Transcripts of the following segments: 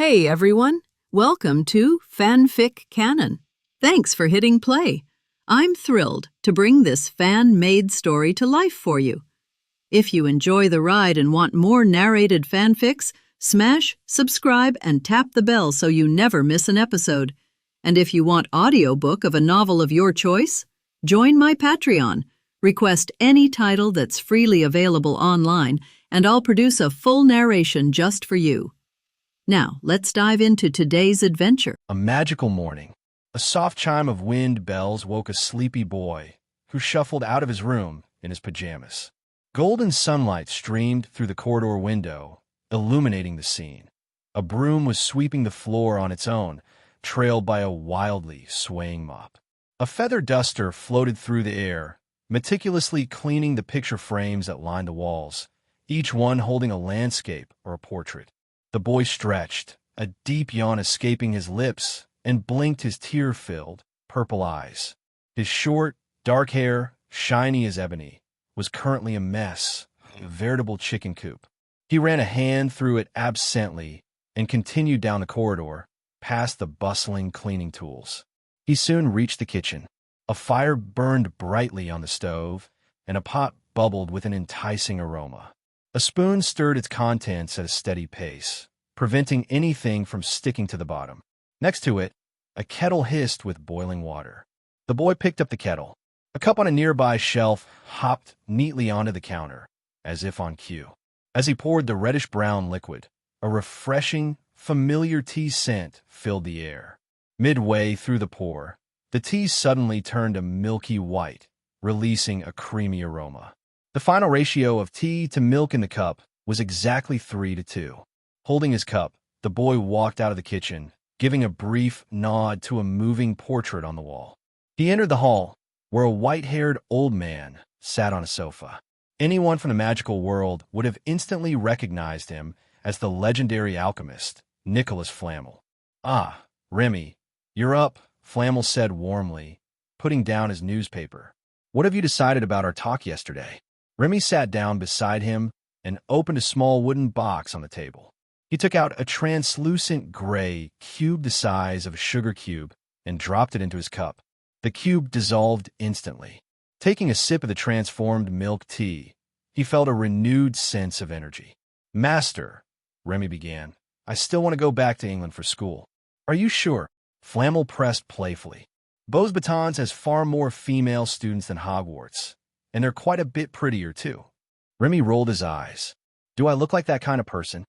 Hey everyone, welcome to FanFic Canon. Thanks for hitting play. I'm thrilled to bring this fan-made story to life for you. If you enjoy the ride and want more narrated fanfics, smash, subscribe, and tap the bell so you never miss an episode. And if you want audiobook of a novel of your choice, join my Patreon. Request any title that's freely available online, and I'll produce a full narration just for you. Now, let's dive into today's adventure. A magical morning. A soft chime of wind bells woke a sleepy boy who shuffled out of his room in his pajamas. Golden sunlight streamed through the corridor window, illuminating the scene. A broom was sweeping the floor on its own, trailed by a wildly swaying mop. A feather duster floated through the air, meticulously cleaning the picture frames that lined the walls, each one holding a landscape or a portrait. The boy stretched, a deep yawn escaping his lips, and blinked his tear-filled, purple eyes. His short, dark hair, shiny as ebony, was currently a mess, a veritable chicken coop. He ran a hand through it absently and continued down the corridor, past the bustling cleaning tools. He soon reached the kitchen. A fire burned brightly on the stove, and a pot bubbled with an enticing aroma. A spoon stirred its contents at a steady pace, preventing anything from sticking to the bottom. Next to it, a kettle hissed with boiling water. The boy picked up the kettle. A cup on a nearby shelf hopped neatly onto the counter, as if on cue. As he poured the reddish-brown liquid, a refreshing, familiar tea scent filled the air. Midway through the pour, the tea suddenly turned a milky white, releasing a creamy aroma. The final ratio of tea to milk in the cup was exactly 3-2. Holding his cup, the boy walked out of the kitchen, giving a brief nod to a moving portrait on the wall. He entered the hall, where a white-haired old man sat on a sofa. Anyone from the magical world would have instantly recognized him as the legendary alchemist, Nicholas Flamel. "Ah, Remy, you're up," Flamel said warmly, putting down his newspaper. "What have you decided about our talk yesterday?" Remy sat down beside him and opened a small wooden box on the table. He took out a translucent gray cube the size of a sugar cube and dropped it into his cup. The cube dissolved instantly. Taking a sip of the transformed milk tea, he felt a renewed sense of energy. "Master," Remy began, "I still want to go back to England for school." "Are you sure?" Flamel pressed playfully. "Beauxbatons has far more female students than Hogwarts, and they're quite a bit prettier, too." Remy rolled his eyes. "Do I look like that kind of person?"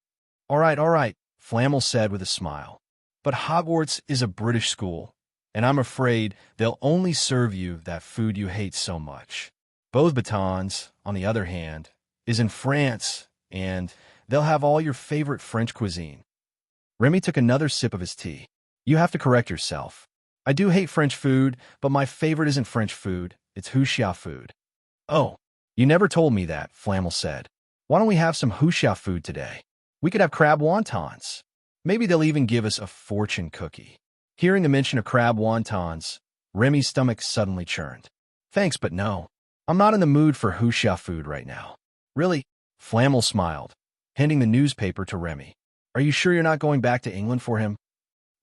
All right, Flamel said with a smile. "But Hogwarts is a British school, and I'm afraid they'll only serve you that food you hate so much. Beauxbatons, on the other hand, is in France, and they'll have all your favorite French cuisine." Remy took another sip of his tea. "You have to correct yourself. I do hate French food, but my favorite isn't French food, it's Wuxia food." "Oh, you never told me that," Flamel said. "Why don't we have some Wuxia food today? We could have crab wontons. Maybe they'll even give us a fortune cookie." Hearing the mention of crab wontons, Remy's stomach suddenly churned. "Thanks, but no. I'm not in the mood for Wuxia food right now." "Really?" Flamel smiled, handing the newspaper to Remy. "Are you sure you're not going back to England for him?"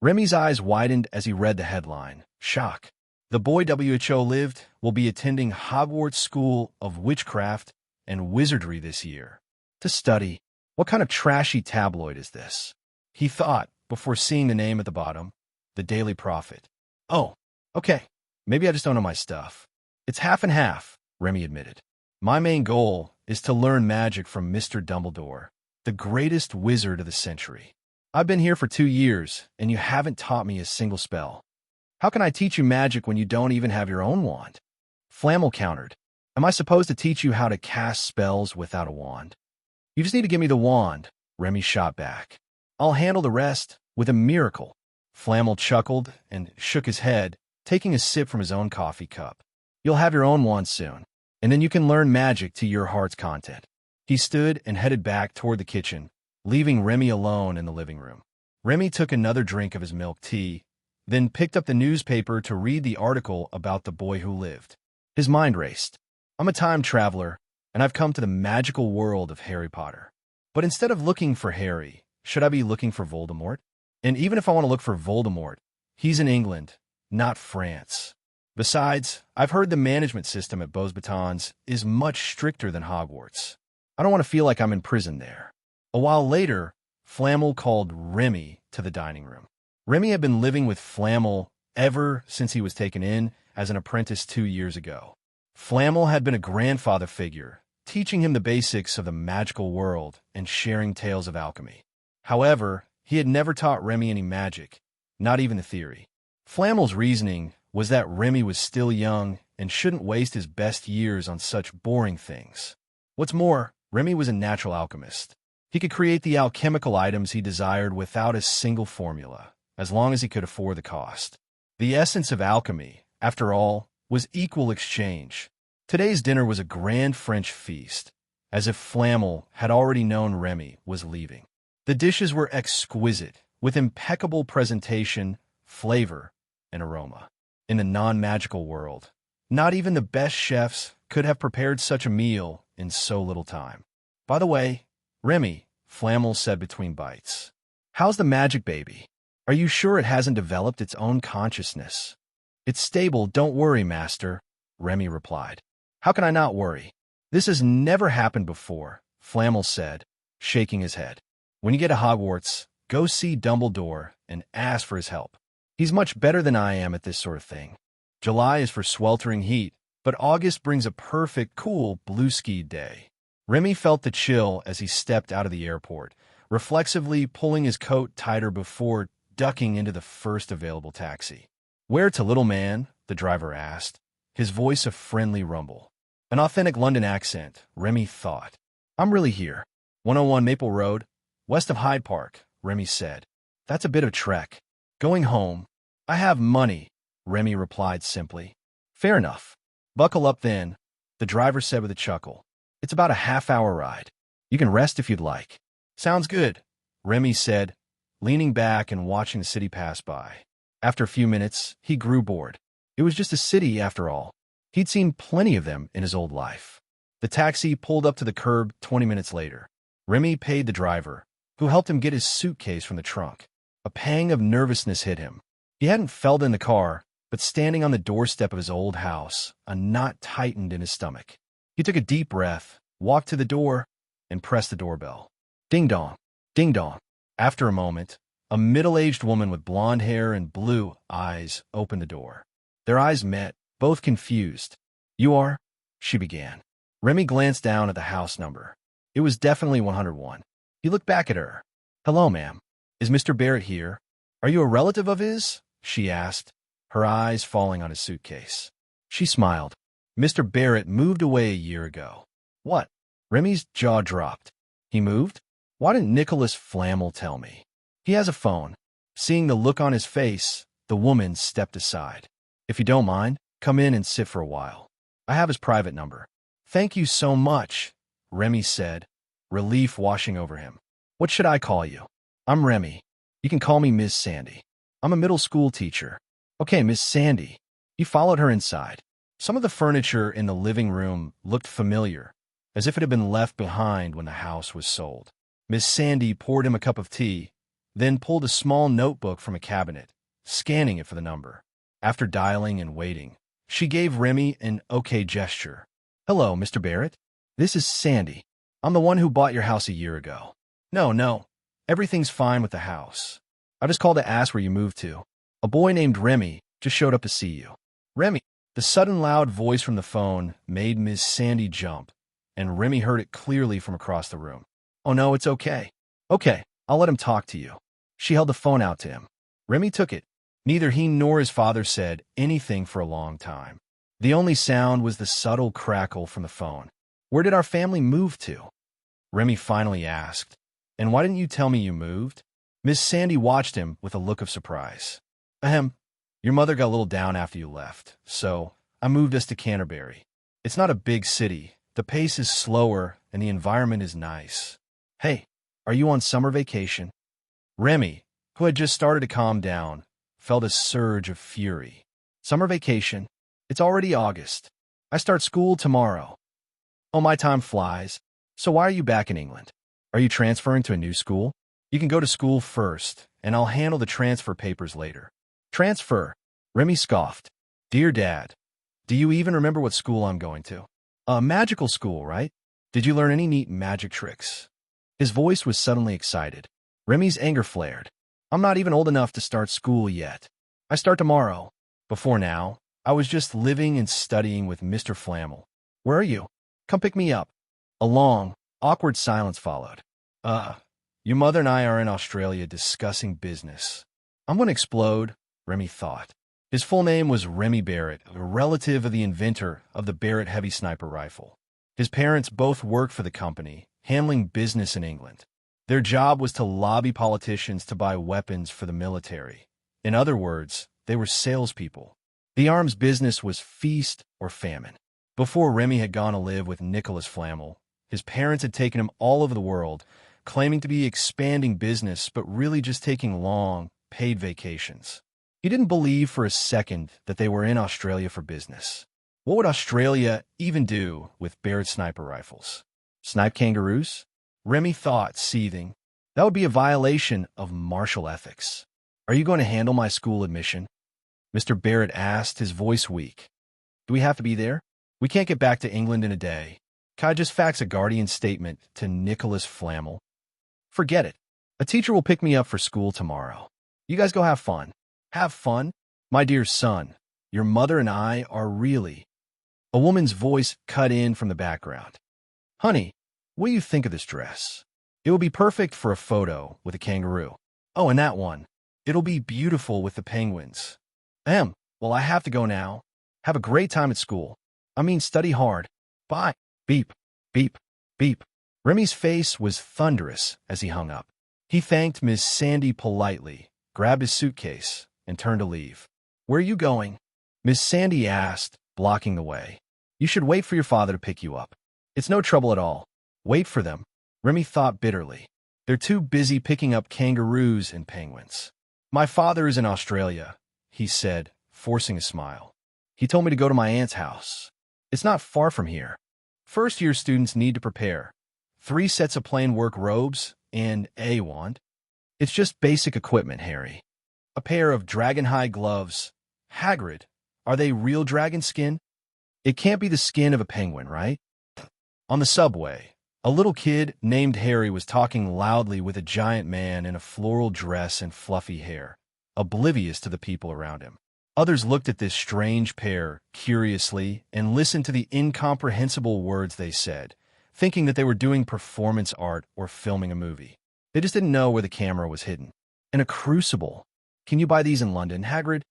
Remy's eyes widened as he read the headline. Shock. "The boy WHO lived will be attending Hogwarts School of Witchcraft and Wizardry this year. To study. What kind of trashy tabloid is this?" he thought before seeing the name at the bottom, the Daily Prophet. "Oh, okay. Maybe I just don't know my stuff." "It's half and half," Remy admitted. "My main goal is to learn magic from Mr. Dumbledore, the greatest wizard of the century. I've been here for 2 years, and you haven't taught me a single spell. How can I teach you magic when you don't even have your own wand?" Flamel countered. "Am I supposed to teach you how to cast spells without a wand?" "You just need to give me the wand," Remy shot back. "I'll handle the rest with a miracle." Flamel chuckled and shook his head, taking a sip from his own coffee cup. "You'll have your own wand soon, and then you can learn magic to your heart's content." He stood and headed back toward the kitchen, leaving Remy alone in the living room. Remy took another drink of his milk tea, then picked up the newspaper to read the article about the boy who lived. His mind raced. "I'm a time traveler, and I've come to the magical world of Harry Potter. But instead of looking for Harry, should I be looking for Voldemort? And even if I want to look for Voldemort, he's in England, not France. Besides, I've heard the management system at Beauxbatons is much stricter than Hogwarts. I don't want to feel like I'm in prison there. A while later, Flamel called Remy to the dining room. Remy had been living with Flamel ever since he was taken in as an apprentice 2 years ago. Flamel had been a grandfather figure, teaching him the basics of the magical world and sharing tales of alchemy. However, he had never taught Remy any magic, not even the theory. Flamel's reasoning was that Remy was still young and shouldn't waste his best years on such boring things. What's more, Remy was a natural alchemist. He could create the alchemical items he desired without a single formula, as long as he could afford the cost. The essence of alchemy, after all, was equal exchange. Today's dinner was a grand French feast, as if Flamel had already known Remy was leaving. The dishes were exquisite, with impeccable presentation, flavor, and aroma. In the non-magical world, not even the best chefs could have prepared such a meal in so little time. By the way, Remy, Flamel said between bites, how's the magic baby? Are you sure it hasn't developed its own consciousness? It's stable, don't worry, master, Remy replied. How can I not worry? This has never happened before, Flamel said, shaking his head. When you get to Hogwarts, go see Dumbledore and ask for his help. He's much better than I am at this sort of thing. July is for sweltering heat, but August brings a perfect, cool, blue-skied day. Remy felt the chill as he stepped out of the airport, reflexively pulling his coat tighter before ducking into the first available taxi. Where to, little man? The driver asked, his voice a friendly rumble. An authentic London accent, Remy thought. I'm really here. 101 Maple Road, west of Hyde Park, Remy said. That's a bit of a trek. Going home. I have money, Remy replied simply. Fair enough. Buckle up then, the driver said with a chuckle. It's about a half-hour ride. You can rest if you'd like. Sounds good, Remy said, leaning back and watching the city pass by. After a few minutes, he grew bored. It was just a city, after all. He'd seen plenty of them in his old life. The taxi pulled up to the curb 20 minutes later. Remy paid the driver, who helped him get his suitcase from the trunk. A pang of nervousness hit him. He hadn't felt in the car, but standing on the doorstep of his old house, a knot tightened in his stomach. He took a deep breath, walked to the door, and pressed the doorbell. Ding-dong, ding-dong. After a moment, a middle-aged woman with blonde hair and blue eyes opened the door. Their eyes met, both confused. You are? She began. Remy glanced down at the house number. It was definitely 101. He looked back at her. Hello, ma'am. Is Mr. Barrett here? Are you a relative of his? She asked, her eyes falling on his suitcase. She smiled. Mr. Barrett moved away a year ago. What? Remy's jaw dropped. He moved? Why didn't Nicholas Flamel tell me? He has a phone. Seeing the look on his face, the woman stepped aside. If you don't mind, come in and sit for a while. I have his private number. Thank you so much, Remy said, relief washing over him. What should I call you? I'm Remy. You can call me Miss Sandy. I'm a middle school teacher. Okay, Miss Sandy. He followed her inside. Some of the furniture in the living room looked familiar, as if it had been left behind when the house was sold. Miss Sandy poured him a cup of tea, then pulled a small notebook from a cabinet, scanning it for the number. After dialing and waiting, she gave Remy an okay gesture. Hello, Mr. Barrett. This is Sandy. I'm the one who bought your house a year ago. No. Everything's fine with the house. I just called to ask where you moved to. A boy named Remy just showed up to see you. Remy. The sudden loud voice from the phone made Miss Sandy jump, and Remy heard it clearly from across the room. Oh no, it's okay. Okay, I'll let him talk to you. She held the phone out to him. Remy took it. Neither he nor his father said anything for a long time. The only sound was the subtle crackle from the phone. Where did our family move to? Remy finally asked. And why didn't you tell me you moved? Miss Sandy watched him with a look of surprise. Ahem. Your mother got a little down after you left, so I moved us to Canterbury. It's not a big city. The pace is slower, and the environment is nice. Hey, are you on summer vacation? Remy, who had just started to calm down, felt a surge of fury. Summer vacation? It's already August. I start school tomorrow. Oh, my time flies. So why are you back in England? Are you transferring to a new school? You can go to school first, and I'll handle the transfer papers later. Transfer? Remy scoffed. Dear Dad, do you even remember what school I'm going to? A magical school, right? Did you learn any neat magic tricks? His voice was suddenly excited. Remy's anger flared. I'm not even old enough to start school yet. I start tomorrow. Before now, I was just living and studying with Mr. Flammel. Where are you? Come pick me up. A long, awkward silence followed. Your mother and I are in Australia discussing business. I'm going to explode, Remy thought. His full name was Remy Barrett, a relative of the inventor of the Barrett heavy sniper rifle. His parents both worked for the company, handling business in England. Their job was to lobby politicians to buy weapons for the military. In other words, they were salespeople. The arms business was feast or famine. Before Remy had gone to live with Nicholas Flammel, his parents had taken him all over the world, claiming to be expanding business but really just taking long, paid vacations. He didn't believe for a second that they were in Australia for business. What would Australia even do with Barrett sniper rifles? Snipe kangaroos? Remy thought, seething. That would be a violation of martial ethics. Are you going to handle my school admission? Mr. Barrett asked, his voice weak. Do we have to be there? We can't get back to England in a day. Can I just fax a guardian statement to Nicholas Flammel? Forget it. A teacher will pick me up for school tomorrow. You guys go have fun. Have fun? My dear son, your mother and I are really... A woman's voice cut in from the background. Honey, what do you think of this dress? It will be perfect for a photo with a kangaroo. Oh, and that one. It'll be beautiful with the penguins. Well, I have to go now. Have a great time at school. I mean, study hard. Bye. Beep, beep, beep. Remy's face was thunderous as he hung up. He thanked Miss Sandy politely, grabbed his suitcase, and turned to leave. Where are you going? Miss Sandy asked, blocking the way. You should wait for your father to pick you up. It's no trouble at all. Wait for them, Remy thought bitterly. They're too busy picking up kangaroos and penguins. My father is in Australia, he said, forcing a smile. He told me to go to my aunt's house. It's not far from here. First-year students need to prepare 3 sets of plain work robes and a wand. It's just basic equipment, Harry. A pair of dragon-hide gloves. Hagrid, are they real dragon skin? It can't be the skin of a penguin, right? On the subway, a little kid named Harry was talking loudly with a giant man in a floral dress and fluffy hair, oblivious to the people around him. Others looked at this strange pair curiously and listened to the incomprehensible words they said, thinking that they were doing performance art or filming a movie. They just didn't know where the camera was hidden. And a crucible. Can you buy these in London, Hagrid?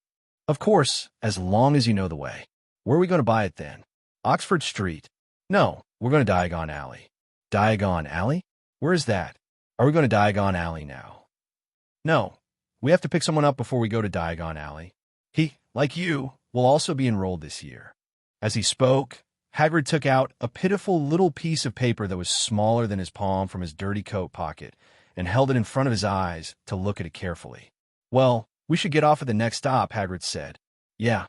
Of course, as long as you know the way. Where are we going to buy it then? Oxford Street. No, we're going to Diagon Alley. Diagon Alley? Where is that? Are we going to Diagon Alley now? No, we have to pick someone up before we go to Diagon Alley. He, like you, will also be enrolled this year. As he spoke, Hagrid took out a pitiful little piece of paper that was smaller than his palm from his dirty coat pocket and held it in front of his eyes to look at it carefully. Well, we should get off at the next stop, Hagrid said. Yeah.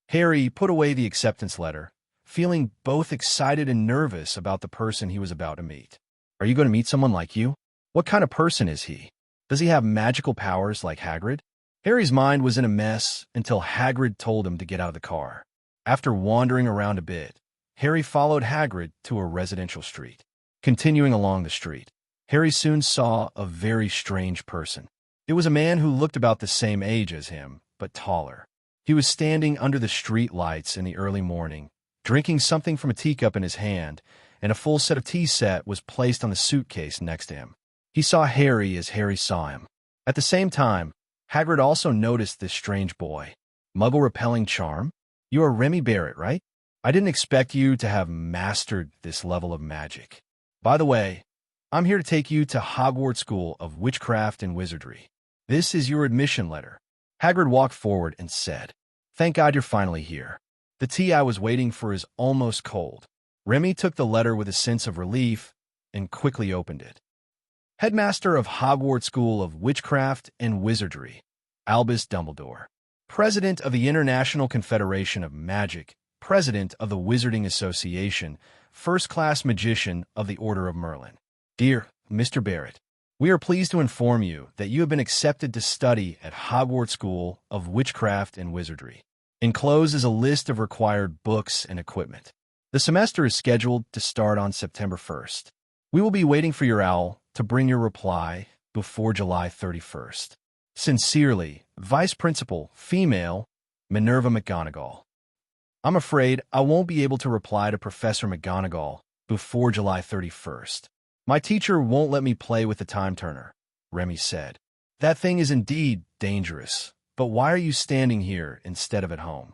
Harry put away the acceptance letter, feeling both excited and nervous about the person he was about to meet. Are you going to meet someone like you? What kind of person is he? Does he have magical powers like Hagrid? Harry's mind was in a mess until Hagrid told him to get out of the car. After wandering around a bit, Harry followed Hagrid to a residential street. Continuing along the street, Harry soon saw a very strange person. It was a man who looked about the same age as him, but taller. He was standing under the street lights in the early morning, drinking something from a teacup in his hand, and a full set of tea set was placed on the suitcase next to him. He saw Harry as Harry saw him. At the same time, Hagrid also noticed this strange boy. Muggle-repelling charm? You are Remy Barrett, right? I didn't expect you to have mastered this level of magic. By the way, I'm here to take you to Hogwarts School of Witchcraft and Wizardry. This is your admission letter. Hagrid walked forward and said, Thank God you're finally here. The tea I was waiting for is almost cold. Remy took the letter with a sense of relief and quickly opened it. Headmaster of Hogwarts School of Witchcraft and Wizardry, Albus Dumbledore. President of the International Confederation of Magic, President of the Wizarding Association, First-Class Magician of the Order of Merlin. Dear Mr. Barrett, We are pleased to inform you that you have been accepted to study at Hogwarts School of Witchcraft and Wizardry. Enclosed is a list of required books and equipment. The semester is scheduled to start on September 1st. We will be waiting for your owl to bring your reply before July 31st. Sincerely, Vice Principal, Female, Minerva McGonagall. I'm afraid I won't be able to reply to Professor McGonagall before July 31st. My teacher won't let me play with the time turner, Remy said. That thing is indeed dangerous, but why are you standing here instead of at home?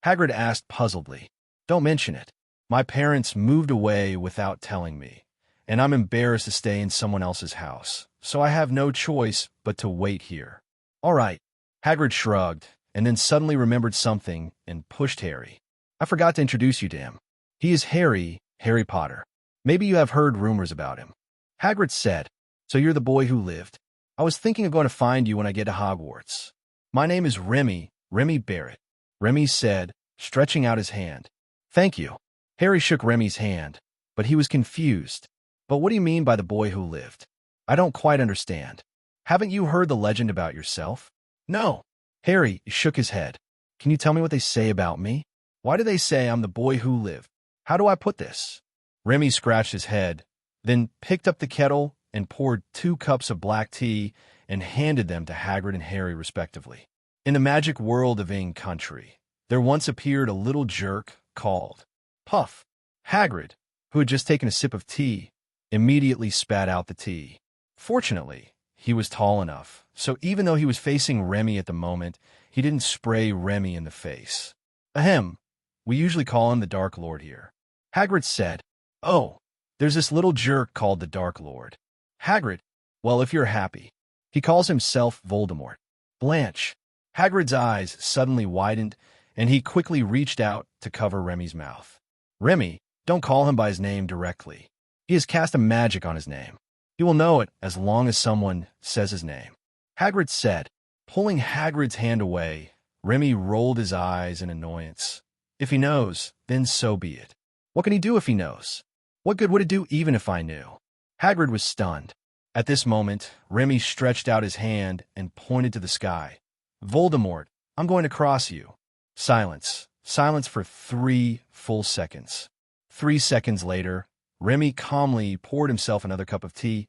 Hagrid asked puzzledly. Don't mention it. My parents moved away without telling me, and I'm embarrassed to stay in someone else's house, so I have no choice but to wait here. All right. Hagrid shrugged, and then suddenly remembered something and pushed Harry. I forgot to introduce you to him. He is Harry Potter. Maybe you have heard rumors about him. Hagrid said, So you're the boy who lived? I was thinking of going to find you when I get to Hogwarts. My name is Remy Barrett, Remy said, stretching out his hand. Thank you. Harry shook Remy's hand, but he was confused. But what do you mean by the boy who lived? I don't quite understand. Haven't you heard the legend about yourself? No. Harry shook his head. Can you tell me what they say about me? Why do they say I'm the boy who lived? How do I put this? Remy scratched his head, then picked up the kettle and poured 2 cups of black tea and handed them to Hagrid and Harry respectively. In the magic world of Ing Country, there once appeared a little jerk called Puff. Hagrid, who had just taken a sip of tea, immediately spat out the tea. Fortunately, he was tall enough, so even though he was facing Remy at the moment, he didn't spray Remy in the face. Ahem, we usually call him the Dark Lord here. Hagrid said, Oh, there's this little jerk called the Dark Lord. Hagrid, well, if you're happy. He calls himself Voldemort. Blanche. Hagrid's eyes suddenly widened, and he quickly reached out to cover Remy's mouth. Remy, don't call him by his name directly. He has cast a magic on his name. He will know it as long as someone says his name. Hagrid said. Pulling Hagrid's hand away, Remy rolled his eyes in annoyance. If he knows, then so be it. What can he do if he knows? What good would it do even if I knew? Hagrid was stunned. At this moment, Remy stretched out his hand and pointed to the sky. Voldemort, I'm going to cross you. Silence. Silence for 3 full seconds. 3 seconds later, Remy calmly poured himself another cup of tea.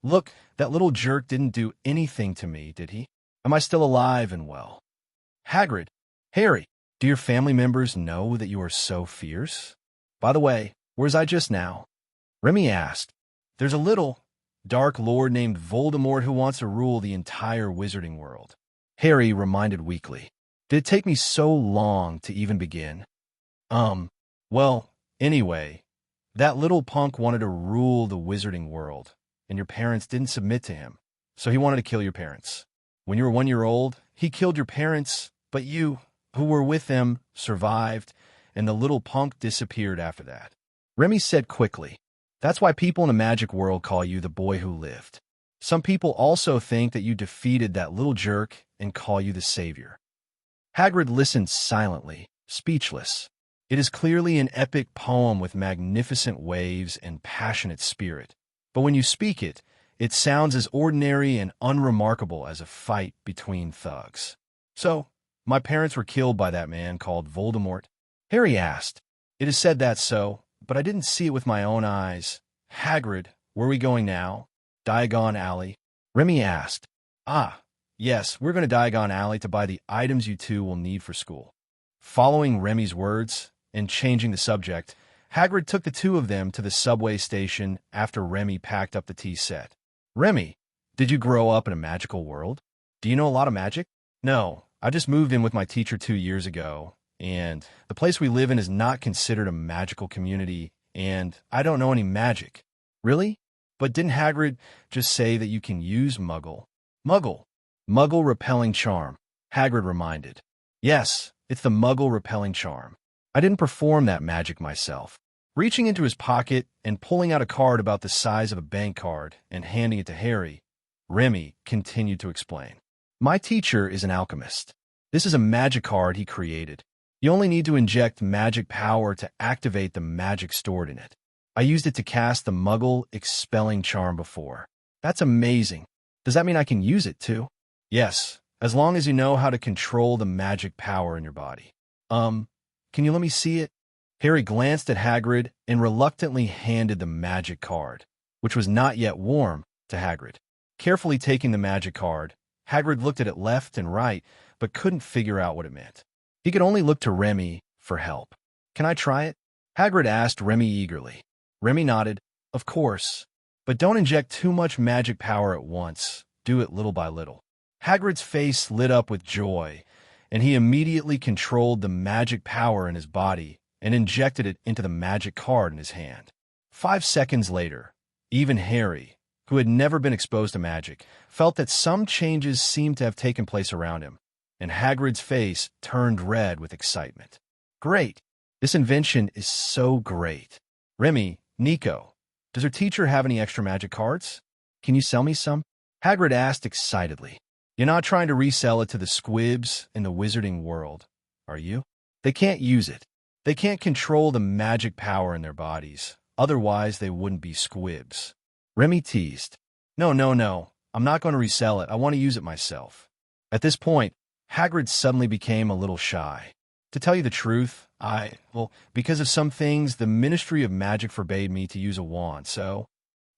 Look, that little jerk didn't do anything to me, did he? Am I still alive and well? Hagrid, Harry, do your family members know that you are so fierce? By the way, where's I just now? Remy asked. There's a little Dark Lord named Voldemort who wants to rule the entire wizarding world. Harry reminded weakly. Did it take me so long to even begin? Well, anyway, that little punk wanted to rule the wizarding world, and your parents didn't submit to him, so he wanted to kill your parents. When you were 1 year old, he killed your parents, but you, who were with them, survived, and the little punk disappeared after that. Remy said quickly, That's why people in the magic world call you the boy who lived. Some people also think that you defeated that little jerk and call you the savior. Hagrid listened silently, speechless. It is clearly an epic poem with magnificent waves and passionate spirit, but when you speak it, it sounds as ordinary and unremarkable as a fight between thugs. So, my parents were killed by that man called Voldemort? Harry asked. It is said that so, but I didn't see it with my own eyes. Hagrid, where are we going now? Diagon Alley? Remy asked. Ah, yes, we're going to Diagon Alley to buy the items you two will need for school. Following Remy's words and changing the subject, Hagrid took the two of them to the subway station after Remy packed up the tea set. Remy, did you grow up in a magical world? Do you know a lot of magic? No, I just moved in with my teacher 2 years ago, and the place we live in is not considered a magical community, and I don't know any magic. Really? But didn't Hagrid just say that you can use Muggle? Muggle repelling charm, Hagrid reminded. Yes, it's the Muggle repelling charm. I didn't perform that magic myself. Reaching into his pocket and pulling out a card about the size of a bank card and handing it to Harry, Remy continued to explain. My teacher is an alchemist. This is a magic card he created. You only need to inject magic power to activate the magic stored in it. I used it to cast the Muggle expelling charm before. That's amazing. Does that mean I can use it too? Yes, as long as you know how to control the magic power in your body. Can you let me see it? Harry glanced at Hagrid and reluctantly handed the magic card, which was not yet warm, to Hagrid. Carefully taking the magic card, Hagrid looked at it left and right, but couldn't figure out what it meant. He could only look to Remy for help. Can I try it? Hagrid asked Remy eagerly. Remy nodded. Of course. But don't inject too much magic power at once. Do it little by little. Hagrid's face lit up with joy, and he immediately controlled the magic power in his body and injected it into the magic card in his hand. 5 seconds later, even Harry, who had never been exposed to magic, felt that some changes seemed to have taken place around him, and Hagrid's face turned red with excitement. Great! This invention is so great. Remy, Nico, does her teacher have any extra magic cards? Can you sell me some? Hagrid asked excitedly. You're not trying to resell it to the squibs in the wizarding world, are you? They can't use it. They can't control the magic power in their bodies. Otherwise, they wouldn't be squibs. Remy teased. No. I'm not going to resell it. I want to use it myself. At this point, Hagrid suddenly became a little shy. To tell you the truth, because of some things, the Ministry of Magic forbade me to use a wand, so...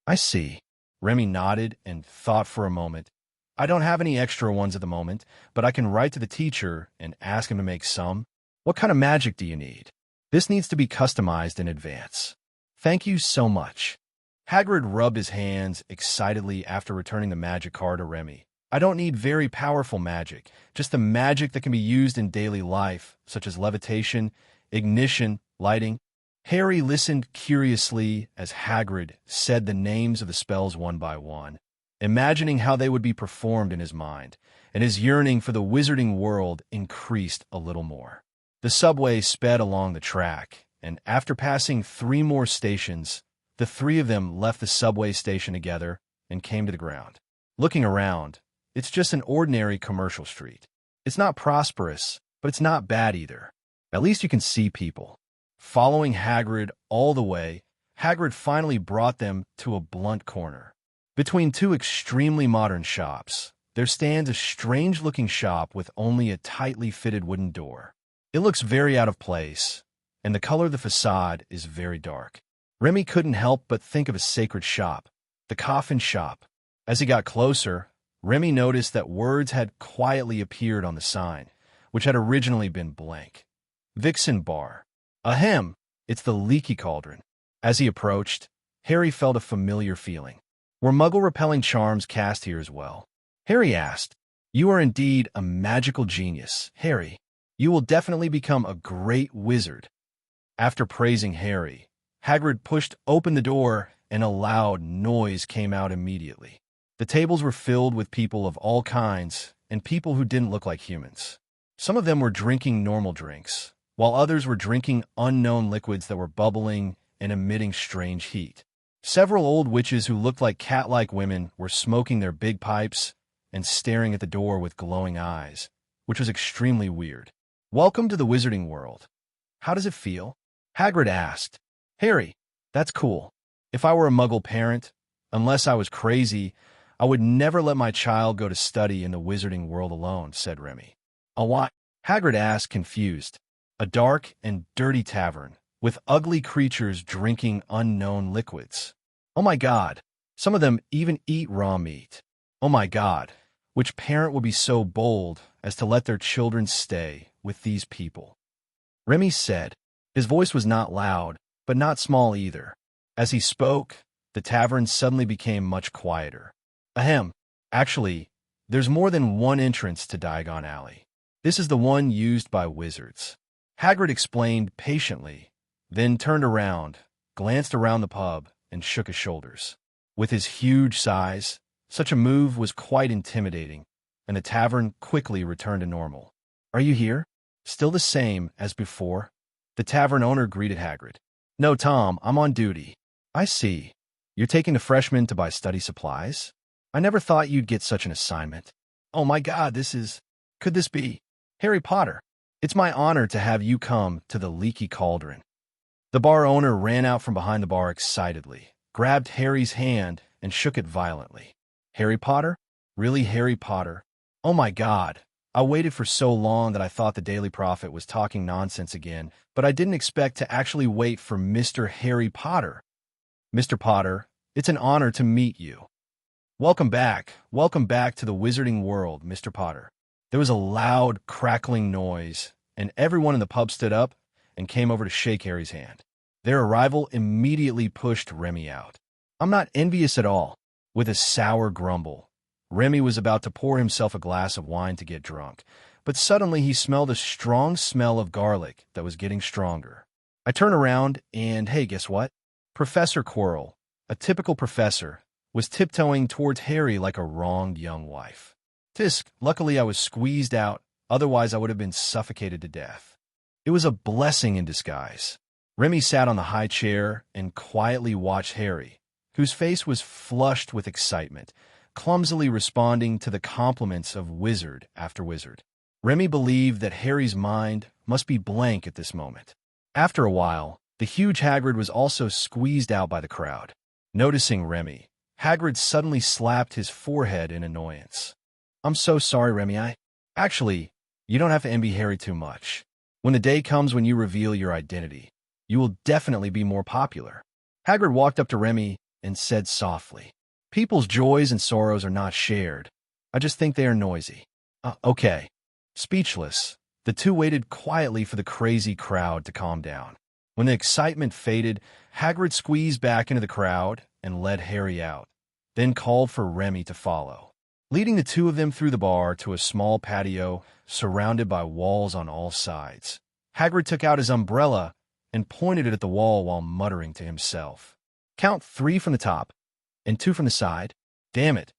I see. Remy nodded and thought for a moment. I don't have any extra ones at the moment, but I can write to the teacher and ask him to make some. What kind of magic do you need? This needs to be customized in advance. Thank you so much. Hagrid rubbed his hands excitedly after returning the magic card to Remy. I don't need very powerful magic, just the magic that can be used in daily life, such as levitation, ignition, lighting. Harry listened curiously as Hagrid said the names of the spells one by one, imagining how they would be performed in his mind, and his yearning for the wizarding world increased a little more. The subway sped along the track, and after passing 3 more stations, the 3 of them left the subway station together and came to the ground. Looking around, it's just an ordinary commercial street. It's not prosperous, but it's not bad either. At least you can see people. Following Hagrid all the way, Hagrid finally brought them to a blunt corner. Between 2 extremely modern shops, there stands a strange-looking shop with only a tightly fitted wooden door. It looks very out of place, and the color of the facade is very dark. Remy couldn't help but think of a sacred shop, the coffin shop. As he got closer, Remy noticed that words had quietly appeared on the sign, which had originally been blank. Vixen Bar. Ahem, it's the Leaky Cauldron. As he approached, Harry felt a familiar feeling. Were muggle-repelling charms cast here as well? Harry asked. You are indeed a magical genius, Harry. You will definitely become a great wizard. After praising Harry, Hagrid pushed open the door and a loud noise came out immediately. The tables were filled with people of all kinds and people who didn't look like humans. Some of them were drinking normal drinks, while others were drinking unknown liquids that were bubbling and emitting strange heat. Several old witches who looked like cat-like women were smoking their big pipes and staring at the door with glowing eyes, which was extremely weird. Welcome to the wizarding world. How does it feel? Hagrid asked. Harry, that's cool. If I were a muggle parent, unless I was crazy, I would never let my child go to study in the wizarding world alone, said Remy. A what? Hagrid asked, confused. A dark and dirty tavern, with ugly creatures drinking unknown liquids. Oh my God, some of them even eat raw meat. Oh my God, which parent would be so bold as to let their children stay with these people? Remy said. His voice was not loud, but not small either. As he spoke, the tavern suddenly became much quieter. Ahem, actually, there's more than one entrance to Diagon Alley. This is the one used by wizards. Hagrid explained patiently, then turned around, glanced around the pub, and shook his shoulders. With his huge size, such a move was quite intimidating, and the tavern quickly returned to normal. Are you here? Still the same as before? The tavern owner greeted Hagrid. No, Tom, I'm on duty. I see. You're taking the freshmen to buy study supplies? I never thought you'd get such an assignment. Oh my God, could this be? Harry Potter. It's my honor to have you come to the Leaky Cauldron. The bar owner ran out from behind the bar excitedly, grabbed Harry's hand, and shook it violently. Harry Potter? Really, Harry Potter? Oh my God. I waited for so long that I thought the Daily Prophet was talking nonsense again, but I didn't expect to actually wait for Mr. Harry Potter. Mr. Potter, it's an honor to meet you. Welcome back. Welcome back to the wizarding world, Mr. Potter. There was a loud, crackling noise, and everyone in the pub stood up and came over to shake Harry's hand. Their arrival immediately pushed Remy out. I'm not envious at all. With a sour grumble, Remy was about to pour himself a glass of wine to get drunk, but suddenly he smelled a strong smell of garlic that was getting stronger. I turned around and, hey, guess what? Professor Quirrell, a typical professor, was tiptoeing towards Harry like a wronged young wife. Tisk, luckily I was squeezed out, otherwise I would have been suffocated to death. It was a blessing in disguise. Remy sat on the high chair and quietly watched Harry, whose face was flushed with excitement, clumsily responding to the compliments of wizard after wizard. Remy believed that Harry's mind must be blank at this moment. After a while, the huge Hagrid was also squeezed out by the crowd. Noticing Remy, Hagrid suddenly slapped his forehead in annoyance. I'm so sorry, Remy. Actually, you don't have to envy Harry too much. When the day comes when you reveal your identity, you will definitely be more popular. Hagrid walked up to Remy and said softly, people's joys and sorrows are not shared. I just think they are noisy. Okay. Speechless, the two waited quietly for the crazy crowd to calm down. When the excitement faded, Hagrid squeezed back into the crowd and led Harry out, then called for Remy to follow. Leading the two of them through the bar to a small patio surrounded by walls on all sides, Hagrid took out his umbrella and pointed it at the wall while muttering to himself. Count 3 from the top and 2 from the side. Damn it.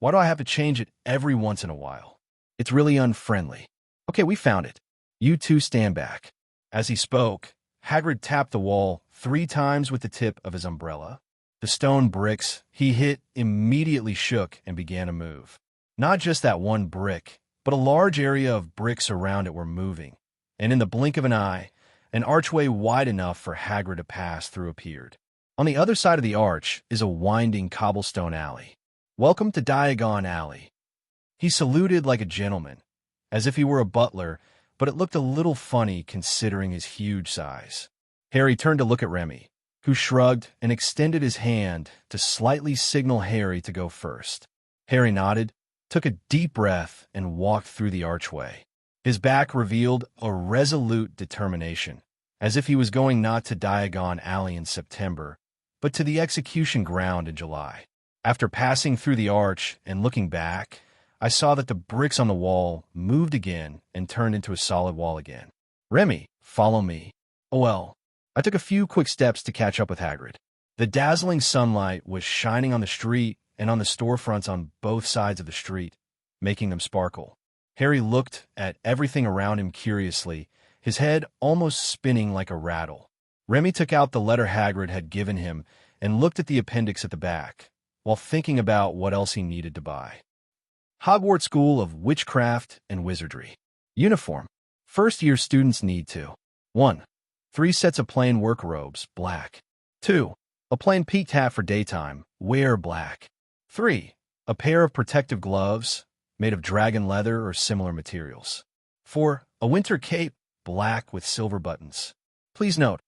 Why do I have to change it every once in a while? It's really unfriendly. Okay, we found it. You two stand back. As he spoke, Hagrid tapped the wall 3 times with the tip of his umbrella. The stone bricks he hit immediately shook and began to move. Not just that one brick, but a large area of bricks around it were moving, and in the blink of an eye, an archway wide enough for Hagrid to pass through appeared. On the other side of the arch is a winding cobblestone alley. Welcome to Diagon Alley. He saluted like a gentleman, as if he were a butler, but it looked a little funny considering his huge size. Harry turned to look at Remy, who shrugged and extended his hand to slightly signal Harry to go first. Harry nodded, took a deep breath, and walked through the archway. His back revealed a resolute determination, as if he was going not to Diagon Alley in September, but to the execution ground in July. After passing through the arch and looking back, I saw that the bricks on the wall moved again and turned into a solid wall again. Remy, follow me. Oh well, I took a few quick steps to catch up with Hagrid. The dazzling sunlight was shining on the street and on the storefronts on both sides of the street, making them sparkle. Harry looked at everything around him curiously, his head almost spinning like a rattle. Remy took out the letter Hagrid had given him and looked at the appendix at the back, while thinking about what else he needed to buy. Hogwarts School of Witchcraft and Wizardry. Uniform. First-year students need to 1. 3 sets of plain work robes, black. 2. A plain peaked hat for daytime, wear black. 3. A pair of protective gloves, made of dragon leather or similar materials. 4. A winter cape, black with silver buttons. Please note,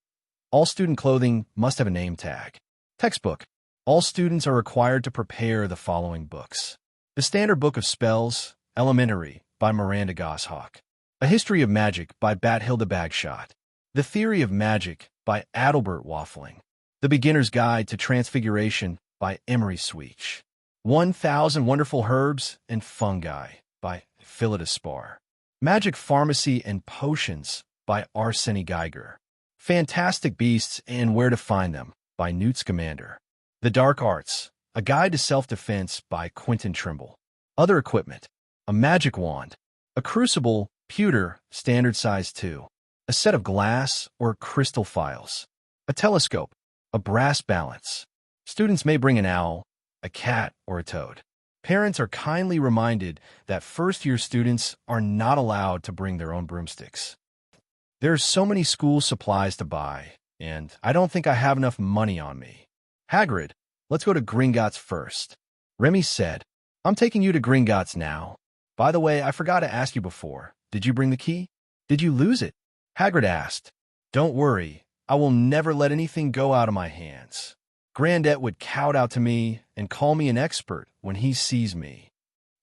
all student clothing must have a name tag. Textbook. All students are required to prepare the following books. The Standard Book of Spells, Elementary, by Miranda Goshawk. A History of Magic by Bathilda Bagshot. The Theory of Magic by Adalbert Waffling. The Beginner's Guide to Transfiguration by Emery Sweech. 1,000 Wonderful Herbs and Fungi by Phillida Spar. Magic Pharmacy and Potions by Arseny Geiger. Fantastic Beasts and Where to Find Them by Newt Scamander. The Dark Arts, A Guide to Self-Defense by Quentin Trimble. Other equipment, a magic wand, a crucible, pewter, standard size 2, a set of glass or crystal files, a telescope, a brass balance. Students may bring an owl, a cat, or a toad. Parents are kindly reminded that first-year students are not allowed to bring their own broomsticks. There are so many school supplies to buy, and I don't think I have enough money on me. Hagrid, let's go to Gringotts first. Remy said, I'm taking you to Gringotts now. By the way, I forgot to ask you before. Did you bring the key? Did you lose it? Hagrid asked. Don't worry, I will never let anything go out of my hands. Granddad would kowtow to me and call me an expert when he sees me.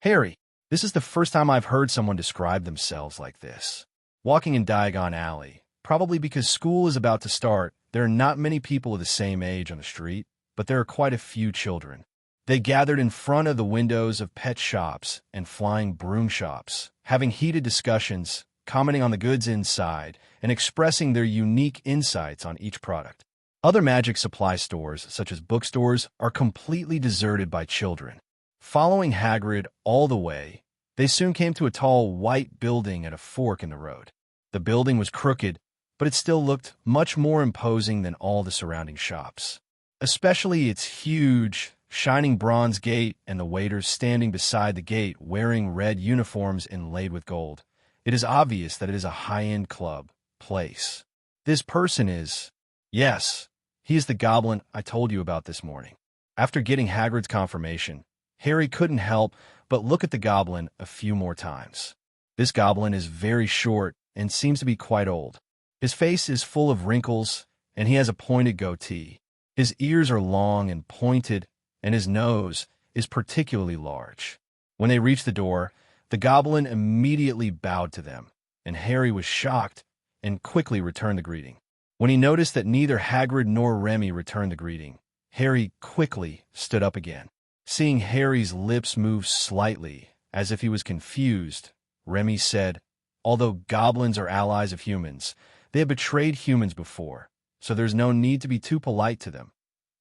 Harry, this is the first time I've heard someone describe themselves like this. Walking in Diagon Alley, probably because school is about to start, there are not many people of the same age on the street, but there are quite a few children. They gathered in front of the windows of pet shops and flying broom shops, having heated discussions, commenting on the goods inside, and expressing their unique insights on each product. Other magic supply stores, such as bookstores, are completely deserted by children. Following Hagrid all the way, they soon came to a tall, white building at a fork in the road. The building was crooked, but it still looked much more imposing than all the surrounding shops. Especially its huge, shining bronze gate and the waiters standing beside the gate wearing red uniforms inlaid with gold. It is obvious that it is a high-end club place. This person is... Yes, he is the goblin I told you about this morning. After getting Hagrid's confirmation, Harry couldn't help but look at the goblin a few more times. This goblin is very short and seems to be quite old. His face is full of wrinkles, and he has a pointed goatee. His ears are long and pointed, and his nose is particularly large. When they reached the door, the goblin immediately bowed to them, and Harry was shocked and quickly returned the greeting. When he noticed that neither Hagrid nor Remy returned the greeting, Harry quickly stood up again. Seeing Harry's lips move slightly, as if he was confused, Remy said, although goblins are allies of humans, they have betrayed humans before, so there's no need to be too polite to them.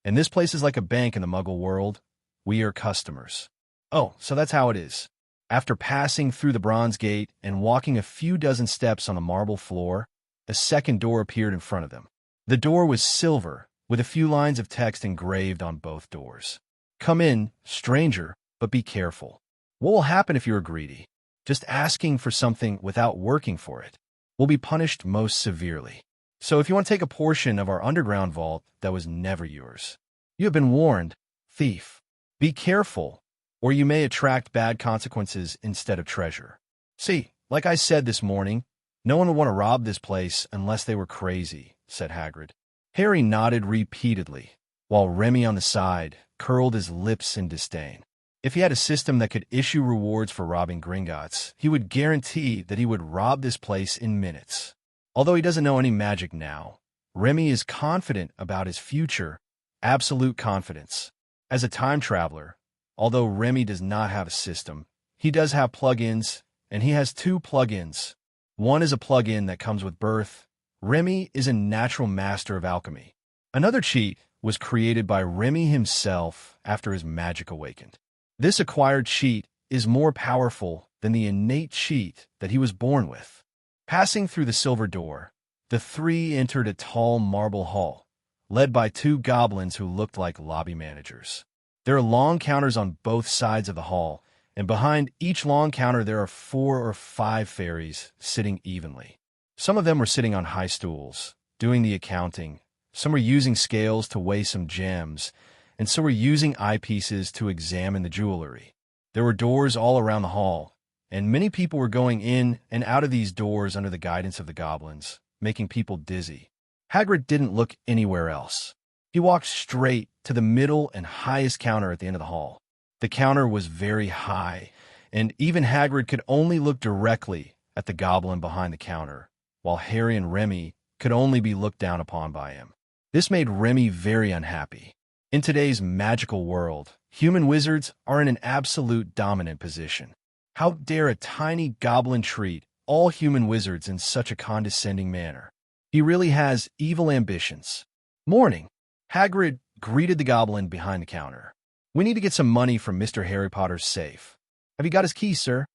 And this place is like a bank in the Muggle world. We are customers. Oh, so that's how it is. After passing through the bronze gate and walking a few dozen steps on the marble floor, a second door appeared in front of them. The door was silver, with a few lines of text engraved on both doors. Come in, stranger, but be careful. What will happen if you are greedy? Just asking for something without working for it will be punished most severely. So if you want to take a portion of our underground vault that was never yours, you have been warned, thief. Be careful, or you may attract bad consequences instead of treasure. See, like I said this morning, no one would want to rob this place unless they were crazy, said Hagrid. Harry nodded repeatedly, while Remy on the side curled his lips in disdain. If he had a system that could issue rewards for robbing Gringotts, he would guarantee that he would rob this place in minutes. Although he doesn't know any magic now, Remy is confident about his future, absolute confidence. As a time traveler, although Remy does not have a system, he does have plugins, and he has two plugins. One is a plugin that comes with birth. Remy is a natural master of alchemy. Another cheat was created by Remy himself after his magic awakened. This acquired cheat is more powerful than the innate cheat that he was born with. Passing through the silver door, the three entered a tall marble hall, led by two goblins who looked like lobby managers. There are long counters on both sides of the hall, and behind each long counter there are 4 or 5 fairies sitting evenly. Some of them were sitting on high stools, doing the accounting. Some were using scales to weigh some gems, and some were using eyepieces to examine the jewelry. There were doors all around the hall, and many people were going in and out of these doors under the guidance of the goblins, making people dizzy. Hagrid didn't look anywhere else. He walked straight to the middle and highest counter at the end of the hall. The counter was very high, and even Hagrid could only look directly at the goblin behind the counter, while Harry and Remy could only be looked down upon by him. This made Remy very unhappy. In today's magical world, human wizards are in an absolute dominant position. How dare a tiny goblin treat all human wizards in such a condescending manner? He really has evil ambitions. Morning. Hagrid greeted the goblin behind the counter. We need to get some money from Mr. Harry Potter's safe. Have you got his key, sir?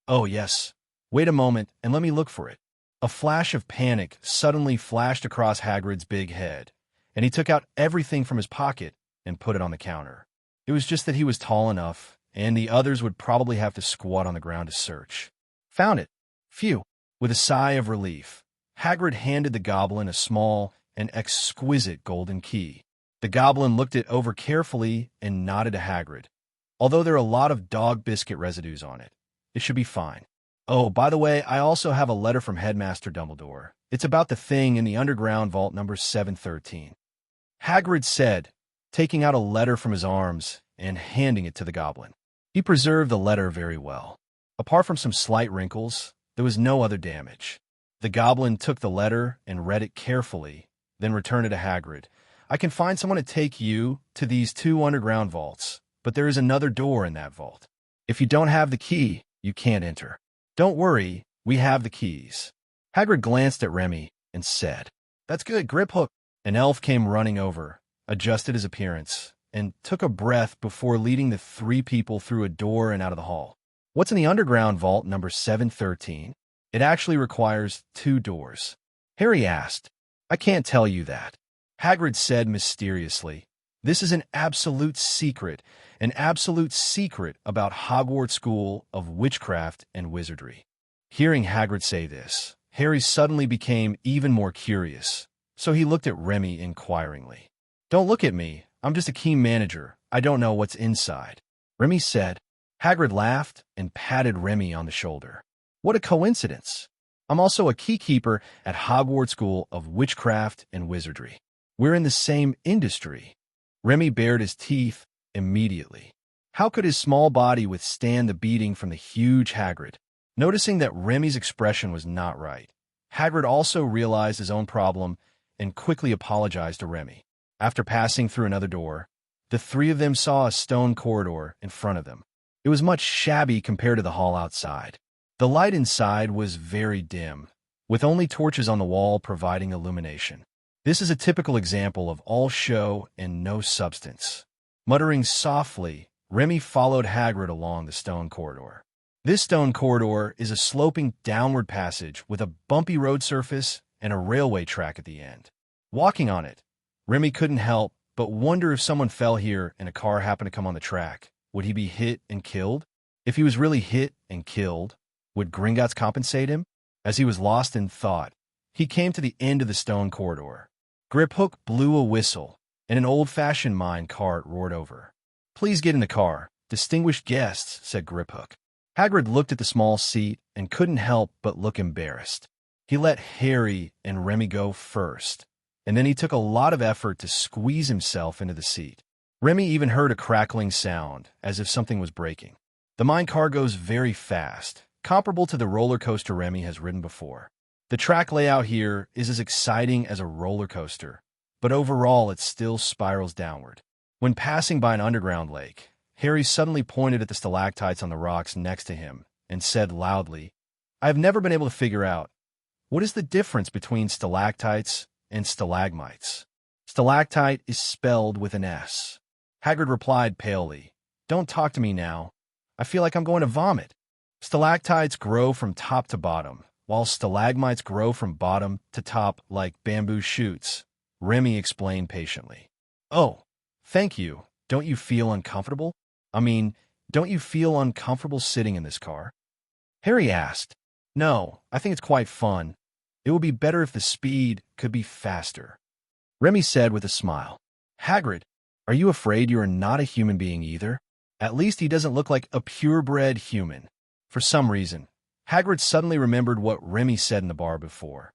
Oh, yes. Wait a moment and let me look for it. A flash of panic suddenly flashed across Hagrid's big head, and he took out everything from his pocket and put it on the counter. It was just that he was tall enough, and the others would probably have to squat on the ground to search. Found it. Phew. With a sigh of relief, Hagrid handed the goblin a small and exquisite golden key. The goblin looked it over carefully and nodded to Hagrid. Although there are a lot of dog biscuit residues on it, it should be fine. Oh, by the way, I also have a letter from Headmaster Dumbledore. It's about the thing in the underground vault number 713. Hagrid said, taking out a letter from his arms and handing it to the goblin. He preserved the letter very well. Apart from some slight wrinkles, there was no other damage. The goblin took the letter and read it carefully, then returned it to Hagrid. I can find someone to take you to these 2 underground vaults, but there is another door in that vault. If you don't have the key, you can't enter. Don't worry, we have the keys. Hagrid glanced at Remy and said, That's good, Griphook. An elf came running over, adjusted his appearance, and took a breath before leading the 3 people through a door and out of the hall. What's in the underground vault number 713? It actually requires 2 doors. Harry asked. I can't tell you that. Hagrid said mysteriously. This is an absolute secret about Hogwarts School of Witchcraft and Wizardry. Hearing Hagrid say this, Harry suddenly became even more curious, so he looked at Remy inquiringly. Don't look at me, I'm just a key manager, I don't know what's inside, Remy said. Hagrid laughed and patted Remy on the shoulder. What a coincidence. I'm also a keykeeper at Hogwarts School of Witchcraft and Wizardry. We're in the same industry. Remy bared his teeth immediately. How could his small body withstand the beating from the huge Hagrid? Noticing that Remy's expression was not right, Hagrid also realized his own problem and quickly apologized to Remy. After passing through another door, the 3 of them saw a stone corridor in front of them. It was much shabby compared to the hall outside. The light inside was very dim, with only torches on the wall providing illumination. This is a typical example of all show and no substance. Muttering softly, Remy followed Hagrid along the stone corridor. This stone corridor is a sloping downward passage with a bumpy road surface and a railway track at the end. Walking on it, Remy couldn't help but wonder if someone fell here and a car happened to come on the track. Would he be hit and killed? If he was really hit and killed, would Gringotts compensate him? As he was lost in thought, he came to the end of the stone corridor. Griphook blew a whistle, and an old-fashioned mine cart roared over. Please get in the car, distinguished guests, said Griphook. Hagrid looked at the small seat and couldn't help but look embarrassed. He let Harry and Remy go first, and then he took a lot of effort to squeeze himself into the seat. Remy even heard a crackling sound, as if something was breaking. The mine car goes very fast, comparable to the roller coaster Remy has ridden before. The track layout here is as exciting as a roller coaster, but overall it still spirals downward. When passing by an underground lake, Harry suddenly pointed at the stalactites on the rocks next to him and said loudly, I have never been able to figure out, what is the difference between stalactites and stalagmites? Stalactite is spelled with an S. Hagrid replied palely, Don't talk to me now. I feel like I'm going to vomit. Stalactites grow from top to bottom, while stalagmites grow from bottom to top like bamboo shoots, Remy explained patiently. Oh, thank you. Don't you feel uncomfortable? Don't you feel uncomfortable sitting in this car? Harry asked. No, I think it's quite fun. It would be better if the speed could be faster, Remy said with a smile. Hagrid, are you afraid you are not a human being either? At least he doesn't look like a purebred human. For some reason, Hagrid suddenly remembered what Remy said in the bar before.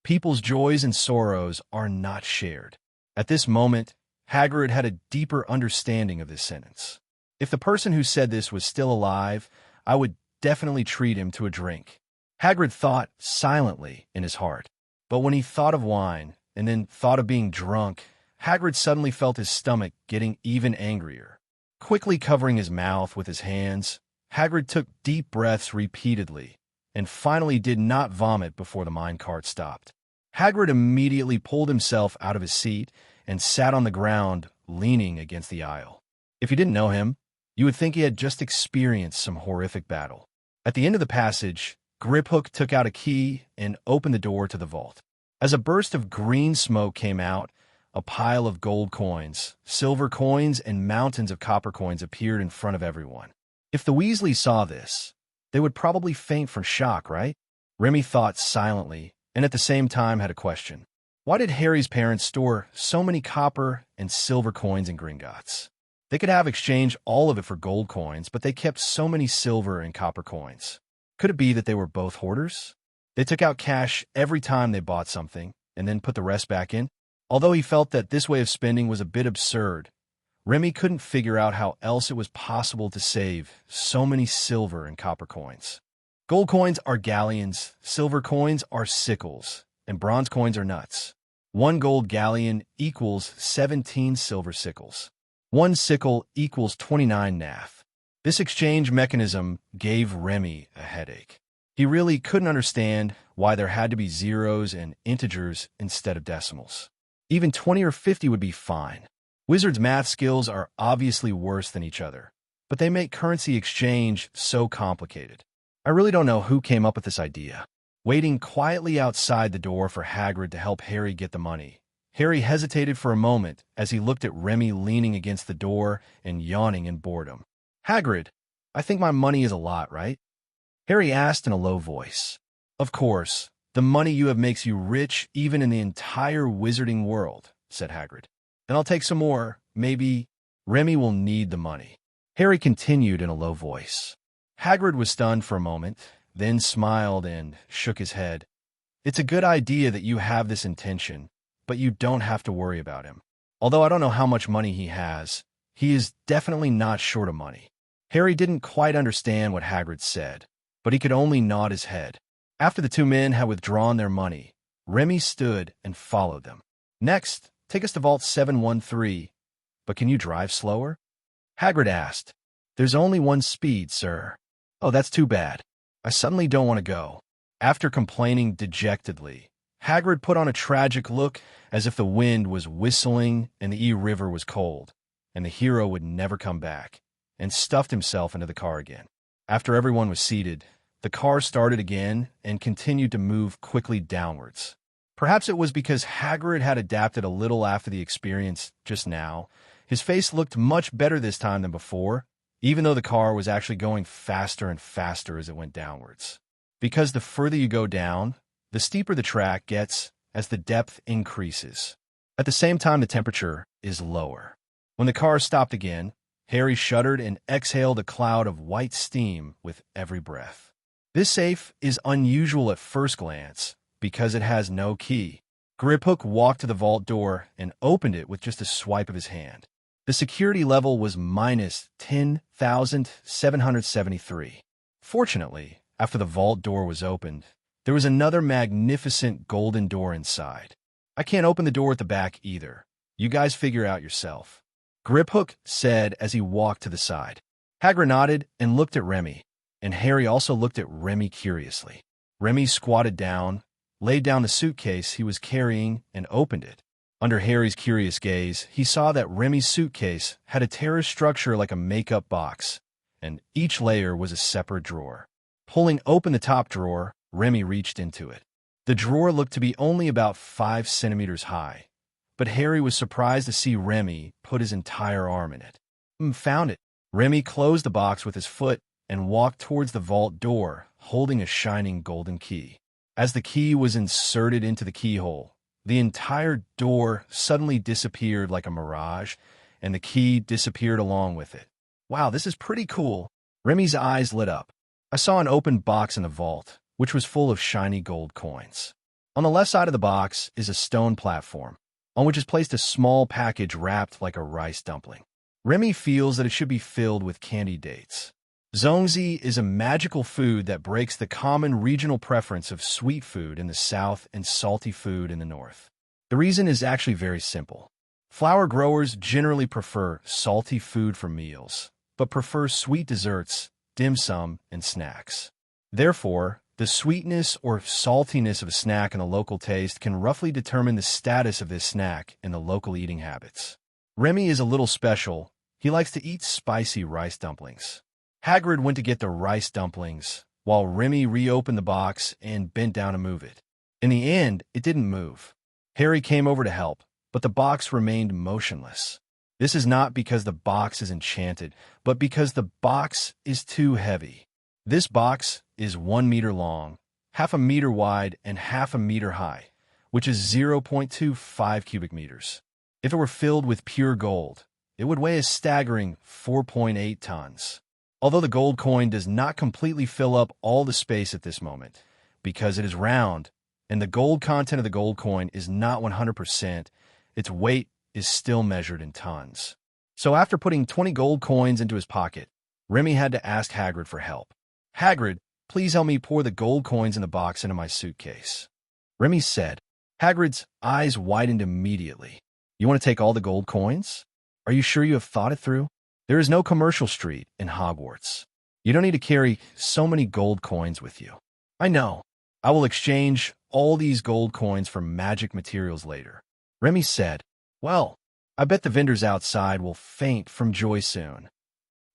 People's joys and sorrows are not shared. At this moment, Hagrid had a deeper understanding of this sentence. If the person who said this was still alive, I would definitely treat him to a drink. Hagrid thought silently in his heart. But when he thought of wine, and then thought of being drunk, Hagrid suddenly felt his stomach getting even angrier. Quickly covering his mouth with his hands, Hagrid took deep breaths repeatedly, and finally did not vomit before the minecart stopped. Hagrid immediately pulled himself out of his seat and sat on the ground, leaning against the aisle. If you didn't know him, you would think he had just experienced some horrific battle. At the end of the passage, Griphook took out a key and opened the door to the vault. As a burst of green smoke came out, a pile of gold coins, silver coins, and mountains of copper coins appeared in front of everyone. If the Weasleys saw this, they would probably faint from shock, right? Remy thought silently, and at the same time had a question. Why did Harry's parents store so many copper and silver coins in Gringotts? They could have exchanged all of it for gold coins, but they kept so many silver and copper coins. Could it be that they were both hoarders? They took out cash every time they bought something, and then put the rest back in? Although he felt that this way of spending was a bit absurd, Remy couldn't figure out how else it was possible to save so many silver and copper coins. Gold coins are galleons, silver coins are sickles, and bronze coins are nuts. 1 gold galleon equals 17 silver sickles. 1 sickle equals 29 nath. This exchange mechanism gave Remy a headache. He really couldn't understand why there had to be zeros and integers instead of decimals. Even 20 or 50 would be fine. Wizards' math skills are obviously worse than each other, but they make currency exchange so complicated. I really don't know who came up with this idea. Waiting quietly outside the door for Hagrid to help Harry get the money, Harry hesitated for a moment as he looked at Remy leaning against the door and yawning in boredom. "Hagrid, I think my money is a lot, right?" Harry asked in a low voice. "Of course, the money you have makes you rich even in the entire wizarding world," said Hagrid. "And I'll take some more. Maybe Remy will need the money." Harry continued in a low voice. Hagrid was stunned for a moment, then smiled and shook his head. "It's a good idea that you have this intention, but you don't have to worry about him. Although I don't know how much money he has, he is definitely not short of money." Harry didn't quite understand what Hagrid said, but he could only nod his head. After the two men had withdrawn their money, Remy stood and followed them. "Next, take us to Vault 713. But can you drive slower?" Hagrid asked. "There's only 1 speed, sir." "Oh, that's too bad. I suddenly don't want to go." After complaining dejectedly, Hagrid put on a tragic look as if the wind was whistling and the river was cold, and the hero would never come back, and stuffed himself into the car again. After everyone was seated, the car started again and continued to move quickly downwards. Perhaps it was because Hagrid had adapted a little after the experience just now. His face looked much better this time than before, even though the car was actually going faster and faster as it went downwards. Because the further you go down, the steeper the track gets as the depth increases. At the same time, the temperature is lower. When the car stopped again, Harry shuddered and exhaled a cloud of white steam with every breath. This safe is unusual at first glance because it has no key. Griphook walked to the vault door and opened it with just a swipe of his hand. The security level was minus 10,773. Fortunately, after the vault door was opened, there was another magnificent golden door inside. "I can't open the door at the back either. You guys figure out yourself," Griphook said as he walked to the side. Hagrid nodded and looked at Remy, and Harry also looked at Remy curiously. Remy squatted down, laid down the suitcase he was carrying, and opened it. Under Harry's curious gaze, he saw that Remy's suitcase had a terrace structure like a makeup box, and each layer was a separate drawer. Pulling open the top drawer, Remy reached into it. The drawer looked to be only about 5 centimeters high, but Harry was surprised to see Remy put his entire arm in it. Found it. Remy closed the box with his foot and walked towards the vault door, holding a shining golden key. As the key was inserted into the keyhole, the entire door suddenly disappeared like a mirage, and the key disappeared along with it. "Wow, this is pretty cool." Remy's eyes lit up. "I saw an open box in the vault, which was full of shiny gold coins. On the left side of the box is a stone platform, on which is placed a small package wrapped like a rice dumpling. Remy feels that it should be filled with candy dates. Zongzi is a magical food that breaks the common regional preference of sweet food in the south and salty food in the north. The reason is actually very simple. Flower growers generally prefer salty food for meals, but prefer sweet desserts, dim sum, and snacks. Therefore, the sweetness or saltiness of a snack in the local taste can roughly determine the status of this snack in the local eating habits. Remy is a little special. He likes to eat spicy rice dumplings. Hagrid went to get the rice dumplings, while Remy reopened the box and bent down to move it. In the end, it didn't move. Harry came over to help, but the box remained motionless. This is not because the box is enchanted, but because the box is too heavy. This box is 1 meter long, half a meter wide, and half a meter high, which is 0.25 cubic meters. If it were filled with pure gold, it would weigh a staggering 4.8 tons. Although the gold coin does not completely fill up all the space at this moment, because it is round, and the gold content of the gold coin is not 100%, its weight is still measured in tons. So after putting 20 gold coins into his pocket, Remy had to ask Hagrid for help. "Hagrid, please help me pour the gold coins in the box into my suitcase," Remy said. Hagrid's eyes widened immediately. "You want to take all the gold coins? Are you sure you have thought it through? There is no commercial street in Hogwarts. You don't need to carry so many gold coins with you." "I know. I will exchange all these gold coins for magic materials later," Remy said. "Well, I bet the vendors outside will faint from joy soon.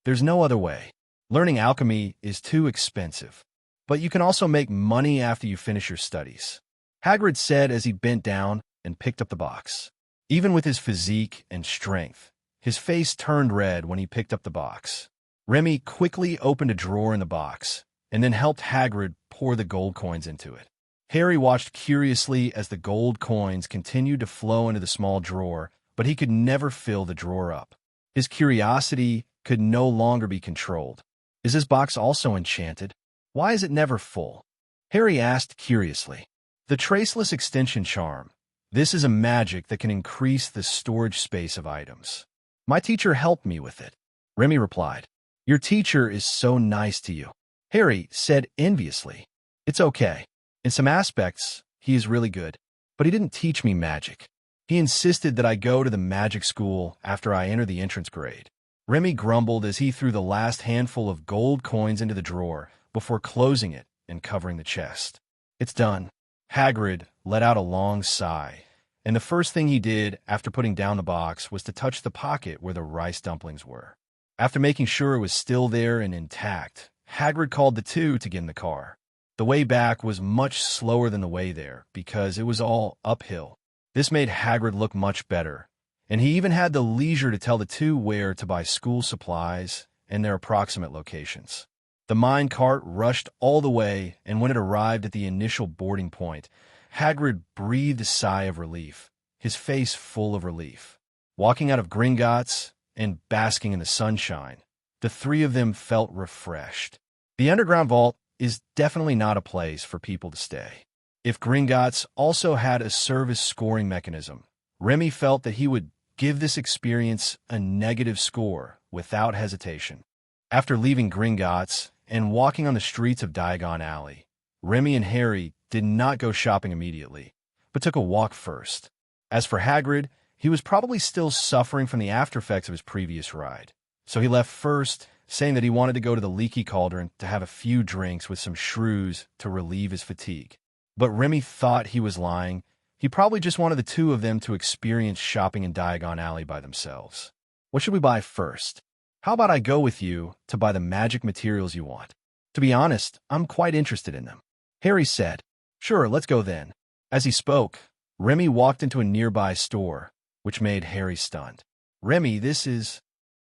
There's no other way. Learning alchemy is too expensive. But you can also make money after you finish your studies," Hagrid said as he bent down and picked up the box. Even with his physique and strength, his face turned red when he picked up the box. Remy quickly opened a drawer in the box and then helped Hagrid pour the gold coins into it. Harry watched curiously as the gold coins continued to flow into the small drawer, but he could never fill the drawer up. His curiosity could no longer be controlled. "Is this box also enchanted? Why is it never full?" Harry asked curiously. "The Traceless Extension Charm. This is a magic that can increase the storage space of items. My teacher helped me with it," Remy replied. "Your teacher is so nice to you," Harry said enviously. "It's okay. In some aspects, he is really good, but he didn't teach me magic. He insisted that I go to the magic school after I enter the entrance grade." Remy grumbled as he threw the last handful of gold coins into the drawer before closing it and covering the chest. "It's done." Hagrid let out a long sigh, and the first thing he did after putting down the box was to touch the pocket where the rice dumplings were. After making sure it was still there and intact, Hagrid called the two to get in the car. The way back was much slower than the way there because it was all uphill. This made Hagrid look much better, and he even had the leisure to tell the two where to buy school supplies and their approximate locations. The mine cart rushed all the way, and when it arrived at the initial boarding point, Hagrid breathed a sigh of relief, his face full of relief. Walking out of Gringotts and basking in the sunshine, the three of them felt refreshed. The underground vault is definitely not a place for people to stay. If Gringotts also had a service scoring mechanism, Remy felt that he would give this experience a negative score without hesitation. After leaving Gringotts and walking on the streets of Diagon Alley, Remy and Harry did not go shopping immediately, but took a walk first. As for Hagrid, he was probably still suffering from the aftereffects of his previous ride, so he left first, saying that he wanted to go to the Leaky Cauldron to have a few drinks with some shrews to relieve his fatigue. But Remy thought he was lying. He probably just wanted the two of them to experience shopping in Diagon Alley by themselves. "What should we buy first? How about I go with you to buy the magic materials you want? To be honest, I'm quite interested in them," Harry said. "Sure, let's go then." As he spoke, Remy walked into a nearby store, which made Harry stunned. "Remy, this is..."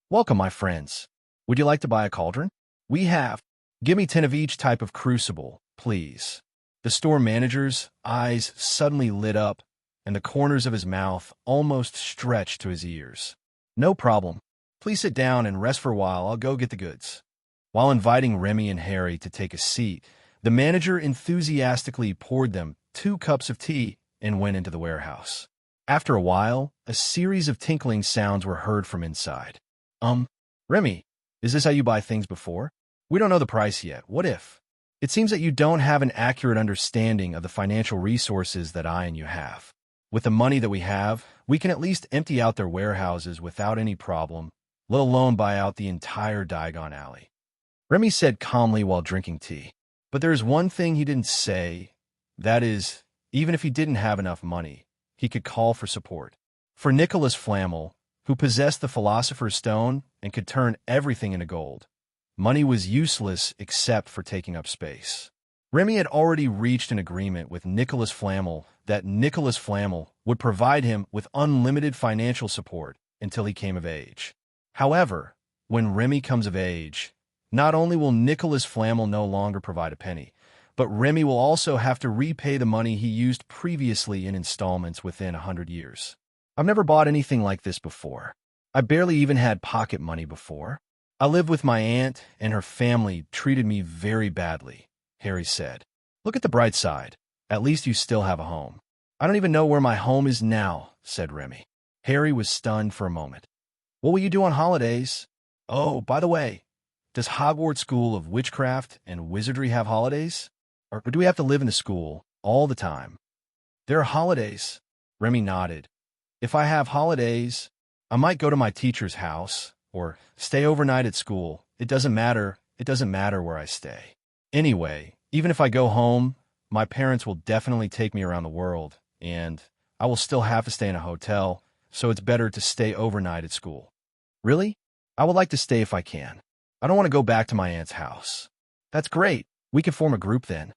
"Welcome, my friends. Would you like to buy a cauldron? We have..." "Give me 10 of each type of crucible, please." The store manager's eyes suddenly lit up, and the corners of his mouth almost stretched to his ears. "No problem. Please sit down and rest for a while. I'll go get the goods." While inviting Remy and Harry to take a seat, the manager enthusiastically poured them 2 cups of tea and went into the warehouse. After a while, a series of tinkling sounds were heard from inside. Remy, is this how you buy things before? We don't know the price yet. What if? It seems that you don't have an accurate understanding of the financial resources that I and you have. With the money that we have, we can at least empty out their warehouses without any problem, let alone buy out the entire Diagon Alley," Remy said calmly while drinking tea. But there is one thing he didn't say. That is, even if he didn't have enough money, he could call for support. For Nicholas Flamel, who possessed the Philosopher's Stone and could turn everything into gold, money was useless except for taking up space. Remy had already reached an agreement with Nicholas Flamel that Nicholas Flamel would provide him with unlimited financial support until he came of age. However, when Remy comes of age, not only will Nicholas Flamel no longer provide a penny, but Remy will also have to repay the money he used previously in installments within 100 years. "I've never bought anything like this before. I barely even had pocket money before. I lived with my aunt, and her family treated me very badly, Harry said. Look at the bright side. At least you still have a home. I don't even know where my home is now, said Remy. Harry was stunned for a moment. What will you do on holidays? Oh, by the way, does Hogwarts School of Witchcraft and Wizardry have holidays? Or do we have to live in the school all the time? There are holidays. Remy nodded. If I have holidays, I might go to my teacher's house or stay overnight at school. It doesn't matter. It doesn't matter where I stay. Anyway, even if I go home, my parents will definitely take me around the world, and I will still have to stay in a hotel, so it's better to stay overnight at school. Really? I would like to stay if I can. I don't want to go back to my aunt's house. That's great. We can form a group then.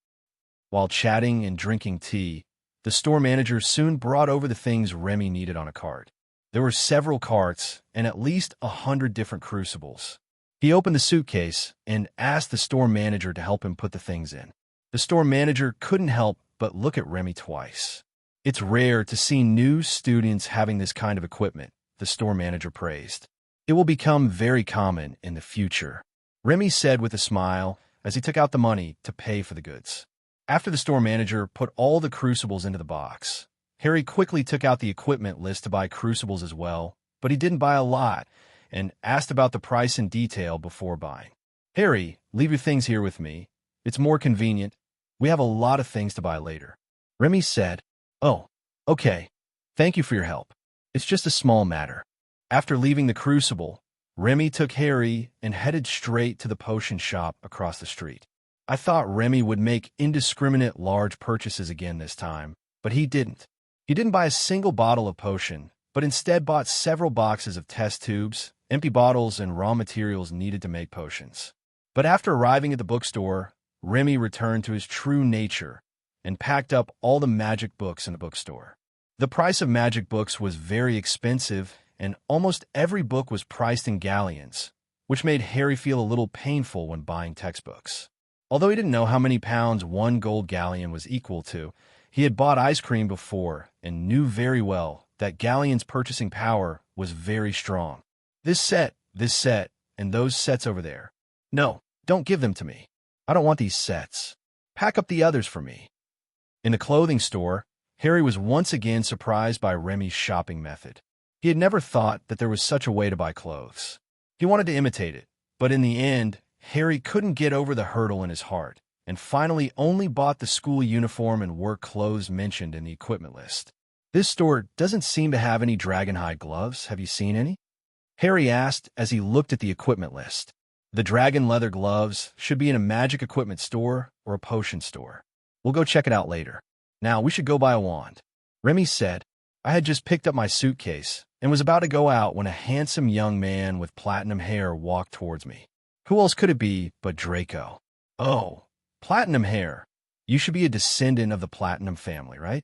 While chatting and drinking tea, the store manager soon brought over the things Remy needed on a cart. There were several carts and at least 100 different crucibles. He opened the suitcase and asked the store manager to help him put the things in. The store manager couldn't help but look at Remy twice. It's rare to see new students having this kind of equipment, the store manager praised. It will become very common in the future, Remy said with a smile as he took out the money to pay for the goods. After the store manager put all the crucibles into the box, Harry quickly took out the equipment list to buy crucibles as well, but he didn't buy a lot and asked about the price in detail before buying. Harry, leave your things here with me. It's more convenient. We have a lot of things to buy later. Remy said, Oh, okay. Thank you for your help. It's just a small matter. After leaving the crucible, Remy took Harry and headed straight to the potion shop across the street. I thought Remy would make indiscriminate large purchases again this time, but he didn't. He didn't buy a single bottle of potion, but instead bought several boxes of test tubes, empty bottles, and raw materials needed to make potions. But after arriving at the bookstore, Remy returned to his true nature and packed up all the magic books in the bookstore. The price of magic books was very expensive, and almost every book was priced in galleons, which made Harry feel a little painful when buying textbooks. Although he didn't know how many pounds one gold galleon was equal to, he had bought ice cream before and knew very well that galleon's purchasing power was very strong. This set, and those sets over there. No, don't give them to me. I don't want these sets. Pack up the others for me. In the clothing store, Harry was once again surprised by Remy's shopping method. He had never thought that there was such a way to buy clothes. He wanted to imitate it, but in the end, Harry couldn't get over the hurdle in his heart, and finally only bought the school uniform and work clothes mentioned in the equipment list. This store doesn't seem to have any dragonhide gloves. Have you seen any? Harry asked as he looked at the equipment list. The dragon leather gloves should be in a magic equipment store or a potion store. We'll go check it out later. Now, we should go buy a wand. Remy said. I had just picked up my suitcase and was about to go out when a handsome young man with platinum hair walked towards me. Who else could it be but Draco? Oh, platinum hair. You should be a descendant of the platinum family, right?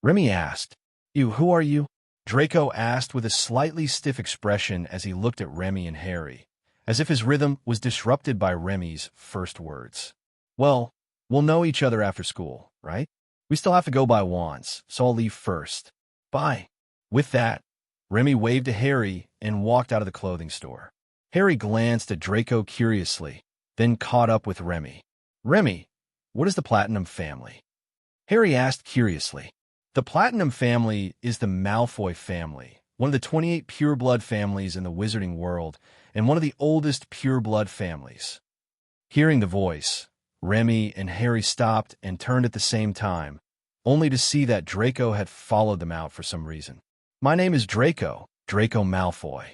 Remy asked. Who are you? Draco asked with a slightly stiff expression as he looked at Remy and Harry, as if his rhythm was disrupted by Remy's first words. Well, we'll know each other after school, right? We still have to go buy wands, so I'll leave first. Bye. With that, Remy waved to Harry and walked out of the clothing store. Harry glanced at Draco curiously, then caught up with Remy. Remy, what is the Platinum family? Harry asked curiously. The Platinum family is the Malfoy family, one of the 28 pure-blood families in the wizarding world, and one of the oldest pure-blood families. Hearing the voice, Remy and Harry stopped and turned at the same time, only to see that Draco had followed them out for some reason. My name is Draco, Draco Malfoy,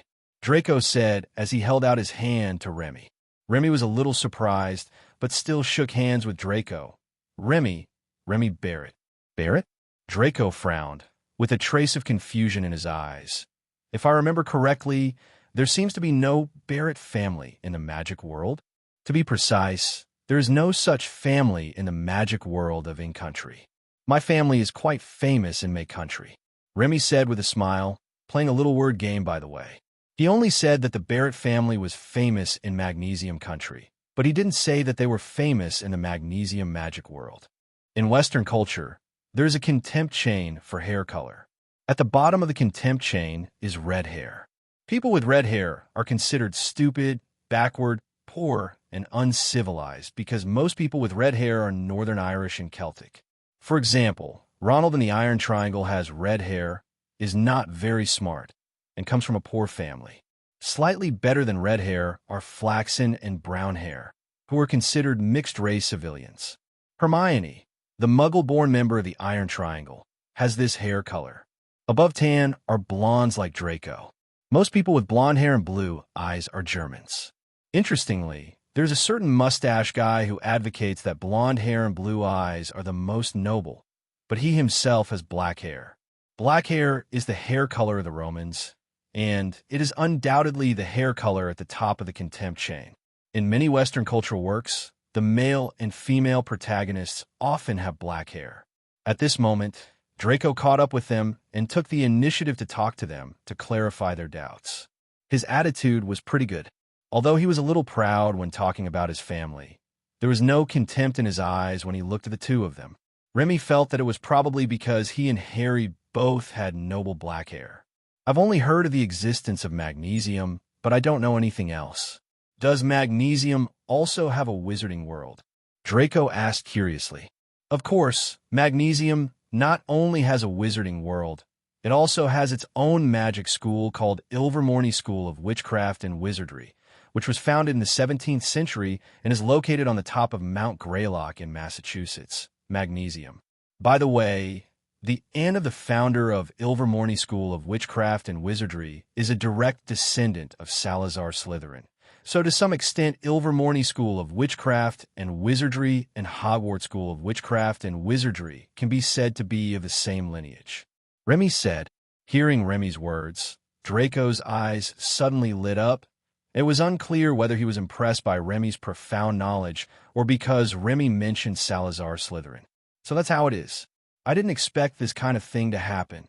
Draco said as he held out his hand to Remy. Remy was a little surprised, but still shook hands with Draco. Remy Barrett. Barrett? Draco frowned, with a trace of confusion in his eyes. If I remember correctly, there seems to be no Barrett family in the magic world. To be precise, there is no such family in the magic world of in-country. My family is quite famous in May Country, Remy said with a smile, playing a little word game by the way. He only said that the Barrett family was famous in Magnesium Country, but he didn't say that they were famous in the Magnesium magic world. In Western culture, there is a contempt chain for hair color. At the bottom of the contempt chain is red hair. People with red hair are considered stupid, backward, poor, and uncivilized because most people with red hair are Northern Irish and Celtic. For example, Ronald in the Iron Triangle has red hair, is not very smart, and comes from a poor family. Slightly better than red hair are flaxen and brown hair, who are considered mixed-race civilians. Hermione, the Muggle-born member of the Iron Triangle, has this hair color. Above tan are blondes like Draco. Most people with blonde hair and blue eyes are Germans. Interestingly, there's a certain mustache guy who advocates that blonde hair and blue eyes are the most noble, but he himself has black hair. Black hair is the hair color of the Romans, and it is undoubtedly the hair color at the top of the contempt chain. In many Western cultural works, the male and female protagonists often have black hair. At this moment, Draco caught up with them and took the initiative to talk to them to clarify their doubts. His attitude was pretty good. Although he was a little proud when talking about his family, there was no contempt in his eyes when he looked at the two of them. Remy felt that it was probably because he and Harry both had noble black hair. I've only heard of the existence of magnesium, but I don't know anything else. Does magnesium also have a wizarding world? Draco asked curiously. Of course, magnesium not only has a wizarding world, it also has its own magic school called Ilvermorny School of Witchcraft and Wizardry, which was founded in the 17th century and is located on the top of Mount Greylock in Massachusetts. Magnesium. By the way, the aunt of the founder of Ilvermorny School of Witchcraft and Wizardry is a direct descendant of Salazar Slytherin. So to some extent, Ilvermorny School of Witchcraft and Wizardry and Hogwarts School of Witchcraft and Wizardry can be said to be of the same lineage. Remy said. Hearing Remy's words, Draco's eyes suddenly lit up. It was unclear whether he was impressed by Remy's profound knowledge or because Remy mentioned Salazar Slytherin. So that's how it is. I didn't expect this kind of thing to happen.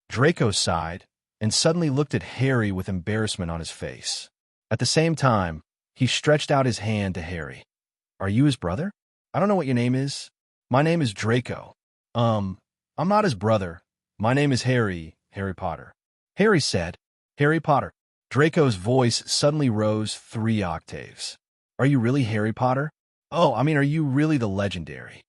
Draco sighed and suddenly looked at Harry with embarrassment on his face. At the same time, he stretched out his hand to Harry. Are you his brother? I don't know what your name is. My name is Draco. I'm not his brother. My name is Harry Potter. Harry said. Harry Potter. Draco's voice suddenly rose 3 octaves. Are you really Harry Potter? Are you really the legendary?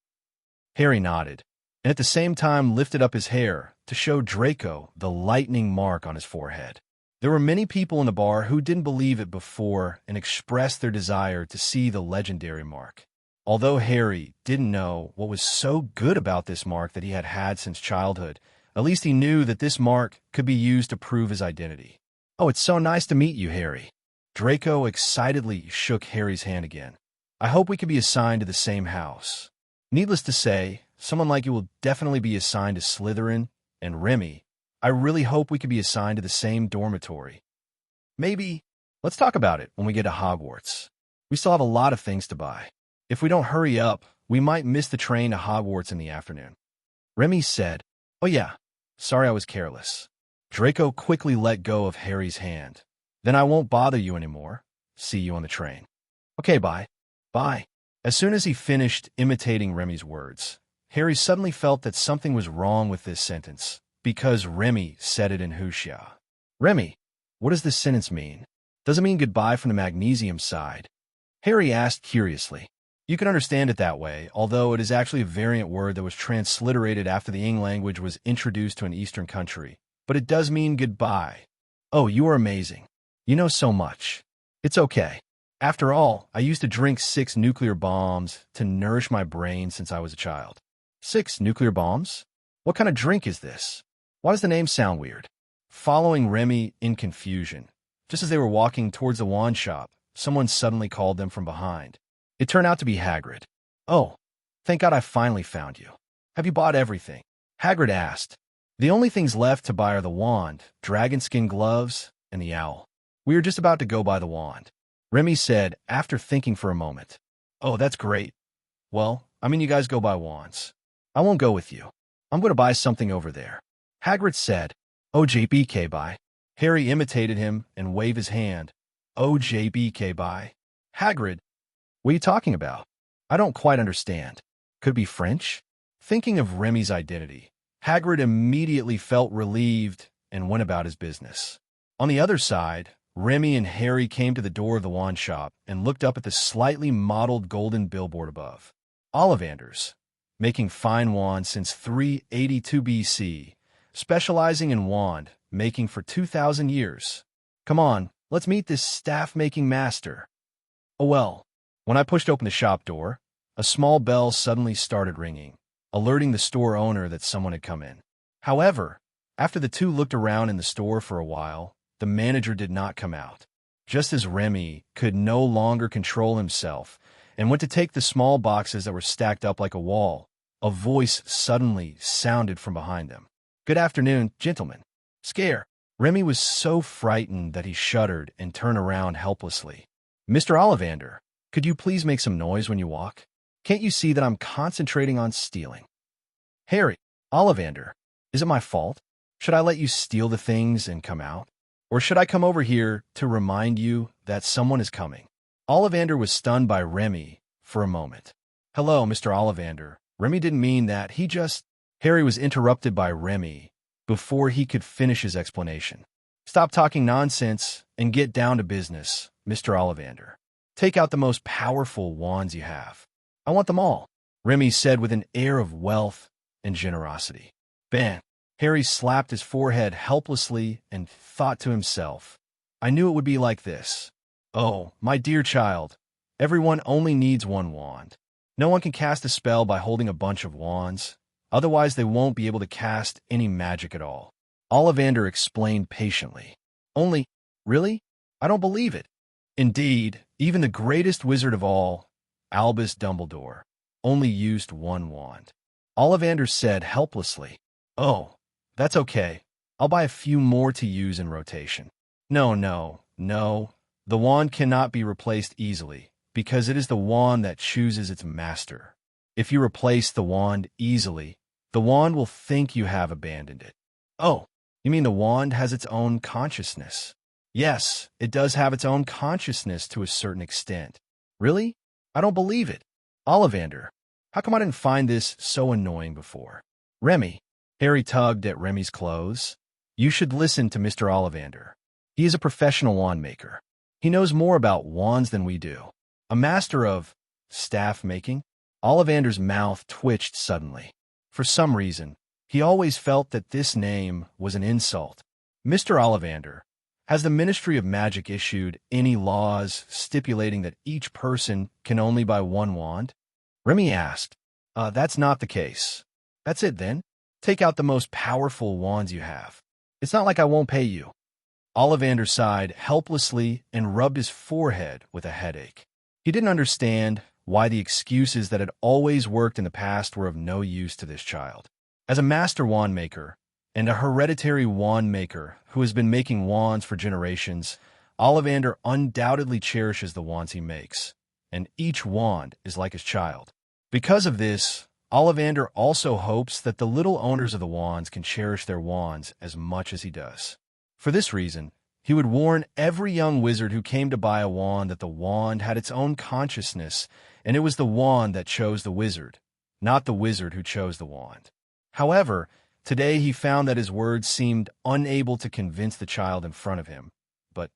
Harry nodded, and at the same time lifted up his hair to show Draco the lightning mark on his forehead. There were many people in the bar who didn't believe it before and expressed their desire to see the legendary mark. Although Harry didn't know what was so good about this mark that he had had since childhood, at least he knew that this mark could be used to prove his identity. Oh, it's so nice to meet you, Harry. Draco excitedly shook Harry's hand again. I hope we can be assigned to the same house. Needless to say, someone like you will definitely be assigned to Slytherin, and Remy, I really hope we can be assigned to the same dormitory. Maybe, let's talk about it when we get to Hogwarts. We still have a lot of things to buy. If we don't hurry up, we might miss the train to Hogwarts in the afternoon. Remy said, Oh yeah, sorry I was careless. Draco quickly let go of Harry's hand. Then I won't bother you anymore. See you on the train. Okay, bye. Bye. As soon as he finished imitating Remy's words, Harry suddenly felt that something was wrong with this sentence, because Remy said it in Huxia. Remy, what does this sentence mean? Does it mean goodbye from the magnesium side? Harry asked curiously. You can understand it that way, although it is actually a variant word that was transliterated after the Ing language was introduced to an Eastern country. But it does mean goodbye. Oh, you are amazing. You know so much. It's okay. After all, I used to drink 6 nuclear bombs to nourish my brain since I was a child. 6 nuclear bombs? What kind of drink is this? Why does the name sound weird? Following Remy in confusion, just as they were walking towards the wand shop, someone suddenly called them from behind. It turned out to be Hagrid. Oh, thank God I finally found you. Have you bought everything? Hagrid asked. The only things left to buy are the wand, dragon skin gloves, and the owl. We are just about to go buy the wand. Remy said after thinking for a moment. Oh, that's great. Well, you guys go buy wands. I won't go with you. I'm going to buy something over there. Hagrid said, Oh, JBK bye. Harry imitated him and waved his hand. Oh, JBK bye. Hagrid, what are you talking about? I don't quite understand. Could it be French? Thinking of Remy's identity, Hagrid immediately felt relieved and went about his business. On the other side, Remy and Harry came to the door of the wand shop and looked up at the slightly mottled golden billboard above. Ollivander's, making fine wands since 382 BC, specializing in wand making for 2,000 years. Come on, let's meet this staff-making master. Oh well, when I pushed open the shop door, a small bell suddenly started ringing, alerting the store owner that someone had come in. However, after the two looked around in the store for a while, the manager did not come out. Just as Remy could no longer control himself and went to take the small boxes that were stacked up like a wall, a voice suddenly sounded from behind them. "Good afternoon, gentlemen." Scare. Remy was so frightened that he shuddered and turned around helplessly. "Mr. Ollivander, could you please make some noise when you walk? Can't you see that I'm concentrating on stealing?" "Harry, Ollivander, is it my fault? Should I let you steal the things and come out? Or should I come over here to remind you that someone is coming?" Ollivander was stunned by Remy for a moment. "Hello, Mr. Ollivander. Remy didn't mean that. He just—" Harry was interrupted by Remy before he could finish his explanation. "Stop talking nonsense and get down to business, Mr. Ollivander. Take out the most powerful wands you have. I want them all," Remy said with an air of wealth and generosity. Bang! Harry slapped his forehead helplessly and thought to himself, "I knew it would be like this. Oh, my dear child, everyone only needs one wand. No one can cast a spell by holding a bunch of wands. Otherwise, they won't be able to cast any magic at all." Ollivander explained patiently. Really? I don't believe it." Indeed, even the greatest wizard of all, Albus Dumbledore, only used one wand. Ollivander said helplessly. "Oh, that's okay. I'll buy a few more to use in rotation." No. The wand cannot be replaced easily, because it is the wand that chooses its master. If you replace the wand easily, the wand will think you have abandoned it. "Oh, you mean the wand has its own consciousness?" "Yes, it does have its own consciousness to a certain extent." "Really? I don't believe it. Ollivander, how come I didn't find this so annoying before?" "Remy," Harry tugged at Remy's clothes, "you should listen to Mr. Ollivander. He is a professional wand maker. He knows more about wands than we do. A master of staff making." Ollivander's mouth twitched suddenly. For some reason, he always felt that this name was an insult. "Mr. Ollivander, has the Ministry of Magic issued any laws stipulating that each person can only buy one wand?" Remy asked. That's not the case." "That's it then. Take out the most powerful wands you have. It's not like I won't pay you." Ollivander sighed helplessly and rubbed his forehead with a headache. He didn't understand why the excuses that had always worked in the past were of no use to this child. As a master wand maker and a hereditary wand maker who has been making wands for generations, Ollivander undoubtedly cherishes the wands he makes, and each wand is like his child. Because of this, Ollivander also hopes that the little owners of the wands can cherish their wands as much as he does. For this reason, he would warn every young wizard who came to buy a wand that the wand had its own consciousness, and it was the wand that chose the wizard, not the wizard who chose the wand. However, today he found that his words seemed unable to convince the child in front of him, but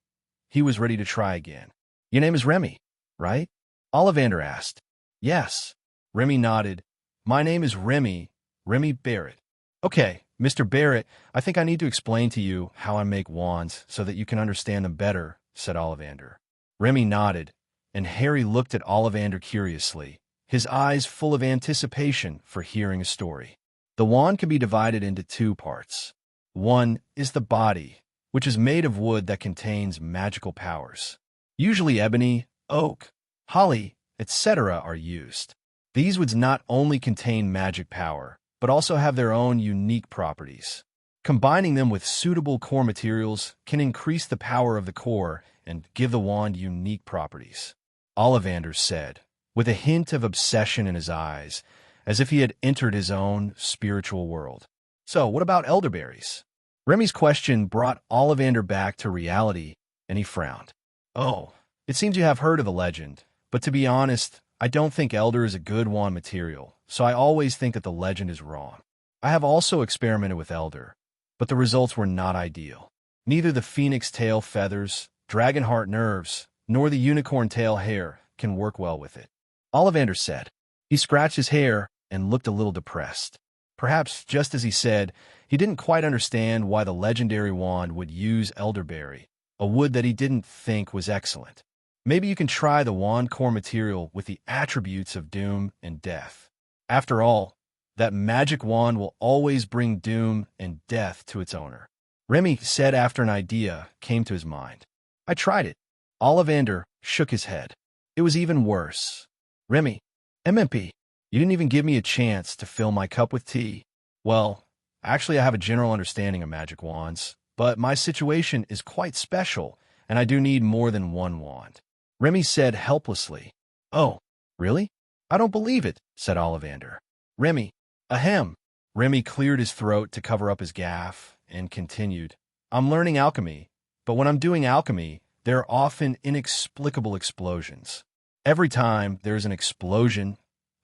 he was ready to try again. "Your name is Remy, right?" Ollivander asked. "Yes." Remy nodded. "My name is Remy Barrett." "Okay, Mr. Barrett, I think I need to explain to you how I make wands so that you can understand them better," said Ollivander. Remy nodded, and Harry looked at Ollivander curiously, his eyes full of anticipation for hearing a story. The wand can be divided into two parts. One is the body, which is made of wood that contains magical powers. Usually ebony, oak, holly, etc. are used. These woods not only contain magic power, but also have their own unique properties. Combining them with suitable core materials can increase the power of the core and give the wand unique properties. Ollivander said, with a hint of obsession in his eyes, as if he had entered his own spiritual world. "So, what about elderberries?" Remy's question brought Ollivander back to reality, and he frowned. "Oh, it seems you have heard of the legend, but to be honest, I don't think elder is a good wand material, so I always think that the legend is wrong. I have also experimented with elder, but the results were not ideal. Neither the phoenix tail feathers, dragon heart nerves, nor the unicorn tail hair can work well with it. Ollivander said. He scratched his hair and looked a little depressed. Perhaps just as he said, he didn't quite understand why the legendary wand would use elderberry, a wood that he didn't think was excellent. Maybe you can try the wand core material with the attributes of doom and death. After all, that magic wand will always bring doom and death to its owner. Remy said after an idea came to his mind. I tried it. Ollivander shook his head. It was even worse. Remy, MMP, you didn't even give me a chance to fill my cup with tea. Well, actually I have a general understanding of magic wands, but my situation is quite special, and I do need more than one wand. Remy said helplessly. Oh, really? I don't believe it, said Ollivander. Remy, ahem. Remy cleared his throat to cover up his gaffe and continued. I'm learning alchemy, but when I'm doing alchemy, there are often inexplicable explosions. Every time there is an explosion,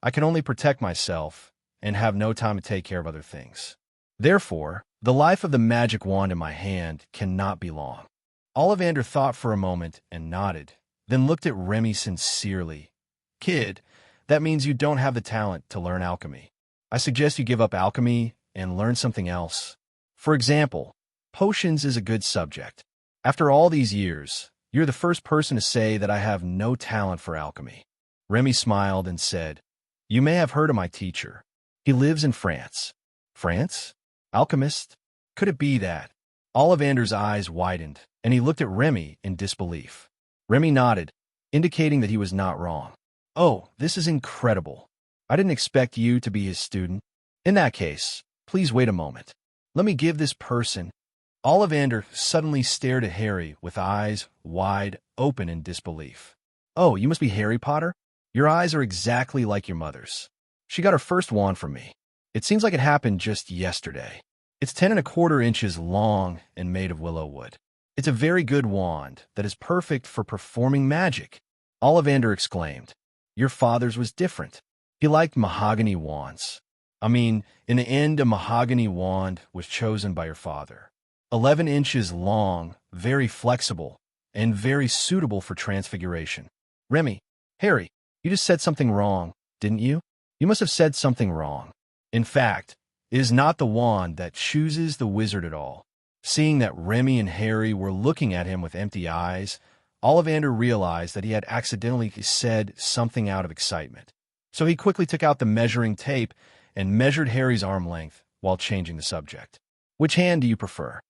I can only protect myself and have no time to take care of other things. Therefore, the life of the magic wand in my hand cannot be long. Ollivander thought for a moment and nodded, then looked at Remy sincerely. Kid, that means you don't have the talent to learn alchemy. I suggest you give up alchemy and learn something else. For example, potions is a good subject. After all these years, you're the first person to say that I have no talent for alchemy. Remy smiled and said, You may have heard of my teacher. He lives in France. France? Alchemist? Could it be that? Ollivander's eyes widened, and he looked at Remy in disbelief. Remy nodded, indicating that he was not wrong. Oh, this is incredible. I didn't expect you to be his student. In that case, please wait a moment. Let me give this person. Ollivander suddenly stared at Harry with eyes wide open in disbelief. Oh, you must be Harry Potter? Your eyes are exactly like your mother's. She got her first wand from me. It seems like it happened just yesterday. It's 10¼ inches long and made of willow wood. It's a very good wand that is perfect for performing magic. Ollivander exclaimed. Your father's was different. He liked mahogany wands. I mean, in the end, a mahogany wand was chosen by your father. 11 inches long, very flexible, and very suitable for transfiguration. Remy, Harry, you just said something wrong, didn't you? You must have said something wrong. In fact, it is not the wand that chooses the wizard at all. Seeing that Remy and Harry were looking at him with empty eyes, Ollivander realized that he had accidentally said something out of excitement. So he quickly took out the measuring tape and measured Harry's arm length while changing the subject. Which hand do you prefer?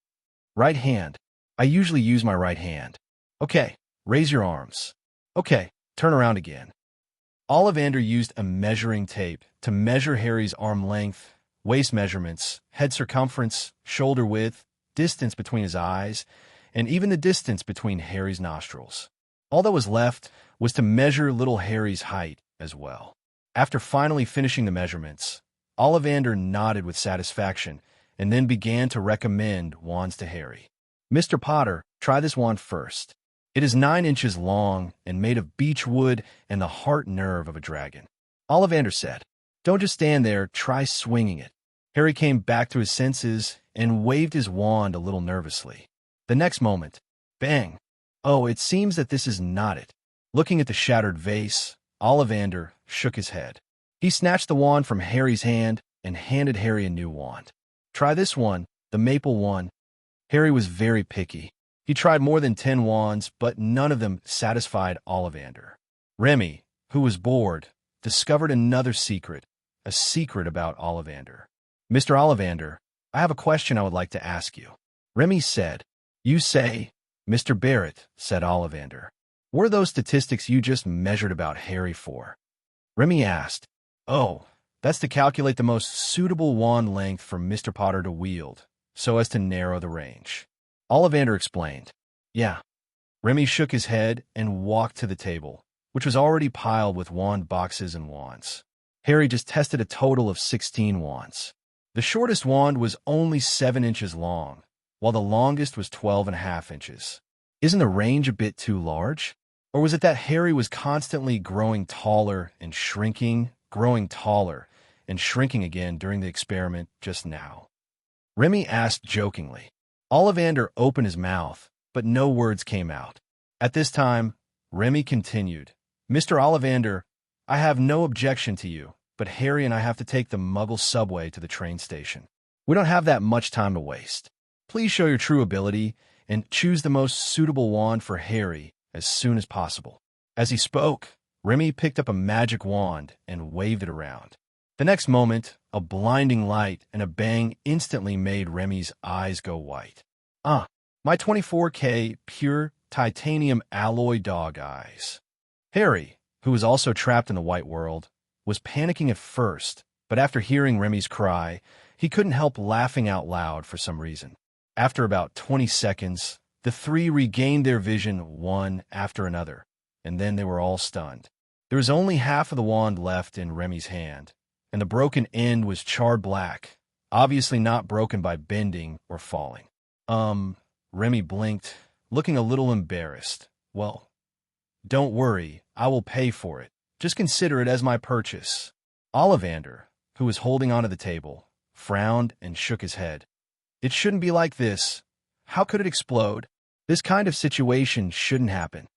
Right hand. I usually use my right hand. Okay, raise your arms. Okay, turn around again. Ollivander used a measuring tape to measure Harry's arm length, waist measurements, head circumference, shoulder width, distance between his eyes, and even the distance between Harry's nostrils. All that was left was to measure little Harry's height as well. After finally finishing the measurements, Ollivander nodded with satisfaction and then began to recommend wands to Harry. Mr. Potter, try this wand first. It is 9 inches long and made of beech wood and the heart nerve of a dragon. Ollivander said, Don't just stand there, try swinging it. Harry came back to his senses and waved his wand a little nervously. The next moment, bang! Oh, it seems that this is not it. Looking at the shattered vase, Ollivander shook his head. He snatched the wand from Harry's hand and handed Harry a new wand. Try this one, the maple one. Harry was very picky. He tried more than 10 wands, but none of them satisfied Ollivander. Remy, who was bored, discovered another secret, a secret about Ollivander. Mr. Ollivander, I have a question I would like to ask you. Remy said. You say, Mr. Barrett, said Ollivander. What are those statistics you just measured about Harry for? Remy asked. Oh, that's to calculate the most suitable wand length for Mr. Potter to wield, so as to narrow the range. Ollivander explained. Yeah. Remy shook his head and walked to the table, which was already piled with wand boxes and wands. Harry just tested a total of 16 wands. The shortest wand was only 7 inches long, while the longest was 12½ inches. Isn't the range a bit too large? Or was it that Harry was constantly growing taller and shrinking, growing taller and shrinking again during the experiment just now? Remy asked jokingly. Ollivander opened his mouth, but no words came out. At this time, Remy continued, "Mr. Ollivander, I have no objection to you, but Harry and I have to take the Muggle subway to the train station. We don't have that much time to waste. Please show your true ability and choose the most suitable wand for Harry as soon as possible." As he spoke, Remy picked up a magic wand and waved it around. The next moment, a blinding light and a bang instantly made Remy's eyes go white. My 24K pure titanium alloy dog eyes. Harry, who was also trapped in the white world, was panicking at first, but after hearing Remy's cry, he couldn't help laughing out loud for some reason. After about 20 seconds, the three regained their vision one after another, and then they were all stunned. There was only half of the wand left in Remy's hand, and the broken end was charred black, obviously not broken by bending or falling. Remy blinked, looking a little embarrassed. "Well, don't worry, I will pay for it. Just consider it as my purchase." Ollivander, who was holding onto the table, frowned and shook his head. "It shouldn't be like this. How could it explode? This kind of situation shouldn't happen."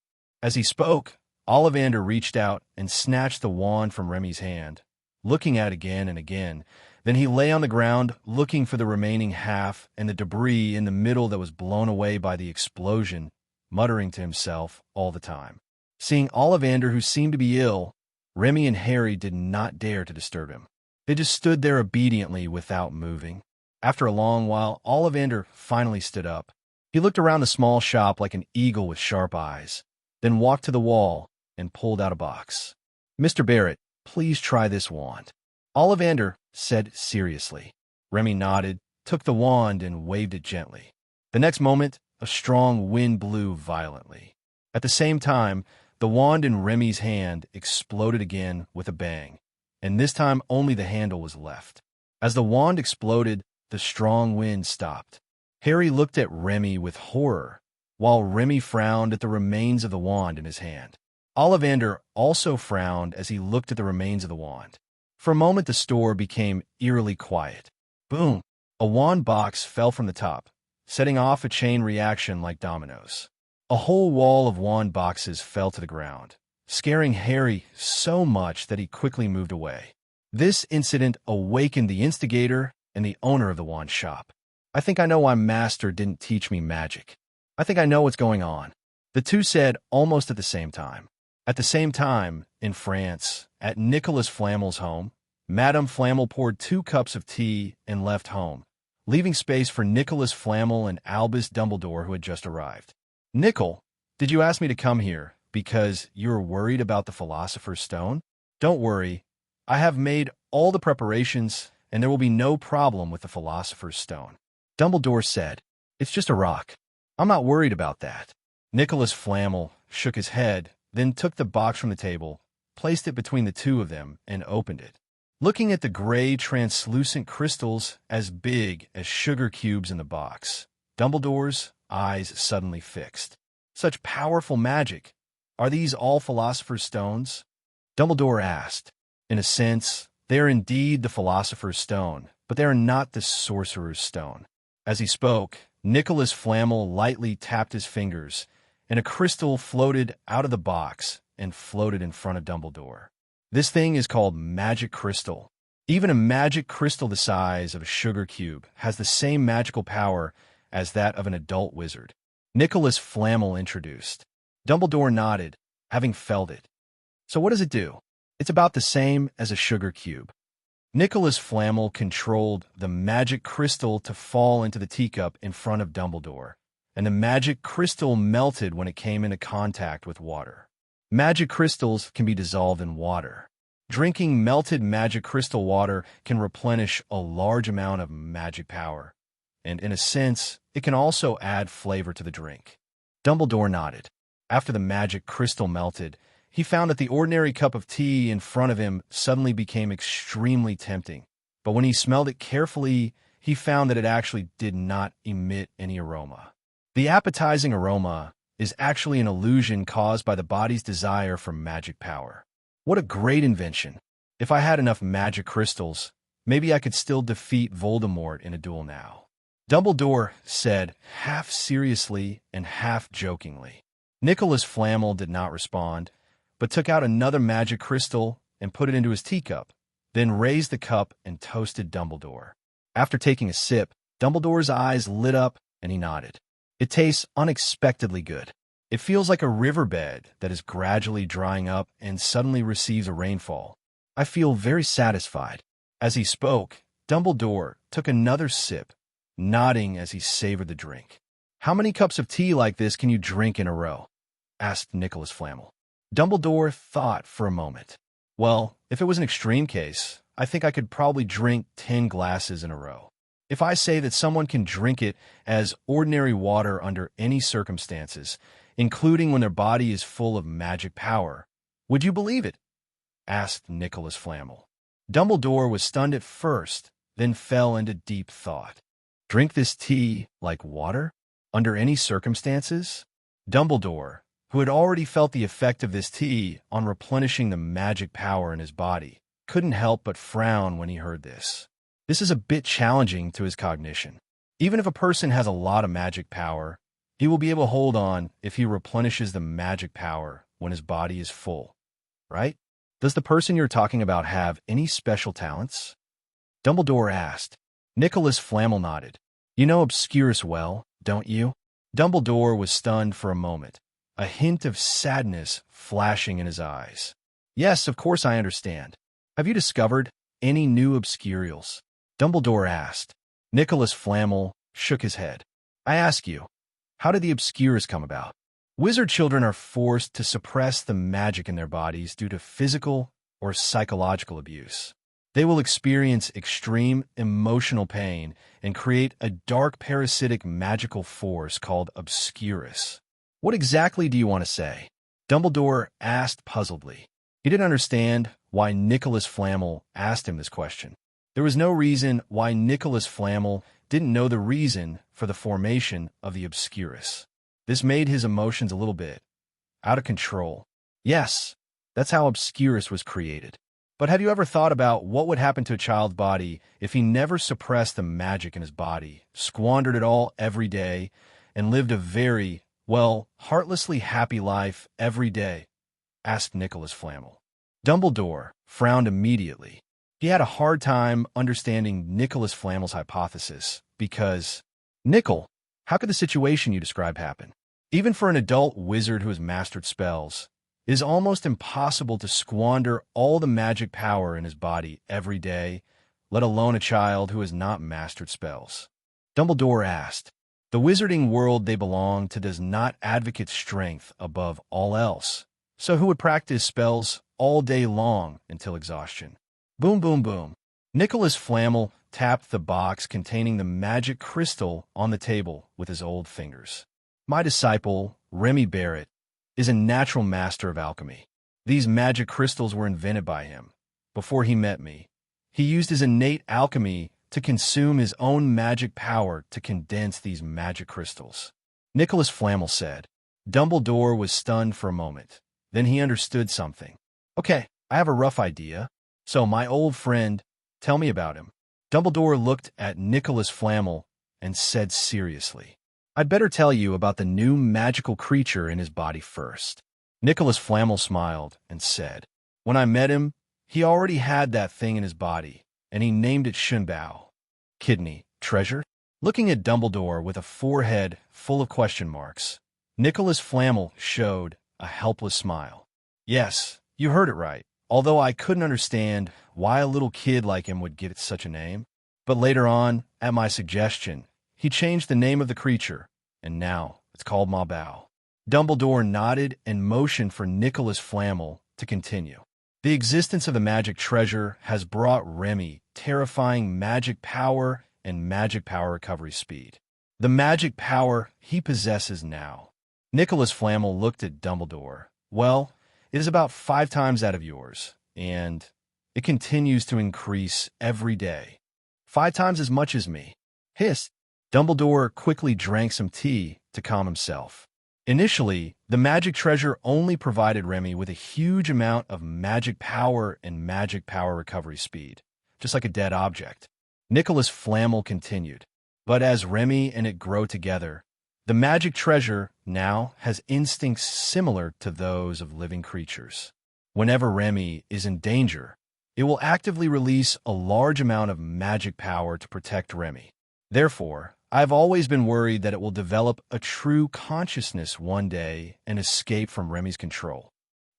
As he spoke, Ollivander reached out and snatched the wand from Remy's hand, looking at it again and again. Then he lay on the ground, looking for the remaining half and the debris in the middle that was blown away by the explosion, muttering to himself all the time. Seeing Ollivander, who seemed to be ill, Remy and Harry did not dare to disturb him. They just stood there obediently without moving. After a long while, Ollivander finally stood up. He looked around the small shop like an eagle with sharp eyes, then walked to the wall and pulled out a box. "Mr. Barrett, please try this wand," Ollivander said seriously. Remy nodded, took the wand, and waved it gently. The next moment, a strong wind blew violently. At the same time, the wand in Remy's hand exploded again with a bang, and this time only the handle was left. As the wand exploded, the strong wind stopped. Harry looked at Remy with horror, while Remy frowned at the remains of the wand in his hand. Ollivander also frowned as he looked at the remains of the wand. For a moment, the store became eerily quiet. Boom! A wand box fell from the top, setting off a chain reaction like dominoes. A whole wall of wand boxes fell to the ground, scaring Harry so much that he quickly moved away. This incident awakened the instigator and the owner of the wand shop. "I think I know why Master didn't teach me magic. I think I know what's going on," the two said almost at the same time. At the same time, in France, at Nicholas Flamel's home, Madame Flamel poured 2 cups of tea and left home, leaving space for Nicholas Flamel and Albus Dumbledore, who had just arrived. "Nicol, did you ask me to come here because you're worried about the Philosopher's Stone? Don't worry, I have made all the preparations, and there will be no problem with the Philosopher's Stone," Dumbledore said. "It's just a rock. I'm not worried about that." Nicholas Flamel shook his head, then took the box from the table, placed it between the two of them, and opened it. Looking at the gray, translucent crystals as big as sugar cubes in the box, Dumbledore's eyes suddenly fixed. "Such powerful magic. Are these all Philosopher's Stones?" Dumbledore asked. "In a sense, they are indeed the Philosopher's Stone, but they are not the Sorcerer's Stone." As he spoke, Nicholas Flamel lightly tapped his fingers, and a crystal floated out of the box and floated in front of Dumbledore. "This thing is called Magic Crystal. Even a magic crystal the size of a sugar cube has the same magical power as that of an adult wizard," Nicholas Flamel introduced. Dumbledore nodded, having felt it. "So what does it do?" "It's about the same as a sugar cube." Nicholas Flamel controlled the magic crystal to fall into the teacup in front of Dumbledore, and the magic crystal melted when it came into contact with water. Magic crystals can be dissolved in water. Drinking melted magic crystal water can replenish a large amount of magic power, and in a sense, it can also add flavor to the drink. Dumbledore nodded. After the magic crystal melted, he found that the ordinary cup of tea in front of him suddenly became extremely tempting, but when he smelled it carefully, he found that it actually did not emit any aroma. The appetizing aroma is actually an illusion caused by the body's desire for magic power. What a great invention! If I had enough magic crystals, maybe I could still defeat Voldemort in a duel now. Dumbledore said, half seriously and half jokingly. Nicholas Flamel did not respond, but took out another magic crystal and put it into his teacup, then raised the cup and toasted Dumbledore. After taking a sip, Dumbledore's eyes lit up and he nodded. It tastes unexpectedly good. It feels like a riverbed that is gradually drying up and suddenly receives a rainfall. I feel very satisfied. As he spoke, Dumbledore took another sip, nodding as he savored the drink. How many cups of tea like this can you drink in a row? Asked Nicholas Flamel. Dumbledore thought for a moment. Well, if it was an extreme case, I think I could probably drink 10 glasses in a row. If I say that someone can drink it as ordinary water under any circumstances, including when their body is full of magic power, would you believe it? Asked Nicholas Flamel. Dumbledore was stunned at first, then fell into deep thought. Drink this tea like water? Under any circumstances? Dumbledore, who had already felt the effect of this tea on replenishing the magic power in his body, couldn't help but frown when he heard this. This is a bit challenging to his cognition. Even if a person has a lot of magic power, he will be able to hold on if he replenishes the magic power when his body is full, right? Does the person you're talking about have any special talents? Dumbledore asked. Nicholas Flamel nodded. You know Obscurus well, don't you? Dumbledore was stunned for a moment, a hint of sadness flashing in his eyes. Yes, of course I understand. Have you discovered any new Obscurials? Dumbledore asked. Nicholas Flamel shook his head. I ask you, how did the Obscurus come about? Wizard children are forced to suppress the magic in their bodies due to physical or psychological abuse. They will experience extreme emotional pain and create a dark parasitic magical force called Obscurus. What exactly do you want to say? Dumbledore asked puzzledly. He didn't understand why Nicholas Flamel asked him this question. There was no reason why Nicholas Flamel didn't know the reason for the formation of the Obscurus. This made his emotions a little bit out of control. Yes, that's how Obscurus was created. But have you ever thought about what would happen to a child's body if he never suppressed the magic in his body, squandered it all every day, and lived a very, well, heartlessly happy life every day? Asked Nicholas Flamel. Dumbledore frowned immediately. He had a hard time understanding Nicholas Flamel's hypothesis because, Nichol, how could the situation you describe happen? Even for an adult wizard who has mastered spells, it is almost impossible to squander all the magic power in his body every day, let alone a child who has not mastered spells. Dumbledore asked, the wizarding world they belong to does not advocate strength above all else, so who would practice spells all day long until exhaustion? Boom, boom, boom. Nicholas Flamel tapped the box containing the magic crystal on the table with his old fingers. My disciple, Remy Barrett, is a natural master of alchemy. These magic crystals were invented by him. Before he met me, he used his innate alchemy to consume his own magic power to condense these magic crystals. Nicholas Flamel said. Dumbledore was stunned for a moment. Then he understood something. Okay, I have a rough idea. So, my old friend, tell me about him. Dumbledore looked at Nicholas Flamel and said seriously, I'd better tell you about the new magical creature in his body first. Nicholas Flamel smiled and said, when I met him, he already had that thing in his body, and he named it Shinbao. Kidney, treasure? Looking at Dumbledore with a forehead full of question marks, Nicholas Flamel showed a helpless smile. Yes, you heard it right. Although I couldn't understand why a little kid like him would get such a name. But later on, at my suggestion, he changed the name of the creature, and now it's called Mabao. Dumbledore nodded and motioned for Nicholas Flamel to continue. The existence of the magic treasure has brought Remy terrifying magic power and magic power recovery speed. The magic power he possesses now. Nicholas Flamel looked at Dumbledore. Well, it is about 5 times that of yours, and it continues to increase every day. 5 times as much as me. Hiss. Dumbledore quickly drank some tea to calm himself. Initially, the magic treasure only provided Remy with a huge amount of magic power and magic power recovery speed, just like a dead object. Nicholas Flamel continued. But as Remy and it grow together, the magic treasure now has instincts similar to those of living creatures. Whenever Remy is in danger, it will actively release a large amount of magic power to protect Remy. Therefore, I've always been worried that it will develop a true consciousness one day and escape from Remy's control.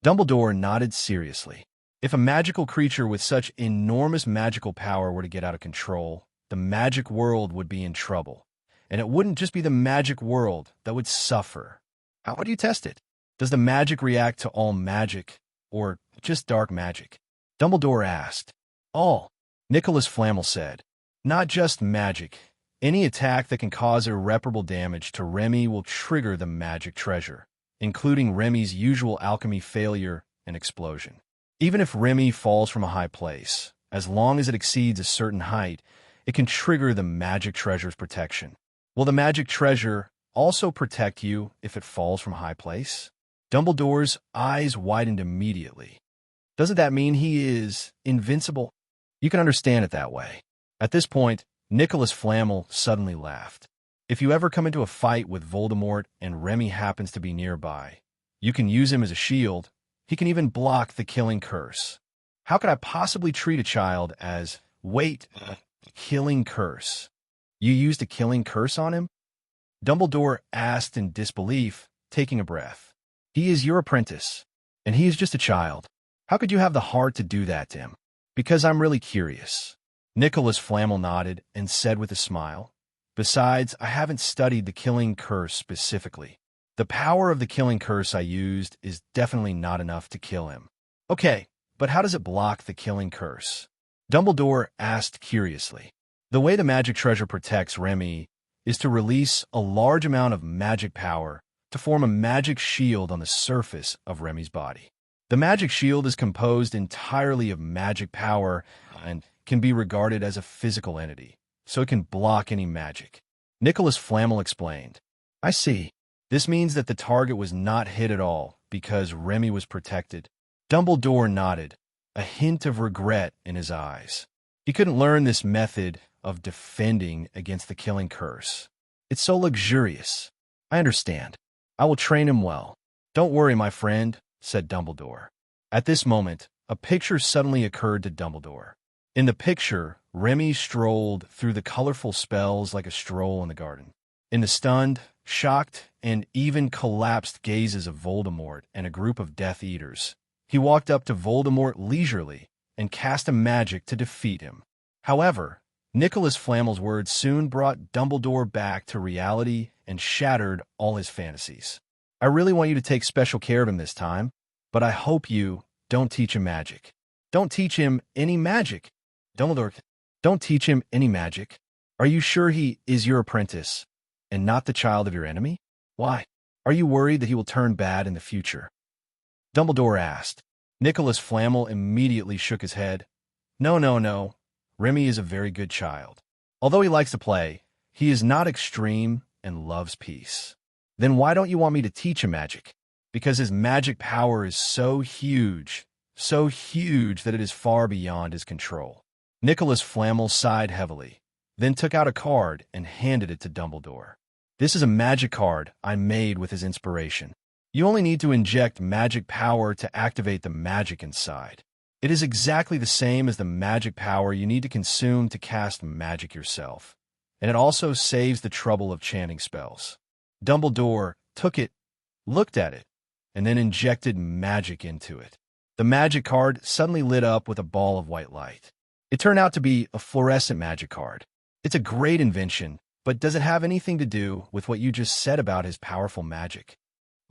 Dumbledore nodded seriously. If a magical creature with such enormous magical power were to get out of control, the magic world would be in trouble. And it wouldn't just be the magic world that would suffer. How would you test it? Does the magic react to all magic, or just dark magic? Dumbledore asked. All, Nicholas Flamel said. Not just magic. Any attack that can cause irreparable damage to Remy will trigger the magic treasure, including Remy's usual alchemy failure and explosion. Even if Remy falls from a high place, as long as it exceeds a certain height, it can trigger the magic treasure's protection. Will the magic treasure also protect you if it falls from a high place? Dumbledore's eyes widened immediately. Doesn't that mean he is invincible? You can understand it that way. At this point, Nicholas Flamel suddenly laughed. If you ever come into a fight with Voldemort and Remy happens to be nearby, you can use him as a shield. He can even block the killing curse. How could I possibly treat a child as, killing curse? You used a killing curse on him? Dumbledore asked in disbelief, taking a breath. He is your apprentice, and he is just a child. How could you have the heart to do that to him? Because I'm really curious. Nicholas Flamel nodded and said with a smile, Besides, I haven't studied the killing curse specifically. The power of the killing curse I used is definitely not enough to kill him. Okay, but how does it block the killing curse? Dumbledore asked curiously. The way the magic treasure protects Remy is to release a large amount of magic power to form a magic shield on the surface of Remy's body. The magic shield is composed entirely of magic power and can be regarded as a physical entity, so it can block any magic. Nicholas Flamel explained. I see. This means that the target was not hit at all because Remy was protected. Dumbledore nodded, a hint of regret in his eyes. He couldn't learn this method of defending against the killing curse. It's so luxurious. I understand. I will train him well. Don't worry, my friend, said Dumbledore. At this moment, a picture suddenly occurred to Dumbledore. In the picture, Remy strolled through the colorful spells like a stroll in the garden. In the stunned, shocked, and even collapsed gazes of Voldemort and a group of Death Eaters, he walked up to Voldemort leisurely and cast a magic to defeat him. However, Nicholas Flamel's words soon brought Dumbledore back to reality and shattered all his fantasies. I really want you to take special care of him this time, but I hope you don't teach him magic. Don't teach him any magic. Dumbledore, don't teach him any magic. Are you sure he is your apprentice and not the child of your enemy? Why? Are you worried that he will turn bad in the future? Dumbledore asked. Nicholas Flamel immediately shook his head. No. Remy is a very good child. Although he likes to play, he is not extreme and loves peace. Then why don't you want me to teach him magic? Because his magic power is so huge that it is far beyond his control. Nicholas Flamel sighed heavily, then took out a card and handed it to Dumbledore. This is a magic card I made with his inspiration. You only need to inject magic power to activate the magic inside. It is exactly the same as the magic power you need to consume to cast magic yourself, and it also saves the trouble of chanting spells. Dumbledore took it, looked at it, and then injected magic into it. The magic card suddenly lit up with a ball of white light. It turned out to be a fluorescent magic card. It's a great invention, but does it have anything to do with what you just said about his powerful magic?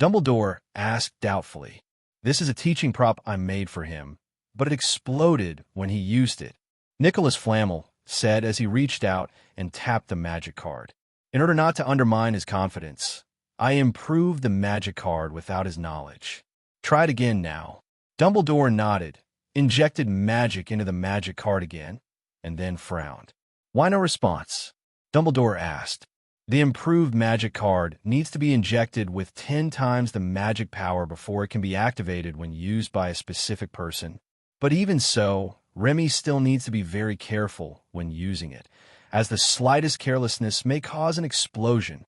Dumbledore asked doubtfully. This is a teaching prop I made for him, but it exploded when he used it. Nicholas Flamel said as he reached out and tapped the magic card. In order not to undermine his confidence, I improved the magic card without his knowledge. Try it again now. Dumbledore nodded, injected magic into the magic card again, and then frowned. Why no response? Dumbledore asked. The improved magic card needs to be injected with 10 times the magic power before it can be activated when used by a specific person. But even so, Remy still needs to be very careful when using it, as the slightest carelessness may cause an explosion.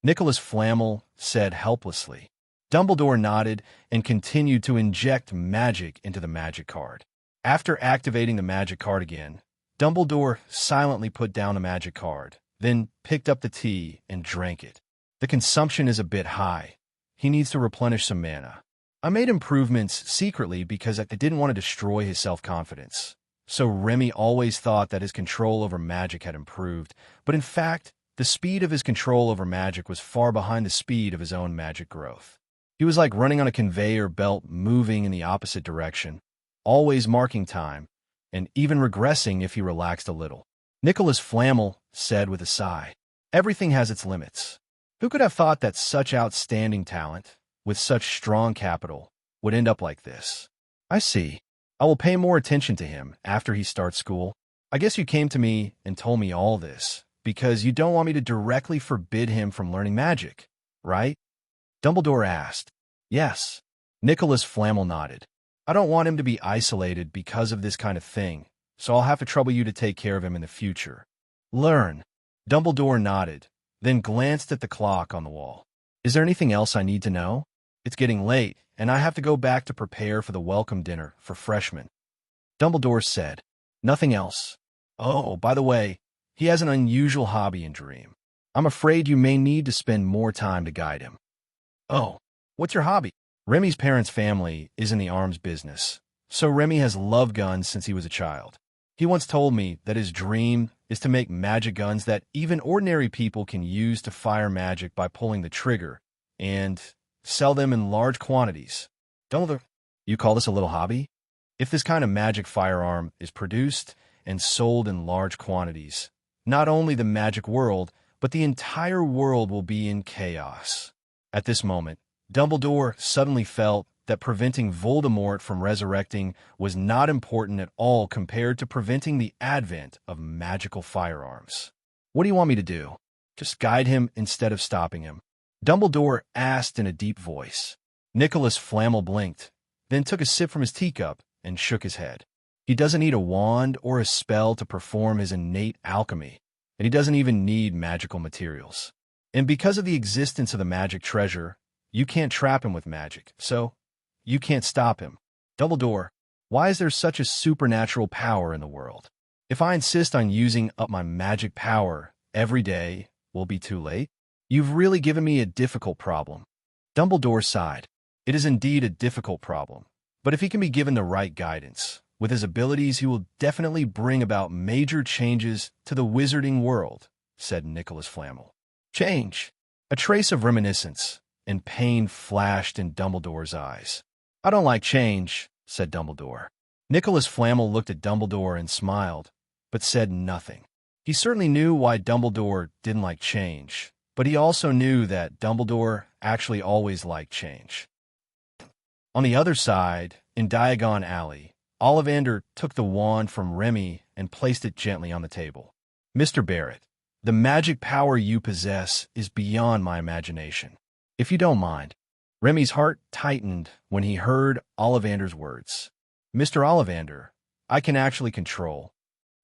Nicholas Flamel said helplessly. Dumbledore nodded and continued to inject magic into the magic card. After activating the magic card again, Dumbledore silently put down the magic card, then picked up the tea and drank it. The consumption is a bit high. He needs to replenish some mana. I made improvements secretly because I didn't want to destroy his self-confidence. So Remy always thought that his control over magic had improved, but in fact, the speed of his control over magic was far behind the speed of his own magic growth. He was like running on a conveyor belt moving in the opposite direction, always marking time, and even regressing if he relaxed a little. Nicholas Flamel said with a sigh, "Everything has its limits. Who could have thought that such outstanding talent, with such strong capital, would end up like this? I see. I will pay more attention to him after he starts school. I guess you came to me and told me all this because you don't want me to directly forbid him from learning magic, right?" Dumbledore asked. "Yes." Nicholas Flamel nodded. "I don't want him to be isolated because of this kind of thing, so I'll have to trouble you to take care of him in the future." "Learn." Dumbledore nodded, then glanced at the clock on the wall. "Is there anything else I need to know? It's getting late, and I have to go back to prepare for the welcome dinner for freshmen." Dumbledore said, "Nothing else. Oh, by the way, he has an unusual hobby and dream. I'm afraid you may need to spend more time to guide him." "Oh, what's your hobby?" Remy's parents' family is in the arms business, so Remy has loved guns since he was a child. He once told me that his dream is to make magic guns that even ordinary people can use to fire magic by pulling the trigger, and sell them in large quantities. Dumbledore, you call this a little hobby? If this kind of magic firearm is produced and sold in large quantities, not only the magic world, but the entire world will be in chaos. At this moment, Dumbledore suddenly felt that preventing Voldemort from resurrecting was not important at all compared to preventing the advent of magical firearms. "What do you want me to do? Just guide him instead of stopping him?" Dumbledore asked in a deep voice. Nicholas Flamel blinked, then took a sip from his teacup and shook his head. He doesn't need a wand or a spell to perform his innate alchemy, and he doesn't even need magical materials. And because of the existence of the magic treasure, you can't trap him with magic, so you can't stop him. Dumbledore, why is there such a supernatural power in the world? If I insist on using up my magic power every day, will it be too late? You've really given me a difficult problem. Dumbledore sighed. It is indeed a difficult problem, but if he can be given the right guidance, with his abilities he will definitely bring about major changes to the wizarding world, said Nicholas Flamel. Change. A trace of reminiscence and pain flashed in Dumbledore's eyes. "I don't like change," said Dumbledore. Nicholas Flamel looked at Dumbledore and smiled, but said nothing. He certainly knew why Dumbledore didn't like change, but he also knew that Dumbledore actually always liked change. On the other side, in Diagon Alley, Ollivander took the wand from Remy and placed it gently on the table. "Mr. Barrett, the magic power you possess is beyond my imagination. If you don't mind." Remy's heart tightened when he heard Ollivander's words. "Mr. Ollivander, I can actually control.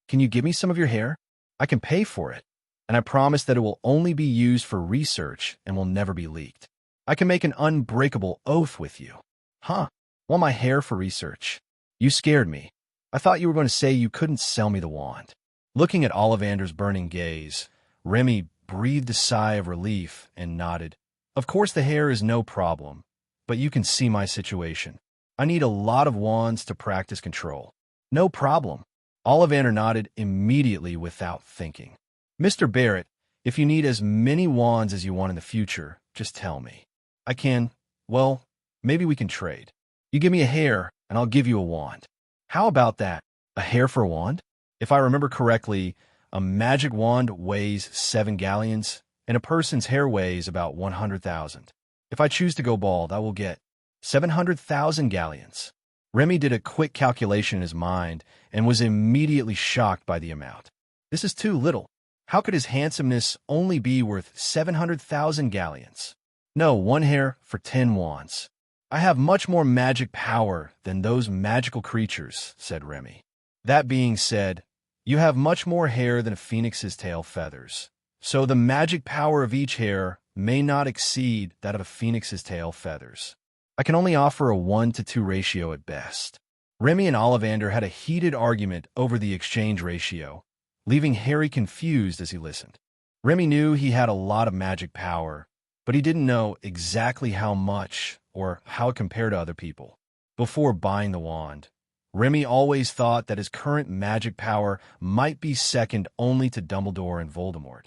Can you give me some of your hair? I can pay for it, and I promise that it will only be used for research and will never be leaked. I can make an unbreakable oath with you." "Huh? Want my hair for research? You scared me. I thought you were going to say you couldn't sell me the wand." Looking at Ollivander's burning gaze, Remy breathed a sigh of relief and nodded. "Of course the hair is no problem, but you can see my situation. I need a lot of wands to practice control." "No problem." Ollivander nodded immediately without thinking. "Mr. Barrett, if you need as many wands as you want in the future, just tell me. I can, well, maybe we can trade. You give me a hair, and I'll give you a wand. How about that? A hair for a wand? If I remember correctly, a magic wand weighs 7 galleons, and a person's hair weighs about 100,000. If I choose to go bald, I will get 700,000 galleons." Remy did a quick calculation in his mind and was immediately shocked by the amount. This is too little. How could his handsomeness only be worth 700,000 galleons? "No, 1 hair for 10 wands. I have much more magic power than those magical creatures," said Remy. That being said, you have much more hair than a phoenix's tail feathers, so the magic power of each hair may not exceed that of a phoenix's tail feathers. I can only offer a 1-to-2 ratio at best. Remy and Ollivander had a heated argument over the exchange ratio, leaving Harry confused as he listened. Remy knew he had a lot of magic power, but he didn't know exactly how much or how it compared to other people. Before buying the wand, Remy always thought that his current magic power might be second only to Dumbledore and Voldemort.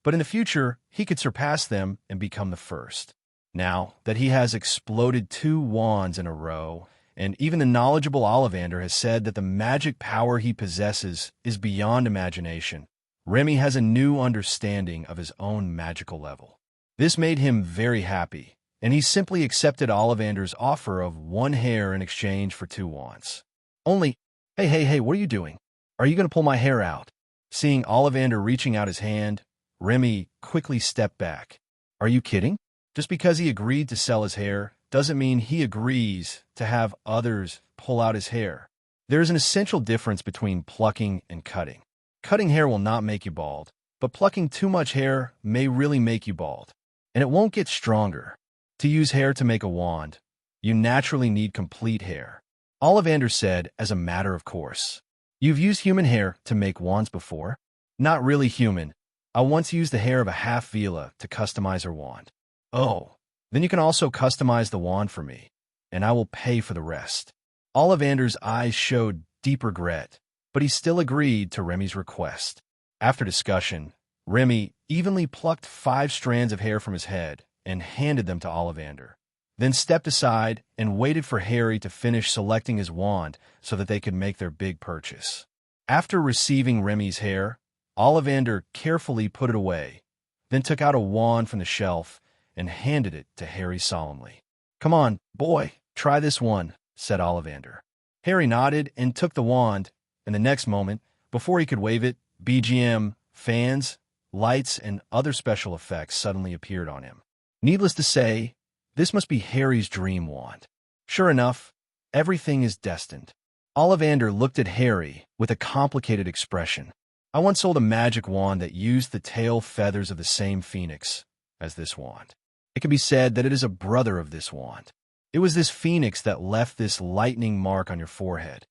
But in the future, he could surpass them and become the first. Now that he has exploded 2 wands in a row, and even the knowledgeable Ollivander has said that the magic power he possesses is beyond imagination, Remy has a new understanding of his own magical level. This made him very happy, and he simply accepted Ollivander's offer of 1 hair in exchange for 2 wands. Only, hey, what are you doing? Are you going to pull my hair out? Seeing Ollivander reaching out his hand, Remy quickly stepped back. Are you kidding? Just because he agreed to sell his hair doesn't mean he agrees to have others pull out his hair. There is an essential difference between plucking and cutting. Cutting hair will not make you bald, but plucking too much hair may really make you bald, and it won't get stronger. To use hair to make a wand, you naturally need complete hair. Ollivander said as a matter of course. You've used human hair to make wands before? Not really human. I once used the hair of a half-Vila to customize her wand. Oh, then you can also customize the wand for me, and I will pay for the rest. Ollivander's eyes showed deep regret, but he still agreed to Remy's request. After discussion, Remy evenly plucked 5 strands of hair from his head and handed them to Ollivander, then stepped aside and waited for Harry to finish selecting his wand so that they could make their big purchase. After receiving Remy's hair, Ollivander carefully put it away, then took out a wand from the shelf and handed it to Harry solemnly. Come on, boy, try this one, said Ollivander. Harry nodded and took the wand, and the next moment, before he could wave it, BGM, fans, lights, and other special effects suddenly appeared on him. Needless to say, this must be Harry's dream wand. Sure enough, everything is destined. Ollivander looked at Harry with a complicated expression. I once sold a magic wand that used the tail feathers of the same phoenix as this wand. It can be said that it is a brother of this wand. It was this phoenix that left this lightning mark on your forehead.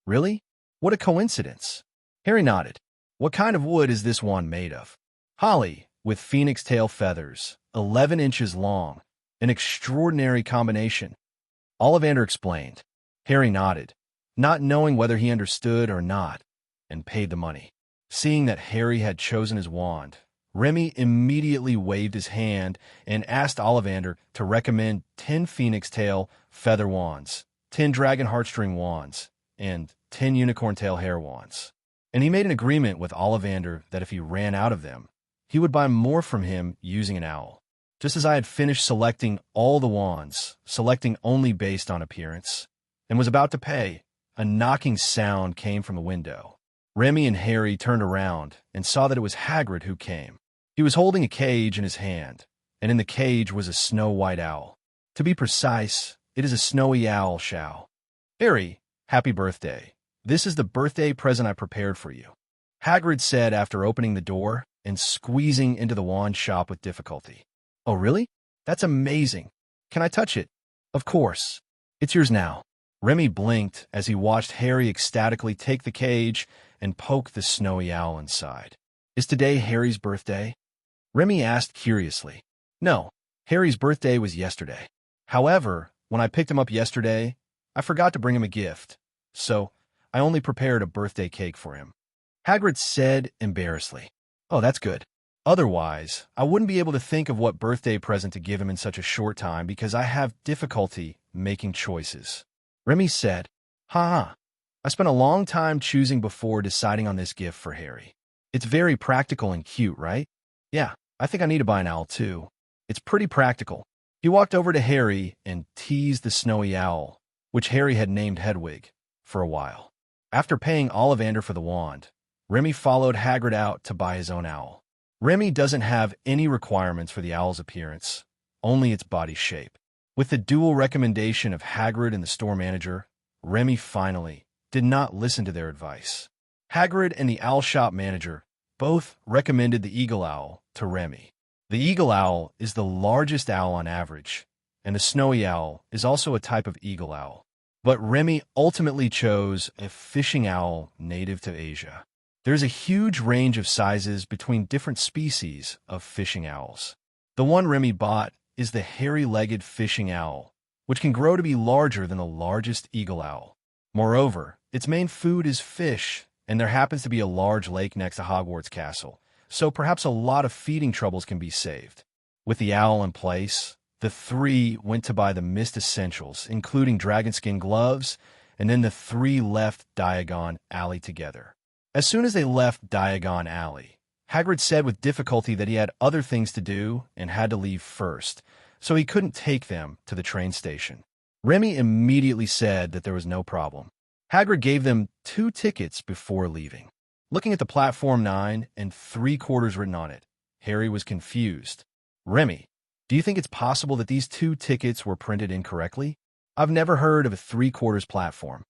Really? What a coincidence. Harry nodded. What kind of wood is this wand made of? Holly, with phoenix tail feathers, 11 inches long. An extraordinary combination. Ollivander explained. Harry nodded, not knowing whether he understood or not, and paid the money. Seeing that Harry had chosen his wand, Remy immediately waved his hand and asked Ollivander to recommend 10 phoenix tail feather wands, 10 dragon heartstring wands, and 10 unicorn tail hair wands. And he made an agreement with Ollivander that if he ran out of them, he would buy more from him using an owl. Just as I had finished selecting all the wands, selecting only based on appearance, and was about to pay, a knocking sound came from the window. Remy and Harry turned around and saw that it was Hagrid who came. He was holding a cage in his hand, and in the cage was a snow-white owl. To be precise, it is a snowy owl, Shao. Harry, happy birthday. This is the birthday present I prepared for you, Hagrid said after opening the door and squeezing into the wand shop with difficulty. Oh, really? That's amazing. Can I touch it? Of course. It's yours now. Remy blinked as he watched Harry ecstatically take the cage and poke the snowy owl inside. Is today Harry's birthday? Remy asked curiously. No, Harry's birthday was yesterday. However, when I picked him up yesterday, I forgot to bring him a gift, so I only prepared a birthday cake for him. Hagrid said embarrassedly. Oh, that's good. Otherwise, I wouldn't be able to think of what birthday present to give him in such a short time because I have difficulty making choices. Remy said, Ha. I spent a long time choosing before deciding on this gift for Harry. It's very practical and cute, right? Yeah, I think I need to buy an owl too. It's pretty practical. He walked over to Harry and teased the snowy owl, which Harry had named Hedwig, for a while. After paying Ollivander for the wand, Remy followed Hagrid out to buy his own owl. Remy doesn't have any requirements for the owl's appearance, only its body shape. With the dual recommendation of Hagrid and the store manager, Remy finally did not listen to their advice. Hagrid and the owl shop manager both recommended the eagle owl to Remy. The eagle owl is the largest owl on average, and the snowy owl is also a type of eagle owl. But Remy ultimately chose a fishing owl native to Asia. There's a huge range of sizes between different species of fishing owls. The one Remy bought is the hairy-legged fishing owl, which can grow to be larger than the largest eagle owl. Moreover, its main food is fish, and there happens to be a large lake next to Hogwarts Castle, so perhaps a lot of feeding troubles can be saved. With the owl in place, the three went to buy the mist essentials, including dragonskin gloves, and then the three left Diagon Alley together. As soon as they left Diagon Alley, Hagrid said with difficulty that he had other things to do and had to leave first, so he couldn't take them to the train station. Remy immediately said that there was no problem. Hagrid gave them 2 tickets before leaving. Looking at the platform 9 and 3/4 written on it, Harry was confused. Remy, do you think it's possible that these 2 tickets were printed incorrectly? I've never heard of a 3/4 platform.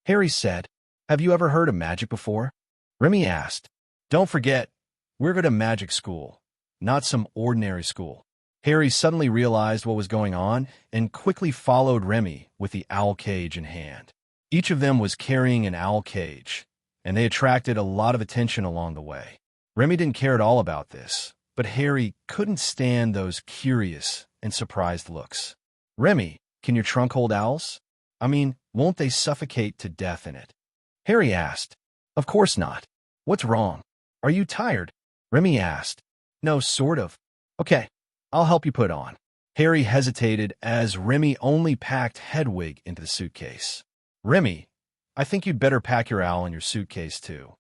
Harry said, have you ever heard of magic before? Remy asked. Don't forget, we're going to magic school, not some ordinary school. Harry suddenly realized what was going on and quickly followed Remy with the owl cage in hand. Each of them was carrying an owl cage, and they attracted a lot of attention along the way. Remy didn't care at all about this, but Harry couldn't stand those curious and surprised looks. Remy, can your trunk hold owls? I mean, won't they suffocate to death in it? Harry asked. Of course not. What's wrong? Are you tired? Remy asked. No, sort of. Okay, I'll help you put on. Harry hesitated as Remy only packed Hedwig into the suitcase. Remy, I think you'd better pack your owl in your suitcase too.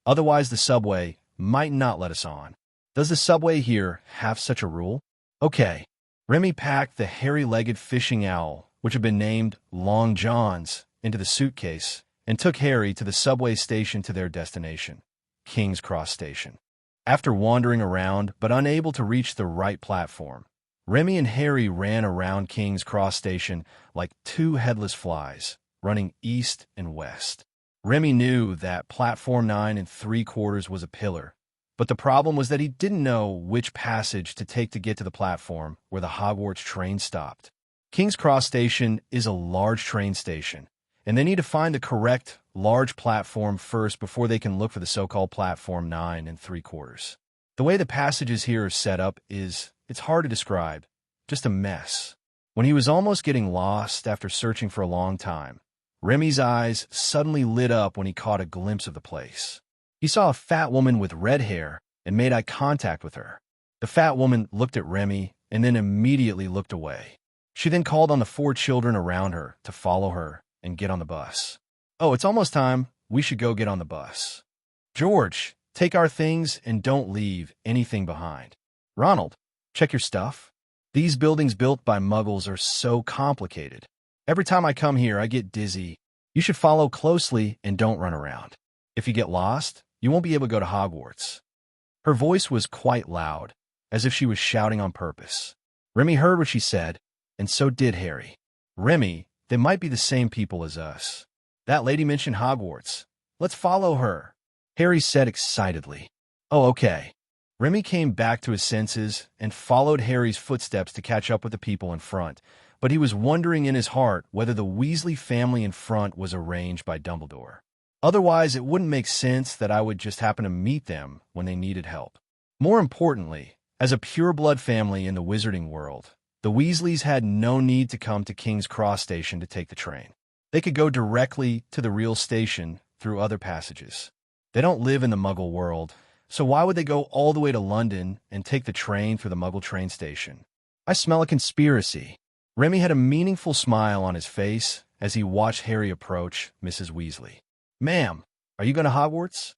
Otherwise the subway might not let us on. Does the subway here have such a rule? Okay. Remy packed the hairy-legged fishing owl, which had been named Long John's, into the suitcase and took Harry to the subway station to their destination, King's Cross Station. After wandering around but unable to reach the right platform, Remy and Harry ran around King's Cross Station like 2 headless flies, running east and west. Remy knew that platform 9 3/4 was a pillar, but the problem was that he didn't know which passage to take to get to the platform where the Hogwarts train stopped. King's Cross Station is a large train station, and they need to find the correct large platform first before they can look for the so-called platform 9 3/4. The way the passages here are set up it's hard to describe, just a mess. When he was almost getting lost after searching for a long time, Remy's eyes suddenly lit up when he caught a glimpse of the place. He saw a fat woman with red hair and made eye contact with her. The fat woman looked at Remy and then immediately looked away. She then called on the 4 children around her to follow her and get on the bus. Oh, it's almost time. We should go get on the bus. George, take our things and don't leave anything behind. Ronald, check your stuff. These buildings built by muggles are so complicated. Every time I come here, I get dizzy. You should follow closely and don't run around. If you get lost, you won't be able to go to Hogwarts. Her voice was quite loud, as if she was shouting on purpose. Remy heard what she said, and so did Harry. Remy, they might be the same people as us. That lady mentioned Hogwarts. Let's follow her, Harry said excitedly. Oh, okay. Remy came back to his senses and followed Harry's footsteps to catch up with the people in front, but he was wondering in his heart whether the Weasley family in front was arranged by Dumbledore. Otherwise, it wouldn't make sense that I would just happen to meet them when they needed help. More importantly, as a pure-blood family in the wizarding world, the Weasleys had no need to come to King's Cross Station to take the train. They could go directly to the real station through other passages. They don't live in the Muggle world, so why would they go all the way to London and take the train through the Muggle train station? I smell a conspiracy. Remy had a meaningful smile on his face as he watched Harry approach Mrs. Weasley. Ma'am, are you going to Hogwarts?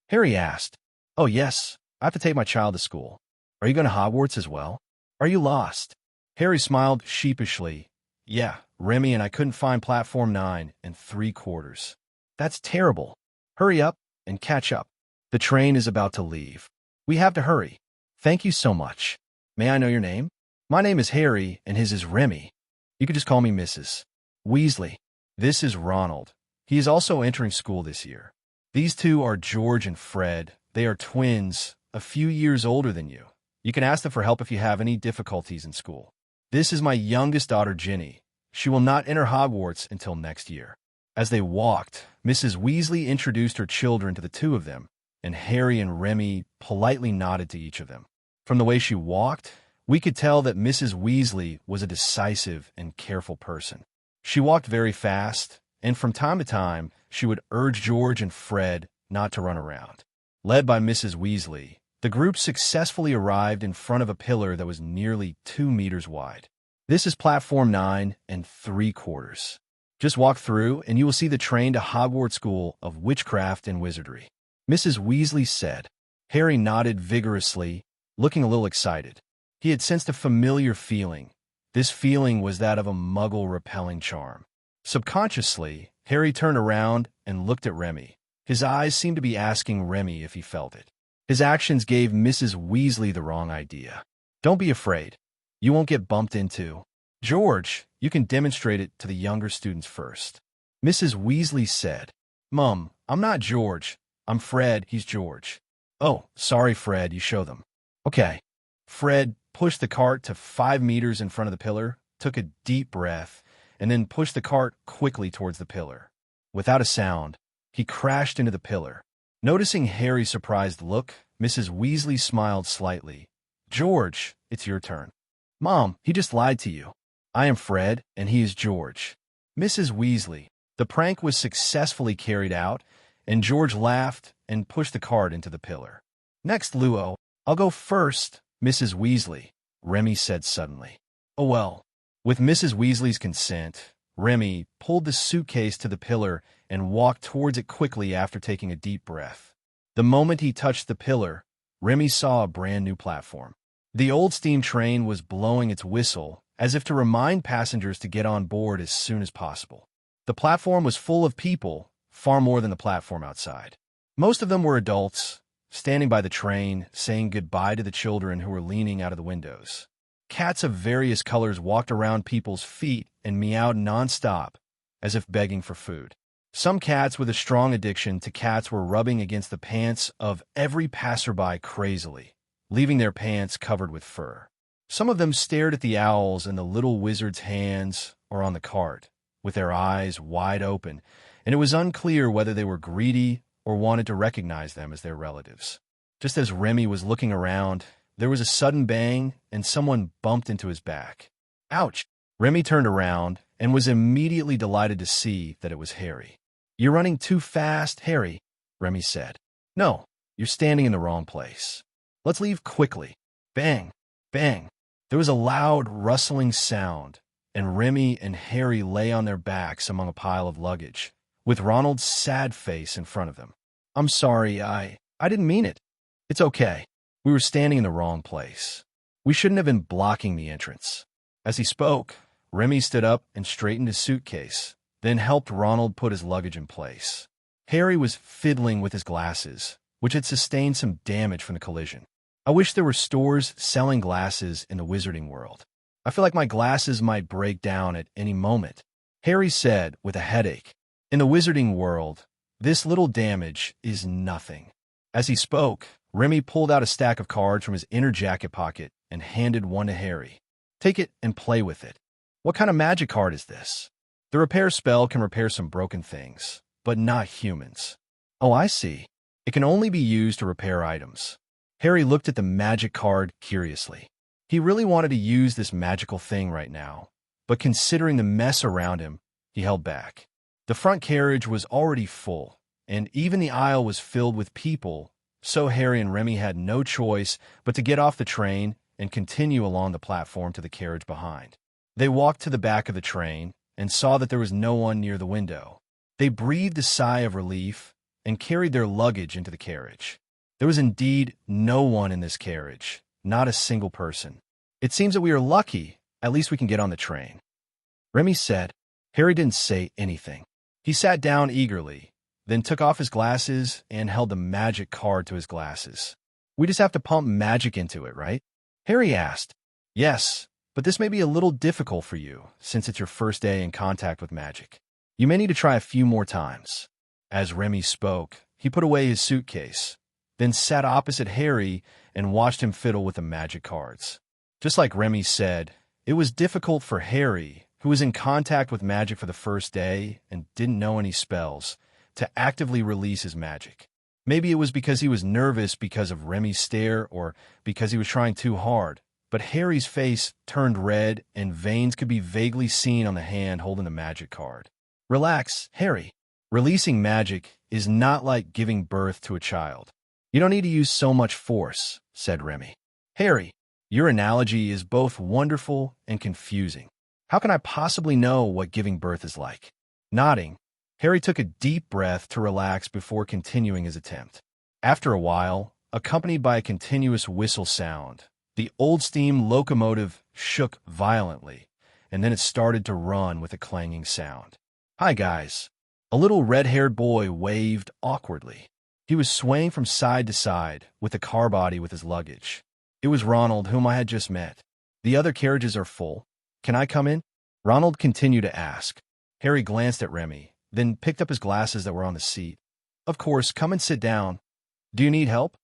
Harry asked. Oh, yes. I have to take my child to school. Are you going to Hogwarts as well? Are you lost? Harry smiled sheepishly. Yeah, Remy and I couldn't find platform 9 3/4. That's terrible. Hurry up and catch up. The train is about to leave. We have to hurry. Thank you so much. May I know your name? My name is Harry, and his is Remy. You could just call me Mrs. Weasley. This is Ronald. He is also entering school this year. These two are George and Fred. They are twins, a few years older than you. You can ask them for help if you have any difficulties in school. This is my youngest daughter, Ginny. She will not enter Hogwarts until next year." As they walked, Mrs. Weasley introduced her children to the two of them, and Harry and Remy politely nodded to each of them. From the way she walked, we could tell that Mrs. Weasley was a decisive and careful person. She walked very fast, and from time to time, she would urge George and Fred not to run around. Led by Mrs. Weasley, the group successfully arrived in front of a pillar that was nearly 2 meters wide. "This is platform 9 3/4. Just walk through and you will see the train to Hogwarts School of Witchcraft and Wizardry," Mrs. Weasley said. Harry nodded vigorously, looking a little excited. He had sensed a familiar feeling. This feeling was that of a muggle-repelling charm. Subconsciously, Harry turned around and looked at Remy. His eyes seemed to be asking Remy if he felt it. His actions gave Mrs. Weasley the wrong idea. "Don't be afraid. You won't get bumped into. George, you can demonstrate it to the younger students first," Mrs. Weasley said. "Mum, I'm not George. I'm Fred, he's George." "Oh, sorry, Fred, you show them." "Okay." Fred pushed the cart to 5 meters in front of the pillar, took a deep breath, and then pushed the cart quickly towards the pillar. Without a sound, he crashed into the pillar. Noticing Harry's surprised look, Mrs. Weasley smiled slightly. "George, it's your turn." "Mom, he just lied to you. I am Fred, and he is George." "Mrs. Weasley." The prank was successfully carried out, and George laughed and pushed the cart into the pillar. "Next, Luo. I'll go first, Mrs. Weasley," Remy said suddenly. "Oh well." With Mrs. Weasley's consent, Remy pulled the suitcase to the pillar and walked towards it quickly after taking a deep breath. The moment he touched the pillar, Remy saw a brand new platform. The old steam train was blowing its whistle, as if to remind passengers to get on board as soon as possible. The platform was full of people, far more than the platform outside. Most of them were adults, standing by the train, saying goodbye to the children who were leaning out of the windows. Cats of various colors walked around people's feet and meowed nonstop, as if begging for food. Some cats with a strong addiction to cats were rubbing against the pants of every passerby crazily, leaving their pants covered with fur. Some of them stared at the owls in the little wizard's hands or on the cart, with their eyes wide open, and it was unclear whether they were greedy or wanted to recognize them as their relatives. Just as Remy was looking around, there was a sudden bang and someone bumped into his back. "Ouch!" Remy turned around and was immediately delighted to see that it was Harry. "You're running too fast, Harry," Remy said. "No, you're standing in the wrong place. Let's leave quickly." Bang! Bang! There was a loud, rustling sound, and Remy and Harry lay on their backs among a pile of luggage, with Ronald's sad face in front of them. "I'm sorry, I didn't mean it. It's okay. We were standing in the wrong place. We shouldn't have been blocking the entrance." As he spoke, Remy stood up and straightened his suitcase, then helped Ronald put his luggage in place. Harry was fiddling with his glasses, which had sustained some damage from the collision. "I wish there were stores selling glasses in the wizarding world. I feel like my glasses might break down at any moment," Harry said with a headache. "In the wizarding world, this little damage is nothing." As he spoke, Remy pulled out a stack of cards from his inner jacket pocket and handed one to Harry. "Take it and play with it." "What kind of magic card is this?" "The repair spell can repair some broken things, but not humans." "Oh, I see. It can only be used to repair items." Harry looked at the magic card curiously. He really wanted to use this magical thing right now, but considering the mess around him, he held back. The front carriage was already full, and even the aisle was filled with people, so Harry and Remy had no choice but to get off the train and continue along the platform to the carriage behind. They walked to the back of the train and saw that there was no one near the window. They breathed a sigh of relief and carried their luggage into the carriage. There was indeed no one in this carriage, not a single person. "It seems that we are lucky. At least we can get on the train," Remy said. Harry didn't say anything. He sat down eagerly, then took off his glasses and held the magic card to his glasses. "We just have to pump magic into it, right?" Harry asked. "Yes, but this may be a little difficult for you, since it's your first day in contact with magic. You may need to try a few more times." As Remy spoke, he put away his suitcase, then sat opposite Harry and watched him fiddle with the magic cards. Just like Remy said, it was difficult for Harry, who was in contact with magic for the first day and didn't know any spells, to actively release his magic. Maybe it was because he was nervous because of Remy's stare or because he was trying too hard, but Harry's face turned red and veins could be vaguely seen on the hand holding the magic card. "Relax, Harry. Releasing magic is not like giving birth to a child. You don't need to use so much force," said Remy. "Harry, your analogy is both wonderful and confusing. How can I possibly know what giving birth is like?" Nodding, Harry took a deep breath to relax before continuing his attempt. After a while, accompanied by a continuous whistle sound, the old steam locomotive shook violently, and then it started to run with a clanging sound. "Hi, guys." A little red-haired boy waved awkwardly. He was swaying from side to side with the car body with his luggage. It was Ronald, whom I had just met. "The other carriages are full. Can I come in?" Ronald continued to ask. Harry glanced at Remy, then picked up his glasses that were on the seat. "Of course, come and sit down. Do you need help?"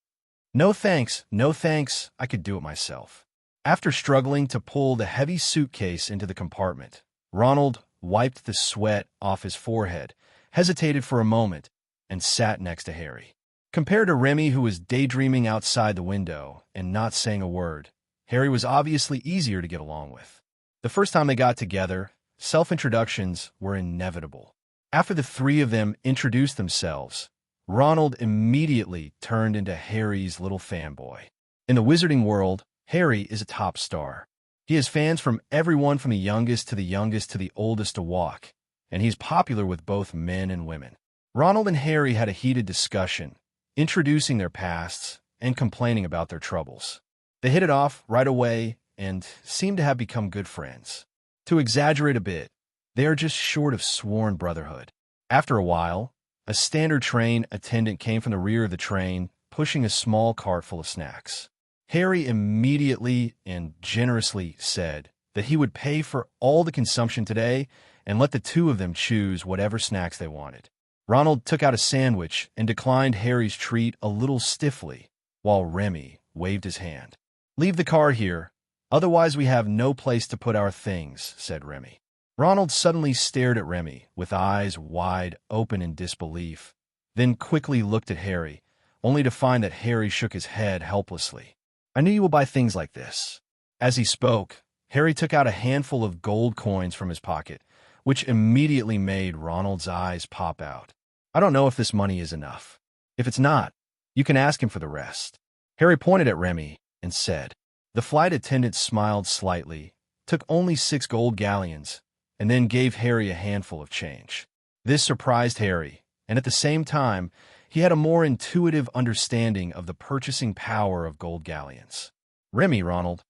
"No thanks, no thanks, I could do it myself." After struggling to pull the heavy suitcase into the compartment, Ronald wiped the sweat off his forehead, hesitated for a moment, and sat next to Harry. Compared to Remy, who was daydreaming outside the window and not saying a word, Harry was obviously easier to get along with. The first time they got together, self-introductions were inevitable. After the three of them introduced themselves, Ronald immediately turned into Harry's little fanboy. In the wizarding world, Harry is a top star. He has fans from everyone from the youngest to the oldest to walk, and he's popular with both men and women. Ronald and Harry had a heated discussion, introducing their pasts and complaining about their troubles. They hit it off right away and seemed to have become good friends. To exaggerate a bit, they are just short of sworn brotherhood. After a while, a standard train attendant came from the rear of the train, pushing a small cart full of snacks. Harry immediately and generously said that he would pay for all the consumption today and let the two of them choose whatever snacks they wanted. Ronald took out a sandwich and declined Harry's treat a little stiffly, while Remy waved his hand. "Leave the car here, otherwise we have no place to put our things," said Remy. Ronald suddenly stared at Remy with eyes wide open in disbelief, then quickly looked at Harry, only to find that Harry shook his head helplessly. "I knew you would buy things like this." As he spoke, Harry took out a handful of gold coins from his pocket, which immediately made Ronald's eyes pop out. "I don't know if this money is enough. If it's not, you can ask him for the rest." Harry pointed at Remy and said. The flight attendant smiled slightly, took only 6 gold galleons, and then gave Harry a handful of change. This surprised Harry, and at the same time, he had a more intuitive understanding of the purchasing power of gold galleons. "Remy, Ronald,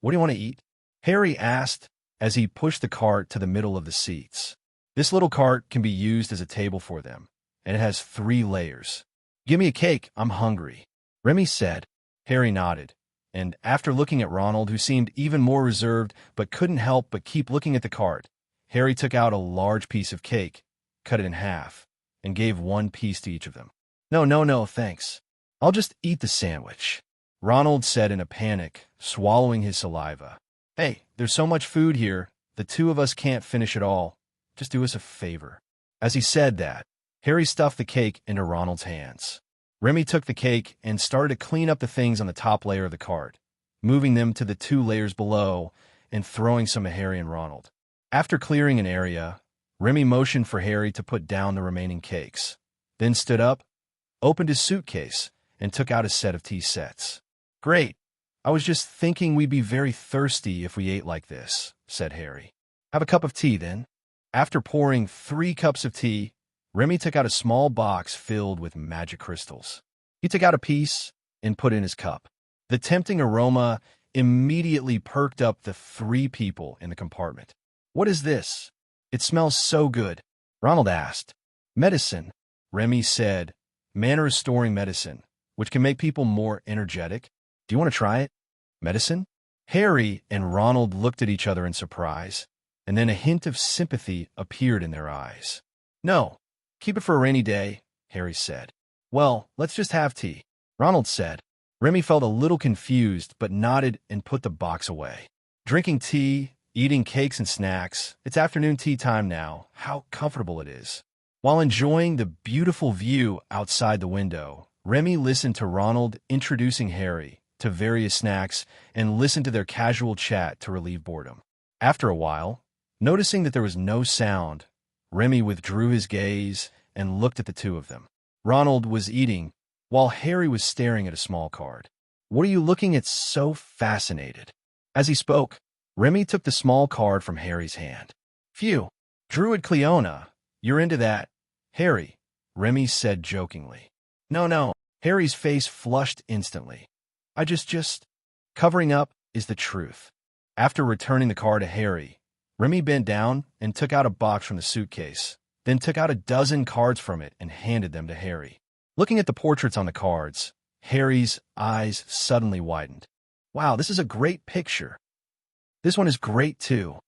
what do you want to eat?" Harry asked as he pushed the cart to the middle of the seats. This little cart can be used as a table for them, and it has 3 layers. "Give me a cake, I'm hungry," Remy said. Harry nodded, and after looking at Ronald, who seemed even more reserved but couldn't help but keep looking at the cart, Harry took out a large piece of cake, cut it in half, and gave 1 piece to each of them. No, thanks. I'll just eat the sandwich," Ronald said in a panic, swallowing his saliva. "Hey, there's so much food here, the 2 of us can't finish it all. Just do us a favor." As he said that, Harry stuffed the cake into Ronald's hands. Remy took the cake and started to clean up the things on the top layer of the cart, moving them to the 2 layers below and throwing some at Harry and Ronald. After clearing an area, Remy motioned for Harry to put down the remaining cakes, then stood up, opened his suitcase, and took out a set of tea sets. "Great. I was just thinking we'd be very thirsty if we ate like this," said Harry. "Have a cup of tea, then." After pouring 3 cups of tea, Remy took out a small box filled with magic crystals. He took out a piece and put it in his cup. The tempting aroma immediately perked up the 3 people in the compartment. "What is this? It smells so good," Ronald asked. "Medicine," Remy said, "mana-restoring medicine, which can make people more energetic. Do you want to try it?" "Medicine?" Harry and Ronald looked at each other in surprise, and then a hint of sympathy appeared in their eyes. No, keep it for a rainy day, Harry said. Well, let's just have tea, Ronald said. Remy felt a little confused but nodded and put the box away. Drinking tea, eating cakes and snacks, it's afternoon tea time now. How comfortable it is. While enjoying the beautiful view outside the window, Remy listened to Ronald introducing Harry to various snacks and listened to their casual chat to relieve boredom. After a while, noticing that there was no sound, Remy withdrew his gaze and looked at the two of them. Ronald was eating, while Harry was staring at a small card. "What are you looking at so fascinated?" As he spoke, Remy took the small card from Harry's hand. "Phew, Druid Cleona, you're into that, Harry," Remy said jokingly. No, Harry's face flushed instantly. I just, covering up is the truth." After returning the card to Harry, Remy bent down and took out a box from the suitcase, then took out a dozen cards from it and handed them to Harry. Looking at the portraits on the cards, Harry's eyes suddenly widened. "Wow, this is a great picture. This one is great too.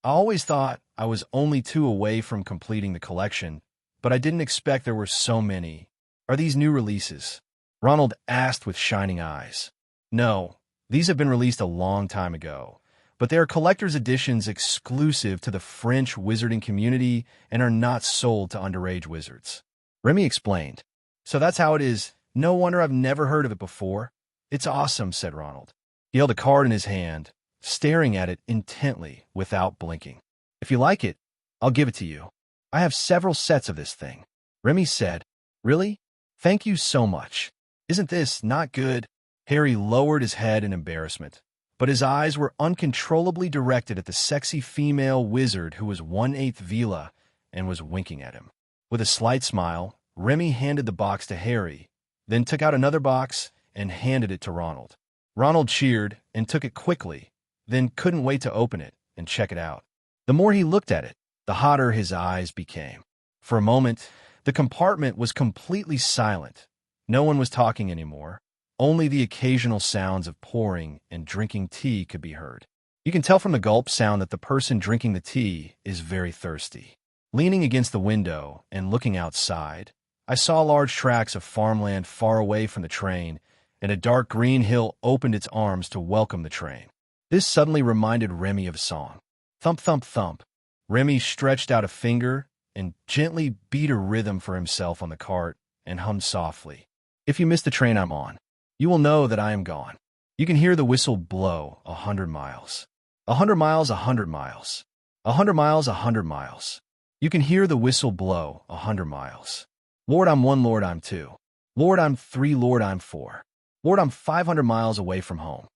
I always thought I was only 2 away from completing the collection, but I didn't expect there were so many. Are these new releases?" Ronald asked with shining eyes. "No, these have been released a long time ago, but they are collector's editions exclusive to the French wizarding community and are not sold to underage wizards," Remy explained. "So that's how it is. No wonder I've never heard of it before." "It's awesome," said Ronald. He held a card in his hand, staring at it intently without blinking. "If you like it, I'll give it to you. I have several sets of this thing," Remy said. "Really? Thank you so much. Isn't this not good?" Harry lowered his head in embarrassment, but his eyes were uncontrollably directed at the sexy female wizard who was 1/8 Vila and was winking at him. With a slight smile, Remy handed the box to Harry, then took out another box and handed it to Ronald. Ronald cheered and took it quickly, then couldn't wait to open it and check it out. The more he looked at it, the hotter his eyes became. For a moment, the compartment was completely silent. No one was talking anymore. Only the occasional sounds of pouring and drinking tea could be heard. You can tell from the gulp sound that the person drinking the tea is very thirsty. Leaning against the window and looking outside, I saw large tracts of farmland far away from the train, and a dark green hill opened its arms to welcome the train. This suddenly reminded Remy of a song. Thump, thump, thump. Remy stretched out a finger and gently beat a rhythm for himself on the cart and hummed softly. "If you miss the train I'm on, you will know that I am gone. You can hear the whistle blow 100 miles. 100 miles, 100 miles. 100 miles, 100 miles. You can hear the whistle blow 100 miles. Lord, I'm 1, Lord, I'm 2. Lord, I'm 3, Lord, I'm 4. Lord, I'm 500 miles away from home."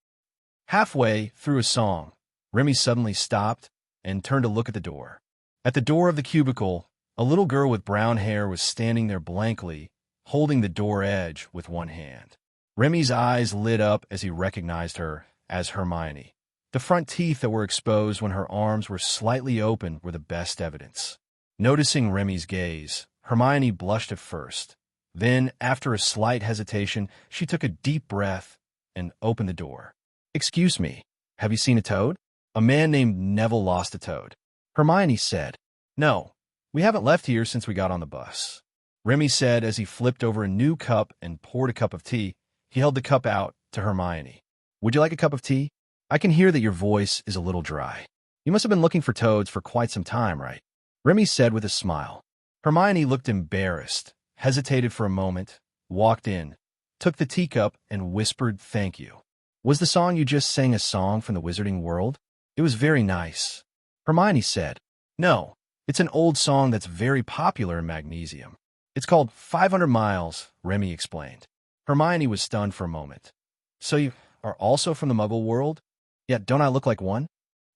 Halfway through a song, Remy suddenly stopped and turned to look at the door. At the door of the cubicle, a little girl with brown hair was standing there blankly, holding the door edge with one hand. Remy's eyes lit up as he recognized her as Hermione. The front teeth that were exposed when her arms were slightly open were the best evidence. Noticing Remy's gaze, Hermione blushed at first. Then, after a slight hesitation, she took a deep breath and opened the door. "Excuse me, have you seen a toad?" "A man named Neville lost a toad," Hermione said. "No, we haven't left here since we got on the bus," Remy said as he flipped over a new cup and poured a cup of tea. He held the cup out to Hermione. "Would you like a cup of tea? I can hear that your voice is a little dry. You must have been looking for toads for quite some time, right?" Remy said with a smile. Hermione looked embarrassed, hesitated for a moment, walked in, took the teacup, and whispered thank you. "Was the song you just sang a song from the wizarding world?" "It was very nice," Hermione said. "No, it's an old song that's very popular in Magnesium. It's called 500 Miles, Remy explained. Hermione was stunned for a moment. "So you are also from the Muggle world? Yet don't I look like one?"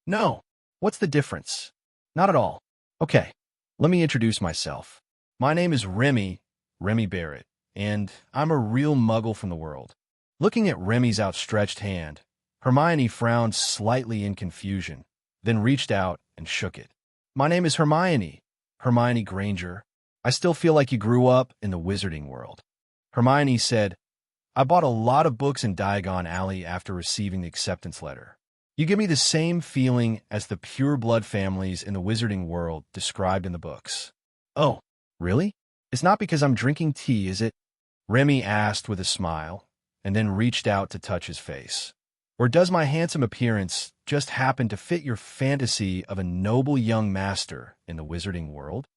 "No. What's the difference?" "Not at all. Okay, let me introduce myself. My name is Remy Barrett, and I'm a real Muggle from the world." Looking at Remy's outstretched hand, Hermione frowned slightly in confusion, then reached out and shook it. "My name is Hermione Granger. I still feel like you grew up in the wizarding world." Hermione said, "I bought a lot of books in Diagon Alley after receiving the acceptance letter. You give me the same feeling as the pure-blood families in the wizarding world described in the books." "Oh, Really? It's not because I'm drinking tea, is it? Remy asked with a smile, and then reached out to touch his face. Or does my handsome appearance just happen to fit your fantasy of a noble young master in the wizarding world?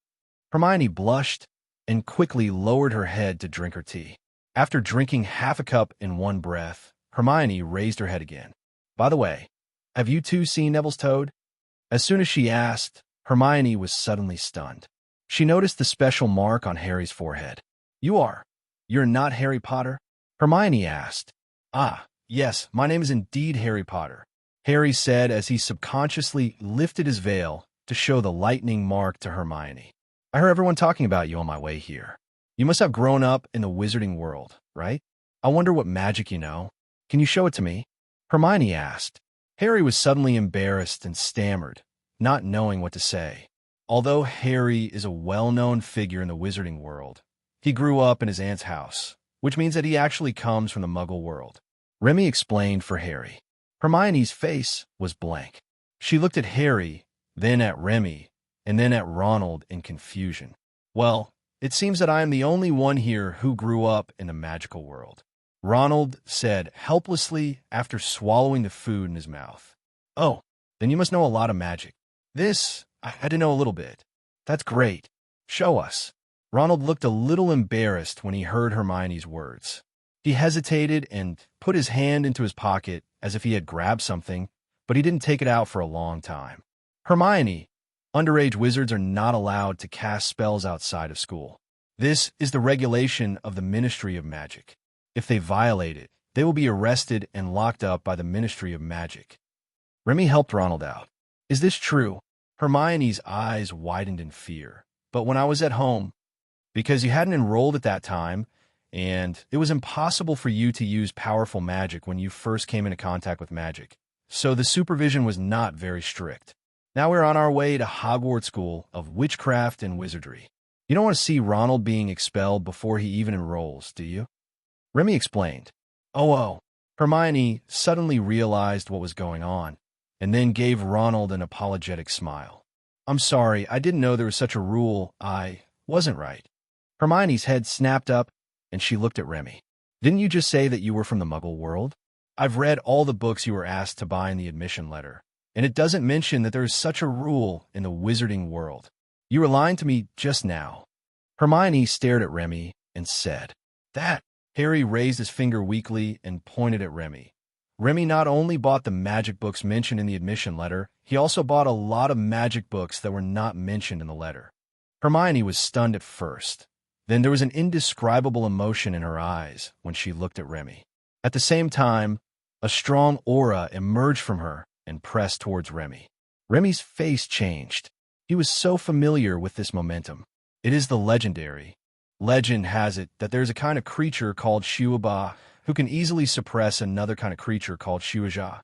Hermione blushed and quickly lowered her head to drink her tea. After drinking half a cup in one breath, Hermione raised her head again. By the way, have you two seen Neville's toad? As soon as she asked, Hermione was suddenly stunned. She noticed the special mark on Harry's forehead. You're not Harry Potter? Hermione asked. Ah, yes, my name is indeed Harry Potter, Harry said as he subconsciously lifted his veil to show the lightning mark to Hermione. I heard everyone talking about you on my way here. You must have grown up in the wizarding world, right? I wonder what magic you know. Can you show it to me? Hermione asked. Harry was suddenly embarrassed and stammered, not knowing what to say. Although Harry is a well-known figure in the wizarding world, he grew up in his aunt's house, which means that he actually comes from the Muggle world. Remy explained for Harry. Hermione's face was blank. She looked at Harry, then at Remy, and then at Ronald in confusion. Well, it seems that I am the only one here who grew up in the magical world, Ronald said helplessly after swallowing the food in his mouth. Oh, then you must know a lot of magic. I had to know a little bit. That's great. Show us. Ronald looked a little embarrassed when he heard Hermione's words. He hesitated and put his hand into his pocket as if he had grabbed something, but he didn't take it out for a long time. Hermione, underage wizards are not allowed to cast spells outside of school. This is the regulation of the Ministry of Magic. If they violate it, they will be arrested and locked up by the Ministry of Magic. Remy helped Ronald out. Is this true? Hermione's eyes widened in fear. But when I was at home, because you hadn't enrolled at that time, and it was impossible for you to use powerful magic when you first came into contact with magic, so the supervision was not very strict. Now we're on our way to Hogwarts School of Witchcraft and Wizardry. You don't want to see Ronald being expelled before he even enrolls, do you? Remy explained. Oh. Hermione suddenly realized what was going on, and then gave Ronald an apologetic smile. I'm sorry, I didn't know there was such a rule. I wasn't right. Hermione's head snapped up, and she looked at Remy. Didn't you just say that you were from the Muggle world? I've read all the books you were asked to buy in the admission letter, and it doesn't mention that there is such a rule in the wizarding world. You were lying to me just now. Hermione stared at Remy and said, That. Harry raised his finger weakly and pointed at Remy. Remy not only bought the magic books mentioned in the admission letter, he also bought a lot of magic books that were not mentioned in the letter. Hermione was stunned at first. Then there was an indescribable emotion in her eyes when she looked at Remy. At the same time, a strong aura emerged from her and pressed towards Remy. Remy's face changed. He was so familiar with this momentum. It is the legendary. Legend has it that there's a kind of creature called Shuaba who can easily suppress another kind of creature called Shuaja.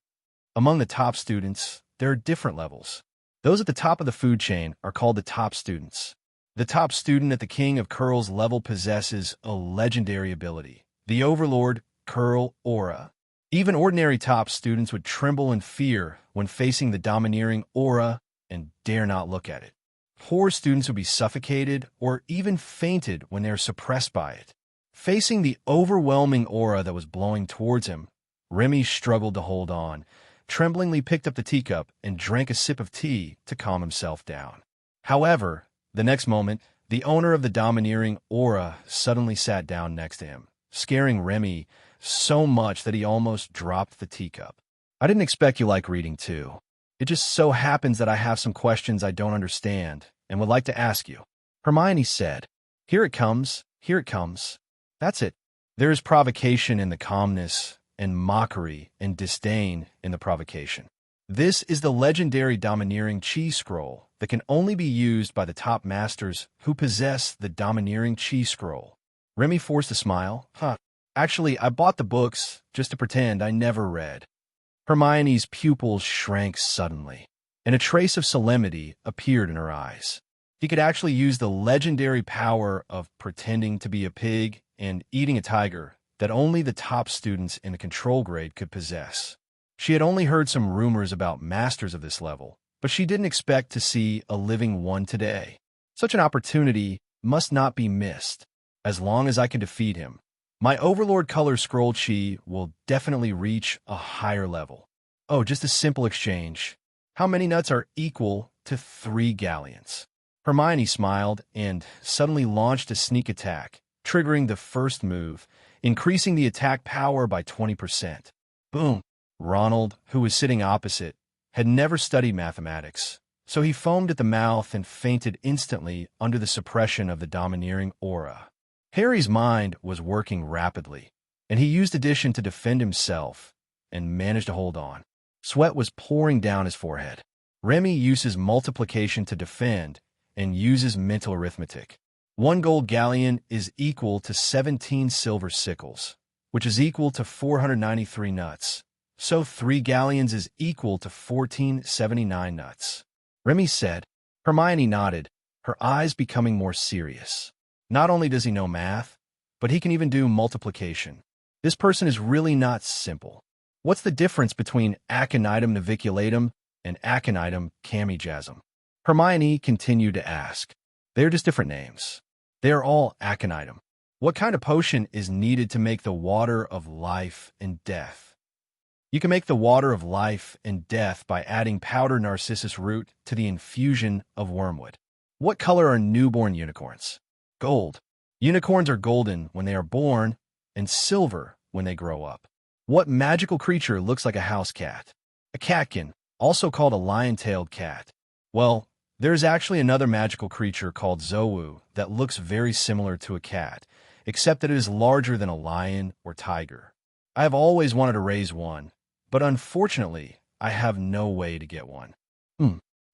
Among the top students, there are different levels. Those at the top of the food chain are called the top students. The top student at the King of Curl's level possesses a legendary ability, the Overlord Curl Aura. Even ordinary top students would tremble in fear when facing the domineering aura and dare not look at it. Poor students would be suffocated or even fainted when they are suppressed by it. Facing the overwhelming aura that was blowing towards him, Remy struggled to hold on, tremblingly picked up the teacup and drank a sip of tea to calm himself down. However, the next moment, the owner of the domineering aura suddenly sat down next to him, scaring Remy so much that he almost dropped the teacup. I didn't expect you like reading too. It just so happens that I have some questions I don't understand and would like to ask you. Hermione said, Here it comes. That's it. There is provocation in the calmness, and mockery and disdain in the provocation. This is the legendary domineering chi scroll that can only be used by the top masters who possess the domineering chi scroll. Remy forced a smile. Actually, I bought the books just to pretend I never read. Hermione's pupils shrank suddenly, and a trace of solemnity appeared in her eyes. He could actually use the legendary power of pretending to be a pig and eating a tiger that only the top students in the control grade could possess. She had only heard some rumors about masters of this level, but she didn't expect to see a living one today. Such an opportunity must not be missed. As long as I can defeat him, my Overlord color scroll chi will definitely reach a higher level. Oh, just a simple exchange. How many nuts are equal to 3 galleons? Hermione smiled and suddenly launched a sneak attack, triggering the first move, increasing the attack power by 20%. Boom! Ronald, who was sitting opposite, had never studied mathematics, so he foamed at the mouth and fainted instantly under the suppression of the domineering aura. Harry's mind was working rapidly, and he used addition to defend himself and managed to hold on. Sweat was pouring down his forehead. Remy uses multiplication to defend and uses mental arithmetic. 1 gold galleon is equal to 17 silver sickles, which is equal to 493 nuts. So 3 galleons is equal to 1479 nuts. Remy said. Hermione nodded, her eyes becoming more serious. Not only does he know math, but he can even do multiplication. This person is really not simple. What's the difference between aconitum naviculatum and aconitum camijasm? Hermione continued to ask. They're just different names. They are all aconitum. What kind of potion is needed to make the water of life and death? You can make the water of life and death by adding powdered narcissus root to the infusion of wormwood. What color are newborn unicorns? Gold. Unicorns are golden when they are born and silver when they grow up. What magical creature looks like a house cat? A catkin, also called a lion-tailed cat. Well, there's actually another magical creature called Zowu that looks very similar to a cat, except that it is larger than a lion or tiger. I have always wanted to raise one, but unfortunately, I have no way to get one.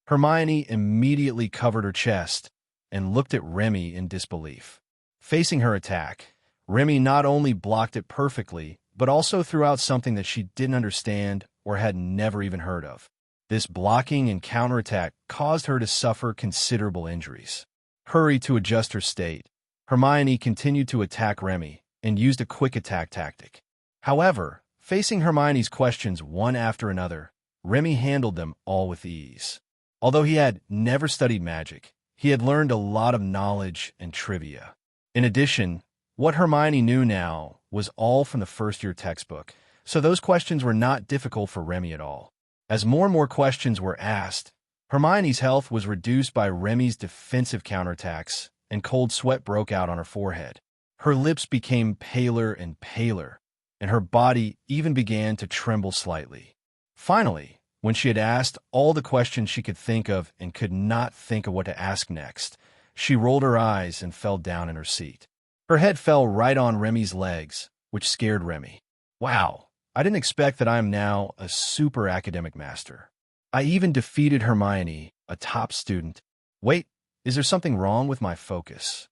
Hermione immediately covered her chest and looked at Remy in disbelief. Facing her attack, Remy not only blocked it perfectly, but also threw out something that she didn't understand or had never even heard of. This blocking and counterattack caused her to suffer considerable injuries. Hurried to adjust her state, Hermione continued to attack Remy and used a quick attack tactic. However, facing Hermione's questions one after another, Remy handled them all with ease. Although he had never studied magic, he had learned a lot of knowledge and trivia. In addition, what Hermione knew now was all from the first-year textbook, so those questions were not difficult for Remy at all. As more and more questions were asked, Hermione's health was reduced by Remy's defensive counterattacks, and cold sweat broke out on her forehead. Her lips became paler and paler, and her body even began to tremble slightly. Finally, when she had asked all the questions she could think of and could not think of what to ask next, she rolled her eyes and fell down in her seat. Her head fell right on Remy's legs, which scared Remy. Wow, I didn't expect that I am now a super academic master. I even defeated Hermione, a top student. Wait, is there something wrong with my focus?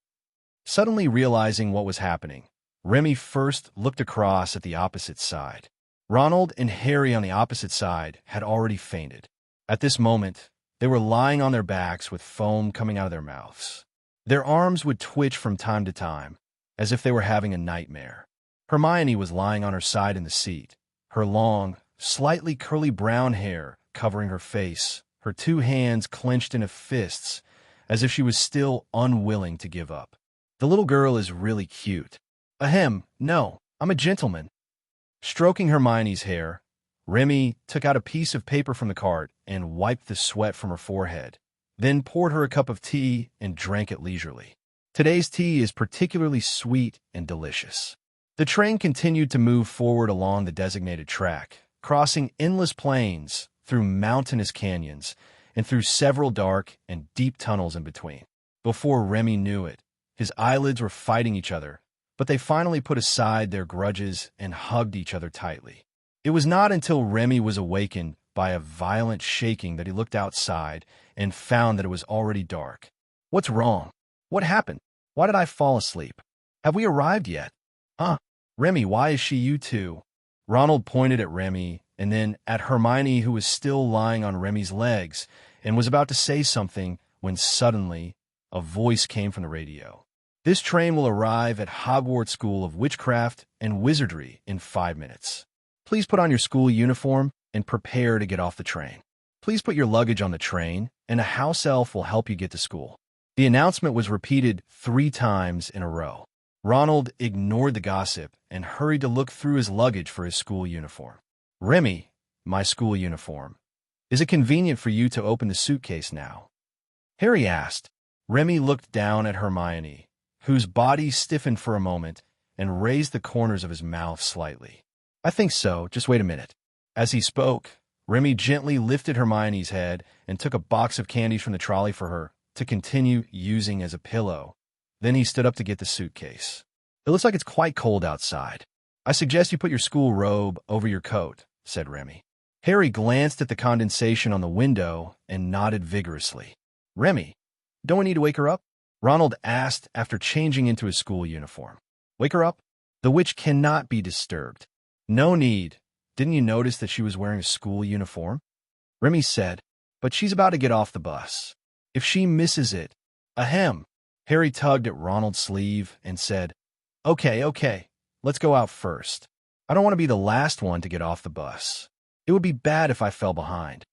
Suddenly realizing what was happening, Remy first looked across at the opposite side. Ronald and Harry on the opposite side had already fainted. At this moment, they were lying on their backs with foam coming out of their mouths. Their arms would twitch from time to time, as if they were having a nightmare. Hermione was lying on her side in the seat, her long, slightly curly brown hair covering her face, her 2 hands clenched into fists, as if she was still unwilling to give up. The little girl is really cute. Ahem, no, I'm a gentleman. Stroking Hermione's hair, Remy took out a piece of paper from the cart and wiped the sweat from her forehead, then poured her a cup of tea and drank it leisurely. Today's tea is particularly sweet and delicious. The train continued to move forward along the designated track, crossing endless plains, through mountainous canyons, and through several dark and deep tunnels in between. Before Remy knew it, his eyelids were fighting each other, but they finally put aside their grudges and hugged each other tightly. It was not until Remy was awakened by a violent shaking that he looked outside and found that it was already dark. What's wrong? What happened? Why did I fall asleep? Have we arrived yet? Remy, why is she you too? Ronald pointed at Remy and then at Hermione, who was still lying on Remy's legs and was about to say something when suddenly a voice came from the radio. This train will arrive at Hogwarts School of Witchcraft and Wizardry in 5 minutes. Please put on your school uniform and prepare to get off the train. Please put your luggage on the train, and a house elf will help you get to school. The announcement was repeated 3 times in a row. Ronald ignored the gossip and hurried to look through his luggage for his school uniform. Remy, my school uniform. Is it convenient for you to open the suitcase now? Harry asked. Remy looked down at Hermione, whose body stiffened for a moment and raised the corners of his mouth slightly. I think so, just wait a minute. As he spoke, Remy gently lifted Hermione's head and took a box of candies from the trolley for her to continue using as a pillow. Then he stood up to get the suitcase. It looks like it's quite cold outside. I suggest you put your school robe over your coat, said Remy. Harry glanced at the condensation on the window and nodded vigorously. Remy, don't we need to wake her up? Ronald asked after changing into his school uniform. Wake her up? The witch cannot be disturbed. No need. Didn't you notice that she was wearing a school uniform? Remy said, but she's about to get off the bus. If she misses it, ahem. Harry tugged at Ronald's sleeve and said, Okay, let's go out first. I don't want to be the last one to get off the bus. It would be bad if I fell behind.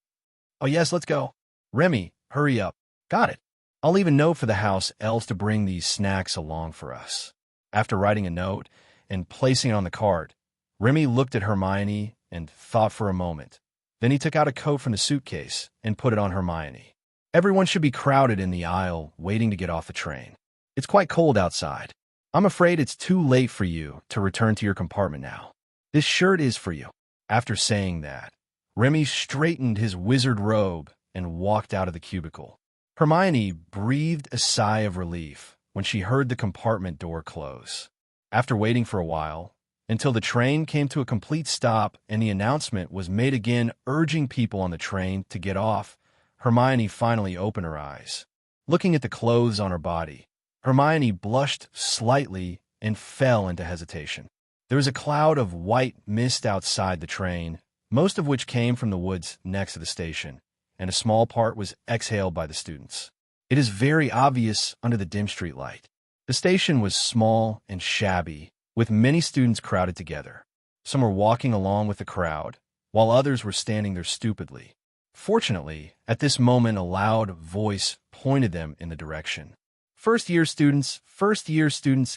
Oh yes, let's go. Remy, hurry up. Got it. I'll leave a note for the house elves to bring these snacks along for us. After writing a note and placing it on the cart, Remy looked at Hermione and thought for a moment. Then he took out a coat from the suitcase and put it on Hermione. Everyone should be crowded in the aisle waiting to get off the train. It's quite cold outside. I'm afraid it's too late for you to return to your compartment now. This shirt is for you. After saying that, Remy straightened his wizard robe and walked out of the cubicle. Hermione breathed a sigh of relief when she heard the compartment door close. After waiting for a while, until the train came to a complete stop and the announcement was made again urging people on the train to get off, Hermione finally opened her eyes. Looking at the clothes on her body, Hermione blushed slightly and fell into hesitation. There was a cloud of white mist outside the train, most of which came from the woods next to the station, and a small part was exhaled by the students. It is very obvious under the dim street light. The station was small and shabby, with many students crowded together. Some were walking along with the crowd, while others were standing there stupidly. Fortunately, at this moment a loud voice pointed them in the direction. First-year students,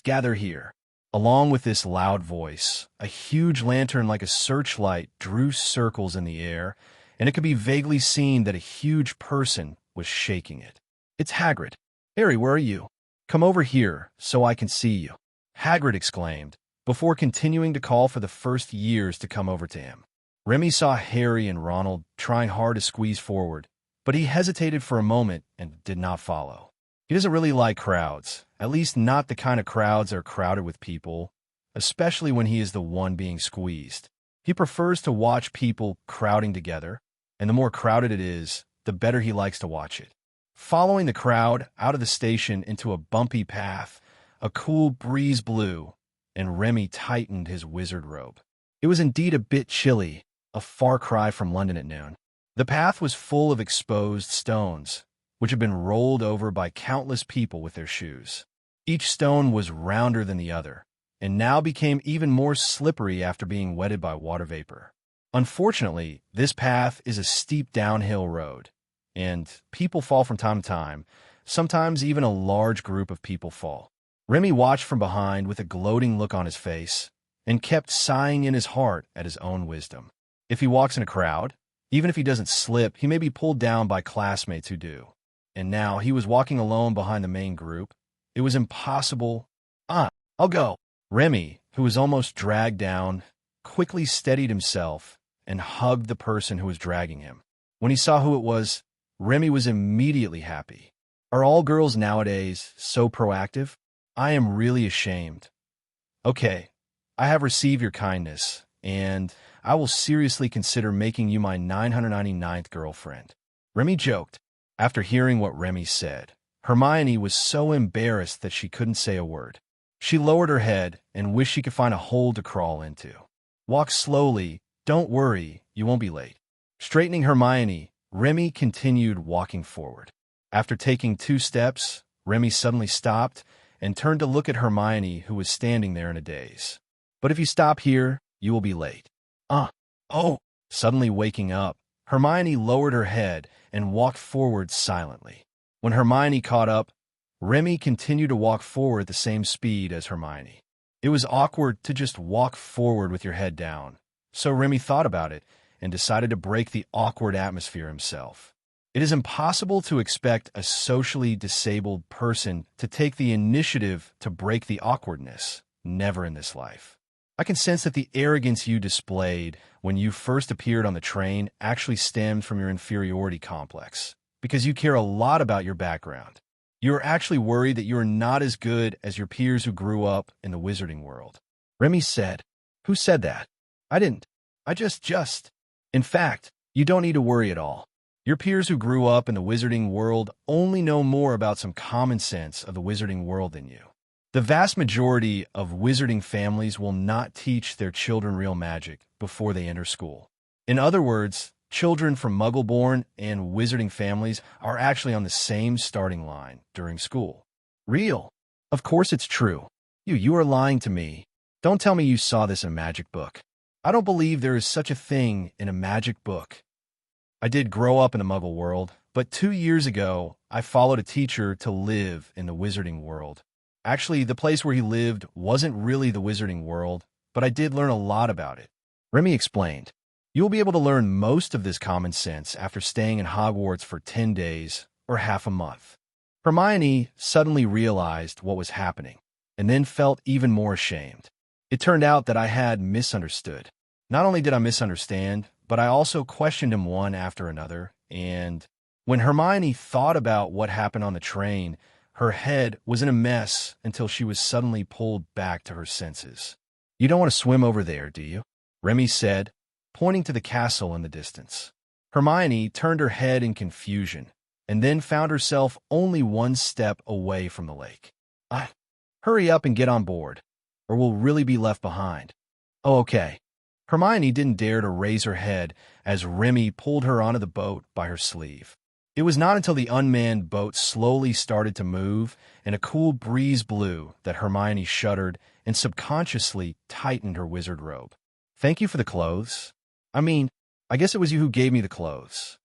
gather here. Along with this loud voice, a huge lantern like a searchlight drew circles in the air, and it could be vaguely seen that a huge person was shaking it. It's Hagrid. Harry, where are you? Come over here so I can see you, Hagrid exclaimed, before continuing to call for the first years to come over to him. Remy saw Harry and Ronald trying hard to squeeze forward, but he hesitated for a moment and did not follow. He doesn't really like crowds, at least not the kind of crowds that are crowded with people, especially when he is the one being squeezed. He prefers to watch people crowding together, and the more crowded it is, the better he likes to watch it. Following the crowd out of the station into a bumpy path, a cool breeze blew, and Remy tightened his wizard robe. It was indeed a bit chilly, a far cry from London at noon. The path was full of exposed stones, which had been rolled over by countless people with their shoes. Each stone was rounder than the other, and now became even more slippery after being wetted by water vapor. Unfortunately, this path is a steep downhill road, and people fall from time to time. Sometimes even a large group of people fall. Remy watched from behind with a gloating look on his face, and kept sighing in his heart at his own wisdom. If he walks in a crowd, even if he doesn't slip, he may be pulled down by classmates who do. And now he was walking alone behind the main group. It was impossible. I'll go. Remy, who was almost dragged down, quickly steadied himself and hugged the person who was dragging him. When he saw who it was, Remy was immediately happy. Are all girls nowadays so proactive? I am really ashamed. Okay, I have received your kindness, and I will seriously consider making you my 999th girlfriend. Remy joked. After hearing what Remy said, Hermione was so embarrassed that she couldn't say a word. She lowered her head and wished she could find a hole to crawl into. Walk slowly. Don't worry, you won't be late. Straightening Hermione, Remy continued walking forward. After taking 2 steps, Remy suddenly stopped and turned to look at Hermione, who was standing there in a daze. But if you stop here, you will be late. Suddenly waking up, Hermione lowered her head and walked forward silently. When Hermione caught up, Remy continued to walk forward at the same speed as Hermione. It was awkward to just walk forward with your head down, so Remy thought about it and decided to break the awkward atmosphere himself. It is impossible to expect a socially disabled person to take the initiative to break the awkwardness. Never in this life. I can sense that the arrogance you displayed when you first appeared on the train actually stemmed from your inferiority complex, because you care a lot about your background. You are actually worried that you are not as good as your peers who grew up in the wizarding world. Remy said, "Who said that? I didn't. I just. In fact, you don't need to worry at all. Your peers who grew up in the wizarding world only know more about some common sense of the wizarding world than you. The vast majority of wizarding families will not teach their children real magic before they enter school. In other words, children from Muggle-born and wizarding families are actually on the same starting line during school." "Real? Of course it's true. You are lying to me. Don't tell me you saw this in a magic book. I don't believe there is such a thing in a magic book." "I did grow up in the Muggle world, but 2 years ago, I followed a teacher to live in the wizarding world. Actually, the place where he lived wasn't really the wizarding world, but I did learn a lot about it." Remy explained, "You will be able to learn most of this common sense after staying in Hogwarts for 10 days or half a month." Hermione suddenly realized what was happening, and then felt even more ashamed. It turned out that I had misunderstood. Not only did I misunderstand, but I also questioned him one after another, and when Hermione thought about what happened on the train, her head was in a mess until she was suddenly pulled back to her senses. "You don't want to swim over there, do you?" Remy said, pointing to the castle in the distance. Hermione turned her head in confusion, and then found herself only one step away from the lake. Hurry up and get on board, or we'll really be left behind." "Oh, okay." Hermione didn't dare to raise her head as Remy pulled her onto the boat by her sleeve. It was not until the unmanned boat slowly started to move and a cool breeze blew that Hermione shuddered and subconsciously tightened her wizard robe. "Thank you for the clothes. I guess it was you who gave me the clothes,"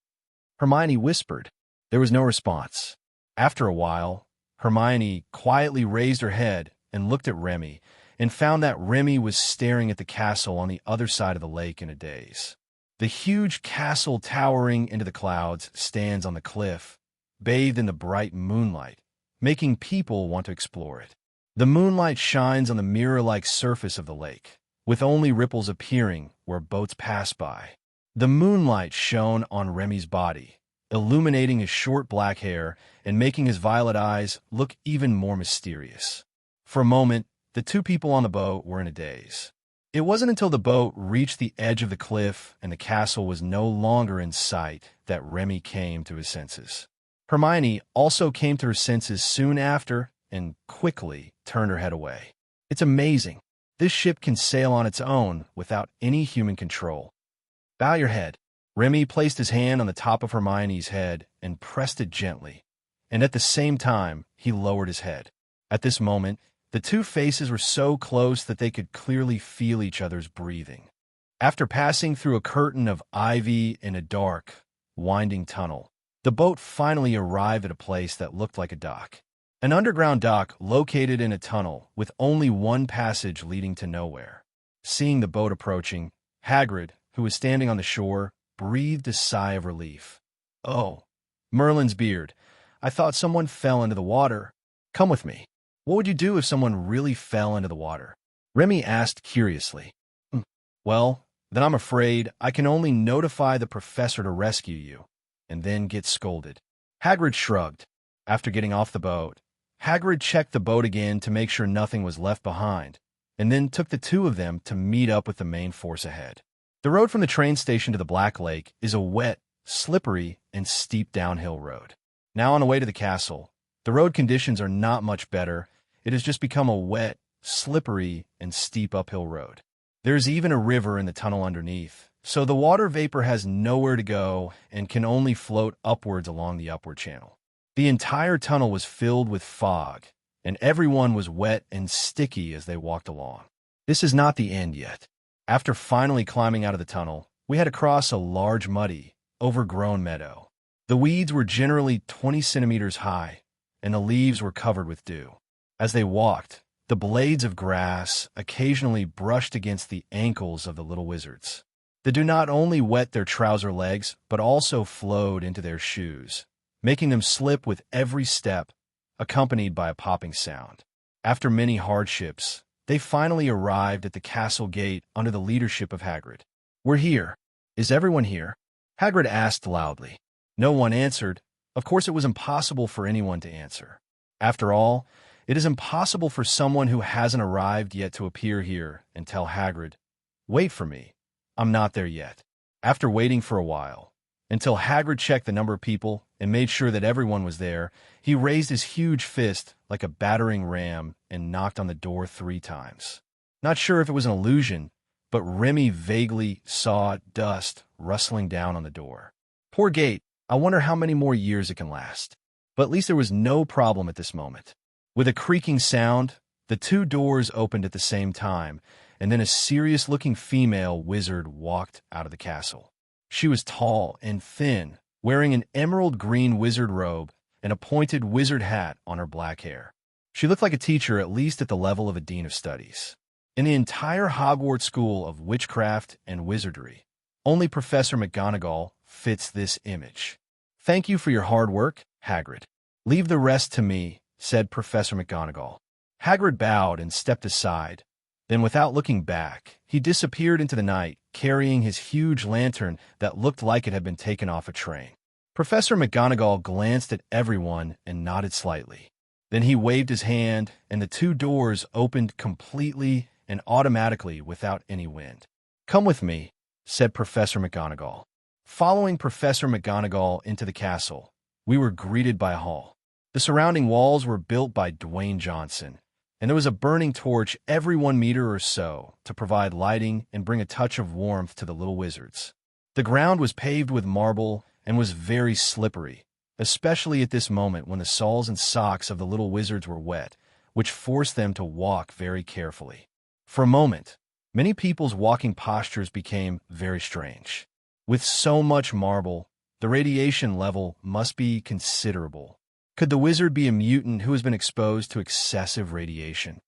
Hermione whispered. There was no response. After a while, Hermione quietly raised her head and looked at Remy, and found that Remy was staring at the castle on the other side of the lake in a daze. The huge castle towering into the clouds stands on the cliff, bathed in the bright moonlight, making people want to explore it. The moonlight shines on the mirror-like surface of the lake, with only ripples appearing where boats pass by. The moonlight shone on Remy's body, illuminating his short black hair and making his violet eyes look even more mysterious. For a moment, the two people on the boat were in a daze. It wasn't until the boat reached the edge of the cliff and the castle was no longer in sight that Remy came to his senses. Hermione also came to her senses soon after and quickly turned her head away. "It's amazing. This ship can sail on its own without any human control." "Bow your head." Remy placed his hand on the top of Hermione's head and pressed it gently, and at the same time, he lowered his head. At this moment, the two faces were so close that they could clearly feel each other's breathing. After passing through a curtain of ivy in a dark, winding tunnel, the boat finally arrived at a place that looked like a dock. An underground dock located in a tunnel with only one passage leading to nowhere. Seeing the boat approaching, Hagrid, who was standing on the shore, breathed a sigh of relief. "Oh, Merlin's beard. I thought someone fell into the water. Come with me." "What would you do if someone really fell into the water?" Remy asked curiously. "Well, then I'm afraid I can only notify the professor to rescue you, and then get scolded." Hagrid shrugged. After getting off the boat, Hagrid checked the boat again to make sure nothing was left behind, and then took the two of them to meet up with the main force ahead. The road from the train station to the Black Lake is a wet, slippery, and steep downhill road. Now on the way to the castle, the road conditions are not much better. It has just become a wet, slippery, and steep uphill road. There's even a river in the tunnel underneath, so the water vapor has nowhere to go and can only float upwards along the upward channel. The entire tunnel was filled with fog, and everyone was wet and sticky as they walked along. This is not the end yet. After finally climbing out of the tunnel, we had to cross a large muddy, overgrown meadow. The weeds were generally 20 centimeters high, and the leaves were covered with dew. As they walked, the blades of grass occasionally brushed against the ankles of the little wizards. The dew not only wet their trouser legs, but also flowed into their shoes, making them slip with every step, accompanied by a popping sound. After many hardships, they finally arrived at the castle gate under the leadership of Hagrid. "We're here. Is everyone here?" Hagrid asked loudly. No one answered. Of course, it was impossible for anyone to answer. After all, it is impossible for someone who hasn't arrived yet to appear here and tell Hagrid, "Wait for me. I'm not there yet." After waiting for a while, until Hagrid checked the number of people and made sure that everyone was there, he raised his huge fist like a battering ram and knocked on the door 3 times. Not sure if it was an illusion, but Remy vaguely saw dust rustling down on the door. Poor gate, I wonder how many more years it can last. But at least there was no problem at this moment. With a creaking sound, the 2 doors opened at the same time, and then a serious-looking female wizard walked out of the castle. She was tall and thin, wearing an emerald green wizard robe and a pointed wizard hat on her black hair. She looked like a teacher, at least at the level of a dean of studies. In the entire Hogwarts School of Witchcraft and Wizardry, only Professor McGonagall fits this image. "Thank you for your hard work, Hagrid. Leave the rest to me," said Professor McGonagall. Hagrid bowed and stepped aside. Then, without looking back, he disappeared into the night, carrying his huge lantern that looked like it had been taken off a train. Professor McGonagall glanced at everyone and nodded slightly. Then he waved his hand, and the 2 doors opened completely and automatically without any wind. "Come with me," said Professor McGonagall. Following Professor McGonagall into the castle, we were greeted by a hall. The surrounding walls were built by Dwayne Johnson, and there was a burning torch every 1 meter or so to provide lighting and bring a touch of warmth to the little wizards. The ground was paved with marble and was very slippery, especially at this moment when the soles and socks of the little wizards were wet, which forced them to walk very carefully. For a moment, many people's walking postures became very strange. With so much marble, the radiation level must be considerable. Could the wizard be a mutant who has been exposed to excessive radiation?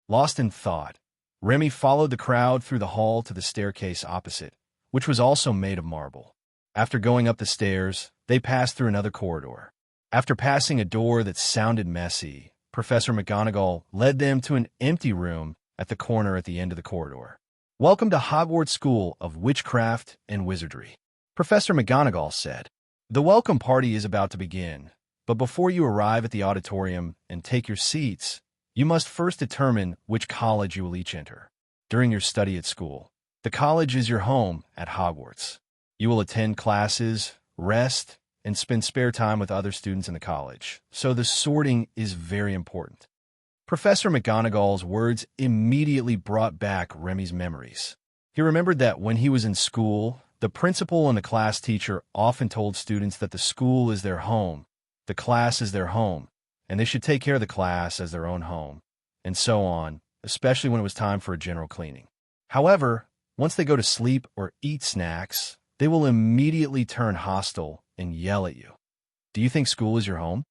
Lost in thought, Remy followed the crowd through the hall to the staircase opposite, which was also made of marble. After going up the stairs, they passed through another corridor. After passing a door that sounded messy, Professor McGonagall led them to an empty room at the corner at the end of the corridor. "Welcome to Hogwarts School of Witchcraft and Wizardry," Professor McGonagall said. "The welcome party is about to begin. But before you arrive at the auditorium and take your seats, you must first determine which college you will each enter. During your study at school, the college is your home at Hogwarts. You will attend classes, rest, and spend spare time with other students in the college, so the sorting is very important." Professor McGonagall's words immediately brought back Remy's memories. He remembered that when he was in school, the principal and the class teacher often told students that the school is their home, the class is their home, and they should take care of the class as their own home, and so on, especially when it was time for a general cleaning. However, once they go to sleep or eat snacks, they will immediately turn hostile and yell at you. Do you think school is your home?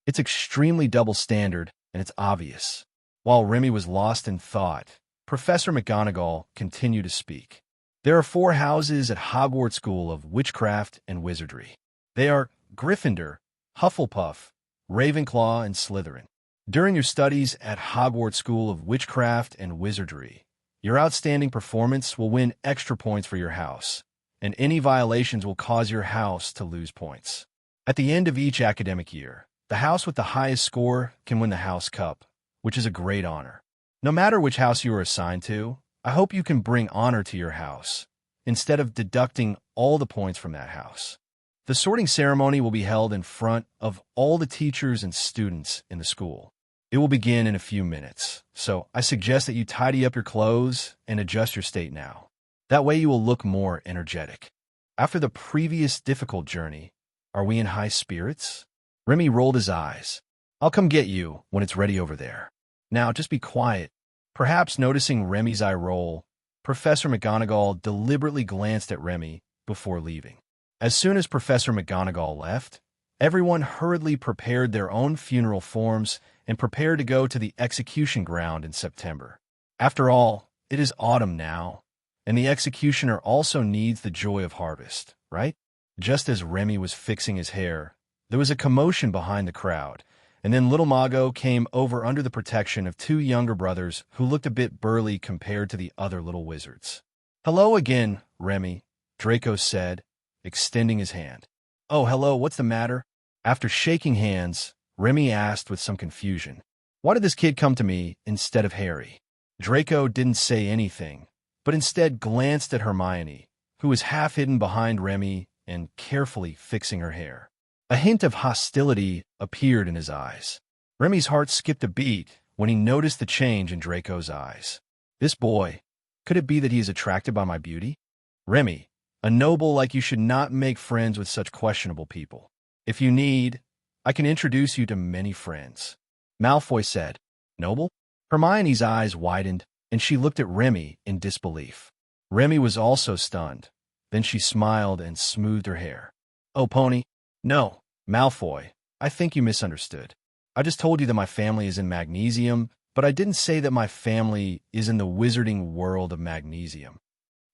It's extremely double standard, and it's obvious. While Remy was lost in thought, Professor McGonagall continued to speak. "There are 4 houses at Hogwarts School of Witchcraft and Wizardry. They are Gryffindor, Hufflepuff, Ravenclaw, and Slytherin. During your studies at Hogwarts School of Witchcraft and Wizardry, your outstanding performance will win extra points for your house, and any violations will cause your house to lose points. At the end of each academic year, the house with the highest score can win the House Cup, which is a great honor. No matter which house you are assigned to, I hope you can bring honor to your house, instead of deducting all the points from that house. The sorting ceremony will be held in front of all the teachers and students in the school. It will begin in a few minutes, so I suggest that you tidy up your clothes and adjust your state now. That way you will look more energetic. After the previous difficult journey, are we in high spirits?" Remy rolled his eyes. "I'll come get you when it's ready over there. Now, just be quiet." Perhaps noticing Remy's eye roll, Professor McGonagall deliberately glanced at Remy before leaving. As soon as Professor McGonagall left, Everyone hurriedly prepared their own funeral forms and prepared to go to the execution ground in September. After all, it is autumn now, and the executioner also needs the joy of harvest, right? Just as Remy was fixing his hair, there was a commotion behind the crowd, and then little Mago came over under the protection of two younger brothers who looked a bit burly compared to the other little wizards. "Hello again, Remy," Draco said, extending his hand. "Oh, hello, what's the matter?" After shaking hands, Remy asked with some confusion, "Why did this kid come to me instead of Harry?" Draco didn't say anything, but instead glanced at Hermione, who was half hidden behind Remy and carefully fixing her hair. A hint of hostility appeared in his eyes. Remy's heart skipped a beat when he noticed the change in Draco's eyes. This boy, could it be that he is attracted by my beauty? Remy, a noble like you should not make friends with such questionable people. If you need, I can introduce you to many friends. Malfoy said. Noble? Hermione's eyes widened, and she looked at Remy in disbelief. Remy was also stunned. Then she smiled and smoothed her hair. Oh, Pony. No, Malfoy, I think you misunderstood. I just told you that my family is in Magnesium, but I didn't say that my family is in the wizarding world of Magnesium.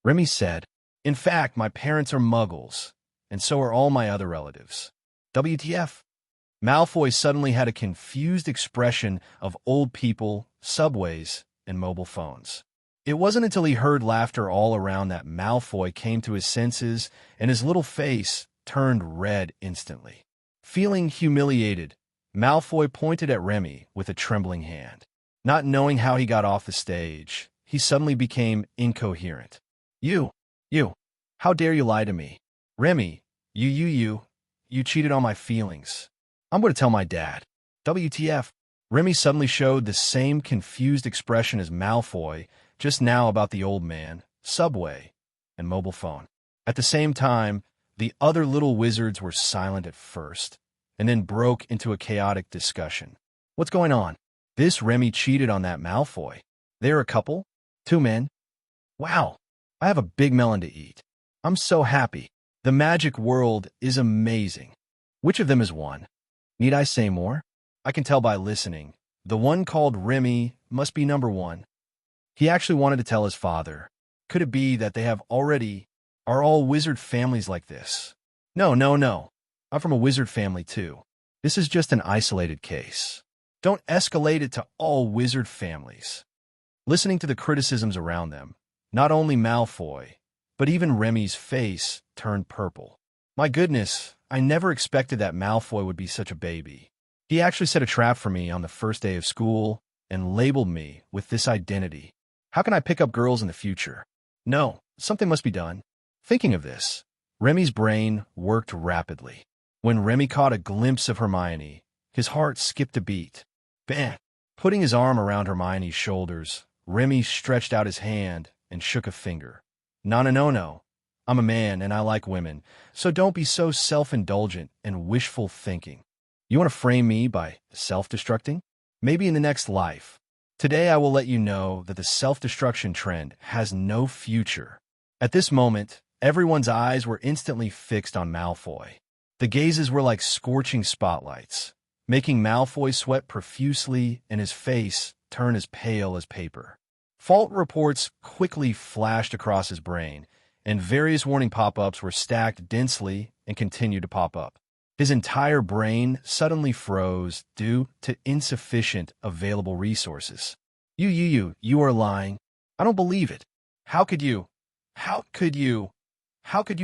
Remy said, in fact, my parents are muggles, and so are all my other relatives. WTF? Malfoy suddenly had a confused expression of old people, subways, and mobile phones. It wasn't until he heard laughter all around that Malfoy came to his senses, and his little face turned red instantly. Feeling humiliated, Malfoy pointed at Remy with a trembling hand. Not knowing how he got off the stage, he suddenly became incoherent. You, how dare you lie to me? Remy, you cheated on my feelings. I'm going to tell my dad. WTF? Remy suddenly showed the same confused expression as Malfoy just now about the old man, subway, and mobile phone. At the same time, the other little wizards were silent at first, and then broke into a chaotic discussion. What's going on? This Remy cheated on that Malfoy. They're a couple? 2 men? Wow, I have a big melon to eat. I'm so happy. The magic world is amazing. Which of them is one? Need I say more? I can tell by listening. The one called Remy must be number 1. He actually wanted to tell his father. Could it be that they are all wizard families like this? No. I'm from a wizard family too. This is just an isolated case. Don't escalate it to all wizard families. Listening to the criticisms around them, not only Malfoy, but even Remy's face turned purple. My goodness, I never expected that Malfoy would be such a baby. He actually set a trap for me on the first day of school and labeled me with this identity. How can I pick up girls in the future? No, something must be done. Thinking of this, Remy's brain worked rapidly. When Remy caught a glimpse of Hermione, his heart skipped a beat. Bang! Putting his arm around Hermione's shoulders, Remy stretched out his hand and shook a finger. No. I'm a man and I like women, so don't be so self-indulgent and wishful thinking. You want to frame me by self-destructing? Maybe in the next life. Today I will let you know that the self-destruction trend has no future. At this moment, everyone's eyes were instantly fixed on Malfoy. The gazes were like scorching spotlights, making Malfoy sweat profusely and his face turn as pale as paper. Fault reports quickly flashed across his brain, and various warning pop-ups were stacked densely and continued to pop up. His entire brain suddenly froze due to insufficient available resources. You are lying. I don't believe it. How could you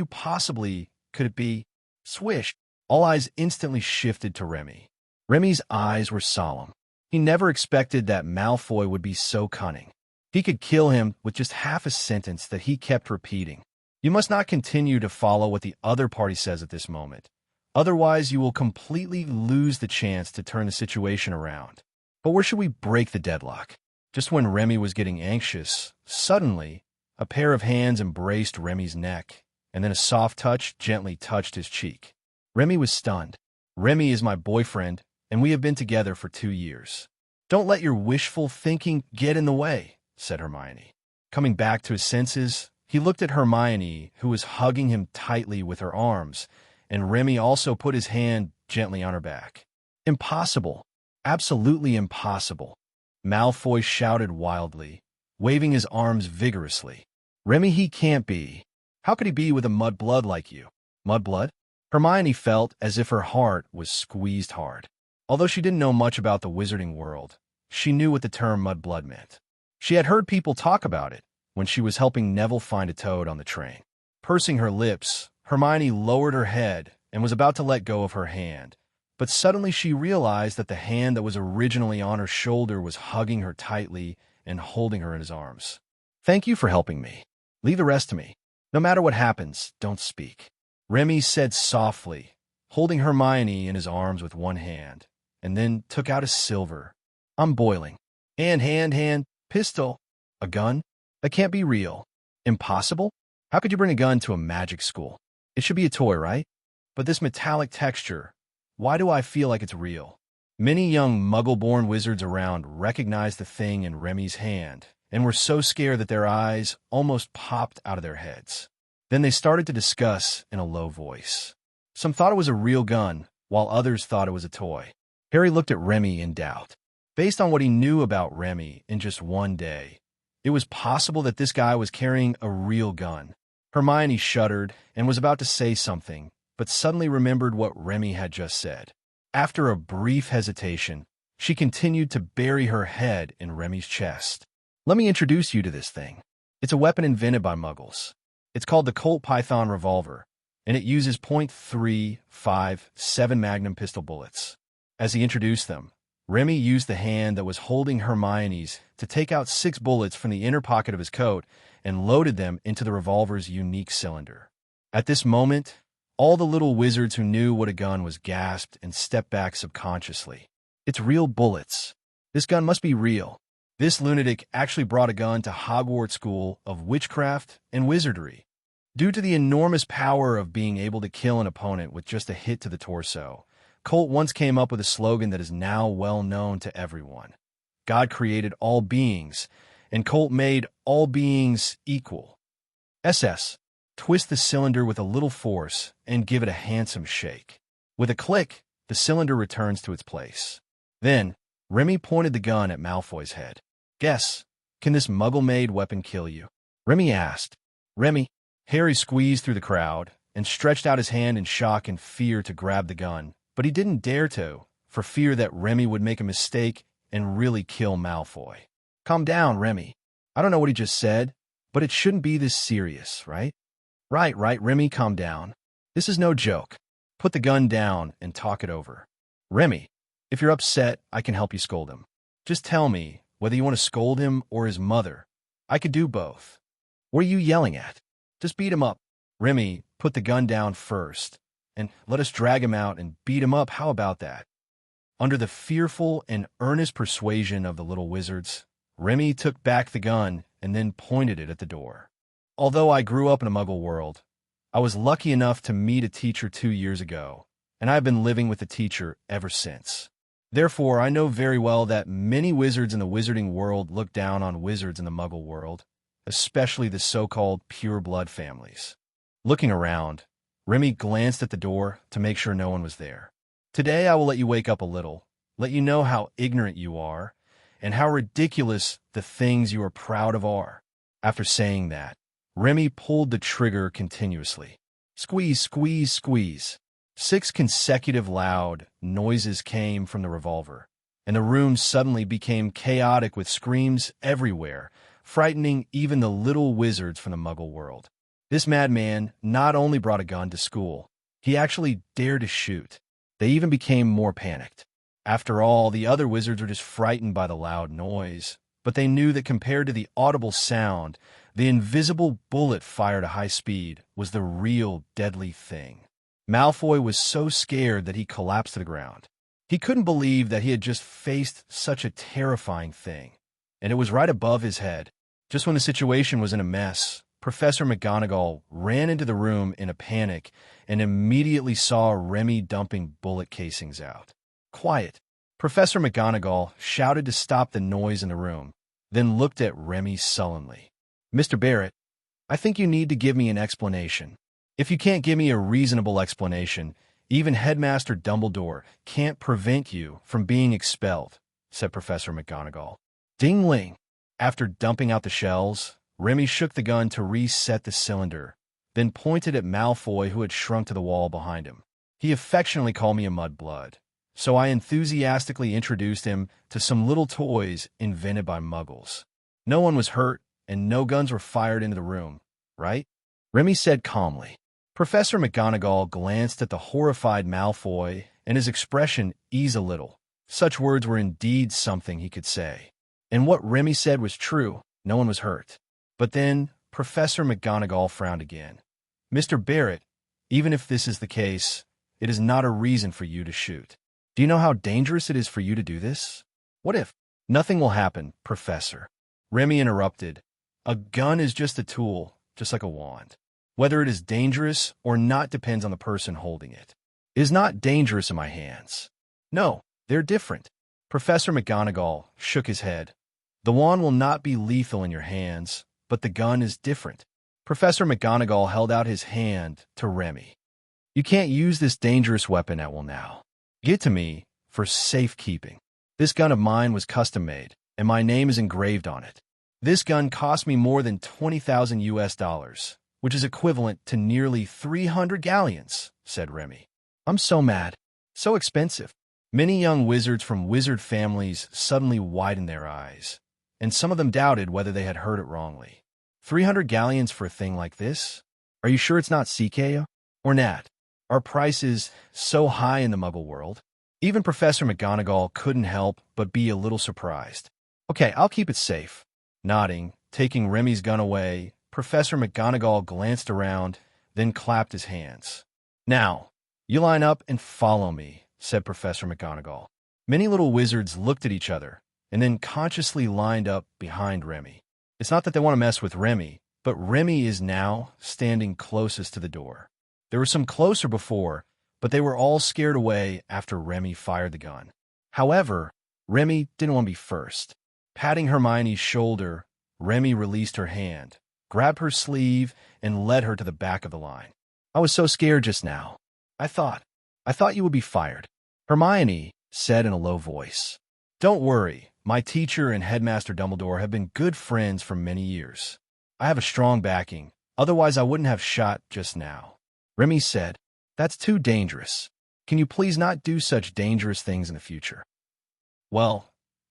possibly, could it be? Swish. All eyes instantly shifted to Remy. Remy's eyes were solemn. He never expected that Malfoy would be so cunning. He could kill him with just half a sentence that he kept repeating. You must not continue to follow what the other party says at this moment. Otherwise, you will completely lose the chance to turn the situation around. But where should we break the deadlock? Just when Remy was getting anxious, suddenly, a pair of hands embraced Remy's neck, and then a soft touch gently touched his cheek. Remy was stunned. Remy is my boyfriend, and we have been together for 2 years. Don't let your wishful thinking get in the way, said Hermione. Coming back to his senses, he looked at Hermione, who was hugging him tightly with her arms, and Remy also put his hand gently on her back. Impossible. Absolutely impossible. Malfoy shouted wildly, waving his arms vigorously. Remy, he can't be. How could he be with a mudblood like you? Mudblood? Hermione felt as if her heart was squeezed hard. Although she didn't know much about the wizarding world, she knew what the term mudblood meant. She had heard people talk about it when she was helping Neville find a toad on the train. Pursing her lips, Hermione lowered her head and was about to let go of her hand, but suddenly she realized that the hand that was originally on her shoulder was hugging her tightly and holding her in his arms. "Thank you for helping me. Leave the rest to me. No matter what happens, don't speak," Remy said softly, holding Hermione in his arms with one hand, and then took out a silver. "I'm boiling. Hand, pistol. A gun? That can't be real. Impossible? How could you bring a gun to a magic school? It should be a toy, right? But this metallic texture, why do I feel like it's real?" Many young Muggle-born wizards around recognized the thing in Remy's hand and were so scared that their eyes almost popped out of their heads. Then they started to discuss in a low voice. Some thought it was a real gun, while others thought it was a toy. Harry looked at Remy in doubt. Based on what he knew about Remy in just one day, it was possible that this guy was carrying a real gun. Hermione shuddered and was about to say something, but suddenly remembered what Remy had just said. After a brief hesitation, she continued to bury her head in Remy's chest. "Let me introduce you to this thing. It's a weapon invented by Muggles. It's called the Colt Python Revolver, and it uses .357 Magnum pistol bullets." As he introduced them, Remy used the hand that was holding Hermione's to take out 6 bullets from the inner pocket of his coat and loaded them into the revolver's unique cylinder. At this moment, all the little wizards who knew what a gun was gasped and stepped back subconsciously. "It's real bullets. This gun must be real. This lunatic actually brought a gun to Hogwarts School of Witchcraft and Wizardry." Due to the enormous power of being able to kill an opponent with just a hit to the torso, Colt once came up with a slogan that is now well known to everyone. God created all beings, and Colt made all beings equal. SS. Twist the cylinder with a little force and give it a handsome shake. With a click, the cylinder returns to its place. Then, Remy pointed the gun at Malfoy's head. "Guess, can this Muggle-made weapon kill you?" Remy asked. "Remy." Harry squeezed through the crowd and stretched out his hand in shock and fear to grab the gun, but he didn't dare to, for fear that Remy would make a mistake and really kill Malfoy. "Calm down, Remy. I don't know what he just said, but it shouldn't be this serious, right?" Right, Remy, calm down. This is no joke. Put the gun down and talk it over." "Remy, if you're upset, I can help you scold him. Just tell me whether you want to scold him or his mother. I could do both." "What are you yelling at? Just beat him up." "Remy, put the gun down first, and let us drag him out and beat him up. How about that?" Under the fearful and earnest persuasion of the little wizards, Remy took back the gun and then pointed it at the door. "Although I grew up in a Muggle world, I was lucky enough to meet a teacher 2 years ago, and I've been living with the teacher ever since. Therefore, I know very well that many wizards in the wizarding world look down on wizards in the Muggle world, especially the so-called pure-blood families." Looking around, Remy glanced at the door to make sure no one was there. "Today I will let you wake up a little, let you know how ignorant you are, and how ridiculous the things you are proud of are." After saying that, Remy pulled the trigger continuously. Squeeze, squeeze, squeeze. 6 consecutive loud noises came from the revolver, and the room suddenly became chaotic with screams everywhere, frightening even the little wizards from the Muggle world. This madman not only brought a gun to school, he actually dared to shoot. They even became more panicked. After all, the other wizards were just frightened by the loud noise, but they knew that compared to the audible sound, the invisible bullet fired at high speed was the real deadly thing. Malfoy was so scared that he collapsed to the ground. He couldn't believe that he had just faced such a terrifying thing, and it was right above his head. Just when the situation was in a mess, Professor McGonagall ran into the room in a panic and immediately saw Remy dumping bullet casings out. "Quiet!" Professor McGonagall shouted to stop the noise in the room, then looked at Remy sullenly. "Mr. Barrett, I think you need to give me an explanation. If you can't give me a reasonable explanation, Even Headmaster Dumbledore can't prevent you from being expelled, said Professor McGonagall. Ding-ling! After dumping out the shells, Remy shook the gun to reset the cylinder, then pointed at Malfoy, who had shrunk to the wall behind him. He affectionately called me a mudblood, so I enthusiastically introduced him to some little toys invented by Muggles. No one was hurt, and no guns were fired into the room, right? Remy said calmly. Professor McGonagall glanced at the horrified Malfoy, and his expression eased a little. Such words were indeed something he could say. And what Remy said was true. No one was hurt. But then Professor McGonagall frowned again. Mr. Barrett, even if this is the case, it is not a reason for you to shoot. Do you know how dangerous it is for you to do this? What if? Nothing will happen, Professor. Remy interrupted. A gun is just a tool, just like a wand. Whether it is dangerous or not depends on the person holding it. It is not dangerous in my hands. No, they're different. Professor McGonagall shook his head. The wand will not be lethal in your hands, but the gun is different. Professor McGonagall held out his hand to Remy. You can't use this dangerous weapon at will now. Give it to me for safekeeping. This gun of mine was custom-made, and my name is engraved on it. This gun cost me more than 20,000 US, which is equivalent to nearly 300 galleons, said Remy. I'm so mad. So expensive. Many young wizards from wizard families suddenly widened their eyes, and some of them doubted whether they had heard it wrongly. 300 galleons for a thing like this? Are you sure it's not CK or Nat? Are prices so high in the Muggle world? Even Professor McGonagall couldn't help but be a little surprised. Okay, I'll keep it safe. Nodding, taking Remy's gun away, Professor McGonagall glanced around, then clapped his hands. Now, you line up and follow me, said Professor McGonagall. Many little wizards looked at each other, and then consciously lined up behind Remy. It's not that they want to mess with Remy, but Remy is now standing closest to the door. There were some closer before, but they were all scared away after Remy fired the gun. However, Remy didn't want to be first. Patting Hermione's shoulder, Remy released her hand, grabbed her sleeve, and led her to the back of the line. I was so scared just now. I thought you would be fired. Hermione said in a low voice. Don't worry, my teacher and Headmaster Dumbledore have been good friends for many years. I have a strong backing, otherwise I wouldn't have shot just now. Remy said, That's too dangerous. Can you please not do such dangerous things in the future? Well,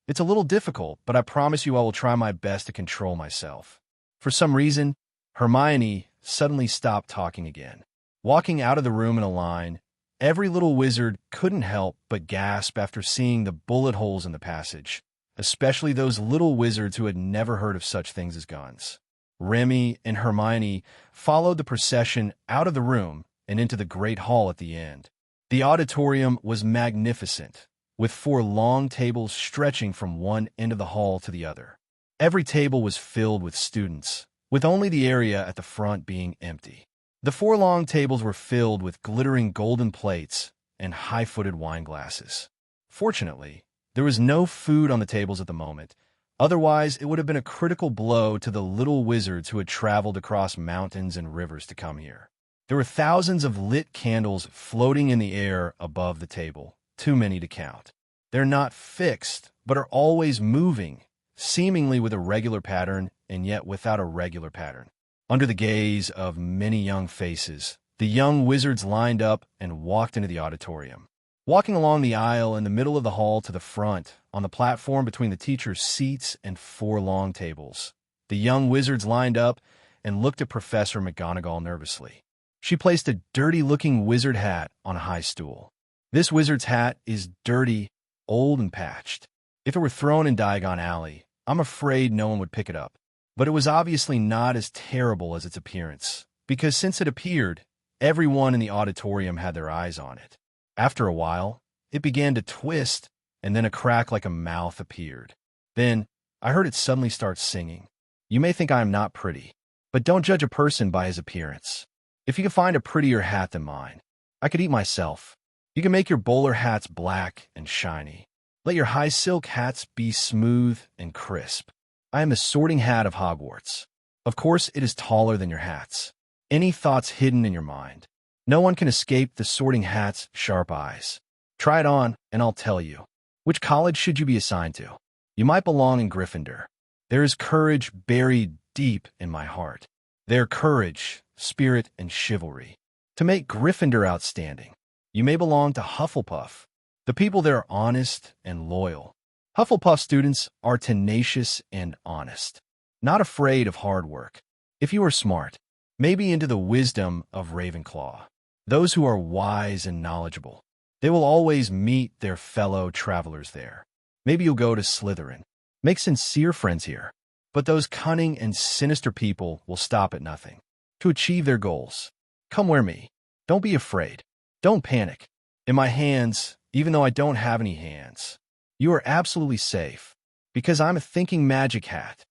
it's a little difficult, but I promise you I will try my best to control myself. For some reason, Hermione suddenly stopped talking again. Walking out of the room in a line, every little wizard couldn't help but gasp after seeing the bullet holes in the passage, especially those little wizards who had never heard of such things as guns. Remy and Hermione followed the procession out of the room and into the great hall at the end. The auditorium was magnificent, with 4 long tables stretching from one end of the hall to the other. Every table was filled with students, with only the area at the front being empty. The 4 long tables were filled with glittering golden plates and high-footed wine glasses. Fortunately, there was no food on the tables at the moment. Otherwise, it would have been a critical blow to the little wizards who had traveled across mountains and rivers to come here. There were thousands of lit candles floating in the air above the table, too many to count. They're not fixed, but are always moving, seemingly with a regular pattern and yet without a regular pattern. Under the gaze of many young faces, the young wizards lined up and walked into the auditorium. Walking along the aisle in the middle of the hall to the front, on the platform between the teachers' seats and 4 long tables, the young wizards lined up and looked at Professor McGonagall nervously. She placed a dirty-looking wizard hat on a high stool. This wizard's hat is dirty, old, and patched. If it were thrown in Diagon Alley, I'm afraid no one would pick it up. But it was obviously not as terrible as its appearance, because since it appeared, everyone in the auditorium had their eyes on it. After a while, it began to twist, and then a crack like a mouth appeared. Then, I heard it suddenly start singing. You may think I am not pretty, but don't judge a person by his appearance. If you can find a prettier hat than mine, I could eat myself. You can make your bowler hats black and shiny. Let your high silk hats be smooth and crisp. I am the sorting hat of Hogwarts. Of course, it is taller than your hats. Any thoughts hidden in your mind? No one can escape the Sorting Hat's sharp eyes. Try it on, and I'll tell you. Which college should you be assigned to? You might belong in Gryffindor. There is courage buried deep in my heart. Their courage, spirit, and chivalry. To make Gryffindor outstanding, you may belong to Hufflepuff. The people there are honest and loyal. Hufflepuff students are tenacious and honest, not afraid of hard work. If you are smart, maybe into the wisdom of Ravenclaw. Those who are wise and knowledgeable, they will always meet their fellow travelers there. Maybe you'll go to Slytherin. Make sincere friends here. But those cunning and sinister people will stop at nothing to achieve their goals. Come wear me. Don't be afraid. Don't panic. In my hands, even though I don't have any hands, you are absolutely safe, because I'm a thinking magic hat.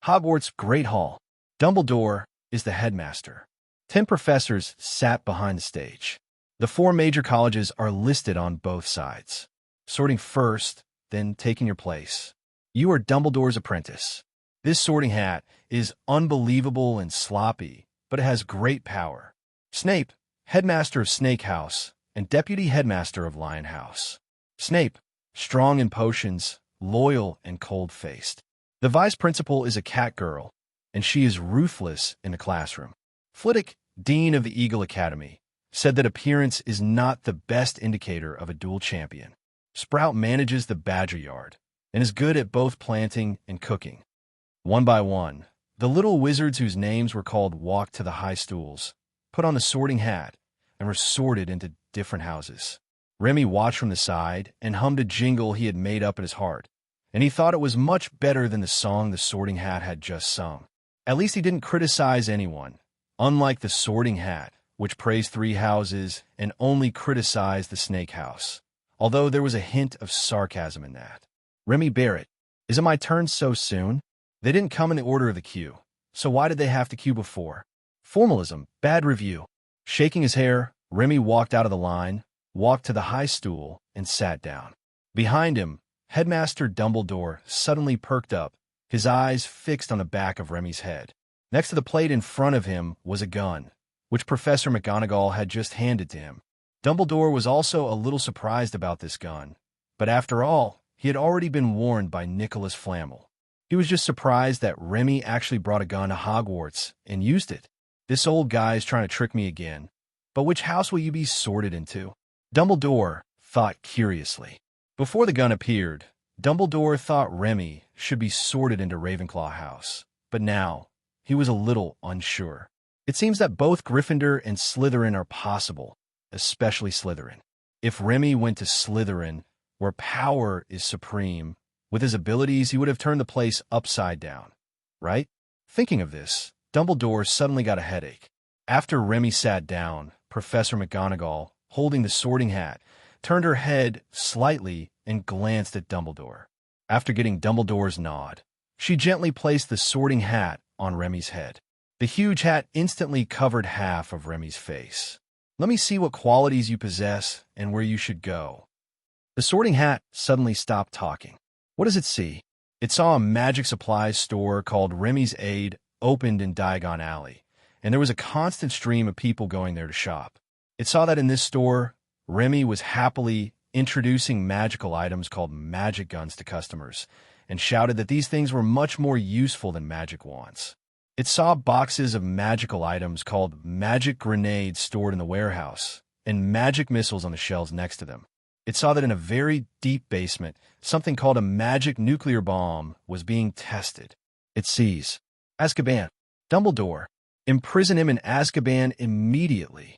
Hogwarts Great Hall. Dumbledore is the headmaster. 10 professors sat behind the stage. The 4 major colleges are listed on both sides. Sorting first, then taking your place. You are Dumbledore's apprentice. This sorting hat is unbelievable and sloppy, but it has great power. Snape, headmaster of Snake House and deputy headmaster of Lion House. Snape, strong in potions, loyal and cold-faced. The vice principal is a cat girl, and she is ruthless in the classroom. Flitwick, dean of the Eagle Academy, said that appearance is not the best indicator of a dual champion. Sprout manages the Badger Yard and is good at both planting and cooking. One by one, the little wizards whose names were called walked to the high stools, put on the sorting hat, and were sorted into different houses. Remy watched from the side and hummed a jingle he had made up in his heart, and he thought it was much better than the song the sorting hat had just sung. At least he didn't criticize anyone, unlike the sorting hat, which praised 3 houses and only criticized the Snake House, although there was a hint of sarcasm in that. Remy Barrett, is it my turn so soon? They didn't come in the order of the queue, so why did they have to queue before? Formalism, bad review. Shaking his hair, Remy walked out of the line, walked to the high stool, and sat down. Behind him, Headmaster Dumbledore suddenly perked up, his eyes fixed on the back of Remy's head. Next to the plate in front of him was a gun, which Professor McGonagall had just handed to him. Dumbledore was also a little surprised about this gun, but after all, he had already been warned by Nicholas Flamel. He was just surprised that Remy actually brought a gun to Hogwarts and used it. This old guy's trying to trick me again. But which house will you be sorted into? Dumbledore thought curiously. Before the gun appeared, Dumbledore thought Remy should be sorted into Ravenclaw House. But now, he was a little unsure. It seems that both Gryffindor and Slytherin are possible, especially Slytherin. If Remy went to Slytherin, where power is supreme, with his abilities, he would have turned the place upside down, right? Thinking of this, Dumbledore suddenly got a headache. After Remy sat down, Professor McGonagall, holding the sorting hat, turned her head slightly and glanced at Dumbledore. After getting Dumbledore's nod, she gently placed the sorting hat on Remy's head. The huge hat instantly covered half of Remy's face. Let me see what qualities you possess and where you should go. The sorting hat suddenly stopped talking. What does it see? It saw a magic supplies store called Remy's Aid opened in Diagon Alley, and there was a constant stream of people going there to shop. It saw that in this store, Remy was happily introducing magical items called magic guns to customers, and shouted that these things were much more useful than magic wands. It saw boxes of magical items called magic grenades stored in the warehouse, and magic missiles on the shelves next to them. It saw that in a very deep basement, something called a magic nuclear bomb was being tested. It sees Azkaban. Dumbledore. Imprison him in Azkaban immediately.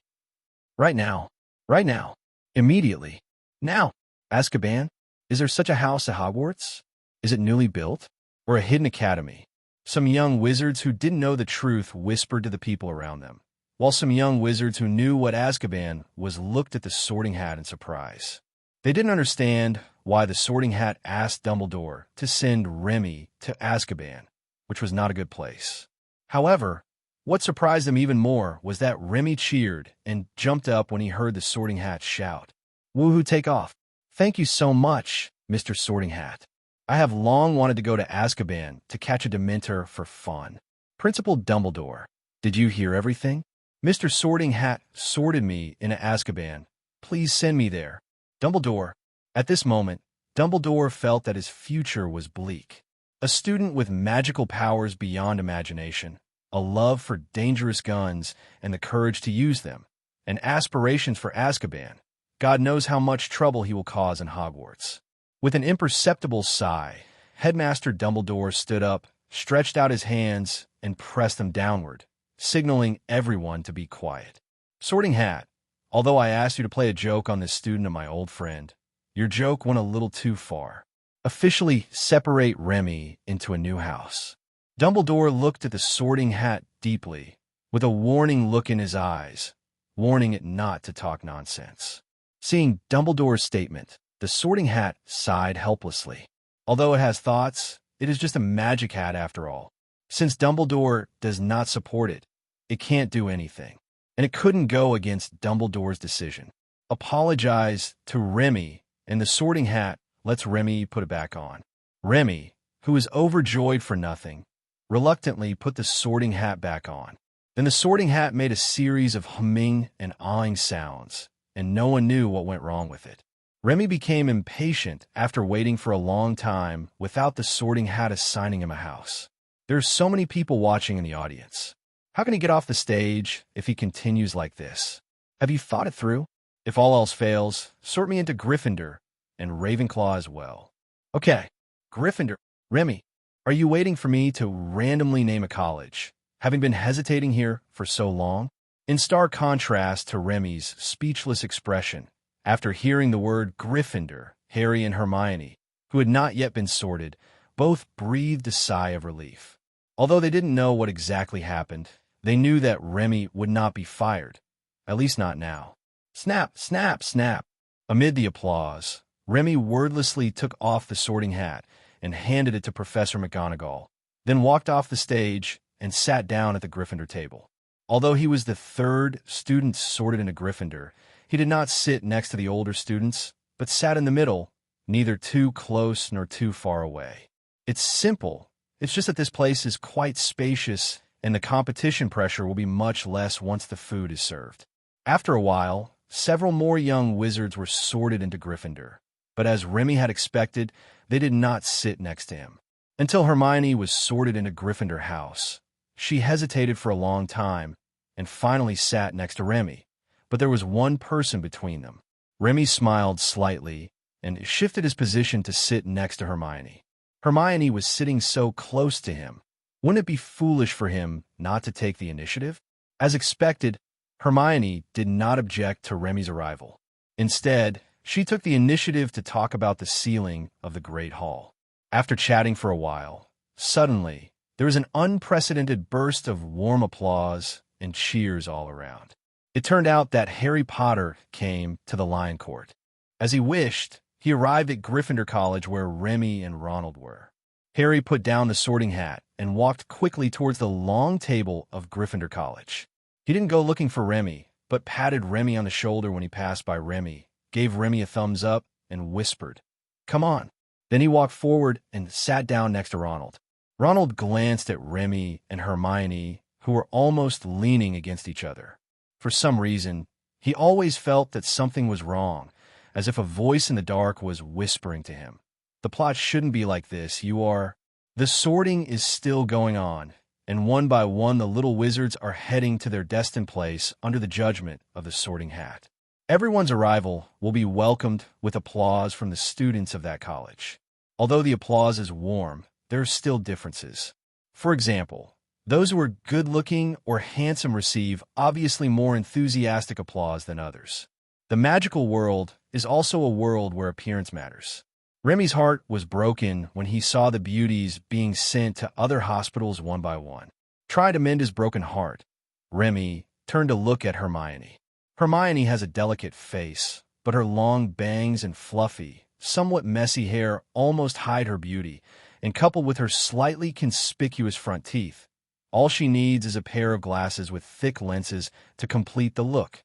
Right now. Right now. Immediately. Now. Azkaban? Is there such a house at Hogwarts? Is it newly built? Or a hidden academy? Some young wizards who didn't know the truth whispered to the people around them, while some young wizards who knew what Azkaban was looked at the sorting hat in surprise. They didn't understand why the sorting hat asked Dumbledore to send Remy to Azkaban, which was not a good place. However, what surprised them even more was that Remy cheered and jumped up when he heard the sorting hat shout, "Woohoo, take off! Thank you so much, Mr. Sorting Hat. I have long wanted to go to Azkaban to catch a Dementor for fun." Principal Dumbledore, did you hear everything? Mr. Sorting Hat sorted me into Azkaban. Please send me there. Dumbledore. At this moment, Dumbledore felt that his future was bleak. A student with magical powers beyond imagination, a love for dangerous guns and the courage to use them, and aspirations for Azkaban. God knows how much trouble he will cause in Hogwarts. With an imperceptible sigh, Headmaster Dumbledore stood up, stretched out his hands, and pressed them downward, signaling everyone to be quiet. Sorting Hat, although I asked you to play a joke on this student of my old friend, your joke went a little too far. Officially separate Remy into a new house. Dumbledore looked at the Sorting Hat deeply, with a warning look in his eyes, warning it not to talk nonsense. Seeing Dumbledore's statement, the Sorting Hat sighed helplessly. Although it has thoughts, it is just a magic hat after all. Since Dumbledore does not support it, it can't do anything, and it couldn't go against Dumbledore's decision. Apologize to Remy, and the Sorting Hat lets Remy put it back on. Remy, who is overjoyed for nothing, reluctantly put the Sorting Hat back on. Then the Sorting Hat made a series of humming and awing sounds, and no one knew what went wrong with it. Remy became impatient after waiting for a long time without the Sorting Hat assigning him a house. There are so many people watching in the audience. How can he get off the stage if he continues like this? Have you thought it through? If all else fails, sort me into Gryffindor and Ravenclaw as well. Okay, Gryffindor. Remy, are you waiting for me to randomly name a college, having been hesitating here for so long? In stark contrast to Remy's speechless expression, after hearing the word Gryffindor, Harry and Hermione, who had not yet been sorted, both breathed a sigh of relief. Although they didn't know what exactly happened, they knew that Remy would not be fired, at least not now. Snap, snap, snap. Amid the applause, Remy wordlessly took off the Sorting Hat and handed it to Professor McGonagall, then walked off the stage and sat down at the Gryffindor table. Although he was the third student sorted into Gryffindor, he did not sit next to the older students, but sat in the middle, neither too close nor too far away. It's simple. It's just that this place is quite spacious, and the competition pressure will be much less once the food is served. After a while, several more young wizards were sorted into Gryffindor, but as Remy had expected, they did not sit next to him. Until Hermione was sorted into Gryffindor House, she hesitated for a long time, and finally sat next to Remy. But there was one person between them. Remy smiled slightly and shifted his position to sit next to Hermione. Hermione was sitting so close to him. Wouldn't it be foolish for him not to take the initiative? As expected, Hermione did not object to Remy's arrival. Instead, she took the initiative to talk about the ceiling of the Great Hall. After chatting for a while, suddenly, there was an unprecedented burst of warm applause and cheers all around. It turned out that Harry Potter came to the Lion Court. As he wished, he arrived at Gryffindor College where Remy and Ronald were. Harry put down the Sorting Hat and walked quickly towards the long table of Gryffindor College. He didn't go looking for Remy, but patted Remy on the shoulder when he passed by Remy, gave Remy a thumbs up, and whispered, "Come on." Then he walked forward and sat down next to Ronald. Ronald glanced at Remy and Hermione, who were almost leaning against each other. For some reason, he always felt that something was wrong, as if a voice in the dark was whispering to him. The plot shouldn't be like this. The sorting is still going on, and one by one the little wizards are heading to their destined place under the judgment of the Sorting Hat. Everyone's arrival will be welcomed with applause from the students of that college. Although the applause is warm, there are still differences. For example, those who are good-looking or handsome receive obviously more enthusiastic applause than others. The magical world is also a world where appearance matters. Remy's heart was broken when he saw the beauties being sent to other hospitals one by one. Trying to mend his broken heart, Remy turned to look at Hermione. Hermione has a delicate face, but her long bangs and fluffy, somewhat messy hair almost hide her beauty, and coupled with her slightly conspicuous front teeth, all she needs is a pair of glasses with thick lenses to complete the look.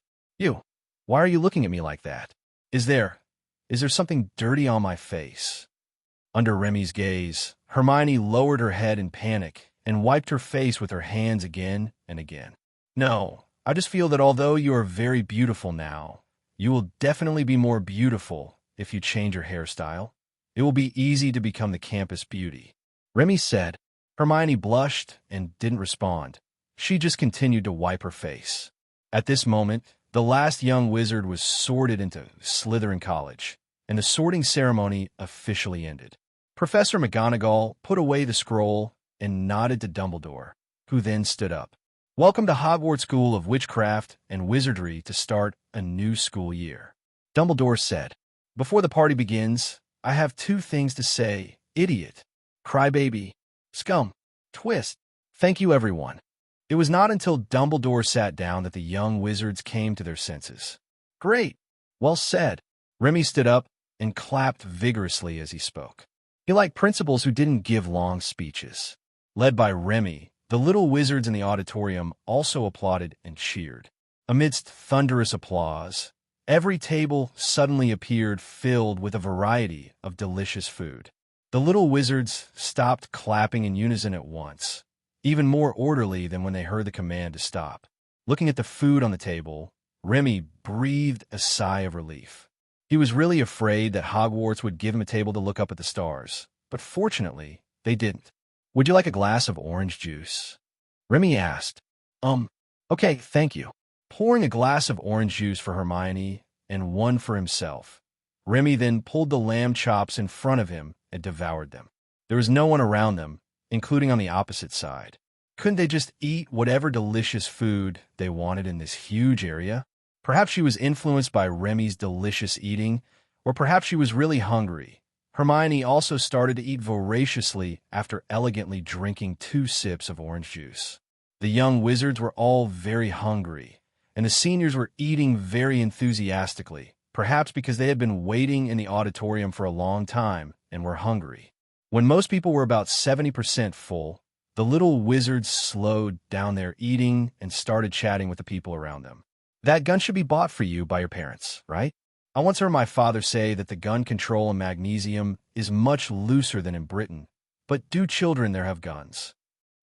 Why are you looking at me like that? Is there something dirty on my face? Under Remy's gaze, Hermione lowered her head in panic and wiped her face with her hands again and again. No, I just feel that although you are very beautiful now, you will definitely be more beautiful if you change your hairstyle. It will be easy to become the campus beauty. Remy said. Hermione blushed and didn't respond. She just continued to wipe her face. At this moment, the last young wizard was sorted into Slytherin College, and the sorting ceremony officially ended. Professor McGonagall put away the scroll and nodded to Dumbledore, who then stood up. Welcome to Hogwarts School of Witchcraft and Wizardry to start a new school year. Dumbledore said, Before the party begins, I have 2 things to say. Idiot, crybaby, scum, twist. Thank you, everyone. It was not until Dumbledore sat down that the young wizards came to their senses. Great. Well said. Remy stood up and clapped vigorously as he spoke. He liked principals who didn't give long speeches. Led by Remy, the little wizards in the auditorium also applauded and cheered. Amidst thunderous applause, every table suddenly appeared filled with a variety of delicious food. The little wizards stopped clapping in unison at once, even more orderly than when they heard the command to stop. Looking at the food on the table, Remy breathed a sigh of relief. He was really afraid that Hogwarts would give him a table to look up at the stars, but fortunately, they didn't. Would you like a glass of orange juice? Remy asked. Okay, thank you. Pouring a glass of orange juice for Hermione and one for himself, Remy then pulled the lamb chops in front of him and devoured them. There was no one around them, including on the opposite side. Couldn't they just eat whatever delicious food they wanted in this huge area? Perhaps she was influenced by Remy's delicious eating, or perhaps she was really hungry. Hermione also started to eat voraciously after elegantly drinking 2 sips of orange juice. The young wizards were all very hungry, and the seniors were eating very enthusiastically, perhaps because they had been waiting in the auditorium for a long time and were hungry. When most people were about 70% full, the little wizards slowed down their eating and started chatting with the people around them. That gun should be bought for you by your parents, right? I once heard my father say that the gun control in Magnesium is much looser than in Britain, but do children there have guns?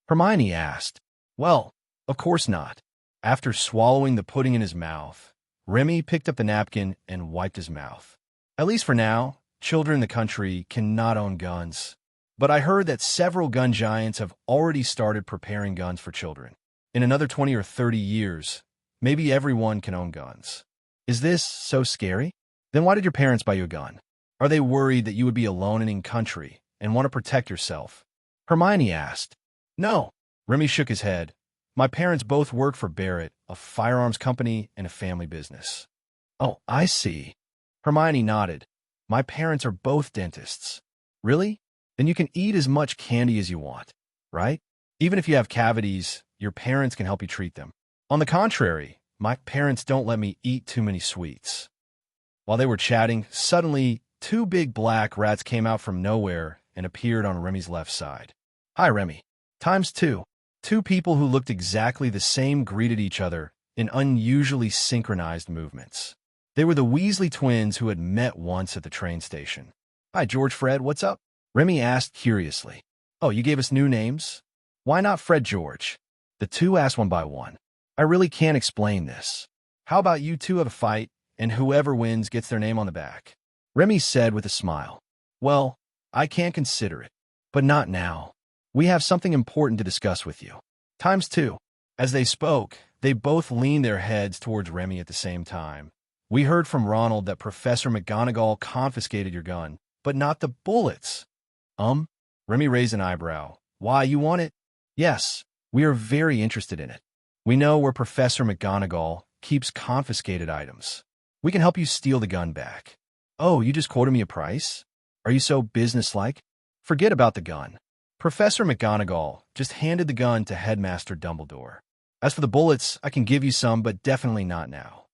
Hermione asked. Well, of course not. After swallowing the pudding in his mouth, Remy picked up the napkin and wiped his mouth. At least for now, children in the country cannot own guns. But I heard that several gun giants have already started preparing guns for children. In another 20 or 30 years, maybe everyone can own guns. Is this so scary? Then why did your parents buy you a gun? Are they worried that you would be alone and in country and want to protect yourself? Hermione asked. No. Remy shook his head. My parents both work for Barrett, a firearms company and a family business. Oh, I see. Hermione nodded. My parents are both dentists. Really? Then you can eat as much candy as you want, right? Even if you have cavities, your parents can help you treat them. On the contrary, my parents don't let me eat too many sweets. While they were chatting, suddenly 2 big black rats came out from nowhere and appeared on Remy's left side. Hi, Remy. ×2. 2 people who looked exactly the same greeted each other in unusually synchronized movements. They were the Weasley twins who had met once at the train station. Hi, George Fred, what's up? Remy asked curiously. Oh, you gave us new names? Why not Fred George? The 2 asked one by one. I really can't explain this. How about you 2 have a fight, and whoever wins gets their name on the back? Remy said with a smile. Well, I can consider it, but not now. We have something important to discuss with you. ×2. As they spoke, they both leaned their heads towards Remy at the same time. We heard from Ronald that Professor McGonagall confiscated your gun, but not the bullets. Remy raised an eyebrow. Why, you want it? Yes, we are very interested in it. We know where Professor McGonagall keeps confiscated items. We can help you steal the gun back. Oh, you just quoted me a price? Are you so businesslike? Forget about the gun. Professor McGonagall just handed the gun to Headmaster Dumbledore. As for the bullets, I can give you some, but definitely not now.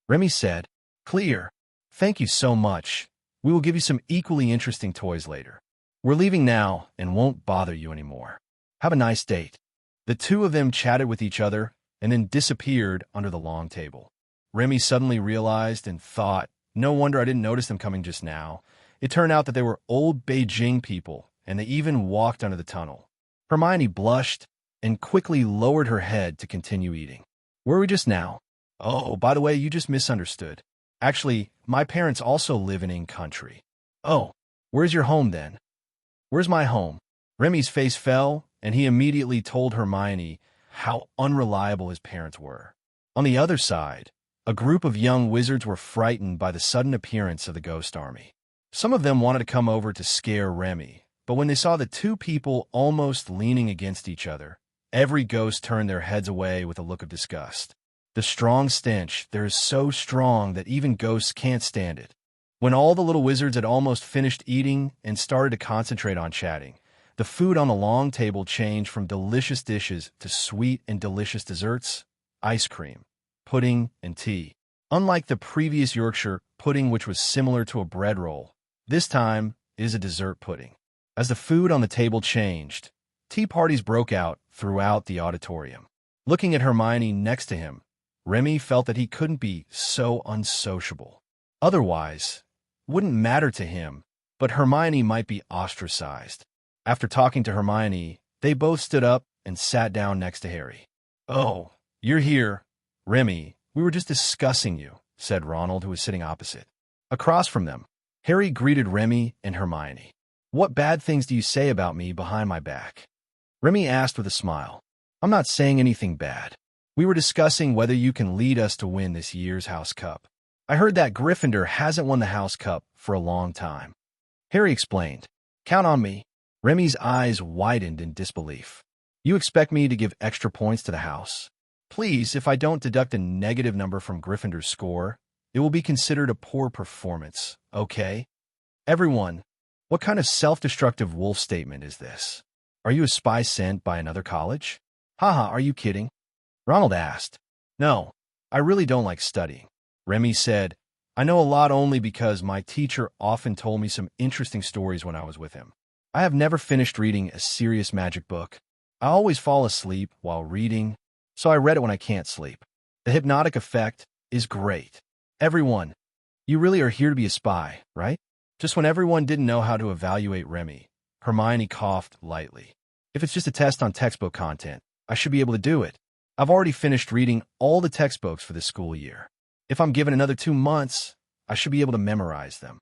Remy said, Clear. Thank you so much. We will give you some equally interesting toys later. We're leaving now and won't bother you anymore. Have a nice date. The 2 of them chatted with each other and then disappeared under the long table. Remy suddenly realized and thought, no wonder I didn't notice them coming just now. It turned out that they were old Beijing people, and they even walked under the tunnel. Hermione blushed and quickly lowered her head to continue eating. Were we just now? Oh, by the way, you just misunderstood. Actually, my parents also live in country. Oh, where's your home then? Where's my home? Remy's face fell, and he immediately told Hermione how unreliable his parents were. On the other side, a group of young wizards were frightened by the sudden appearance of the ghost army. Some of them wanted to come over to scare Remy, but when they saw the two people almost leaning against each other, every ghost turned their heads away with a look of disgust. The strong stench there is so strong that even ghosts can't stand it. When all the little wizards had almost finished eating and started to concentrate on chatting, the food on the long table changed from delicious dishes to sweet and delicious desserts, ice cream, pudding, and tea. Unlike the previous Yorkshire pudding, which was similar to a bread roll, this time it is a dessert pudding. As the food on the table changed, tea parties broke out throughout the auditorium. Looking at Hermione next to him, Remy felt that he couldn't be so unsociable. Otherwise, it wouldn't matter to him, but Hermione might be ostracized. After talking to Hermione, they both stood up and sat down next to Harry. "Oh, you're here. Remy, we were just discussing you," said Ronald, who was sitting opposite. Across from them, Harry greeted Remy and Hermione. "What bad things do you say about me behind my back?" Remy asked with a smile. "I'm not saying anything bad. We were discussing whether you can lead us to win this year's House Cup. I heard that Gryffindor hasn't won the House Cup for a long time." Harry explained. "Count on me." Remy's eyes widened in disbelief. "You expect me to give extra points to the house? Please, if I don't deduct a negative number from Gryffindor's score, it will be considered a poor performance, okay? Everyone, what kind of self-destructive wolf statement is this? Are you a spy sent by another college? Haha, are you kidding?" Ronald asked. "No, I really don't like studying." Remy said, "I know a lot only because my teacher often told me some interesting stories when I was with him. I have never finished reading a serious magic book. I always fall asleep while reading, so I read it when I can't sleep. The hypnotic effect is great. Everyone, you really are here to be a spy, right?" Just when everyone didn't know how to evaluate Remy, Hermione coughed lightly. "If it's just a test on textbook content, I should be able to do it. I've already finished reading all the textbooks for this school year. If I'm given another 2 months, I should be able to memorize them."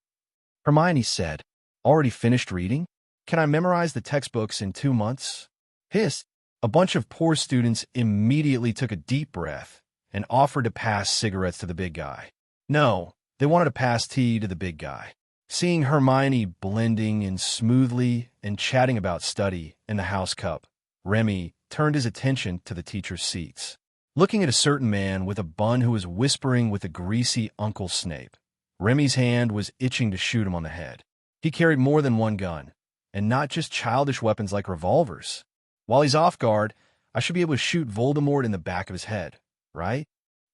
Hermione said, "Already finished reading? Can I memorize the textbooks in 2 months?" Hiss! A bunch of poor students immediately took a deep breath and offered to pass cigarettes to the big guy. No, they wanted to pass tea to the big guy. Seeing Hermione blending in smoothly and chatting about study in the House Cup, Remy turned his attention to the teachers' seats. Looking at a certain man with a bun who was whispering with a greasy Uncle Snape, Remy's hand was itching to shoot him on the head. He carried more than one gun, and not just childish weapons like revolvers. While he's off guard, I should be able to shoot Voldemort in the back of his head, right?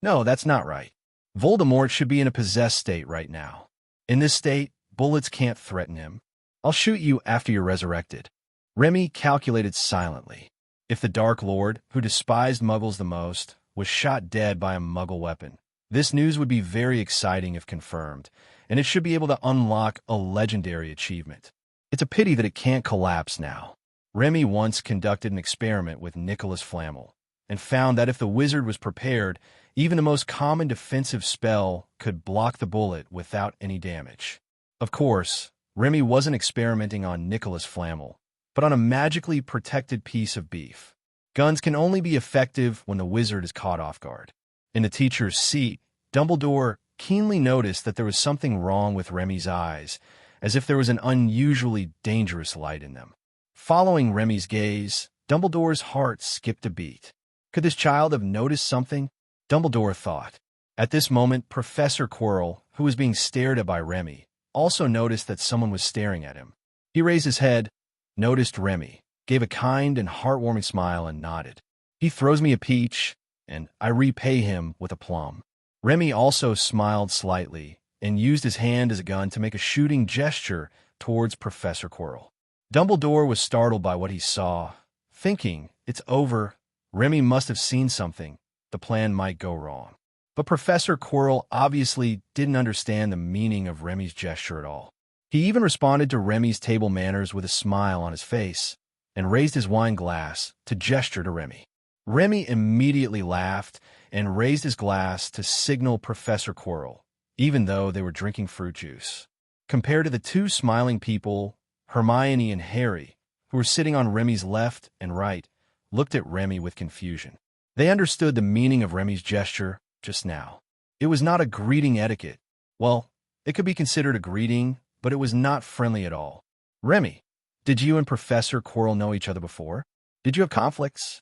No, that's not right. Voldemort should be in a possessed state right now. In this state, bullets can't threaten him. I'll shoot you after you're resurrected." Remy calculated silently. If the Dark Lord, who despised Muggles the most, was shot dead by a Muggle weapon, this news would be very exciting if confirmed, and it should be able to unlock a legendary achievement. It's a pity that it can't collapse now. Remy once conducted an experiment with Nicholas Flamel, and found that if the wizard was prepared, even the most common defensive spell could block the bullet without any damage. Of course, Remy wasn't experimenting on Nicholas Flamel, but on a magically protected piece of beef. Guns can only be effective when the wizard is caught off guard. In the teacher's seat, Dumbledore keenly noticed that there was something wrong with Remy's eyes, as if there was an unusually dangerous light in them. Following Remy's gaze, Dumbledore's heart skipped a beat. Could this child have noticed something? Dumbledore thought. At this moment, Professor Quirrell, who was being stared at by Remy, also noticed that someone was staring at him. He raised his head, noticed Remy, gave a kind and heartwarming smile, and nodded. He throws me a peach, and I repay him with a plum. Remy also smiled slightly and used his hand as a gun to make a shooting gesture towards Professor Quirrell. Dumbledore was startled by what he saw, thinking, "It's over. Remy must have seen something. The plan might go wrong." But Professor Quirrell obviously didn't understand the meaning of Remy's gesture at all. He even responded to Remy's table manners with a smile on his face and raised his wine glass to gesture to Remy. Remy immediately laughed and raised his glass to signal Professor Quirrell, even though they were drinking fruit juice. Compared to the two smiling people, Hermione and Harry, who were sitting on Remy's left and right, looked at Remy with confusion. They understood the meaning of Remy's gesture just now. It was not a greeting etiquette. Well, it could be considered a greeting, but it was not friendly at all. Remy, did you and Professor Quirrell know each other before? Did you have conflicts?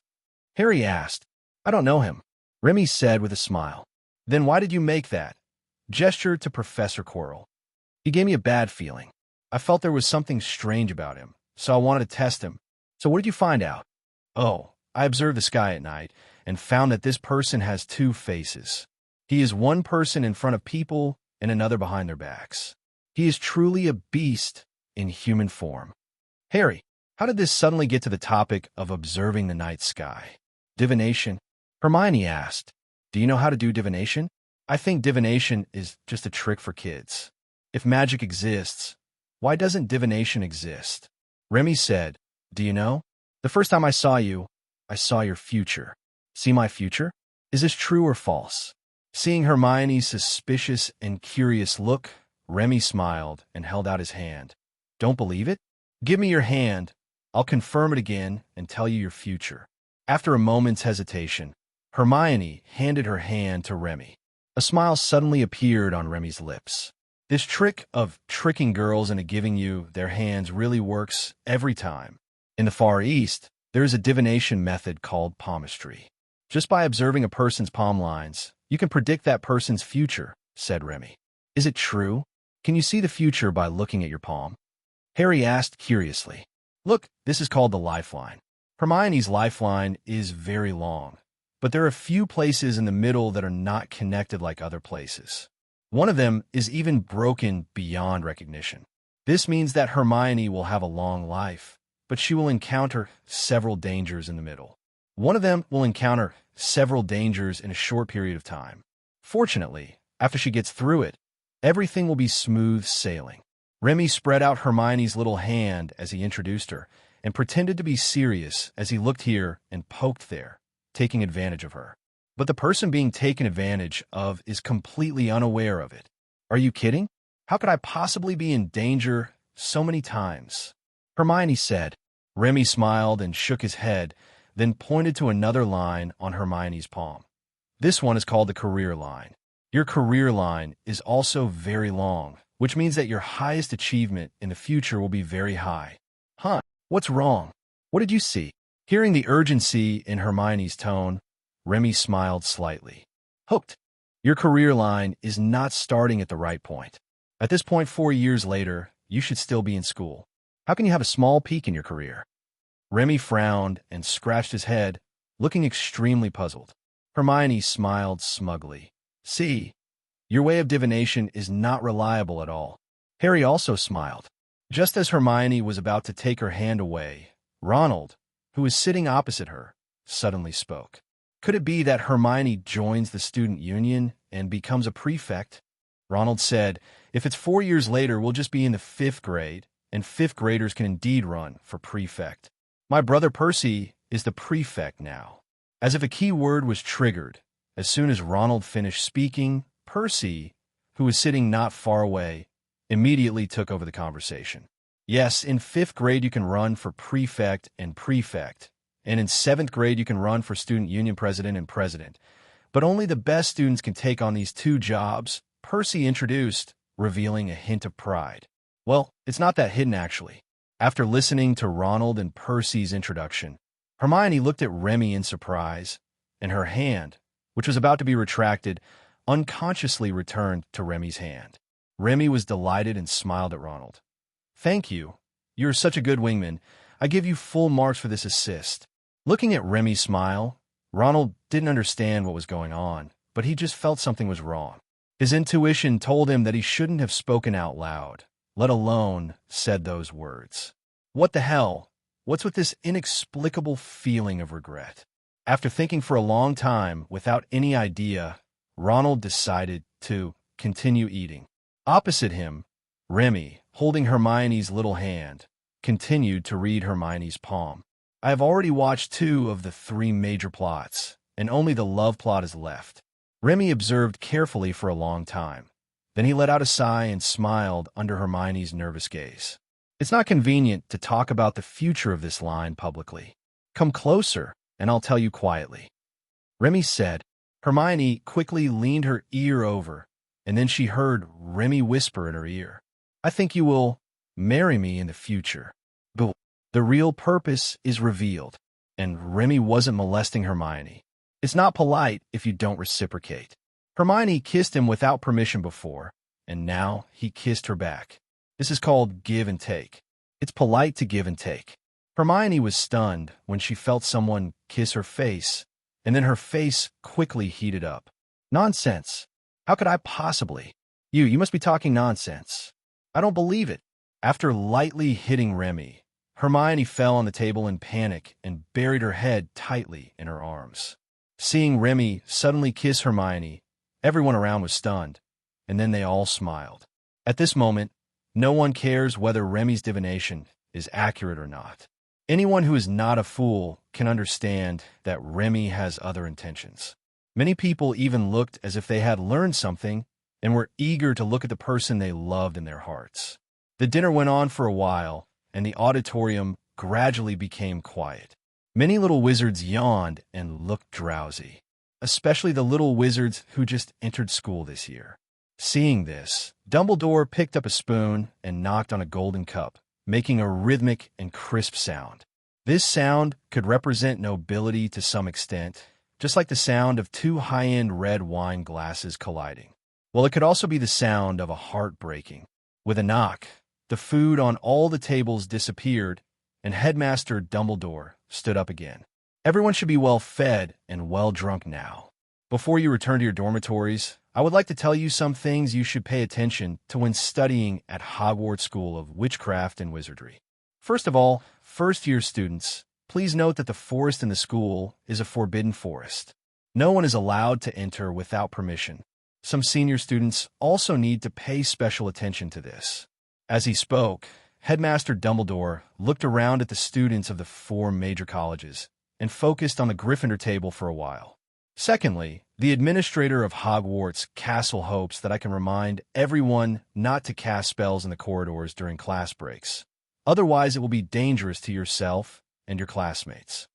Harry asked. I don't know him, Remy said with a smile. Then why did you make that gesture to Professor Quirrell? He gave me a bad feeling. I felt there was something strange about him, so I wanted to test him. So what did you find out? Oh, I observed the sky at night and found that this person has two faces. He is one person in front of people and another behind their backs. He is truly a beast in human form. Harry, how did this suddenly get to the topic of observing the night sky? Divination? Hermione asked. Do you know how to do divination? I think divination is just a trick for kids. If magic exists, why doesn't divination exist? Remy said, do you know? The first time I saw you, I saw your future. See my future? Is this true or false? Seeing Hermione's suspicious and curious look, Remy smiled and held out his hand. Don't believe it? Give me your hand. I'll confirm it again and tell you your future. After a moment's hesitation, Hermione handed her hand to Remy. A smile suddenly appeared on Remy's lips. This trick of tricking girls into giving you their hands really works every time. In the Far East, there is a divination method called palmistry. Just by observing a person's palm lines, you can predict that person's future, said Remy. Is it true? Can you see the future by looking at your palm? Harry asked curiously. Look, this is called the lifeline. Hermione's lifeline is very long, but there are a few places in the middle that are not connected like other places. One of them is even broken beyond recognition. This means that Hermione will have a long life, but she will encounter several dangers in the middle. One of them will encounter several dangers in a short period of time. Fortunately, after she gets through it, everything will be smooth sailing. Remy spread out Hermione's little hand as he introduced her and pretended to be serious as he looked here and poked there, taking advantage of her. But the person being taken advantage of is completely unaware of it. Are you kidding? How could I possibly be in danger so many times? Hermione said. Remy smiled and shook his head, then pointed to another line on Hermione's palm. This one is called the career line. Your career line is also very long, which means that your highest achievement in the future will be very high. Huh, what's wrong? What did you see? Hearing the urgency in Hermione's tone, Remy smiled slightly. Hooked. Your career line is not starting at the right point. At this point 4 years later, you should still be in school. How can you have a small peak in your career? Remy frowned and scratched his head, looking extremely puzzled. Hermione smiled smugly. See, your way of divination is not reliable at all. Harry also smiled. Just as Hermione was about to take her hand away, Ronald, who was sitting opposite her, suddenly spoke. Could it be that Hermione joins the student union and becomes a prefect? Ronald said, if it's 4 years later, we'll just be in the 5th grade, and 5th graders can indeed run for prefect. My brother Percy is the prefect now. As if a key word was triggered, as soon as Ronald finished speaking, Percy, who was sitting not far away, immediately took over the conversation. Yes, in 5th grade you can run for prefect, and in 7th grade you can run for student union president and president. But only the best students can take on these 2 jobs, Percy introduced, revealing a hint of pride. Well, it's not that hidden actually. After listening to Ronald and Percy's introduction, Hermione looked at Remy in surprise, and her hand, which was about to be retracted, unconsciously returned to Remy's hand. Remy was delighted and smiled at Ronald. Thank you. You're such a good wingman. I give you full marks for this assist. Looking at Remy's smile, Ronald didn't understand what was going on, but he just felt something was wrong. His intuition told him that he shouldn't have spoken out loud, let alone said those words. What the hell? What's with this inexplicable feeling of regret? After thinking for a long time without any idea, Ronald decided to continue eating. Opposite him, Remy, holding Hermione's little hand, continued to read Hermione's palm. I have already watched 2 of the 3 major plots, and only the love plot is left. Remy observed carefully for a long time. Then he let out a sigh and smiled under Hermione's nervous gaze. It's not convenient to talk about the future of this line publicly. Come closer, and I'll tell you quietly. Remy said. Hermione quickly leaned her ear over, and then she heard Remy whisper in her ear, I think you will marry me in the future. But the real purpose is revealed, and Remy wasn't molesting Hermione. It's not polite if you don't reciprocate. Hermione kissed him without permission before, and now he kissed her back. This is called give and take. It's polite to give and take. Hermione was stunned when she felt someone kiss her face, and then her face quickly heated up. Nonsense. How could I possibly? You must be talking nonsense. I don't believe it. After lightly hitting Remy, Hermione fell on the table in panic and buried her head tightly in her arms. Seeing Remy suddenly kiss Hermione, everyone around was stunned, and then they all smiled. At this moment, no one cares whether Remy's divination is accurate or not. Anyone who is not a fool can understand that Remy has other intentions. Many people even looked as if they had learned something and were eager to look at the person they loved in their hearts. The dinner went on for a while, and the auditorium gradually became quiet. Many little wizards yawned and looked drowsy, especially the little wizards who just entered school this year. Seeing this, Dumbledore picked up a spoon and knocked on a golden cup, making a rhythmic and crisp sound. This sound could represent nobility to some extent, just like the sound of two high-end red wine glasses colliding. Well, it could also be the sound of a heart breaking. With a knock, the food on all the tables disappeared, and Headmaster Dumbledore stood up again. Everyone should be well fed and well drunk now. Before you return to your dormitories, I would like to tell you some things you should pay attention to when studying at Hogwarts School of Witchcraft and Wizardry. First of all, first-year students, please note that the forest in the school is a forbidden forest. No one is allowed to enter without permission. Some senior students also need to pay special attention to this. As he spoke, Headmaster Dumbledore looked around at the students of the 4 major colleges and focused on the Gryffindor table for a while. Secondly, the administrator of Hogwarts Castle hopes that I can remind everyone not to cast spells in the corridors during class breaks. Otherwise, it will be dangerous to yourself and your classmates.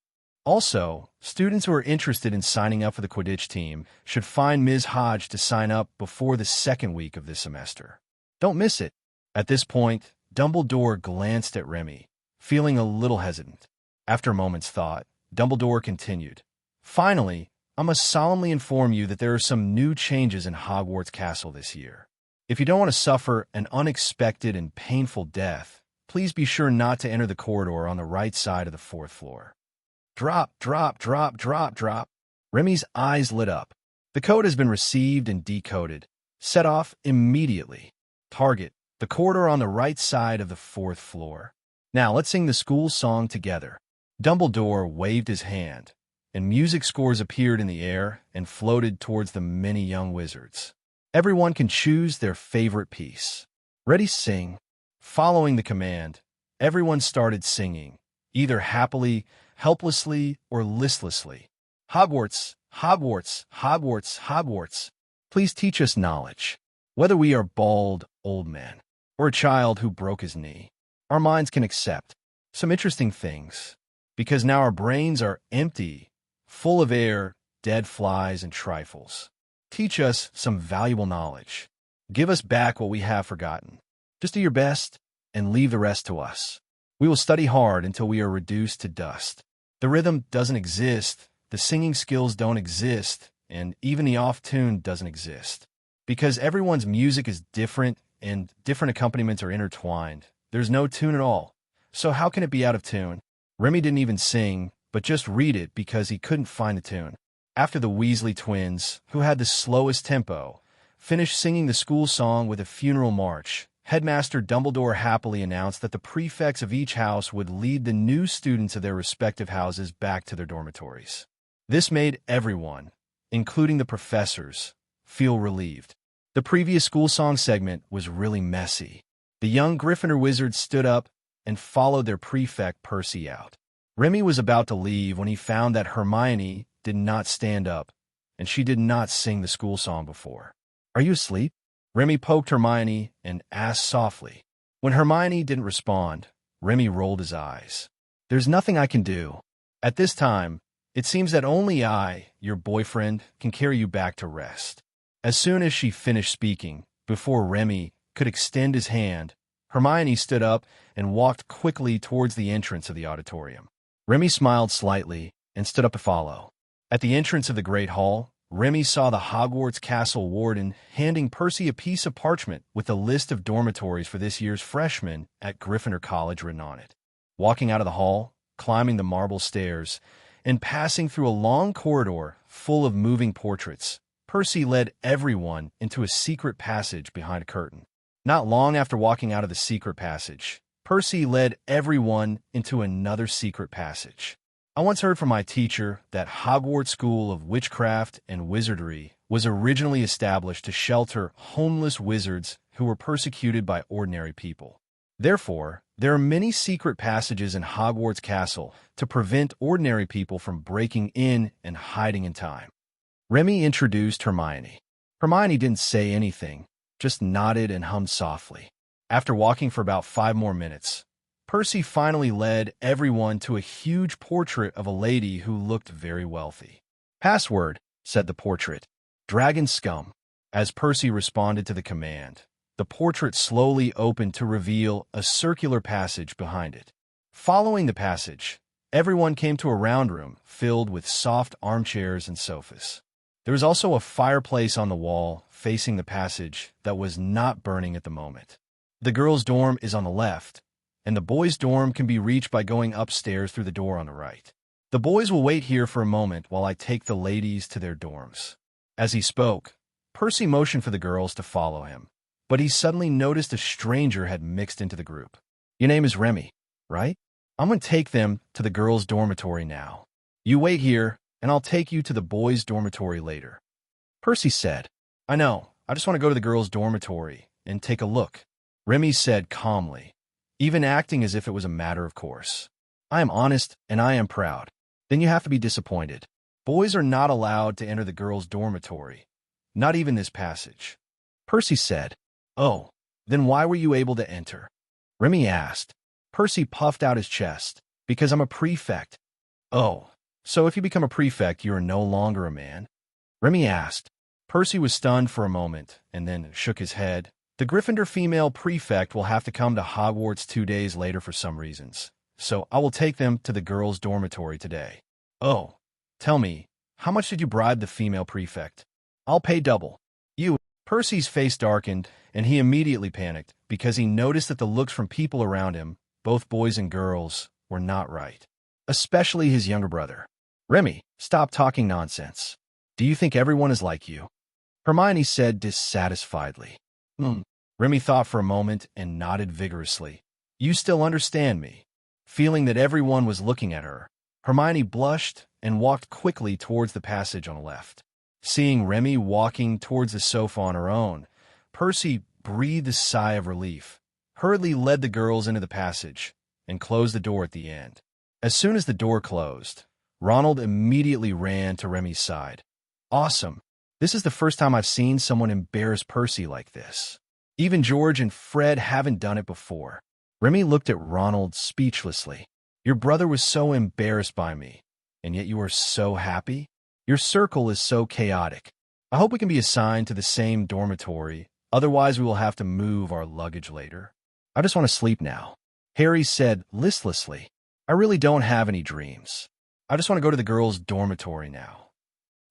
Also, students who are interested in signing up for the Quidditch team should find Ms. Hodge to sign up before the second week of this semester. Don't miss it. At this point, Dumbledore glanced at Remy, feeling a little hesitant. After a moment's thought, Dumbledore continued, Finally, I must solemnly inform you that there are some new changes in Hogwarts Castle this year. If you don't want to suffer an unexpected and painful death, please be sure not to enter the corridor on the right side of the 4th floor. Drop, drop, drop, drop, drop. Remy's eyes lit up. The code has been received and decoded. Set off immediately. Target, the corridor on the right side of the 4th floor. Now let's sing the school song together. Dumbledore waved his hand, and music scores appeared in the air and floated towards the many young wizards. Everyone can choose their favorite piece. Ready, sing. Following the command, everyone started singing, either happily, helplessly, or listlessly. Hogwarts, Hogwarts, Hogwarts, Hogwarts. Please teach us knowledge. Whether we are bald, old men, or a child who broke his knee, our minds can accept some interesting things, because now our brains are empty, full of air, dead flies, and trifles. Teach us some valuable knowledge. Give us back what we have forgotten. Just do your best and leave the rest to us. We will study hard until we are reduced to dust. The rhythm doesn't exist, the singing skills don't exist, and even the off-tune doesn't exist. Because everyone's music is different and different accompaniments are intertwined, there's no tune at all. So how can it be out of tune? Remy didn't even sing, but just read it because he couldn't find the tune. After the Weasley twins, who had the slowest tempo, finished singing the school song with a funeral march, Headmaster Dumbledore happily announced that the prefects of each house would lead the new students of their respective houses back to their dormitories. This made everyone, including the professors, feel relieved. The previous school song segment was really messy. The young Gryffindor wizards stood up and followed their prefect Percy out. Remy was about to leave when he found that Hermione did not stand up, and she did not sing the school song before. "Are you asleep?" Remy poked Hermione and asked softly. When Hermione didn't respond, Remy rolled his eyes. "There's nothing I can do. At this time, it seems that only I, your boyfriend, can carry you back to rest." As soon as she finished speaking, before Remy could extend his hand, Hermione stood up and walked quickly towards the entrance of the auditorium. Remy smiled slightly and stood up to follow. At the entrance of the Great Hall, Remy saw the Hogwarts Castle warden handing Percy a piece of parchment with a list of dormitories for this year's freshmen at Gryffindor College written on it. Walking out of the hall, climbing the marble stairs, and passing through a long corridor full of moving portraits, Percy led everyone into a secret passage behind a curtain. Not long after walking out of the secret passage, Percy led everyone into another secret passage. "I once heard from my teacher that Hogwarts School of Witchcraft and Wizardry was originally established to shelter homeless wizards who were persecuted by ordinary people. Therefore, there are many secret passages in Hogwarts Castle to prevent ordinary people from breaking in and hiding in time." Remy introduced Hermione. Hermione didn't say anything, just nodded and hummed softly. After walking for about 5 more minutes, Percy finally led everyone to a huge portrait of a lady who looked very wealthy. "Password," said the portrait. "Dragon scum." As Percy responded to the command, the portrait slowly opened to reveal a circular passage behind it. Following the passage, everyone came to a round room filled with soft armchairs and sofas. There was also a fireplace on the wall facing the passage that was not burning at the moment. "The girls' dorm is on the left, and the boys' dorm can be reached by going upstairs through the door on the right. The boys will wait here for a moment while I take the ladies to their dorms." As he spoke, Percy motioned for the girls to follow him, but he suddenly noticed a stranger had mixed into the group. "Your name is Remy, right? I'm going to take them to the girls' dormitory now. You wait here, and I'll take you to the boys' dormitory later." Percy said, "I know, I just want to go to the girls' dormitory and take a look," Remy said calmly, even acting as if it was a matter of course. "I am honest and I am proud." "Then you have to be disappointed. Boys are not allowed to enter the girls' dormitory, not even this passage." Percy said, "Oh, then why were you able to enter?" Remy asked. Percy puffed out his chest. "Because I'm a prefect." "Oh, so if you become a prefect, you are no longer a man?" Remy asked. Percy was stunned for a moment and then shook his head. "The Gryffindor female prefect will have to come to Hogwarts 2 days later for some reasons, so I will take them to the girls' dormitory today." "Oh, tell me, how much did you bribe the female prefect?" "I'll pay double." "You..." Percy's face darkened, and he immediately panicked because he noticed that the looks from people around him, both boys and girls, were not right, especially his younger brother. "Remy, stop talking nonsense. Do you think everyone is like you?" Hermione said dissatisfiedly. Remy thought for a moment and nodded vigorously. "You still understand me." Feeling that everyone was looking at her, Hermione blushed and walked quickly towards the passage on the left. Seeing Remy walking towards the sofa on her own, Percy breathed a sigh of relief, hurriedly led the girls into the passage, and closed the door at the end. As soon as the door closed, Ronald immediately ran to Remy's side. "Awesome. This is the first time I've seen someone embarrass Percy like this. Even George and Fred haven't done it before." Remy looked at Ronald speechlessly. "Your brother was so embarrassed by me, and yet you are so happy? Your circle is so chaotic. I hope we can be assigned to the same dormitory, otherwise we will have to move our luggage later." "I just want to sleep now," Harry said listlessly. "I really don't have any dreams. I just want to go to the girls' dormitory now."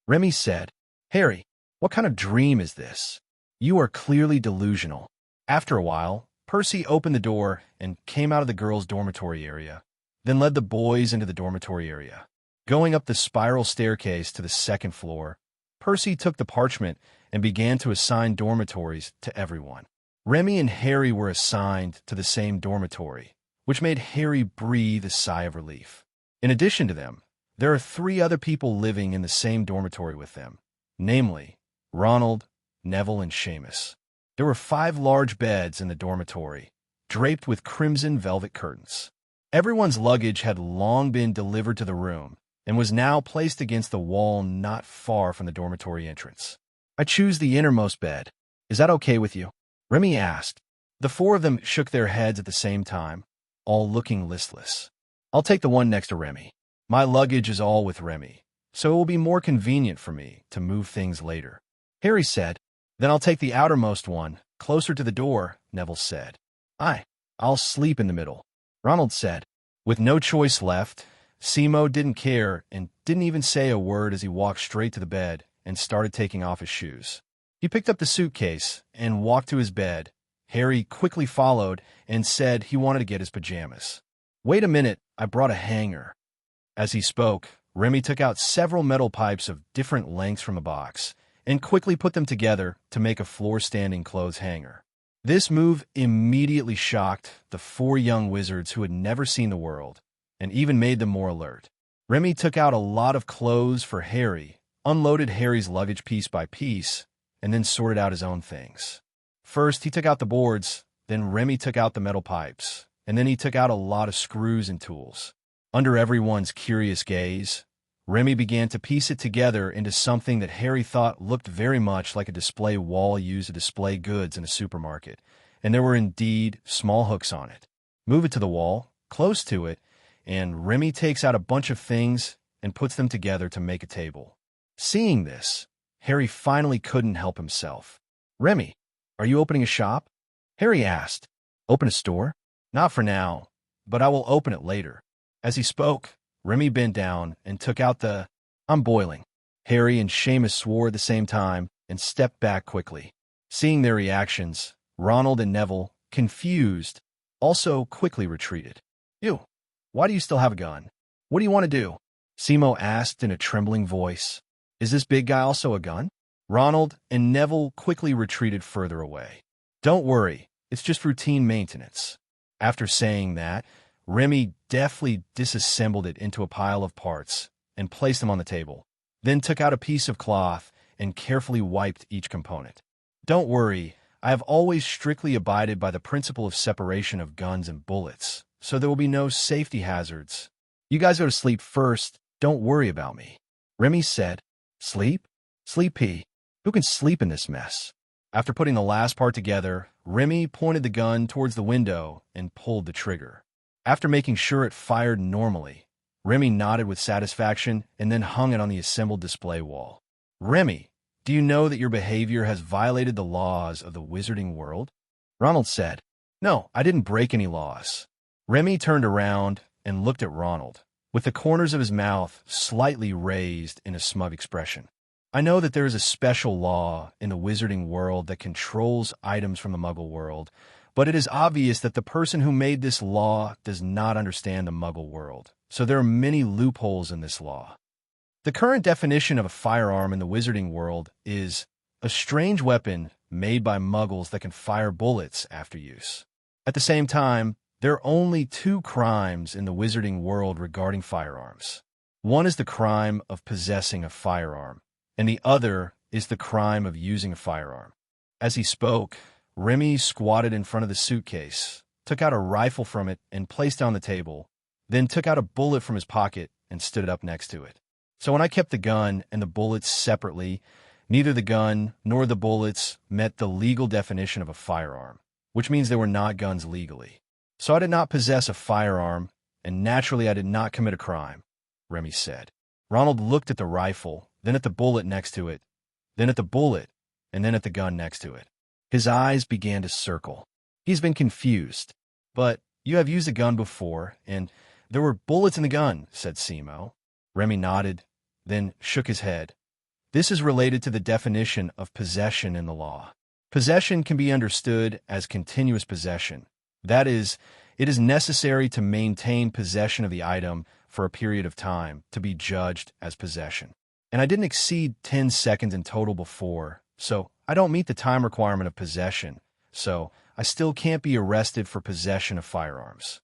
Remy said, "Harry, what kind of dream is this? You are clearly delusional." After a while, Percy opened the door and came out of the girls' dormitory area, then led the boys into the dormitory area. Going up the spiral staircase to the second floor, Percy took the parchment and began to assign dormitories to everyone. Remy and Harry were assigned to the same dormitory, which made Harry breathe a sigh of relief. In addition to them, there are 3 other people living in the same dormitory with them, namely, Ronald, Neville, and Seamus. There were 5 large beds in the dormitory, draped with crimson velvet curtains. Everyone's luggage had long been delivered to the room, and was now placed against the wall not far from the dormitory entrance. I choose the innermost bed. Is that okay with you? Remy asked. The four of them shook their heads at the same time, all looking listless. I'll take the one next to Remy. My luggage is all with Remy, so it will be more convenient for me to move things later. Harry said. Then I'll take the outermost one, closer to the door, Neville said. I'll sleep in the middle, Ronald said. With no choice left, Simo didn't care and didn't even say a word as he walked straight to the bed and started taking off his shoes. He picked up the suitcase and walked to his bed. Harry quickly followed and said he wanted to get his pajamas. Wait a minute, I brought a hanger. As he spoke, Remy took out several metal pipes of different lengths from a box and quickly put them together to make a floor-standing clothes hanger. This move immediately shocked the four young wizards who had never seen the world, and even made them more alert. Remy took out a lot of clothes for Harry, unloaded Harry's luggage piece by piece, and then sorted out his own things. First, he took out the boards, then Remy took out the metal pipes, and then he took out a lot of screws and tools. Under everyone's curious gaze, Remy began to piece it together into something that Harry thought looked very much like a display wall used to display goods in a supermarket, and there were indeed small hooks on it. Move it to the wall, close to it, and Remy takes out a bunch of things and puts them together to make a table. Seeing this, Harry finally couldn't help himself. Remy, are you opening a shop? Harry asked. Open a store? Not for now, but I will open it later. As he spoke, Remy bent down and took out I'm boiling. Harry and Seamus swore at the same time and stepped back quickly. Seeing their reactions, Ronald and Neville, confused, also quickly retreated. You, why do you still have a gun? What do you want to do? Simo asked in a trembling voice. Is this big guy also a gun? Ronald and Neville quickly retreated further away. Don't worry, it's just routine maintenance. After saying that, Remy deftly disassembled it into a pile of parts and placed them on the table, then took out a piece of cloth and carefully wiped each component. Don't worry, I have always strictly abided by the principle of separation of guns and bullets, so there will be no safety hazards. You guys go to sleep first, don't worry about me. Remy said. Sleep? Sleepy. Who can sleep in this mess? After putting the last part together, Remy pointed the gun towards the window and pulled the trigger. After making sure it fired normally, Remy nodded with satisfaction and then hung it on the assembled display wall. Remy, do you know that your behavior has violated the laws of the wizarding world? Ronald said. No, I didn't break any laws. Remy turned around and looked at Ronald, with the corners of his mouth slightly raised in a smug expression. I know that there is a special law in the wizarding world that controls items from the Muggle world, but it is obvious that the person who made this law does not understand the Muggle world, so there are many loopholes in this law. The current definition of a firearm in the wizarding world is a strange weapon made by Muggles that can fire bullets after use. At the same time, there are only two crimes in the wizarding world regarding firearms. One is the crime of possessing a firearm, and the other is the crime of using a firearm. As he spoke, Remy squatted in front of the suitcase, took out a rifle from it and placed it on the table, then took out a bullet from his pocket and stood it up next to it. So when I kept the gun and the bullets separately, neither the gun nor the bullets met the legal definition of a firearm, which means they were not guns legally. So I did not possess a firearm, and naturally I did not commit a crime, Remy said. Ronald looked at the rifle, then at the bullet next to it, then at the bullet, and then at the gun next to it. His eyes began to circle. He's been confused. But you have used a gun before, and there were bullets in the gun, said Simo. Remy nodded, then shook his head. This is related to the definition of possession in the law. Possession can be understood as continuous possession. That is, it is necessary to maintain possession of the item for a period of time to be judged as possession. And I didn't exceed 10 seconds in total before, so I don't meet the time requirement of possession, so I still can't be arrested for possession of firearms.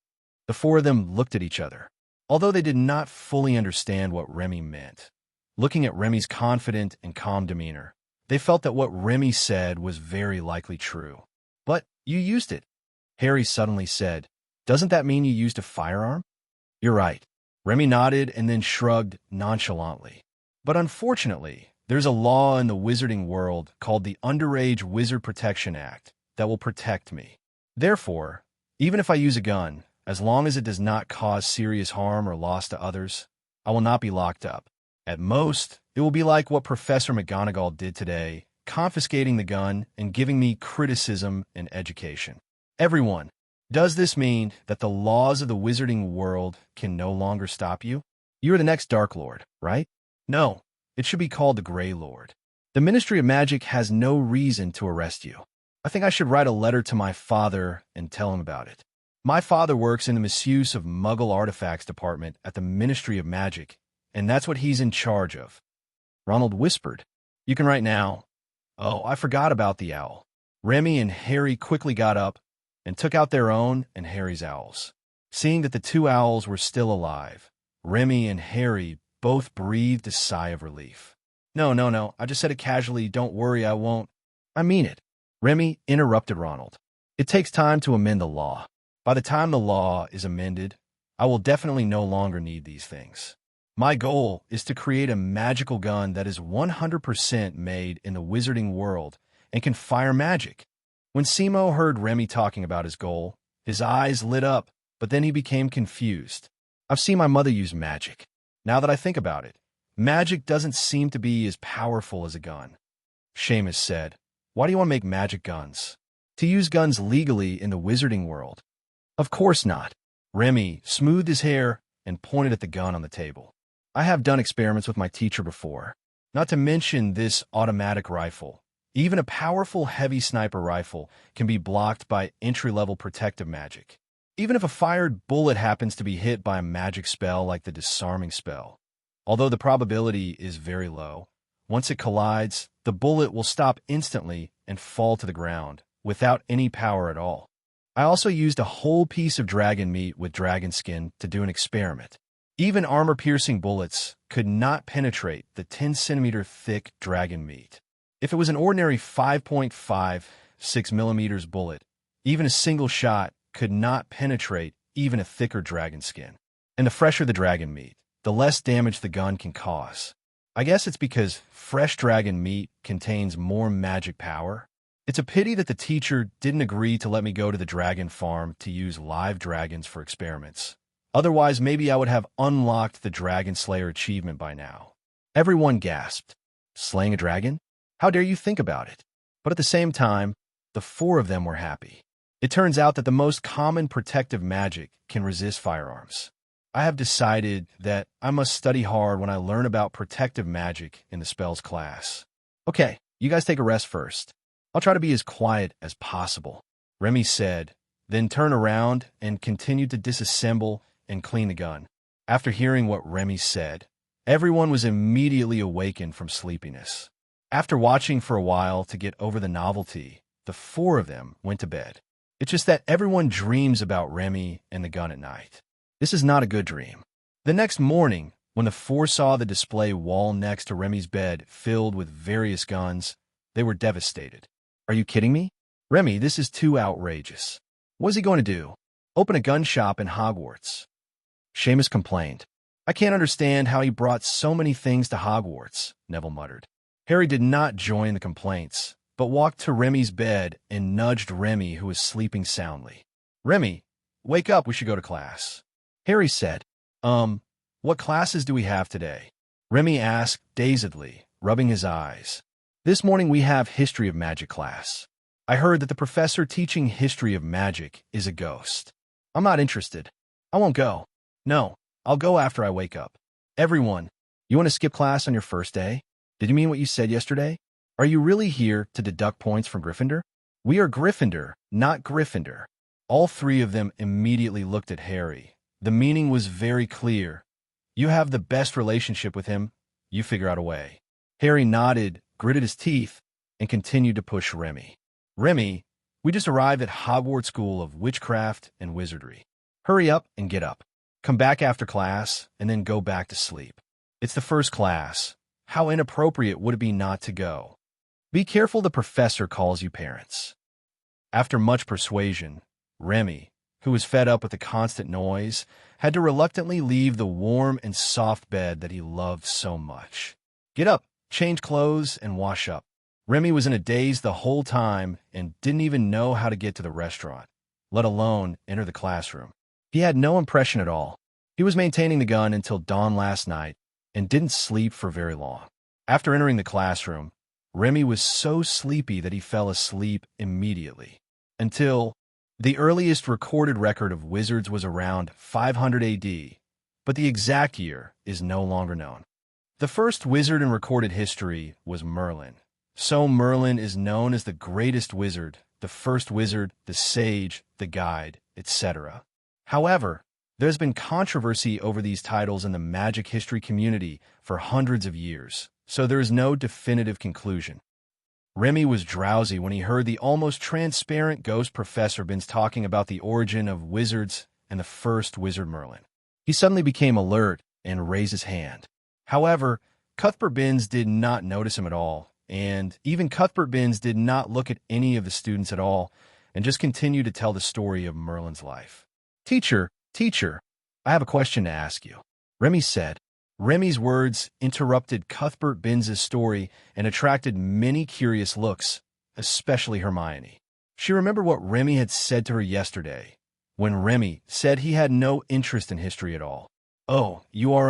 The four of them looked at each other, although they did not fully understand what Remy meant. Looking at Remy's confident and calm demeanor, they felt that what Remy said was very likely true. But you used it, Harry suddenly said. Doesn't that mean you used a firearm? You're right. Remy nodded and then shrugged nonchalantly. But unfortunately, there's a law in the wizarding world called the Underage Wizard Protection Act that will protect me. Therefore, even if I use a gun, as long as it does not cause serious harm or loss to others, I will not be locked up. At most, it will be like what Professor McGonagall did today, confiscating the gun and giving me criticism and education. Everyone, does this mean that the laws of the wizarding world can no longer stop you? You are the next Dark Lord, right? No, it should be called the Grey Lord. The Ministry of Magic has no reason to arrest you. I think I should write a letter to my father and tell him about it. My father works in the Misuse of Muggle Artifacts Department at the Ministry of Magic, and that's what he's in charge of. Ronald whispered, "You can write now." Oh, I forgot about the owl. Remy and Harry quickly got up and took out their own and Harry's owls. Seeing that the two owls were still alive, Remy and Harry both breathed a sigh of relief. No, I just said it casually. Don't worry, I won't. I mean it. Remy interrupted Ronald. It takes time to amend the law. By the time the law is amended, I will definitely no longer need these things. My goal is to create a magical gun that is 100% made in the wizarding world and can fire magic. When Simo heard Remy talking about his goal, his eyes lit up, but then he became confused. I've seen my mother use magic. Now that I think about it, magic doesn't seem to be as powerful as a gun. Seamus said, "Why do you want to make magic guns? To use guns legally in the wizarding world?" Of course not. Remy smoothed his hair and pointed at the gun on the table. I have done experiments with my teacher before. Not to mention this automatic rifle. Even a powerful heavy sniper rifle can be blocked by entry-level protective magic. Even if a fired bullet happens to be hit by a magic spell like the disarming spell. Although the probability is very low, once it collides, the bullet will stop instantly and fall to the ground without any power at all. I also used a whole piece of dragon meat with dragon skin to do an experiment. Even armor-piercing bullets could not penetrate the 10-centimeter thick dragon meat. If it was an ordinary 5.56 millimeters bullet, even a single shot could not penetrate even a thicker dragon skin. And the fresher the dragon meat, the less damage the gun can cause. I guess it's because fresh dragon meat contains more magic power. It's a pity that the teacher didn't agree to let me go to the dragon farm to use live dragons for experiments. Otherwise, maybe I would have unlocked the Dragon Slayer achievement by now. Everyone gasped. Slaying a dragon? How dare you think about it? But at the same time, the four of them were happy. It turns out that the most common protective magic can resist firearms. I have decided that I must study hard when I learn about protective magic in the spells class. Okay, you guys take a rest first. I'll try to be as quiet as possible, Remy said, then turned around and continued to disassemble and clean the gun. After hearing what Remy said, everyone was immediately awakened from sleepiness. After watching for a while to get over the novelty, the four of them went to bed. It's just that everyone dreams about Remy and the gun at night. This is not a good dream. The next morning, when the four saw the display wall next to Remy's bed filled with various guns, they were devastated. Are you kidding me? Remy, this is too outrageous. What is he going to do? Open a gun shop in Hogwarts? Seamus complained. I can't understand how he brought so many things to Hogwarts, Neville muttered. Harry did not join the complaints, but walked to Remy's bed and nudged Remy, who was sleeping soundly. Remy, wake up, we should go to class. Harry said, what classes do we have today? Remy asked dazedly, rubbing his eyes. This morning we have History of Magic class. I heard that the professor teaching History of Magic is a ghost. I'm not interested. I won't go. No, I'll go after I wake up. Everyone, you want to skip class on your first day? Did you mean what you said yesterday? Are you really here to deduct points from Gryffindor? We are Gryffindor, not Gryffindor. All three of them immediately looked at Harry. The meaning was very clear. You have the best relationship with him. You figure out a way. Harry nodded, gritted his teeth, and continued to push Remy. Remy, we just arrived at Hogwarts School of Witchcraft and Wizardry. Hurry up and get up. Come back after class, and then go back to sleep. It's the first class. How inappropriate would it be not to go? Be careful the professor calls you parents. After much persuasion, Remy, who was fed up with the constant noise, had to reluctantly leave the warm and soft bed that he loved so much. Get up, change clothes, and wash up. Remy was in a daze the whole time and didn't even know how to get to the restaurant, let alone enter the classroom. He had no impression at all. He was maintaining the gun until dawn last night and didn't sleep for very long. After entering the classroom, Remy was so sleepy that he fell asleep immediately. Until the earliest recorded record of wizards was around 500 AD, but the exact year is no longer known. The first wizard in recorded history was Merlin. So Merlin is known as the greatest wizard, the first wizard, the sage, the guide, etc. However, there's been controversy over these titles in the magic history community for hundreds of years, so there is no definitive conclusion. Remy was drowsy when he heard the almost transparent ghost Professor Binns talking about the origin of wizards and the first wizard Merlin. He suddenly became alert and raised his hand. However, Cuthbert Binns did not notice him at all, and even Cuthbert Binns did not look at any of the students at all and just continued to tell the story of Merlin's life. Teacher, I have a question to ask you," Remy said. Remy's words interrupted Cuthbert Binns' story and attracted many curious looks, especially Hermione. She remembered what Remy had said to her yesterday, when Remy said he had no interest in history at all. "Oh, you're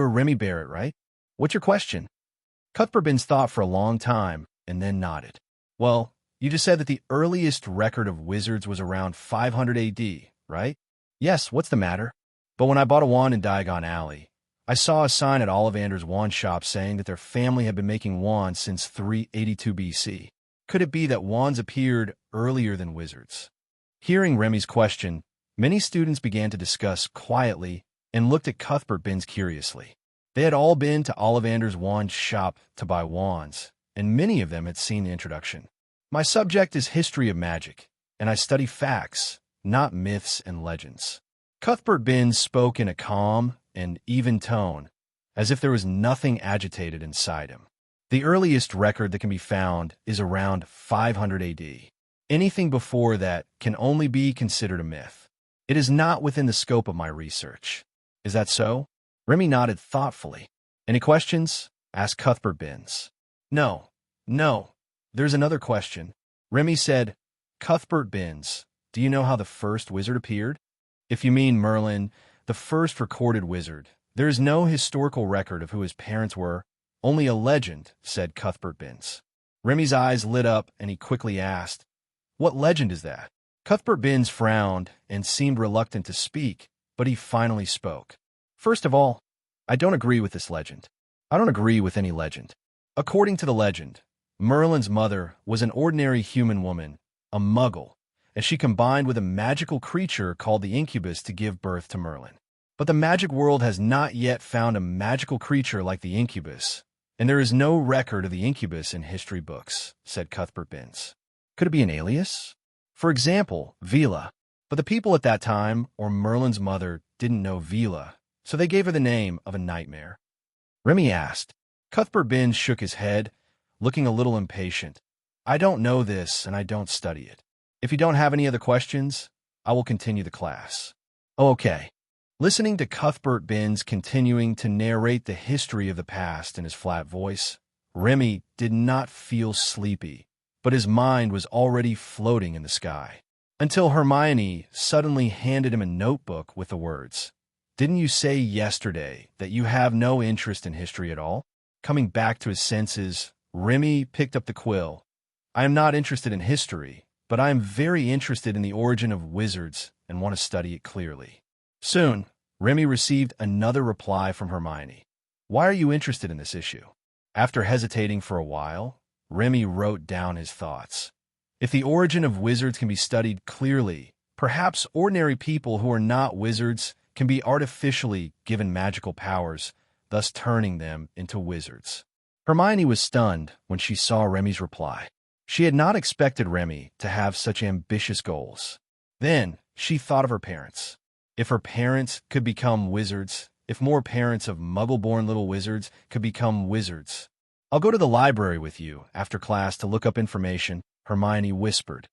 Remy Barrett, right? What's your question?" Cuthbert Binns thought for a long time and then nodded. "Well, you just said that the earliest record of wizards was around 500 AD, right?" "Yes, what's the matter?" "But when I bought a wand in Diagon Alley, I saw a sign at Ollivander's wand shop saying that their family had been making wands since 382 BC. Could it be that wands appeared earlier than wizards?" Hearing Remy's question, many students began to discuss quietly and looked at Cuthbert Binns curiously. They had all been to Ollivander's wand shop to buy wands, and many of them had seen the introduction. "My subject is history of magic, and I study facts, not myths and legends." Cuthbert Binns spoke in a calm and even tone, as if there was nothing agitated inside him. "The earliest record that can be found is around 500 AD. Anything before that can only be considered a myth. It is not within the scope of my research. Is that so?" Remy nodded thoughtfully. "Any questions?" asked Cuthbert Binns. No, there's another question." Remy said, "Cuthbert Binns, do you know how the first wizard appeared?" "If you mean Merlin, the first recorded wizard, there is no historical record of who his parents were, only a legend," said Cuthbert Binns. Remy's eyes lit up and he quickly asked, "What legend is that?" Cuthbert Binns frowned and seemed reluctant to speak, but he finally spoke. "First of all, I don't agree with this legend. I don't agree with any legend. According to the legend, Merlin's mother was an ordinary human woman, a muggle, and she combined with a magical creature called the incubus to give birth to Merlin. But the magic world has not yet found a magical creature like the incubus, and there is no record of the incubus in history books," said Cuthbert Binns. "Could it be an alias? For example, Vila. But the people at that time, or Merlin's mother, didn't know Vila, so they gave her the name of a nightmare." Remy asked. Cuthbert Binns shook his head, looking a little impatient. "I don't know this, and I don't study it. If you don't have any other questions, I will continue the class." "Oh, okay." Listening to Cuthbert Binns continuing to narrate the history of the past in his flat voice, Remy did not feel sleepy, but his mind was already floating in the sky. Until Hermione suddenly handed him a notebook with the words, "Didn't you say yesterday that you have no interest in history at all?" Coming back to his senses, Remy picked up the quill. "I am not interested in history, but I am very interested in the origin of wizards and want to study it clearly." Soon, Remy received another reply from Hermione. "Why are you interested in this issue?" After hesitating for a while, Remy wrote down his thoughts. "If the origin of wizards can be studied clearly, perhaps ordinary people who are not wizards can be artificially given magical powers, thus turning them into wizards." Hermione was stunned when she saw Remy's reply. She had not expected Remy to have such ambitious goals. Then she thought of her parents. If her parents could become wizards, if more parents of muggle-born little wizards could become wizards. "I'll go to the library with you after class to look up information," Hermione whispered.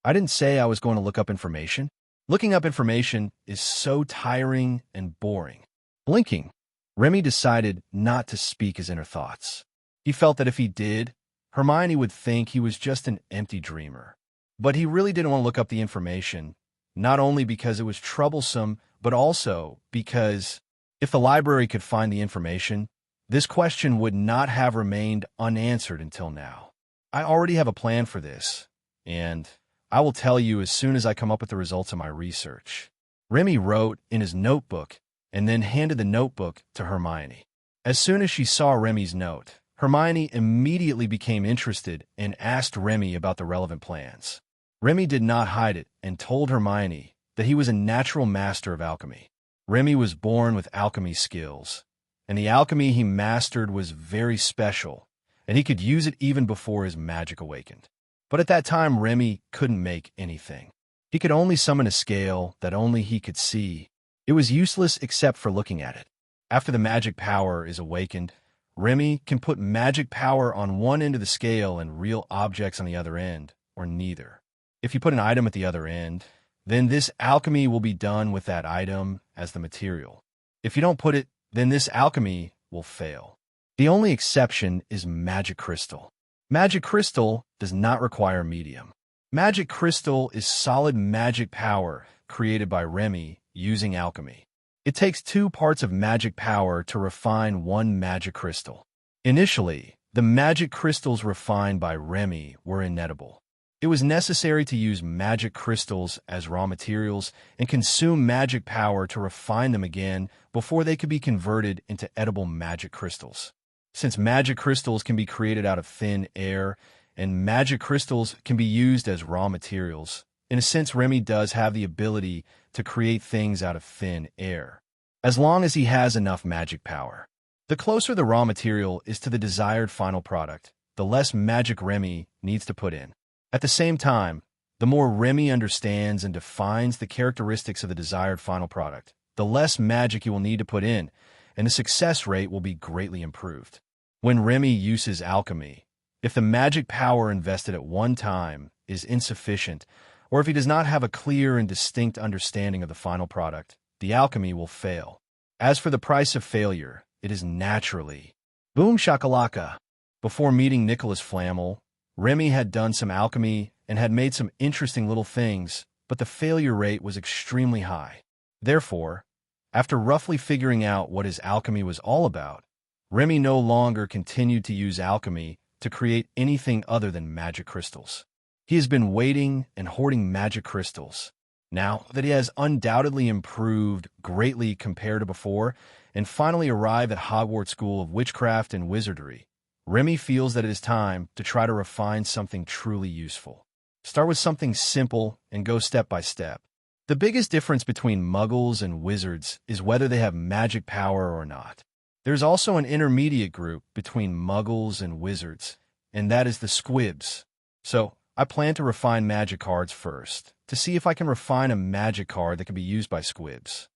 I didn't say I was going to look up information. Looking up information is so tiring and boring. Blinking, Remy decided not to speak his inner thoughts. He felt that if he did, Hermione would think he was just an empty dreamer. But he really didn't want to look up the information, not only because it was troublesome, but also because if the library could find the information, this question would not have remained unanswered until now. I already have a plan for this, and I will tell you as soon as I come up with the results of my research. Remy wrote in his notebook and then handed the notebook to Hermione. As soon as she saw Remy's note, Hermione immediately became interested and asked Remy about the relevant plans. Remy did not hide it and told Hermione that he was a natural master of alchemy. Remy was born with alchemy skills, and the alchemy he mastered was very special, and he could use it even before his magic awakened. But at that time, Remy couldn't make anything. He could only summon a scale that only he could see. It was useless except for looking at it. After the magic power is awakened, Remy can put magic power on one end of the scale and real objects on the other end, or neither. If you put an item at the other end, then this alchemy will be done with that item as the material. If you don't put it, then this alchemy will fail. The only exception is magic crystal. Magic crystal does not require medium. Magic crystal is solid magic power created by Remy using alchemy. It takes 2 parts of magic power to refine one magic crystal. Initially, the magic crystals refined by Remy were inedible. It was necessary to use magic crystals as raw materials and consume magic power to refine them again before they could be converted into edible magic crystals. Since magic crystals can be created out of thin air and magic crystals can be used as raw materials, in a sense, Remy does have the ability to create things out of thin air, as long as he has enough magic power. The closer the raw material is to the desired final product, the less magic Remy needs to put in. At the same time, the more Remy understands and defines the characteristics of the desired final product, the less magic he will need to put in, and the success rate will be greatly improved. When Remy uses alchemy, if the magic power invested at one time is insufficient, or if he does not have a clear and distinct understanding of the final product, the alchemy will fail. As for the price of failure, it is naturally boom shakalaka. Before meeting Nicholas Flamel, Remy had done some alchemy and had made some interesting little things, but the failure rate was extremely high. Therefore, after roughly figuring out what his alchemy was all about, Remy no longer continued to use alchemy to create anything other than magic crystals. He has been waiting and hoarding magic crystals. Now that he has undoubtedly improved greatly compared to before and finally arrived at Hogwarts School of Witchcraft and Wizardry, Remy feels that it is time to try to refine something truly useful. Start with something simple and go step by step. The biggest difference between muggles and wizards is whether they have magic power or not. There's also an intermediate group between muggles and wizards, and that is the squibs. So, I plan to refine magic cards first, to see if I can refine a magic card that can be used by squibs.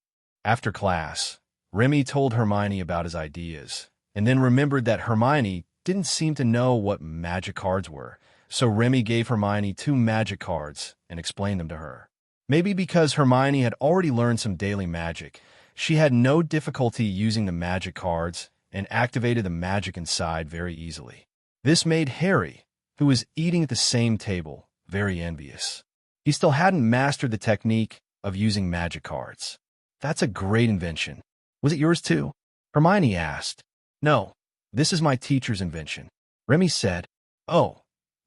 After class, Remy told Hermione about his ideas, and then remembered that Hermione didn't seem to know what magic cards were, so Remy gave Hermione 2 magic cards and explained them to her. Maybe because Hermione had already learned some daily magic, she had no difficulty using the magic cards and activated the magic inside very easily. This made Harry, who was eating at the same table, very envious. He still hadn't mastered the technique of using magic cards. That's a great invention. Was it yours too? Hermione asked. No, this is my teacher's invention. Remy said, Oh,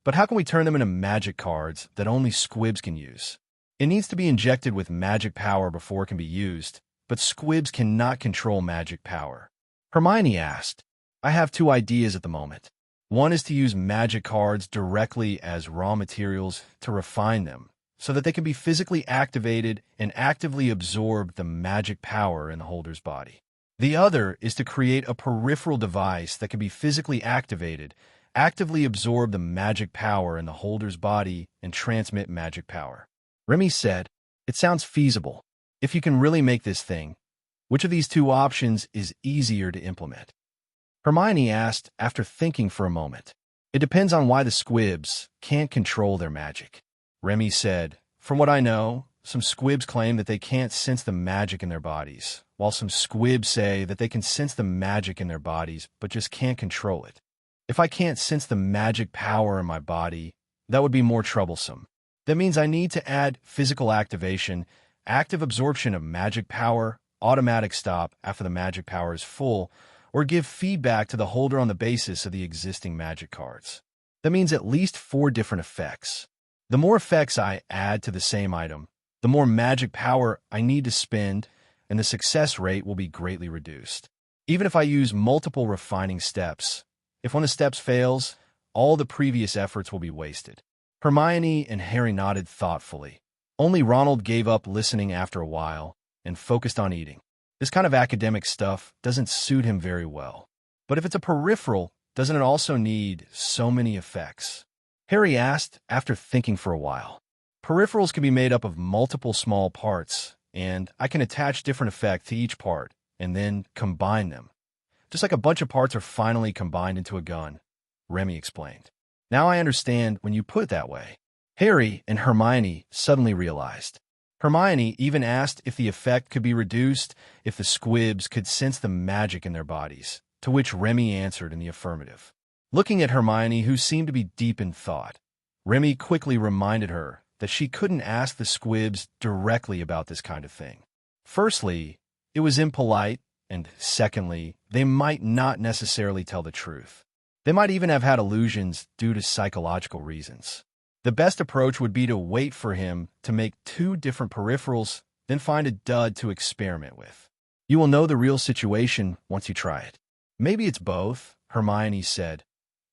but how can we turn them into magic cards that only squibs can use? It needs to be injected with magic power before it can be used, but squibs cannot control magic power. Hermione asked, I have 2 ideas at the moment. One is to use magic cards directly as raw materials to refine them, so that they can be physically activated and actively absorb the magic power in the holder's body. The other is to create a peripheral device that can be physically activated, actively absorb the magic power in the holder's body, and transmit magic power. Remy said, It sounds feasible. If you can really make this thing, which of these 2 options is easier to implement? Hermione asked after thinking for a moment. It depends on why the squibs can't control their magic. Remy said, "From what I know, some squibs claim that they can't sense the magic in their bodies, while some squibs say that they can sense the magic in their bodies but just can't control it. If I can't sense the magic power in my body, that would be more troublesome. That means I need to add physical activation, active absorption of magic power, automatic stop after the magic power is full, or give feedback to the holder on the basis of the existing magic cards. That means at least 4 different effects. The more effects I add to the same item, the more magic power I need to spend, and the success rate will be greatly reduced. Even if I use multiple refining steps, if one of the steps fails, all the previous efforts will be wasted." Hermione and Harry nodded thoughtfully. Only Ronald gave up listening after a while and focused on eating. This kind of academic stuff doesn't suit him very well. But if it's a peripheral, doesn't it also need so many effects? Harry asked after thinking for a while. Peripherals can be made up of multiple small parts, and I can attach different effects to each part and then combine them. Just like a bunch of parts are finally combined into a gun, Remy explained. Now I understand when you put it that way. Harry and Hermione suddenly realized. Hermione even asked if the effect could be reduced if the squibs could sense the magic in their bodies, to which Remy answered in the affirmative. Looking at Hermione, who seemed to be deep in thought, Remy quickly reminded her that she couldn't ask the squibs directly about this kind of thing. Firstly, it was impolite, and secondly, they might not necessarily tell the truth. They might even have had illusions due to psychological reasons. The best approach would be to wait for him to make 2 different peripherals, then find a dud to experiment with. You will know the real situation once you try it. Maybe it's both, Hermione said.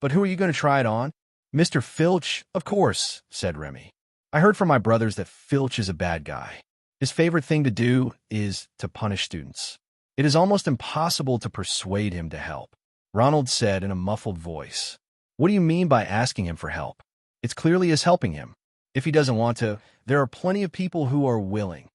But who are you going to try it on? Mr. Filch, of course, said Remy. I heard from my brothers that Filch is a bad guy. His favorite thing to do is to punish students. It is almost impossible to persuade him to help. Ronald said in a muffled voice. What do you mean by asking him for help? It's clearly us helping him. If he doesn't want to, there are plenty of people who are willing.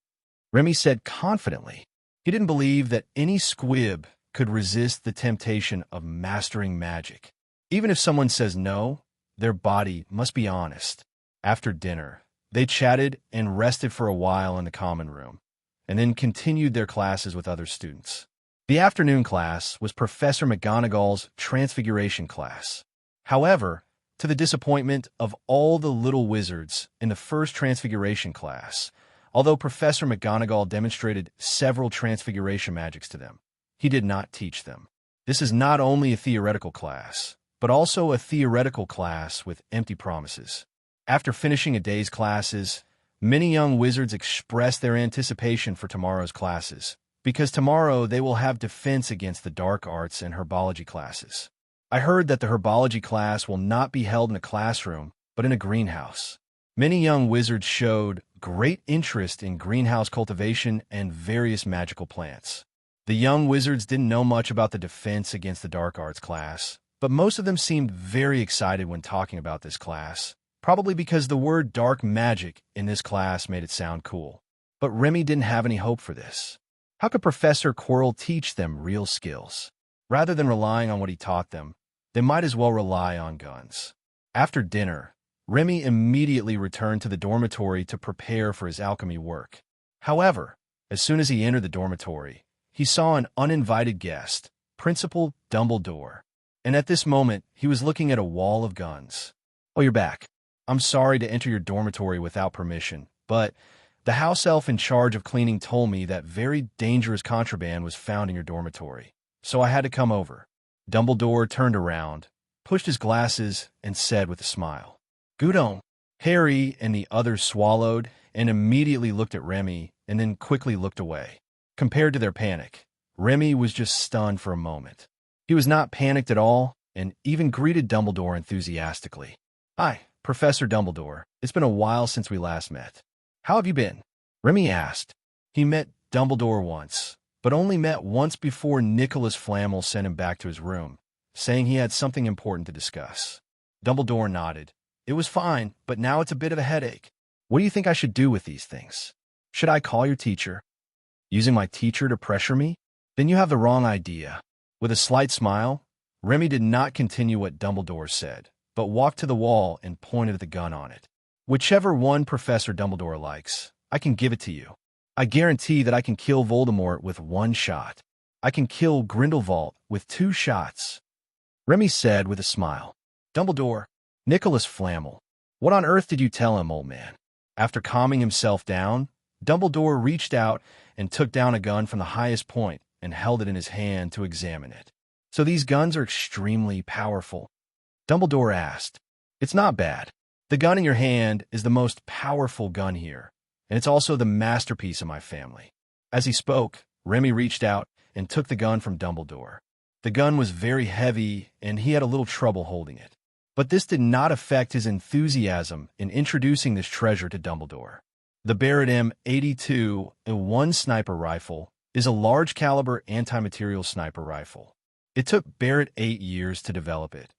Remy said confidently. He didn't believe that any squib could resist the temptation of mastering magic. Even if someone says no, their body must be honest. After dinner, they chatted and rested for a while in the common room, and then continued their classes with other students. The afternoon class was Professor McGonagall's Transfiguration class. However, to the disappointment of all the little wizards in the first Transfiguration class, although Professor McGonagall demonstrated several Transfiguration magics to them, he did not teach them. This is not only a theoretical class, but also a theoretical class with empty promises. After finishing a day's classes, many young wizards expressed their anticipation for tomorrow's classes, because tomorrow they will have defense against the dark arts and herbology classes. I heard that the herbology class will not be held in a classroom, but in a greenhouse. Many young wizards showed great interest in greenhouse cultivation and various magical plants. The young wizards didn't know much about the defense against the dark arts class, but most of them seemed very excited when talking about this class, probably because the word dark magic in this class made it sound cool. But Remy didn't have any hope for this. How could Professor Quirrell teach them real skills? Rather than relying on what he taught them, they might as well rely on guns. After dinner, Remy immediately returned to the dormitory to prepare for his alchemy work. However, as soon as he entered the dormitory, he saw an uninvited guest, Principal Dumbledore, and at this moment, he was looking at a wall of guns. "Oh, you're back. I'm sorry to enter your dormitory without permission, but the house elf in charge of cleaning told me that very dangerous contraband was found in your dormitory, so I had to come over." Dumbledore turned around, pushed his glasses, and said with a smile, "Gudon." Harry and the others swallowed and immediately looked at Remy and then quickly looked away. Compared to their panic, Remy was just stunned for a moment. He was not panicked at all and even greeted Dumbledore enthusiastically. "Hi, Professor Dumbledore. It's been a while since we last met. How have you been?" Remy asked. He met Dumbledore once, but only met once before Nicholas Flamel sent him back to his room, saying he had something important to discuss. Dumbledore nodded. "It was fine, but now it's a bit of a headache. What do you think I should do with these things? Should I call your teacher?" "Using my teacher to pressure me? Then you have the wrong idea." With a slight smile, Remy did not continue what Dumbledore said, but walked to the wall and pointed at the gun on it. Whichever one Professor Dumbledore likes, I can give it to you. I guarantee that I can kill Voldemort with one shot. I can kill Grindelwald with 2 shots, Remy said with a smile. Dumbledore, Nicholas Flamel, what on earth did you tell him, old man? After calming himself down, Dumbledore reached out and took down a gun from the highest point and held it in his hand to examine it. So these guns are extremely powerful? Dumbledore asked. It's not bad. The gun in your hand is the most powerful gun here, and it's also the masterpiece of my family. As he spoke, Remy reached out and took the gun from Dumbledore. The gun was very heavy, and he had a little trouble holding it. But this did not affect his enthusiasm in introducing this treasure to Dumbledore. The Barrett M82, a 1 sniper rifle, is a large-caliber anti-material sniper rifle. It took Barrett 8 years to develop it,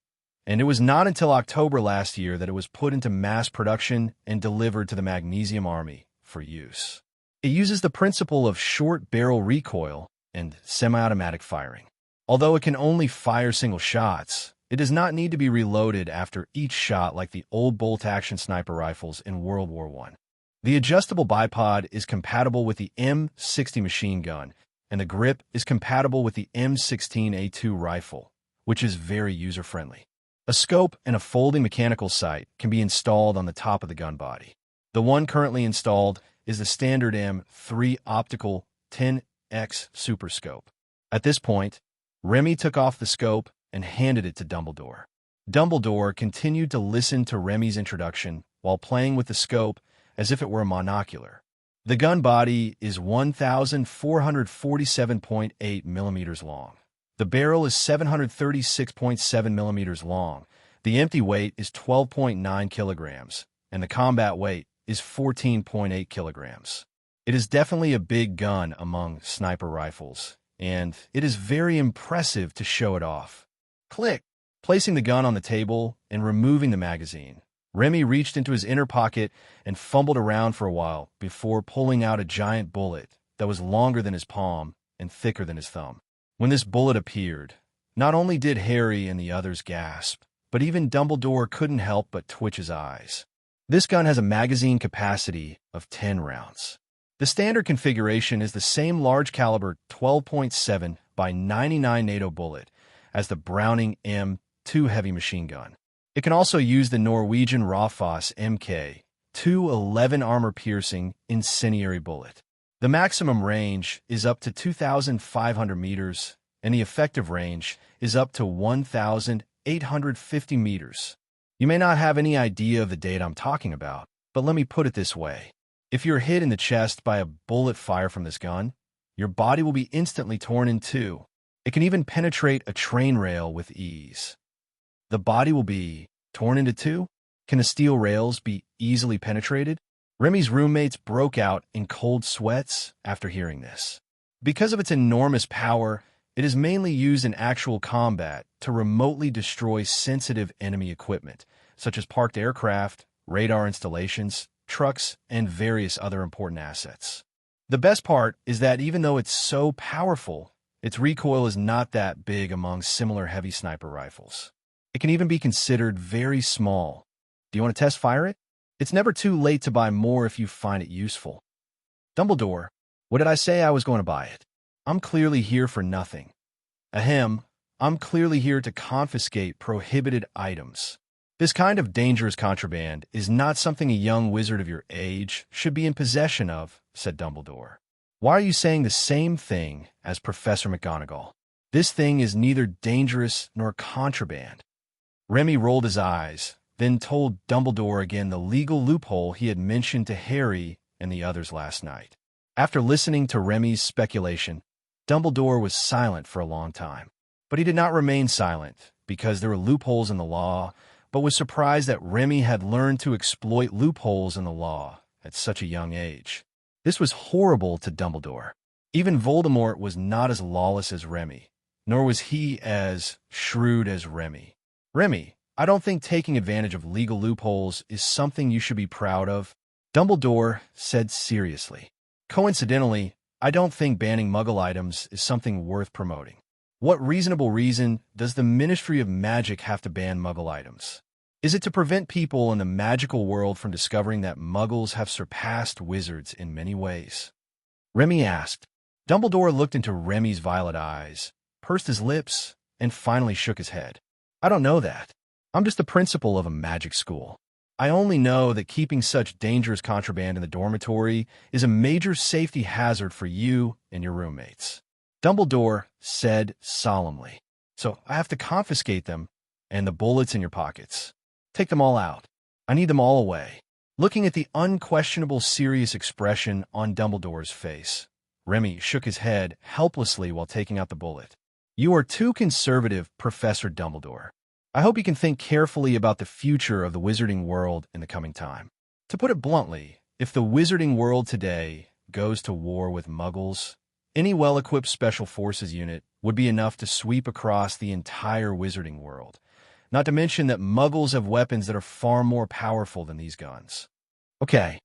and it was not until October last year that it was put into mass production and delivered to the Magnesium Army for use. It uses the principle of short barrel recoil and semi-automatic firing. Although it can only fire single shots, it does not need to be reloaded after each shot like the old bolt-action sniper rifles in World War I. The adjustable bipod is compatible with the M60 machine gun, and the grip is compatible with the M16A2 rifle, which is very user-friendly. A scope and a folding mechanical sight can be installed on the top of the gun body. The one currently installed is the standard M3 optical 10x Super Scope. At this point, Remy took off the scope and handed it to Dumbledore. Dumbledore continued to listen to Remy's introduction while playing with the scope as if it were a monocular. The gun body is 1,447.8 millimeters long. The barrel is 736.7 millimeters long. The empty weight is 12.9 kilograms, and the combat weight is 14.8 kilograms. It is definitely a big gun among sniper rifles, and it is very impressive to show it off. Click! Placing the gun on the table and removing the magazine, Remy reached into his inner pocket and fumbled around for a while before pulling out a giant bullet that was longer than his palm and thicker than his thumb. When this bullet appeared, not only did Harry and the others gasp, but even Dumbledore couldn't help but twitch his eyes. This gun has a magazine capacity of 10 rounds. The standard configuration is the same large-caliber 12.7 by 99 NATO bullet as the Browning M2 heavy machine gun. It can also use the Norwegian Raufoss Mk211 armor-piercing incendiary bullet. The maximum range is up to 2,500 meters, and the effective range is up to 1,850 meters. You may not have any idea of the data I'm talking about, but let me put it this way. If you're hit in the chest by a bullet fire from this gun, your body will be instantly torn in two. It can even penetrate a train rail with ease. The body will be torn into two? Can the steel rails be easily penetrated? Remy's roommates broke out in cold sweats after hearing this. Because of its enormous power, it is mainly used in actual combat to remotely destroy sensitive enemy equipment, such as parked aircraft, radar installations, trucks, and various other important assets. The best part is that even though it's so powerful, its recoil is not that big among similar heavy sniper rifles. It can even be considered very small. Do you want to test fire it? It's never too late to buy more if you find it useful. Dumbledore, what did I say? I was going to buy it. I'm clearly here for nothing. Ahem, I'm clearly here to confiscate prohibited items. This kind of dangerous contraband is not something a young wizard of your age should be in possession of, said Dumbledore. Why are you saying the same thing as Professor McGonagall? This thing is neither dangerous nor contraband. Remy rolled his eyes, then told Dumbledore again the legal loophole he had mentioned to Harry and the others last night. After listening to Remy's speculation, Dumbledore was silent for a long time. But he did not remain silent because there were loopholes in the law, but was surprised that Remy had learned to exploit loopholes in the law at such a young age. This was horrible to Dumbledore. Even Voldemort was not as lawless as Remy, nor was he as shrewd as Remy. Remy, I don't think taking advantage of legal loopholes is something you should be proud of, Dumbledore said seriously. Coincidentally, I don't think banning Muggle items is something worth promoting. What reasonable reason does the Ministry of Magic have to ban Muggle items? Is it to prevent people in the magical world from discovering that muggles have surpassed wizards in many ways? Remy asked. Dumbledore looked into Remy's violet eyes, pursed his lips, and finally shook his head. I don't know that. I'm just the principal of a magic school. I only know that keeping such dangerous contraband in the dormitory is a major safety hazard for you and your roommates. Dumbledore said solemnly. So I have to confiscate them and the bullets in your pockets. Take them all out. I need them all away. Looking at the unquestionable serious expression on Dumbledore's face, Remy shook his head helplessly while taking out the bullet. You are too conservative, Professor Dumbledore. I hope you can think carefully about the future of the wizarding world in the coming time. To put it bluntly, if the wizarding world today goes to war with muggles, any well-equipped special forces unit would be enough to sweep across the entire wizarding world. Not to mention that muggles have weapons that are far more powerful than these guns. Okay,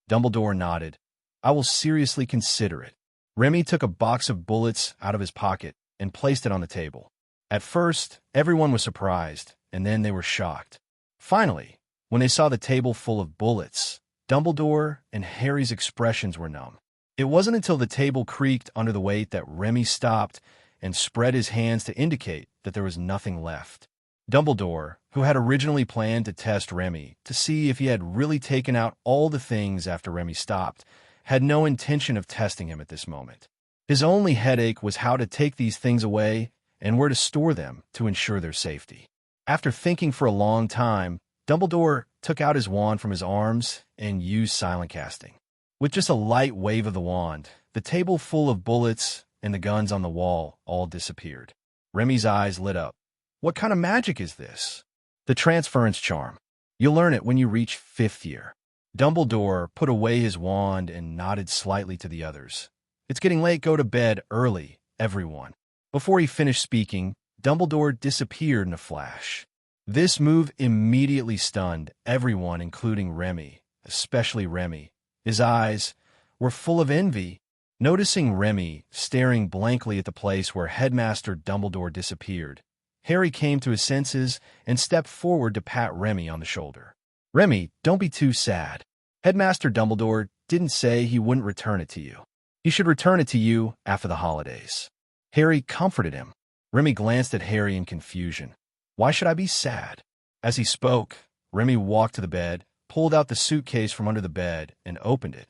Dumbledore nodded. I will seriously consider it. Remy took a box of bullets out of his pocket and placed it on the table. At first, everyone was surprised, and then they were shocked. Finally, when they saw the table full of bullets, Dumbledore and Harry's expressions were numb. It wasn't until the table creaked under the weight that Remy stopped and spread his hands to indicate that there was nothing left. Dumbledore, who had originally planned to test Remy to see if he had really taken out all the things after Remy stopped, had no intention of testing him at this moment. His only headache was how to take these things away and where to store them to ensure their safety. After thinking for a long time, Dumbledore took out his wand from his arms and used silent casting. With just a light wave of the wand, the table full of bullets and the guns on the wall all disappeared. Remy's eyes lit up. What kind of magic is this? The transference charm. You'll learn it when you reach 5th year. Dumbledore put away his wand and nodded slightly to the others. It's getting late, go to bed early, everyone. Before he finished speaking, Dumbledore disappeared in a flash. This move immediately stunned everyone, including Remy, especially Remy. His eyes were full of envy. Noticing Remy staring blankly at the place where Headmaster Dumbledore disappeared, Harry came to his senses and stepped forward to pat Remy on the shoulder. Remy, don't be too sad. Headmaster Dumbledore didn't say he wouldn't return it to you. He should return it to you after the holidays. Harry comforted him. Remy glanced at Harry in confusion. Why should I be sad? As he spoke, Remy walked to the bed, pulled out the suitcase from under the bed, and opened it.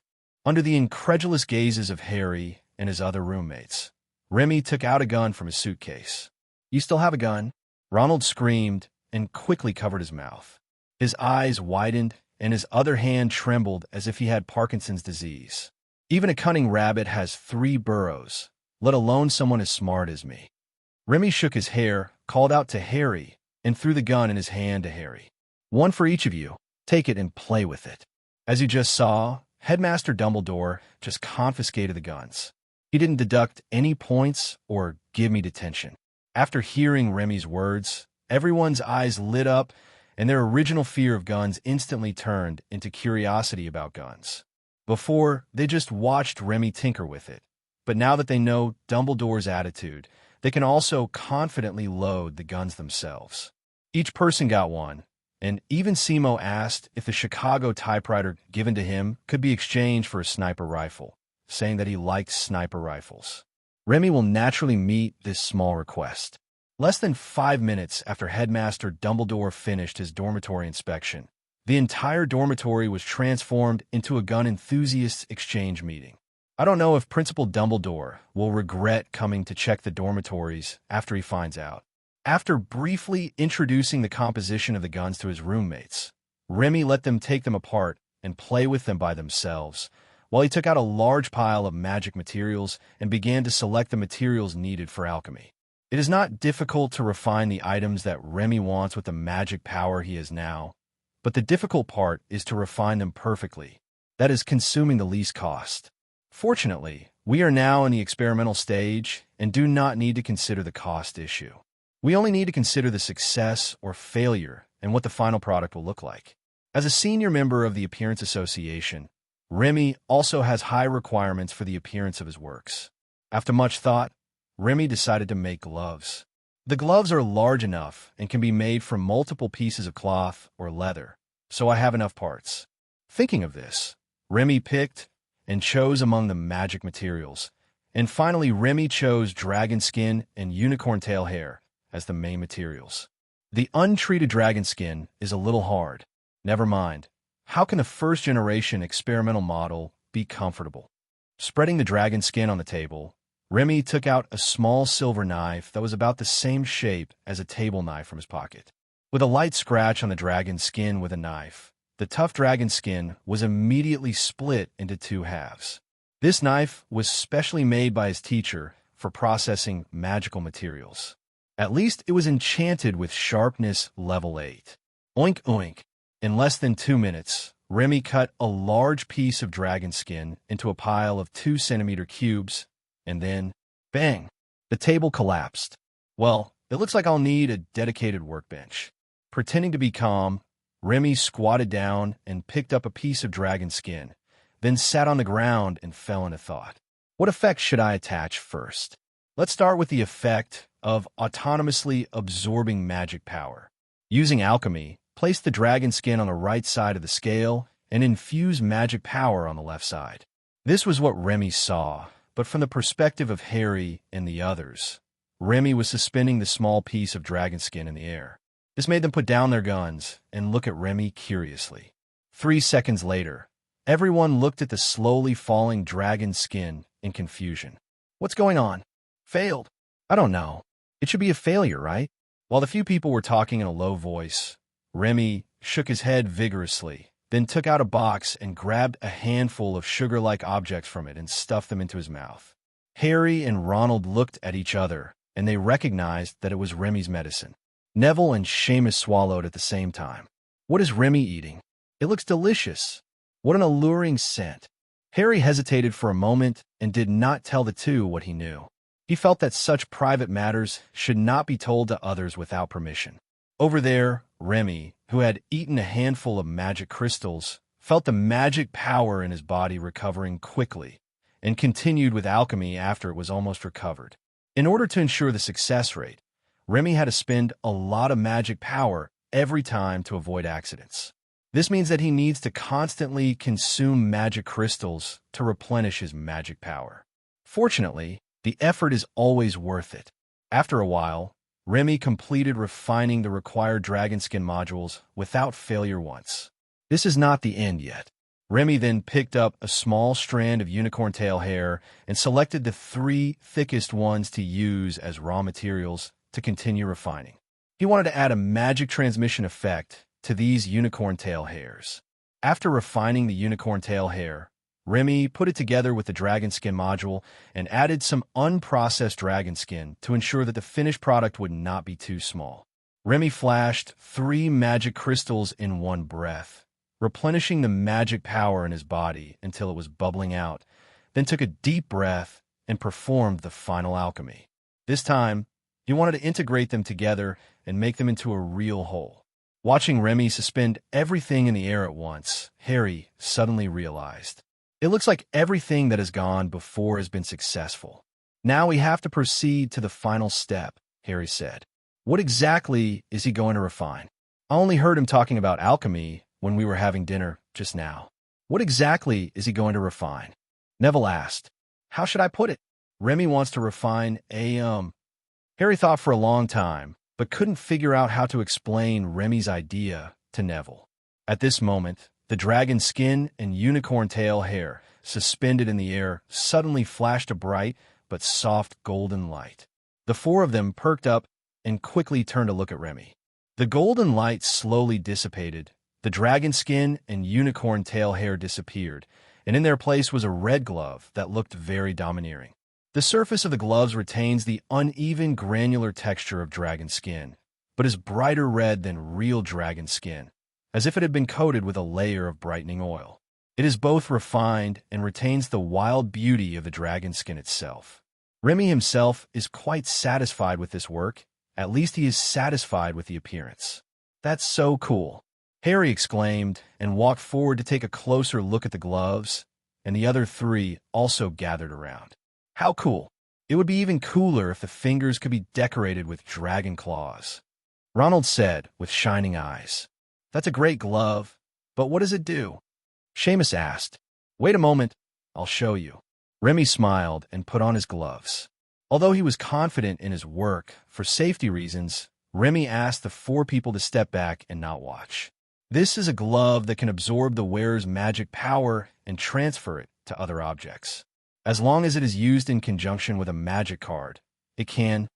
Under the incredulous gazes of Harry and his other roommates, Remy took out a gun from his suitcase. You still have a gun? Ronald screamed and quickly covered his mouth. His eyes widened and his other hand trembled as if he had Parkinson's disease. Even a cunning rabbit has 3 burrows, let alone someone as smart as me. Remy shook his hair, called out to Harry, and threw the gun in his hand to Harry. One for each of you. Take it and play with it. As you just saw, Headmaster Dumbledore just confiscated the guns. He didn't deduct any points or give me detention. After hearing Remy's words, everyone's eyes lit up and their original fear of guns instantly turned into curiosity about guns. Before, they just watched Remy tinker with it. But now that they know Dumbledore's attitude, they can also confidently load the guns themselves. Each person got one, and even Simo asked if the Chicago typewriter given to him could be exchanged for a sniper rifle, saying that he liked sniper rifles. Remy will naturally meet this small request. Less than 5 minutes after Headmaster Dumbledore finished his dormitory inspection, the entire dormitory was transformed into a gun enthusiasts exchange meeting. I don't know if Principal Dumbledore will regret coming to check the dormitories after he finds out. After briefly introducing the composition of the guns to his roommates, Remy let them take them apart and play with them by themselves, while he took out a large pile of magic materials and began to select the materials needed for alchemy. It is not difficult to refine the items that Remy wants with the magic power he has now, but the difficult part is to refine them perfectly, that is, consuming the least cost. Fortunately, we are now in the experimental stage and do not need to consider the cost issue. We only need to consider the success or failure and what the final product will look like. As a senior member of the Appearance Association, Remy also has high requirements for the appearance of his works. After much thought, Remy decided to make gloves. The gloves are large enough and can be made from multiple pieces of cloth or leather, so I have enough parts. Thinking of this, Remy picked and chose among the magic materials, and finally Remy chose dragon skin and unicorn tail hair as the main materials. The untreated dragon skin is a little hard. Never mind. How can a first-generation experimental model be comfortable? Spreading the dragon skin on the table, Remy took out a small silver knife that was about the same shape as a table knife from his pocket. With a light scratch on the dragon skin with a knife, the tough dragon skin was immediately split into two halves. This knife was specially made by his teacher for processing magical materials. At least it was enchanted with sharpness level 8. Oink oink. In less than 2 minutes, Remy cut a large piece of dragon skin into a pile of 2-centimeter cubes, and then, bang, the table collapsed. Well, it looks like I'll need a dedicated workbench. Pretending to be calm, Remy squatted down and picked up a piece of dragon skin, then sat on the ground and fell into thought. What effect should I attach first? Let's start with the effect of autonomously absorbing magic power. Using alchemy, place the dragon skin on the right side of the scale and infuse magic power on the left side. This was what Remy saw, but from the perspective of Harry and the others. Remy was suspending the small piece of dragon skin in the air. This made them put down their guns and look at Remy curiously. 3 seconds later, everyone looked at the slowly falling dragon skin in confusion. What's going on? Failed. I don't know. It should be a failure, right? While the few people were talking in a low voice, Remy shook his head vigorously, then took out a box and grabbed a handful of sugar-like objects from it and stuffed them into his mouth. Harry and Ronald looked at each other, and they recognized that it was Remy's medicine. Neville and Seamus swallowed at the same time. What is Remy eating? It looks delicious. What an alluring scent. Harry hesitated for a moment and did not tell the two what he knew. He felt that such private matters should not be told to others without permission. Over there, Remy, who had eaten a handful of magic crystals, felt the magic power in his body recovering quickly, and continued with alchemy after it was almost recovered. In order to ensure the success rate, Remy had to spend a lot of magic power every time to avoid accidents. This means that he needs to constantly consume magic crystals to replenish his magic power. Fortunately, the effort is always worth it. After a while, Remy completed refining the required dragon skin modules without failure once. This is not the end yet. Remy then picked up a small strand of unicorn tail hair and selected the 3 thickest ones to use as raw materials to continue refining. He wanted to add a magic transmission effect to these unicorn tail hairs. After refining the unicorn tail hair, Remy put it together with the dragon skin module and added some unprocessed dragon skin to ensure that the finished product would not be too small. Remy flashed 3 magic crystals in one breath, replenishing the magic power in his body until it was bubbling out, then took a deep breath and performed the final alchemy. This time, he wanted to integrate them together and make them into a real whole. Watching Remy suspend everything in the air at once, Harry suddenly realized. It looks like everything that has gone before has been successful. Now we have to proceed to the final step, Harry said. What exactly is he going to refine? I only heard him talking about alchemy when we were having dinner just now. What exactly is he going to refine? Neville asked. How should I put it? Remy wants to refine Harry thought for a long time, but couldn't figure out how to explain Remy's idea to Neville. At this moment, the dragon skin and unicorn tail hair, suspended in the air, suddenly flashed a bright but soft golden light. The 4 of them perked up and quickly turned to look at Remy. The golden light slowly dissipated, the dragon skin and unicorn tail hair disappeared, and in their place was a red glove that looked very domineering. The surface of the gloves retains the uneven granular texture of dragon skin, but is brighter red than real dragon skin, as if it had been coated with a layer of brightening oil. It is both refined and retains the wild beauty of the dragon skin itself. Remy himself is quite satisfied with this work. At least he is satisfied with the appearance. That's so cool, Harry exclaimed and walked forward to take a closer look at the gloves, and the other 3 also gathered around. How cool! It would be even cooler if the fingers could be decorated with dragon claws. Ronald said, with shining eyes. That's a great glove, but what does it do? Seamus asked. Wait a moment, I'll show you. Remy smiled and put on his gloves. Although he was confident in his work, for safety reasons, Remy asked the 4 people to step back and not watch. This is a glove that can absorb the wearer's magic power and transfer it to other objects. As long as it is used in conjunction with a magic card, it can,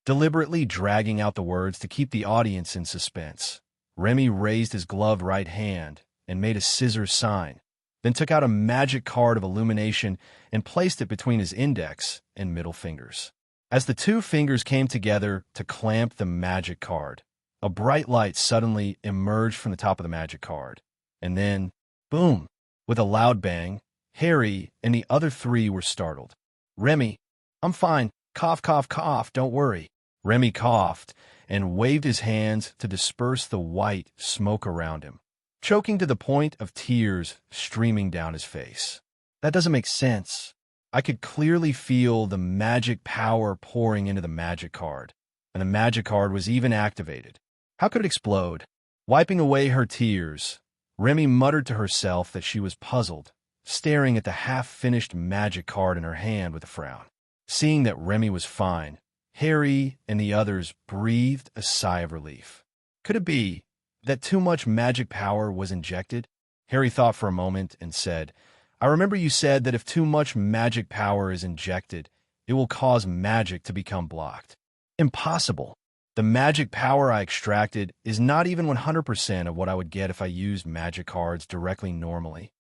deliberately dragging out the words to keep the audience in suspense. Remy raised his gloved right hand and made a scissors sign, then took out a magic card of illumination and placed it between his index and middle fingers. As the 2 fingers came together to clamp the magic card, a bright light suddenly emerged from the top of the magic card. And then, boom! With a loud bang, Harry and the other 3 were startled. Remy, I'm fine. Cough, cough, cough, don't worry. Remy coughed and waved his hands to disperse the white smoke around him, choking to the point of tears streaming down his face. That doesn't make sense. I could clearly feel the magic power pouring into the magic card, and the magic card was even activated. How could it explode? Wiping away her tears, Remy muttered to herself that she was puzzled, staring at the half-finished magic card in her hand with a frown. Seeing that Remy was fine, Harry and the others breathed a sigh of relief. Could it be that too much magic power was injected? Harry thought for a moment and said, I remember you said that if too much magic power is injected, it will cause magic to become blocked. Impossible. The magic power I extracted is not even 100% of what I would get if I used magic cards directly normally.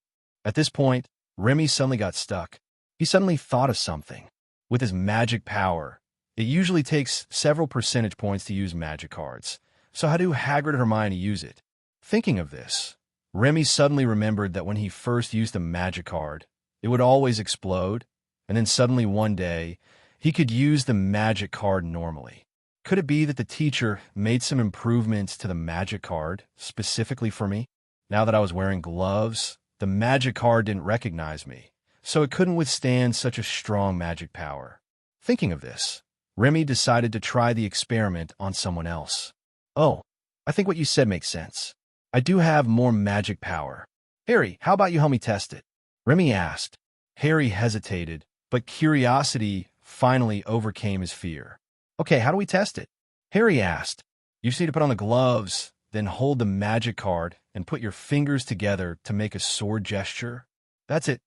At this point, Remy suddenly got stuck. He suddenly thought of something. With his magic power, it usually takes several percentage points to use magic cards. So how do Hagrid and Hermione use it? Thinking of this, Remy suddenly remembered that when he first used a magic card, it would always explode, and then suddenly one day, he could use the magic card normally. Could it be that the teacher made some improvements to the magic card, specifically for me? Now that I was wearing gloves, the magic card didn't recognize me, so it couldn't withstand such a strong magic power. Thinking of this, Remy decided to try the experiment on someone else. Oh, I think what you said makes sense. I do have more magic power. Harry, how about you help me test it? Remy asked. Harry hesitated, but curiosity finally overcame his fear. Okay, how do we test it? Harry asked. You just need to put on the gloves, then hold the magic card and put your fingers together to make a sword gesture. That's it.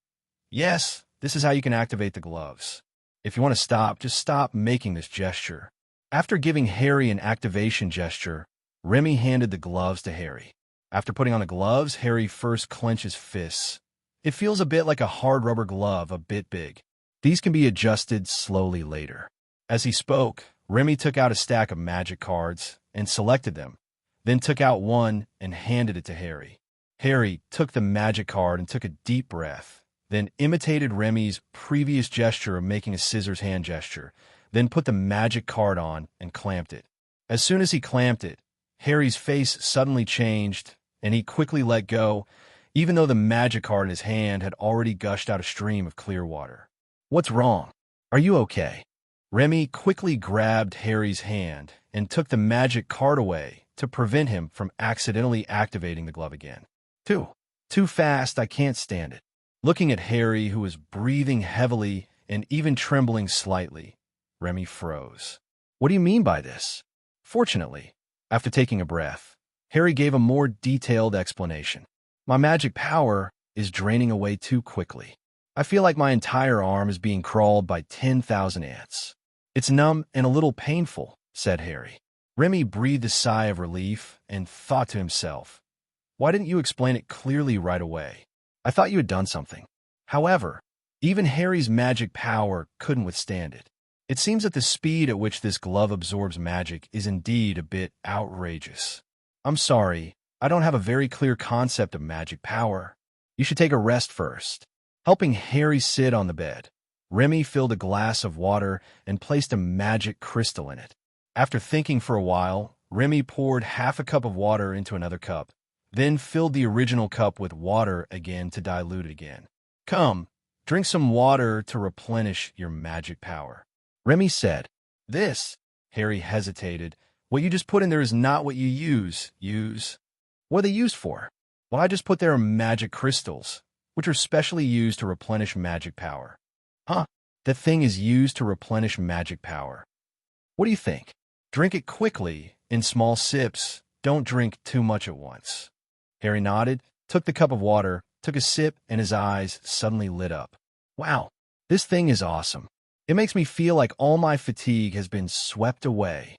Yes, this is how you can activate the gloves. If you want to stop, just stop making this gesture. After giving Harry an activation gesture, Remy handed the gloves to Harry. After putting on the gloves, Harry first clenched his fists. It feels a bit like a hard rubber glove, a bit big. These can be adjusted slowly later. As he spoke, Remy took out a stack of magic cards and selected them, then took out one and handed it to Harry. Harry took the magic card and took a deep breath, then imitated Remy's previous gesture of making a scissors hand gesture, then put the magic card on and clamped it. As soon as he clamped it, Harry's face suddenly changed, and he quickly let go, even though the magic card in his hand had already gushed out a stream of clear water. What's wrong? Are you okay? Remy quickly grabbed Harry's hand and took the magic card away to prevent him from accidentally activating the glove again. Too fast, I can't stand it. Looking at Harry, who was breathing heavily and even trembling slightly, Remy froze. What do you mean by this? Fortunately, after taking a breath, Harry gave a more detailed explanation. My magic power is draining away too quickly. I feel like my entire arm is being crawled by 10,000 ants. It's numb and a little painful, said Harry. Remy breathed a sigh of relief and thought to himself, why didn't you explain it clearly right away? I thought you had done something. However, even Harry's magic power couldn't withstand it. It seems that the speed at which this glove absorbs magic is indeed a bit outrageous. I'm sorry, I don't have a very clear concept of magic power. You should take a rest first. Helping Harry sit on the bed, Remy filled a glass of water and placed a magic crystal in it. After thinking for a while, Remy poured half a cup of water into another cup, then filled the original cup with water again to dilute it again. Come, drink some water to replenish your magic power. Remy said. This, Harry hesitated. What you just put in there is not what you use. What are they used for? Well, I just put there magic crystals, which are specially used to replenish magic power. Huh? The thing is used to replenish magic power. What do you think? Drink it quickly, in small sips. Don't drink too much at once. Harry nodded, took the cup of water, took a sip, and his eyes suddenly lit up. Wow, this thing is awesome. It makes me feel like all my fatigue has been swept away.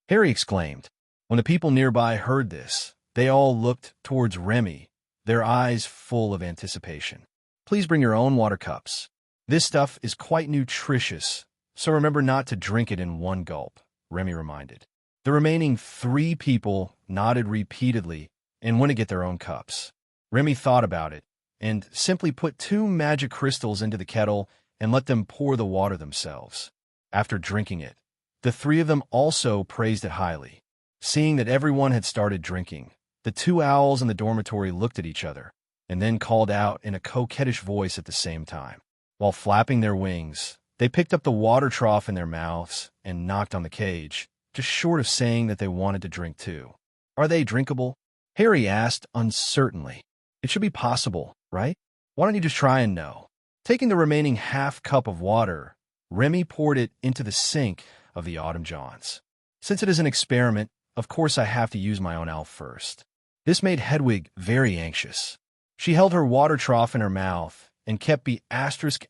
Harry exclaimed. When the people nearby heard this, they all looked towards Remy, their eyes full of anticipation. Please bring your own water cups. This stuff is quite nutritious, so remember not to drink it in one gulp, Remy reminded. The remaining 3 people nodded repeatedly and went to get their own cups. Remy thought about it and simply put 2 magic crystals into the kettle and let them pour the water themselves. After drinking it, the 3 of them also praised it highly. Seeing that everyone had started drinking, the 2 owls in the dormitory looked at each other and then called out in a coquettish voice at the same time. While flapping their wings, they picked up the water trough in their mouths and knocked on the cage, just short of saying that they wanted to drink too. Are they drinkable? Harry asked uncertainly. It should be possible, right? Why don't you just try and know? Taking the remaining half cup of water, Remy poured it into the sink of the Autumn Johns. Since it is an experiment, of course I have to use my own owl first. This made Hedwig very anxious. She held her water trough in her mouth and kept the ***************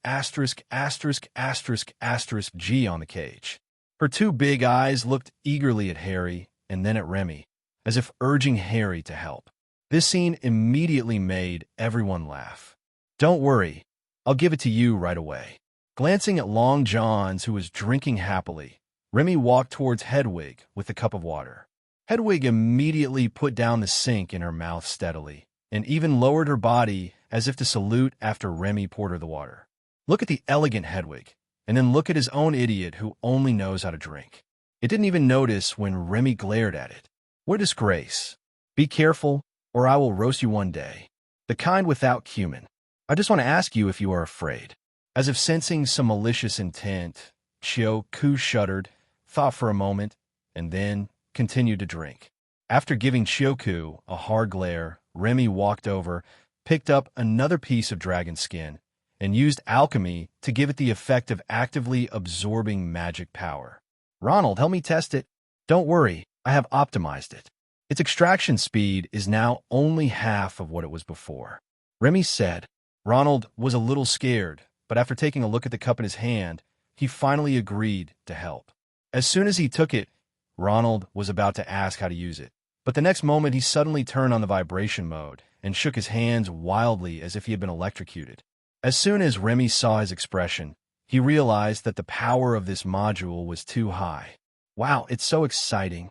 G on the cage. Her 2 big eyes looked eagerly at Harry and then at Remy, as if urging Harry to help. This scene immediately made everyone laugh. Don't worry, I'll give it to you right away. Glancing at Long Johns, who was drinking happily, Remy walked towards Hedwig with the cup of water. Hedwig immediately put down the sink in her mouth steadily, and even lowered her body as if to salute after Remy poured her the water. Look at the elegant Hedwig, and then look at his own idiot who only knows how to drink. It didn't even notice when Remy glared at it. What a disgrace. Be careful, or I will roast you one day. The kind without cumin. I just want to ask you if you are afraid. As if sensing some malicious intent, Chio-Ku shuddered, thought for a moment, and then continued to drink. After giving Chio-Ku a hard glare, Remy walked over, picked up another piece of dragon skin, and used alchemy to give it the effect of actively absorbing magic power. Ronald, help me test it. Don't worry, I have optimized it. Its extraction speed is now only half of what it was before. Remy said. Ronald was a little scared, but after taking a look at the cup in his hand, he finally agreed to help. As soon as he took it, Ronald was about to ask how to use it. But the next moment he suddenly turned on the vibration mode and shook his hands wildly as if he had been electrocuted. As soon as Remy saw his expression, he realized that the power of this module was too high. Wow, it's so exciting,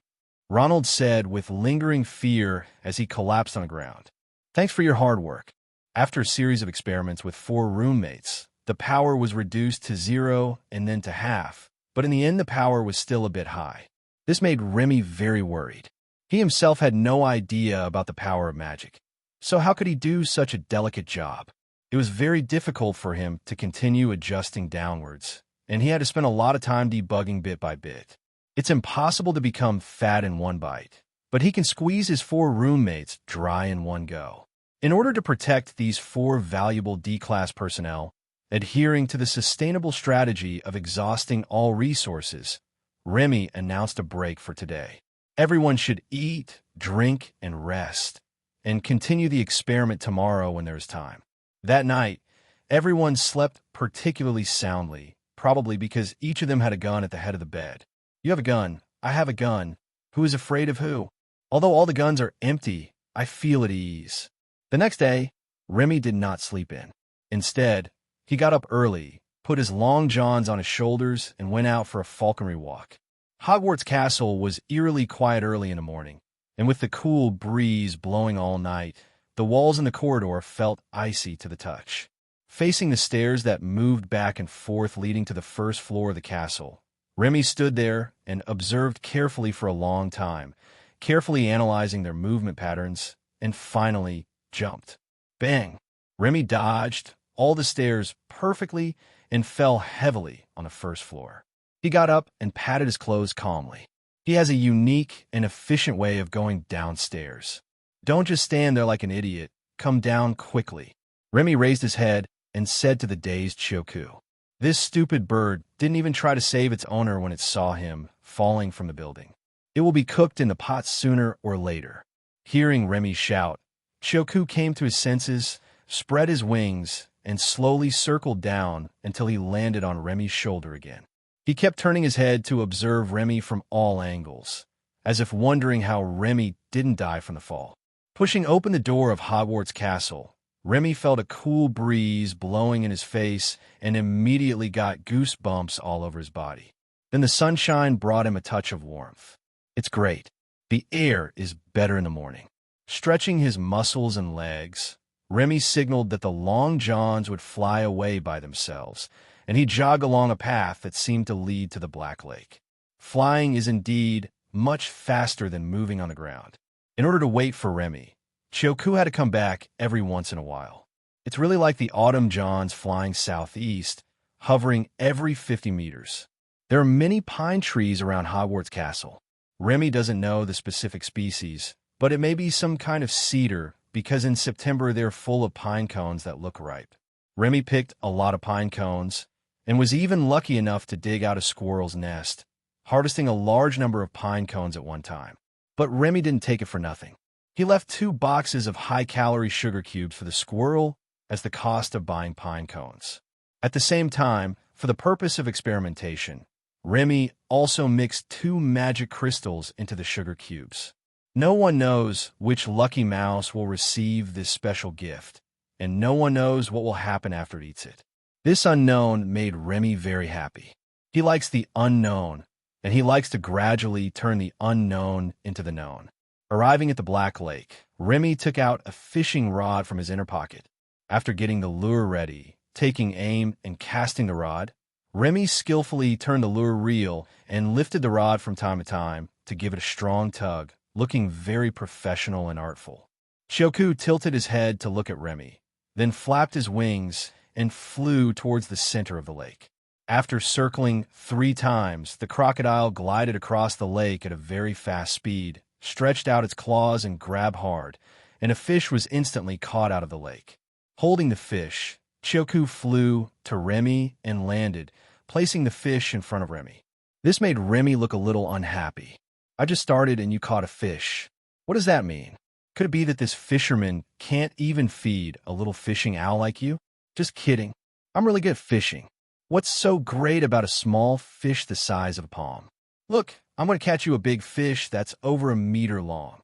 Ronald said with lingering fear as he collapsed on the ground. Thanks for your hard work. After a series of experiments with 4 roommates, the power was reduced to 0 and then to half, but in the end the power was still a bit high. This made Remy very worried. He himself had no idea about the power of magic. So how could he do such a delicate job? It was very difficult for him to continue adjusting downwards, and he had to spend a lot of time debugging bit by bit. It's impossible to become fat in one bite, but he can squeeze his 4 roommates dry in one go. In order to protect these 4 valuable D-class personnel, adhering to the sustainable strategy of exhausting all resources, Remy announced a break for today. Everyone should eat, drink, and rest, and continue the experiment tomorrow when there is time. That night, everyone slept particularly soundly, probably because each of them had a gun at the head of the bed. You have a gun. I have a gun. Who is afraid of who? Although all the guns are empty, I feel at ease. The next day, Remy did not sleep in. Instead, he got up early, put his long johns on his shoulders, and went out for a falconry walk. Hogwarts Castle was eerily quiet early in the morning, and with the cool breeze blowing all night, the walls in the corridor felt icy to the touch. Facing the stairs that moved back and forth leading to the first floor of the castle, Remy stood there and observed carefully for a long time, carefully analyzing their movement patterns, and finally jumped. Bang! Remy dodged all the stairs perfectly and fell heavily on the first floor. He got up and patted his clothes calmly. He has a unique and efficient way of going downstairs. Don't just stand there like an idiot. Come down quickly. Remy raised his head and said to the dazed Chioku. This stupid bird didn't even try to save its owner when it saw him falling from the building. It will be cooked in the pot sooner or later. Hearing Remy shout, Chioku came to his senses, spread his wings, and slowly circled down until he landed on Remy's shoulder again. He kept turning his head to observe Remy from all angles, as if wondering how Remy didn't die from the fall. Pushing open the door of Hogwarts Castle, Remy felt a cool breeze blowing in his face and immediately got goosebumps all over his body. Then the sunshine brought him a touch of warmth. It's great. The air is better in the morning. Stretching his muscles and legs, Remy signaled that the long johns would fly away by themselves, and he jogged along a path that seemed to lead to the Black Lake. Flying is indeed much faster than moving on the ground. In order to wait for Remy, Chioku had to come back every once in a while. It's really like the autumn johns flying southeast, hovering every 50 meters. There are many pine trees around Hogwarts Castle. Remy doesn't know the specific species, but it may be some kind of cedar because in September they're full of pine cones that look ripe. Remy picked a lot of pine cones and was even lucky enough to dig out a squirrel's nest, harvesting a large number of pine cones at one time. But Remy didn't take it for nothing. He left 2 boxes of high-calorie sugar cubes for the squirrel as the cost of buying pine cones. At the same time, for the purpose of experimentation, Remy also mixed 2 magic crystals into the sugar cubes. No one knows which lucky mouse will receive this special gift, and no one knows what will happen after it eats it. This unknown made Remy very happy. He likes the unknown, and he likes to gradually turn the unknown into the known. Arriving at the Black Lake, Remy took out a fishing rod from his inner pocket. After getting the lure ready, taking aim, and casting the rod, Remy skillfully turned the lure reel and lifted the rod from time to time to give it a strong tug, looking very professional and artful. Chioku tilted his head to look at Remy, then flapped his wings and flew towards the center of the lake. After circling 3 times, the crocodile glided across the lake at a very fast speed, stretched out its claws and grabbed hard, and a fish was instantly caught out of the lake. Holding the fish, Chioku flew to Remy and landed, placing the fish in front of Remy. This made Remy look a little unhappy. I just started and you caught a fish. What does that mean? Could it be that this fisherman can't even feed a little fishing owl like you? Just kidding. I'm really good at fishing. What's so great about a small fish the size of a palm? Look, I'm going to catch you a big fish that's over 1 meter long.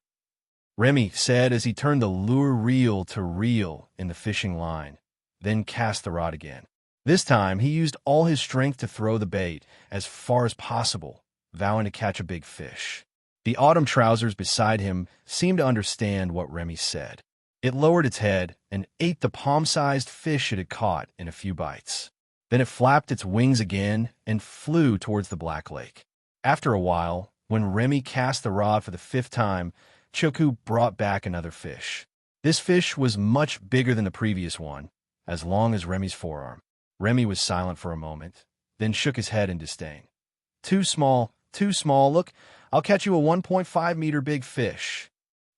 Remy said as he turned the lure reel to reel in the fishing line, then cast the rod again. This time, he used all his strength to throw the bait as far as possible, vowing to catch a big fish. The autumn trousers beside him seemed to understand what Remy said. It lowered its head and ate the palm-sized fish it had caught in a few bites. Then it flapped its wings again and flew towards the Black Lake. After a while, when Remy cast the rod for the 5th time, Chioku brought back another fish. This fish was much bigger than the previous one, as long as Remy's forearm. Remy was silent for a moment, then shook his head in disdain. Too small, look, I'll catch you a 1.5-meter big fish.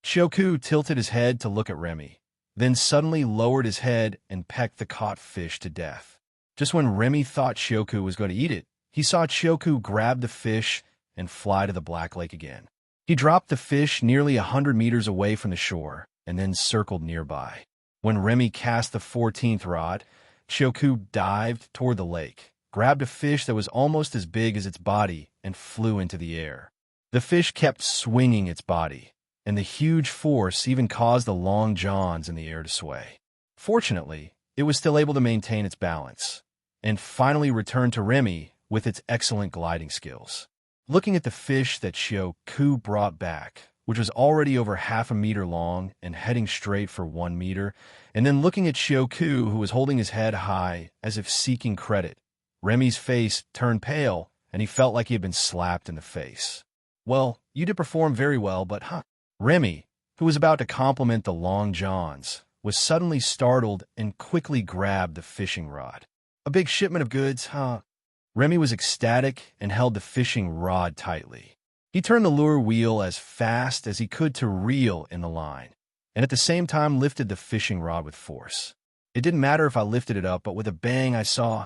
Chioku tilted his head to look at Remy, then suddenly lowered his head and pecked the caught fish to death. Just when Remy thought Chioku was going to eat it, he saw Chioku grab the fish and fly to the Black Lake again. He dropped the fish nearly 100 meters away from the shore and then circled nearby. When Remy cast the 14th rod, Chioku dived toward the lake, grabbed a fish that was almost as big as its body, and flew into the air. The fish kept swinging its body, and the huge force even caused the long johns in the air to sway. Fortunately, it was still able to maintain its balance, and finally returned to Remy with its excellent gliding skills. Looking at the fish that Chioku brought back, which was already over 1/2 meter long and heading straight for 1 meter, and then looking at Chioku, who was holding his head high as if seeking credit, Remy's face turned pale, and he felt like he had been slapped in the face. Well, you did perform very well, but Remy, who was about to compliment the long johns, was suddenly startled and quickly grabbed the fishing rod. A big shipment of goods, Remy was ecstatic and held the fishing rod tightly. He turned the lure wheel as fast as he could to reel in the line, and at the same time lifted the fishing rod with force. It didn't matter if I lifted it up, but with a bang I saw,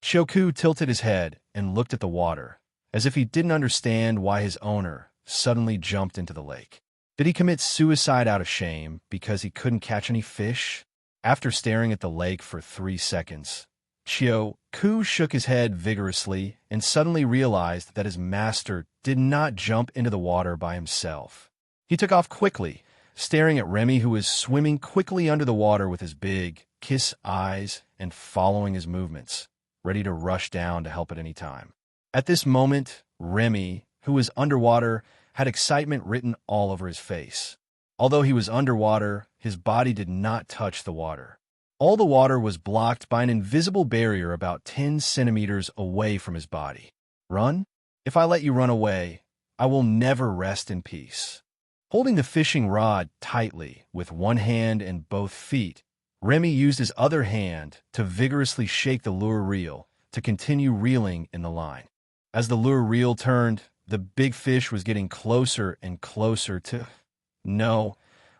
Shoku tilted his head and looked at the water, as if he didn't understand why his owner suddenly jumped into the lake. Did he commit suicide out of shame because he couldn't catch any fish? After staring at the lake for 3 seconds, Shoku shook his head vigorously and suddenly realized that his master did not jump into the water by himself. He took off quickly, staring at Remy, who was swimming quickly under the water with his big, kiss eyes and following his movements, ready to rush down to help at any time. At this moment, Remy, who was underwater, had excitement written all over his face. Although he was underwater, his body did not touch the water. All the water was blocked by an invisible barrier about 10 centimeters away from his body. Run? If I let you run away, I will never rest in peace. Holding the fishing rod tightly with one hand and both feet, Remy used his other hand to vigorously shake the lure reel to continue reeling in the line. As the lure reel turned, the big fish was getting closer and closer to... No,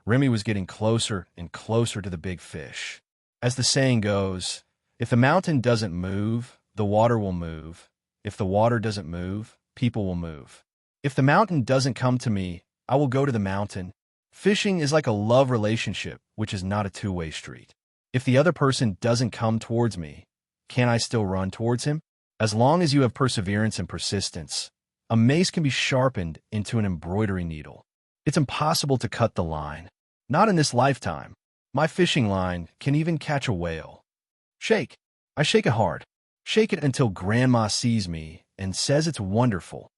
Remy was getting closer and closer to the big fish. As the saying goes, if the mountain doesn't move, the water will move. If the water doesn't move, people will move. If the mountain doesn't come to me, I will go to the mountain. Fishing is like a love relationship, which is not a two-way street. If the other person doesn't come towards me, can I still run towards him? As long as you have perseverance and persistence, a mace can be sharpened into an embroidery needle. It's impossible to cut the line. Not in this lifetime. My fishing line can even catch a whale. Shake. I shake it hard. Shake it until Grandma sees me and says it's wonderful.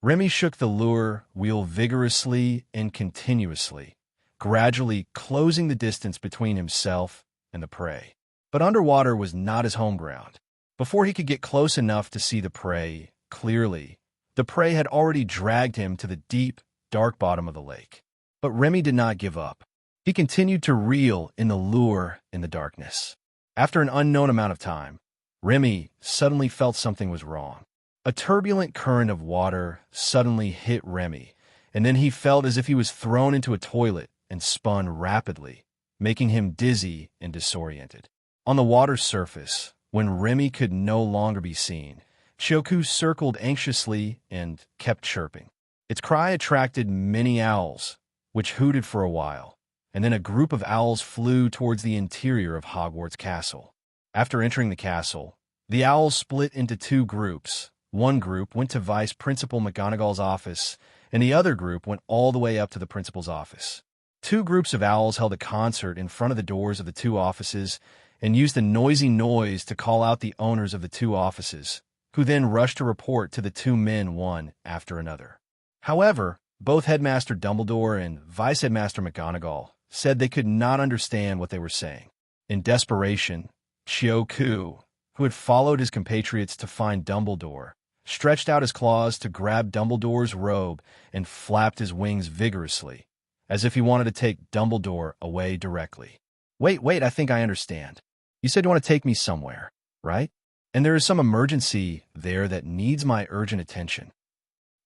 Remy shook the lure wheel vigorously and continuously, gradually closing the distance between himself and the prey. But underwater was not his home ground. Before he could get close enough to see the prey clearly, the prey had already dragged him to the deep, dark bottom of the lake. But Remy did not give up. He continued to reel in the lure in the darkness. After an unknown amount of time, Remy suddenly felt something was wrong. A turbulent current of water suddenly hit Remy, and then he felt as if he was thrown into a toilet and spun rapidly, making him dizzy and disoriented. On the water's surface, when Remy could no longer be seen, Shoku circled anxiously and kept chirping. Its cry attracted many owls, which hooted for a while, and then a group of owls flew towards the interior of Hogwarts Castle. After entering the castle, the owls split into 2 groups. One group went to Vice Principal McGonagall's office, and the other group went all the way up to the principal's office. 2 groups of owls held a concert in front of the doors of the 2 offices and used a noisy noise to call out the owners of the 2 offices, who then rushed to report to the 2 men one after another. However, both Headmaster Dumbledore and Vice Headmaster McGonagall said they could not understand what they were saying. In desperation, Shoku, who had followed his compatriots to find Dumbledore, stretched out his claws to grab Dumbledore's robe and flapped his wings vigorously, as if he wanted to take Dumbledore away directly. Wait, I think I understand. You said you want to take me somewhere, right? And there is some emergency there that needs my urgent attention.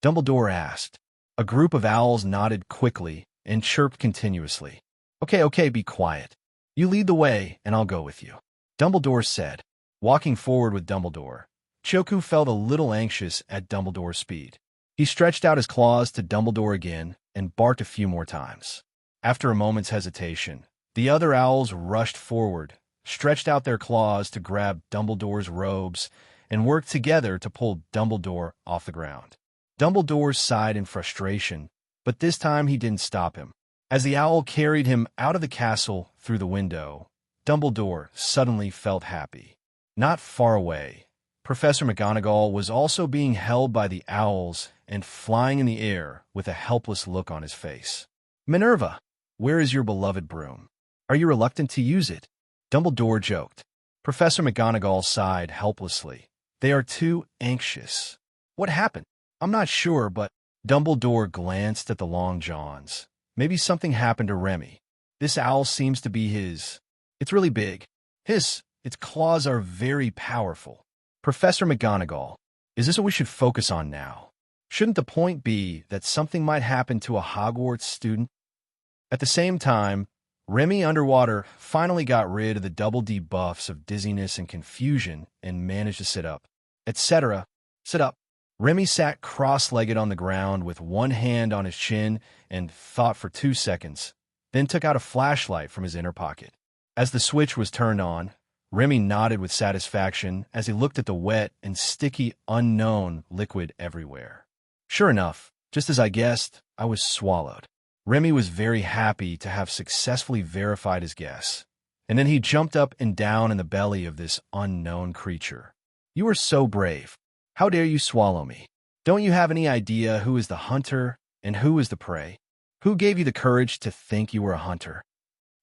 Dumbledore asked. A group of owls nodded quickly and chirped continuously. Okay, be quiet. You lead the way, and I'll go with you, Dumbledore said. Walking forward with Dumbledore, Shoku felt a little anxious at Dumbledore's speed. He stretched out his claws to Dumbledore again and barked a few more times. After a moment's hesitation, the other owls rushed forward, stretched out their claws to grab Dumbledore's robes, and worked together to pull Dumbledore off the ground. Dumbledore sighed in frustration, but this time he didn't stop him. As the owl carried him out of the castle through the window, Dumbledore suddenly felt happy. Not far away, Professor McGonagall was also being held by the owls and flying in the air with a helpless look on his face. Minerva, where is your beloved broom? Are you reluctant to use it? Dumbledore joked. Professor McGonagall sighed helplessly. They are too anxious. What happened? I'm not sure, but Dumbledore glanced at the long johns. Maybe something happened to Remy. This owl seems to be his. It's really big. Its claws are very powerful. Professor McGonagall, is this what we should focus on now? Shouldn't the point be that something might happen to a Hogwarts student? At the same time, Remy Underwater finally got rid of the double debuffs of dizziness and confusion and managed to sit up. Etc. Sit up. Remy sat cross-legged on the ground with one hand on his chin and thought for 2 seconds, then took out a flashlight from his inner pocket. As the switch was turned on, Remy nodded with satisfaction as he looked at the wet and sticky unknown liquid everywhere. Sure enough, just as I guessed, I was swallowed. Remy was very happy to have successfully verified his guess, and then he jumped up and down in the belly of this unknown creature. You are so brave. How dare you swallow me? Don't you have any idea who is the hunter and who is the prey? Who gave you the courage to think you were a hunter?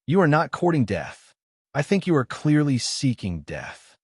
You are not courting death. I think you are clearly seeking death.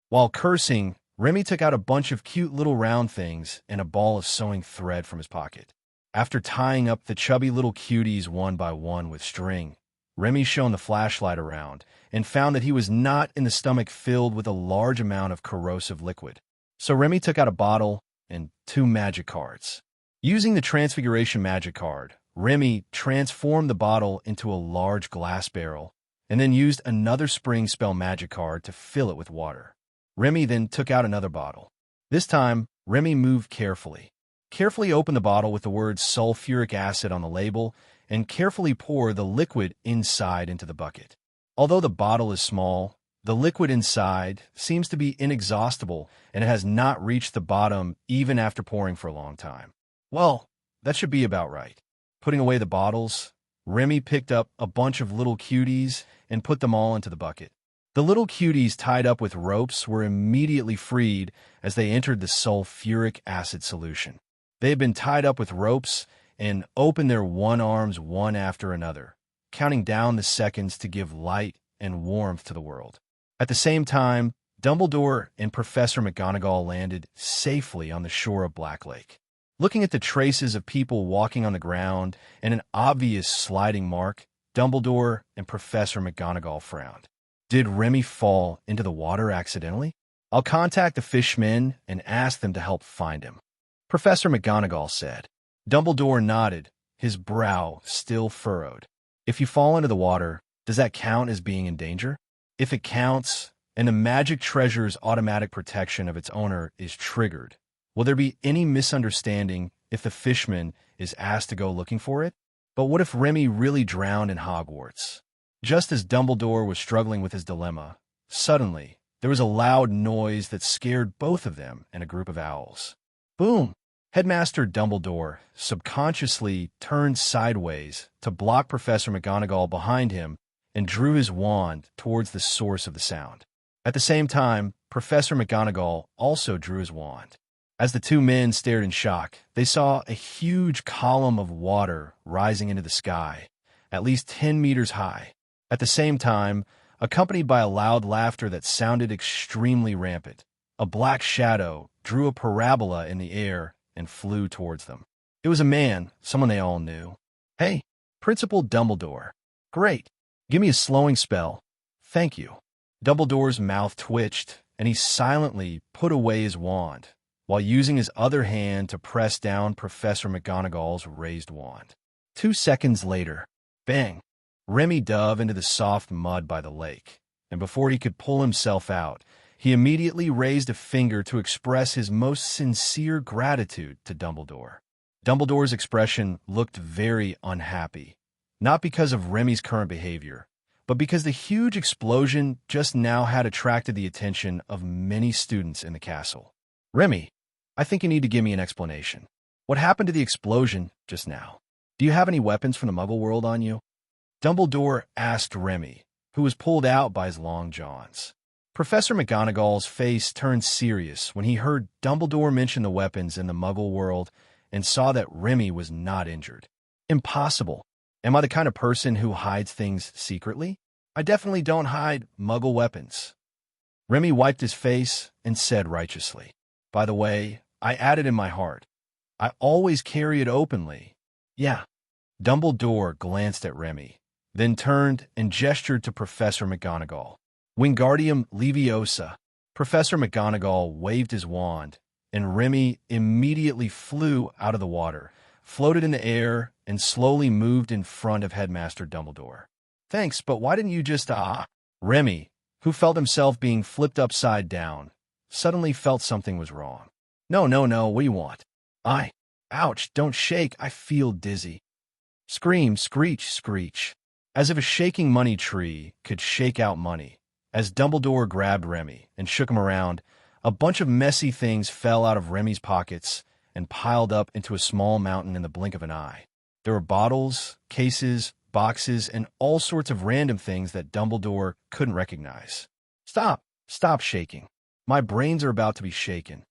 While cursing, Remy took out a bunch of cute little round things and a ball of sewing thread from his pocket. After tying up the chubby little cuties one by one with string, Remy shone the flashlight around and found that he was not in the stomach filled with a large amount of corrosive liquid. So Remy took out a bottle and 2 magic cards. Using the Transfiguration magic card, Remy transformed the bottle into a large glass barrel and then used another spring spell magic card to fill it with water. Remy then took out another bottle. This time, Remy moved carefully. Carefully opened the bottle with the words sulfuric acid on the label and carefully pour the liquid inside into the bucket. Although the bottle is small, the liquid inside seems to be inexhaustible and it has not reached the bottom even after pouring for a long time. Well, that should be about right. Putting away the bottles, Remy picked up a bunch of little cuties and put them all into the bucket. The little cuties tied up with ropes were immediately freed as they entered the sulfuric acid solution. They had been tied up with ropes and opened their arms one after another, counting down the seconds to give light and warmth to the world. At the same time, Dumbledore and Professor McGonagall landed safely on the shore of Black Lake. Looking at the traces of people walking on the ground and an obvious sliding mark, Dumbledore and Professor McGonagall frowned. Did Remy fall into the water accidentally? I'll contact the fishmen and ask them to help find him, Professor McGonagall said. Dumbledore nodded, his brow still furrowed. If you fall into the water, does that count as being in danger? If it counts, and the magic treasure's automatic protection of its owner is triggered, will there be any misunderstanding if the fishman is asked to go looking for it? But what if Remy really drowned in Hogwarts? Just as Dumbledore was struggling with his dilemma, suddenly there was a loud noise that scared both of them and a group of owls. Boom! Headmaster Dumbledore subconsciously turned sideways to block Professor McGonagall behind him and drew his wand towards the source of the sound. At the same time, Professor McGonagall also drew his wand. As the two men stared in shock, they saw a huge column of water rising into the sky, at least 10 meters high. At the same time, accompanied by a loud laughter that sounded extremely rampant, a black shadow drew a parabola in the air and flew towards them. It was a man, someone they all knew. Hey, Principal Dumbledore. Great. Give me a slowing spell. Thank you. Dumbledore's mouth twitched, and he silently put away his wand, while using his other hand to press down Professor McGonagall's raised wand. 2 seconds later, bang! Remy dove into the soft mud by the lake, and before he could pull himself out, he immediately raised a finger to express his most sincere gratitude to Dumbledore. Dumbledore's expression looked very unhappy, not because of Remy's current behavior, but because the huge explosion just now had attracted the attention of many students in the castle. Remy, I think you need to give me an explanation. What happened to the explosion just now? Do you have any weapons from the Muggle world on you? Dumbledore asked Remy, who was pulled out by his long johns. Professor McGonagall's face turned serious when he heard Dumbledore mention the weapons in the Muggle world and saw that Remy was not injured. Impossible. Am I the kind of person who hides things secretly? I definitely don't hide Muggle weapons. Remy wiped his face and said righteously, By the way, I added in my heart. I always carry it openly. Yeah. Dumbledore glanced at Remy, then turned and gestured to Professor McGonagall. Wingardium Leviosa. Professor McGonagall waved his wand, and Remy immediately flew out of the water, floated in the air, and slowly moved in front of Headmaster Dumbledore. "Thanks, but why didn't you just, Remy, who felt himself being flipped upside down, suddenly felt something was wrong. No, what do you want? Ouch, don't shake, I feel dizzy." Scream, screech, screech. As if a shaking money tree could shake out money. As Dumbledore grabbed Remy and shook him around, a bunch of messy things fell out of Remy's pockets and piled up into a small mountain in the blink of an eye. There were bottles, cases, boxes, and all sorts of random things that Dumbledore couldn't recognize. Stop shaking. My brains are about to be shaken.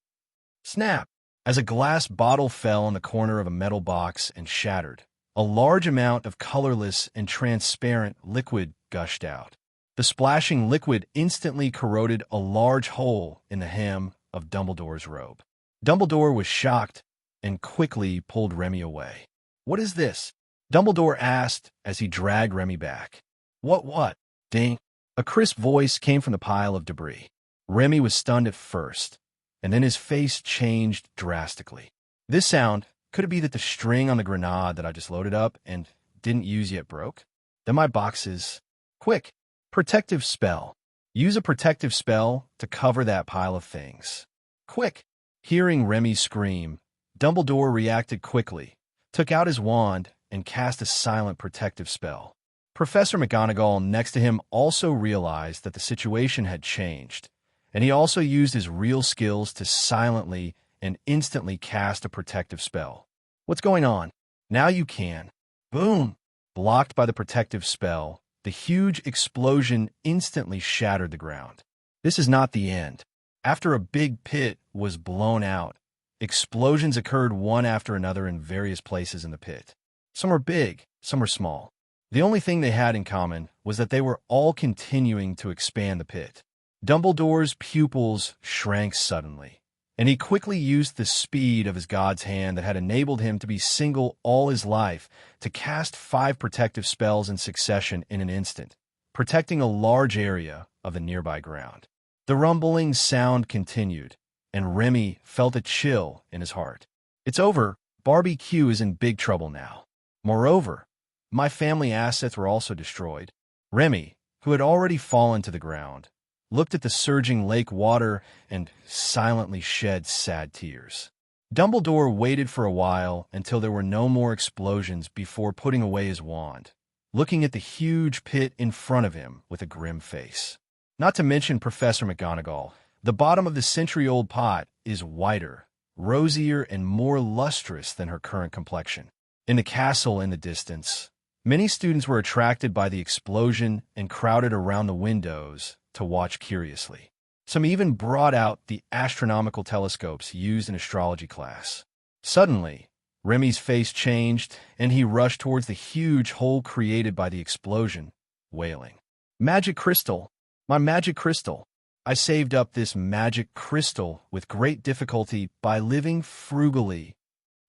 Snap! As a glass bottle fell on the corner of a metal box and shattered, a large amount of colorless and transparent liquid gushed out. The splashing liquid instantly corroded a large hole in the hem of Dumbledore's robe. Dumbledore was shocked and quickly pulled Remy away. "What is this?" Dumbledore asked as he dragged Remy back. What? Ding! A crisp voice came from the pile of debris. Remy was stunned at first, and then his face changed drastically. This sound, could it be that the string on the grenade that I just loaded up and didn't use yet broke? Then my boxes. Quick! Protective spell. Use a protective spell to cover that pile of things. Quick! Hearing Remy scream, Dumbledore reacted quickly, took out his wand, and cast a silent protective spell. Professor McGonagall next to him also realized that the situation had changed, and he also used his real skills to silently and instantly cast a protective spell. "What's going on?" "Now you can." Boom! Blocked by the protective spell, the huge explosion instantly shattered the ground. This is not the end. After a big pit was blown out, explosions occurred one after another in various places in the pit. Some were big, some were small. The only thing they had in common was that they were all continuing to expand the pit. Dumbledore's pupils shrank suddenly, and he quickly used the speed of his god's hand that had enabled him to be single all his life to cast 5 protective spells in succession in an instant, protecting a large area of the nearby ground. The rumbling sound continued, and Remy felt a chill in his heart. It's over. Barbie Q is in big trouble now. Moreover, my family assets were also destroyed. Remy, who had already fallen to the ground, looked at the surging lake water and silently shed sad tears. Dumbledore waited for a while until there were no more explosions before putting away his wand, looking at the huge pit in front of him with a grim face. Not to mention Professor McGonagall, the bottom of the century-old pot is whiter, rosier, and more lustrous than her current complexion. In the castle in the distance, many students were attracted by the explosion and crowded around the windows to watch curiously. Some even brought out the astronomical telescopes used in astrology class. Suddenly, Remy's face changed, and he rushed towards the huge hole created by the explosion, wailing, "Magic crystal! My magic crystal! I saved up this magic crystal with great difficulty by living frugally."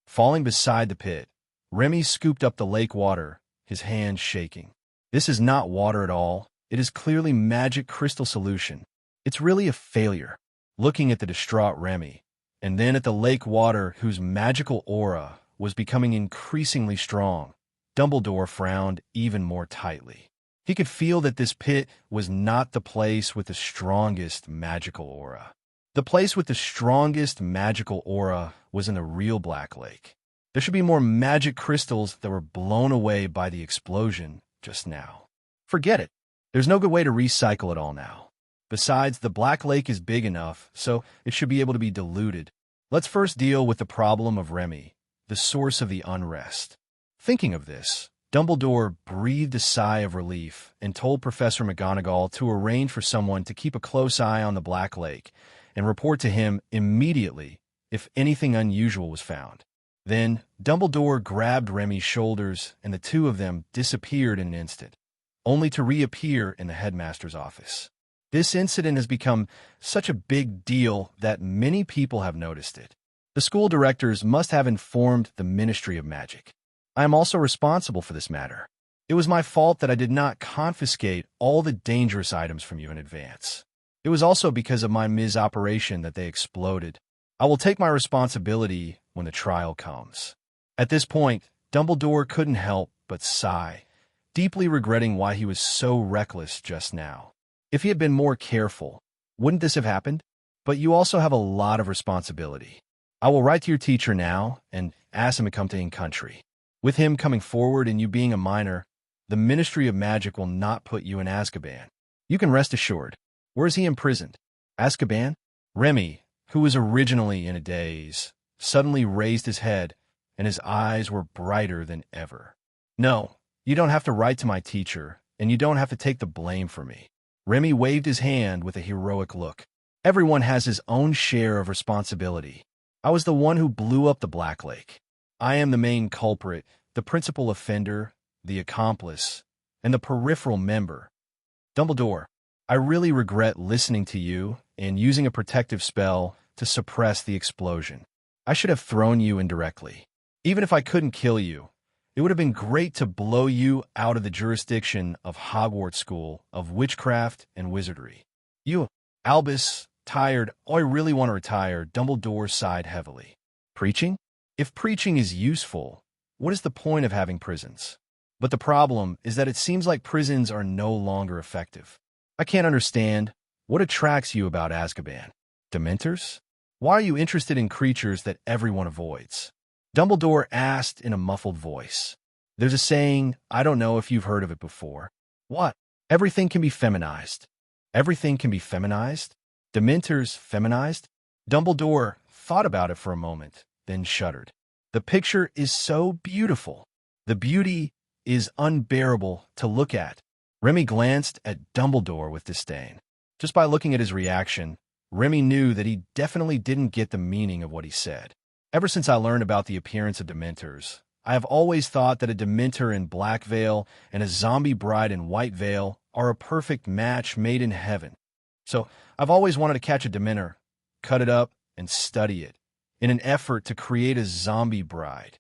Falling beside the pit, Remy scooped up the lake water, his hands shaking. "This is not water at all. It is clearly magic crystal solution. It's really a failure." Looking at the distraught Remy, and then at the lake water whose magical aura was becoming increasingly strong, Dumbledore frowned even more tightly. He could feel that this pit was not the place with the strongest magical aura. The place with the strongest magical aura was in the real Black Lake. There should be more magic crystals that were blown away by the explosion just now. Forget it. There's no good way to recycle it all now. Besides, the Black Lake is big enough, so it should be able to be diluted. Let's first deal with the problem of Remy, the source of the unrest. Thinking of this, Dumbledore breathed a sigh of relief and told Professor McGonagall to arrange for someone to keep a close eye on the Black Lake and report to him immediately if anything unusual was found. Then, Dumbledore grabbed Remy's shoulders and the two of them disappeared in an instant, only to reappear in the headmaster's office. This incident has become such a big deal that many people have noticed it. The school directors must have informed the Ministry of Magic. I am also responsible for this matter. It was my fault that I did not confiscate all the dangerous items from you in advance. It was also because of my misoperation that they exploded. I will take my responsibility when the trial comes." At this point, Dumbledore couldn't help but sigh, deeply regretting why he was so reckless just now. If he had been more careful, wouldn't this have happened? But you also have a lot of responsibility. I will write to your teacher now and ask him to come to Ink Country. With him coming forward and you being a minor, the Ministry of Magic will not put you in Azkaban. You can rest assured. Where is he imprisoned? Azkaban? Remy, who was originally in a daze, suddenly raised his head, and his eyes were brighter than ever. "No, you don't have to write to my teacher, and you don't have to take the blame for me." Remy waved his hand with a heroic look. "Everyone has his own share of responsibility. I was the one who blew up the Black Lake. I am the main culprit, the principal offender, the accomplice, and the peripheral member. Dumbledore, I really regret listening to you and using a protective spell to suppress the explosion. I should have thrown you indirectly. Even if I couldn't kill you, it would have been great to blow you out of the jurisdiction of Hogwarts School of Witchcraft and Wizardry. You, Albus, tired, oh, I really want to retire." Dumbledore sighed heavily. "Preaching? If preaching is useful, what is the point of having prisons? But the problem is that it seems like prisons are no longer effective. I can't understand. What attracts you about Azkaban? Dementors? Why are you interested in creatures that everyone avoids?" Dumbledore asked in a muffled voice. "There's a saying, I don't know if you've heard of it before." "What?" "Everything can be feminized." "Everything can be feminized? Dementors feminized?" Dumbledore thought about it for a moment, then shuddered. "The picture is so beautiful. The beauty is unbearable to look at." Remy glanced at Dumbledore with disdain. Just by looking at his reaction, Remy knew that he definitely didn't get the meaning of what he said. "Ever since I learned about the appearance of Dementors, I have always thought that a Dementor in black veil and a zombie bride in white veil are a perfect match made in heaven. So I've always wanted to catch a Dementor, cut it up, and study it, in an effort to create a zombie bride."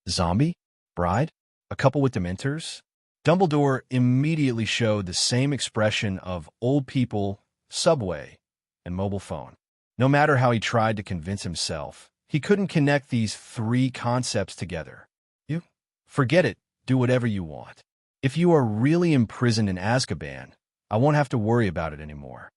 "Zombie? Bride? A couple with Dementors?" Dumbledore immediately showed the same expression of old people, subway, and mobile phone. No matter how he tried to convince himself, he couldn't connect these three concepts together. "You? Forget it. Do whatever you want. If you are really imprisoned in Azkaban, I won't have to worry about it anymore."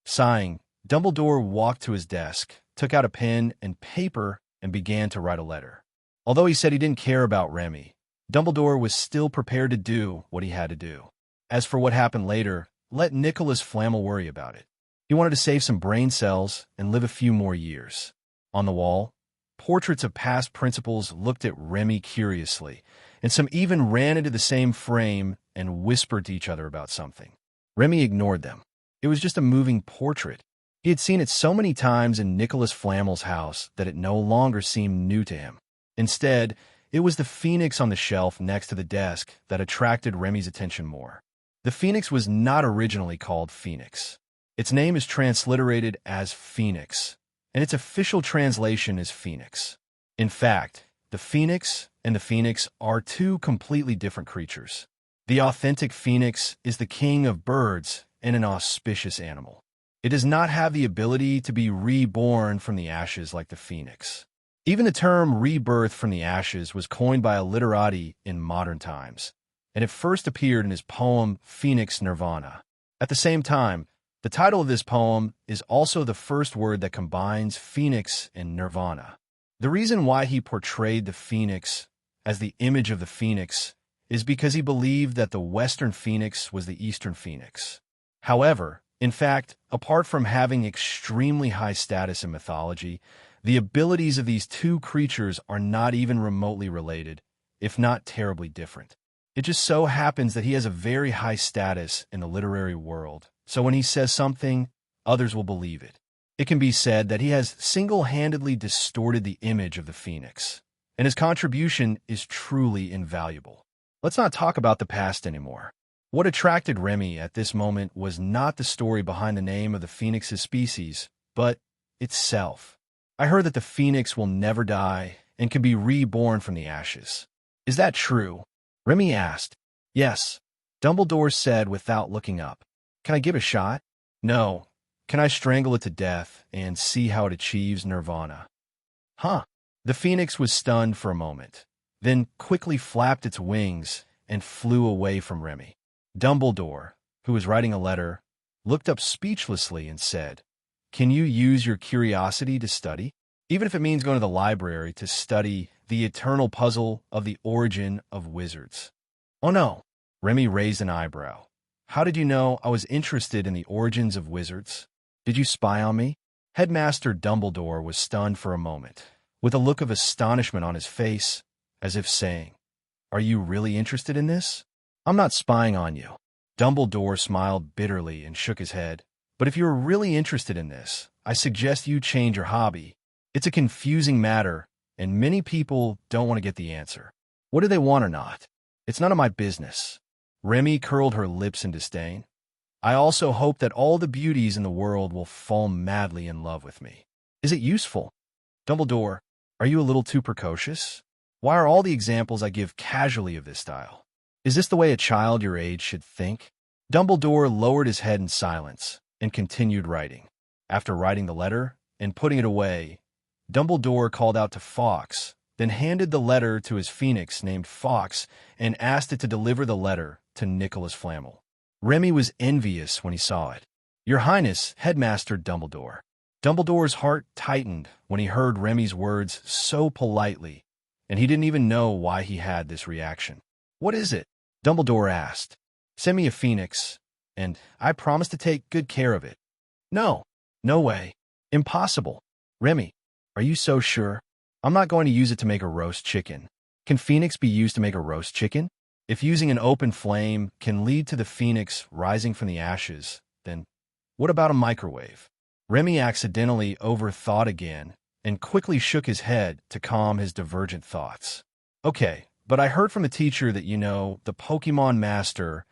Sighing, Dumbledore walked to his desk, took out a pen and paper, and began to write a letter. Although he said he didn't care about Remy, Dumbledore was still prepared to do what he had to do. As for what happened later, let Nicholas Flamel worry about it. He wanted to save some brain cells and live a few more years. On the wall, portraits of past principals looked at Remy curiously, and some even ran into the same frame and whispered to each other about something. Remy ignored them. It was just a moving portrait. He had seen it so many times in Nicholas Flamel's house that it no longer seemed new to him. Instead, it was the phoenix on the shelf next to the desk that attracted Remy's attention more. The phoenix was not originally called Phoenix. Its name is transliterated as Phoenix, and its official translation is Phoenix. In fact, the phoenix and the phoenix are two completely different creatures. The authentic phoenix is the king of birds and an auspicious animal. It does not have the ability to be reborn from the ashes like the phoenix. Even the term rebirth from the ashes was coined by a literati in modern times, and it first appeared in his poem Phoenix Nirvana. At the same time, the title of this poem is also the first word that combines phoenix and nirvana. The reason why he portrayed the phoenix as the image of the phoenix is because he believed that the Western phoenix was the Eastern phoenix. However, in fact, apart from having extremely high status in mythology, the abilities of these two creatures are not even remotely related, if not terribly different. It just so happens that he has a very high status in the literary world, so when he says something, others will believe it. It can be said that he has single-handedly distorted the image of the phoenix, and his contribution is truly invaluable. Let's not talk about the past anymore. What attracted Remy at this moment was not the story behind the name of the phoenix's species, but itself. I heard that the phoenix will never die and can be reborn from the ashes. Is that true? Remy asked. Yes, Dumbledore said without looking up. Can I give a shot? No, Can I strangle it to death and see how it achieves nirvana? Huh. The phoenix was stunned for a moment, then quickly flapped its wings and flew away from Remy. Dumbledore, who was writing a letter, looked up speechlessly and said, "Can you use your curiosity to study? Even if it means going to the library to study the eternal puzzle of the origin of wizards." "Oh no." Remy raised an eyebrow. "How did you know I was interested in the origins of wizards? Did you spy on me?" Headmaster Dumbledore was stunned for a moment, with a look of astonishment on his face, as if saying, "Are you really interested in this?" "I'm not spying on you." Dumbledore smiled bitterly and shook his head. "But if you're really interested in this, I suggest you change your hobby. It's a confusing matter, and many people don't want to get the answer. What do they want or not? It's none of my business." Remy curled her lips in disdain. "I also hope that all the beauties in the world will fall madly in love with me. Is it useful?" "Dumbledore, are you a little too precocious? Why are all the examples I give casually of this style? Is this the way a child your age should think?" Dumbledore lowered his head in silence and continued writing. After writing the letter and putting it away, Dumbledore called out to Fawkes, then handed the letter to his phoenix named Fawkes and asked it to deliver the letter to Nicholas Flamel. Remy was envious when he saw it. "Your Highness, Headmaster Dumbledore." Dumbledore's heart tightened when he heard Remy's words so politely, and he didn't even know why he had this reaction. "What is it?" Dumbledore asked. "Send me a phoenix, and I promise to take good care of it." "No, no way. Impossible." "Remy, are you so sure? I'm not going to use it to make a roast chicken." "Can phoenix be used to make a roast chicken? If using an open flame can lead to the phoenix rising from the ashes, then what about a microwave?" Remy accidentally overthought again and quickly shook his head to calm his divergent thoughts. "Okay, but I heard from the teacher that you know the Pokemon Master,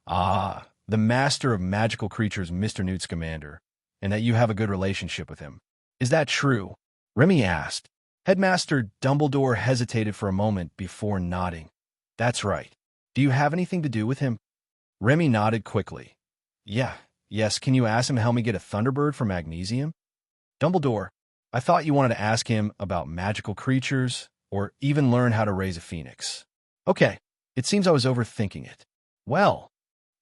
the Master of Magical Creatures, Mr. Newt Scamander, and that you have a good relationship with him. Is that true?" Remy asked. Headmaster Dumbledore hesitated for a moment before nodding. "That's right. Do you have anything to do with him?" Remy nodded quickly. Yes, can you ask him to help me get a Thunderbird for Magnesium?" "Dumbledore, I thought you wanted to ask him about magical creatures, or even learn how to raise a phoenix." "Okay, it seems I was overthinking it." "Well,"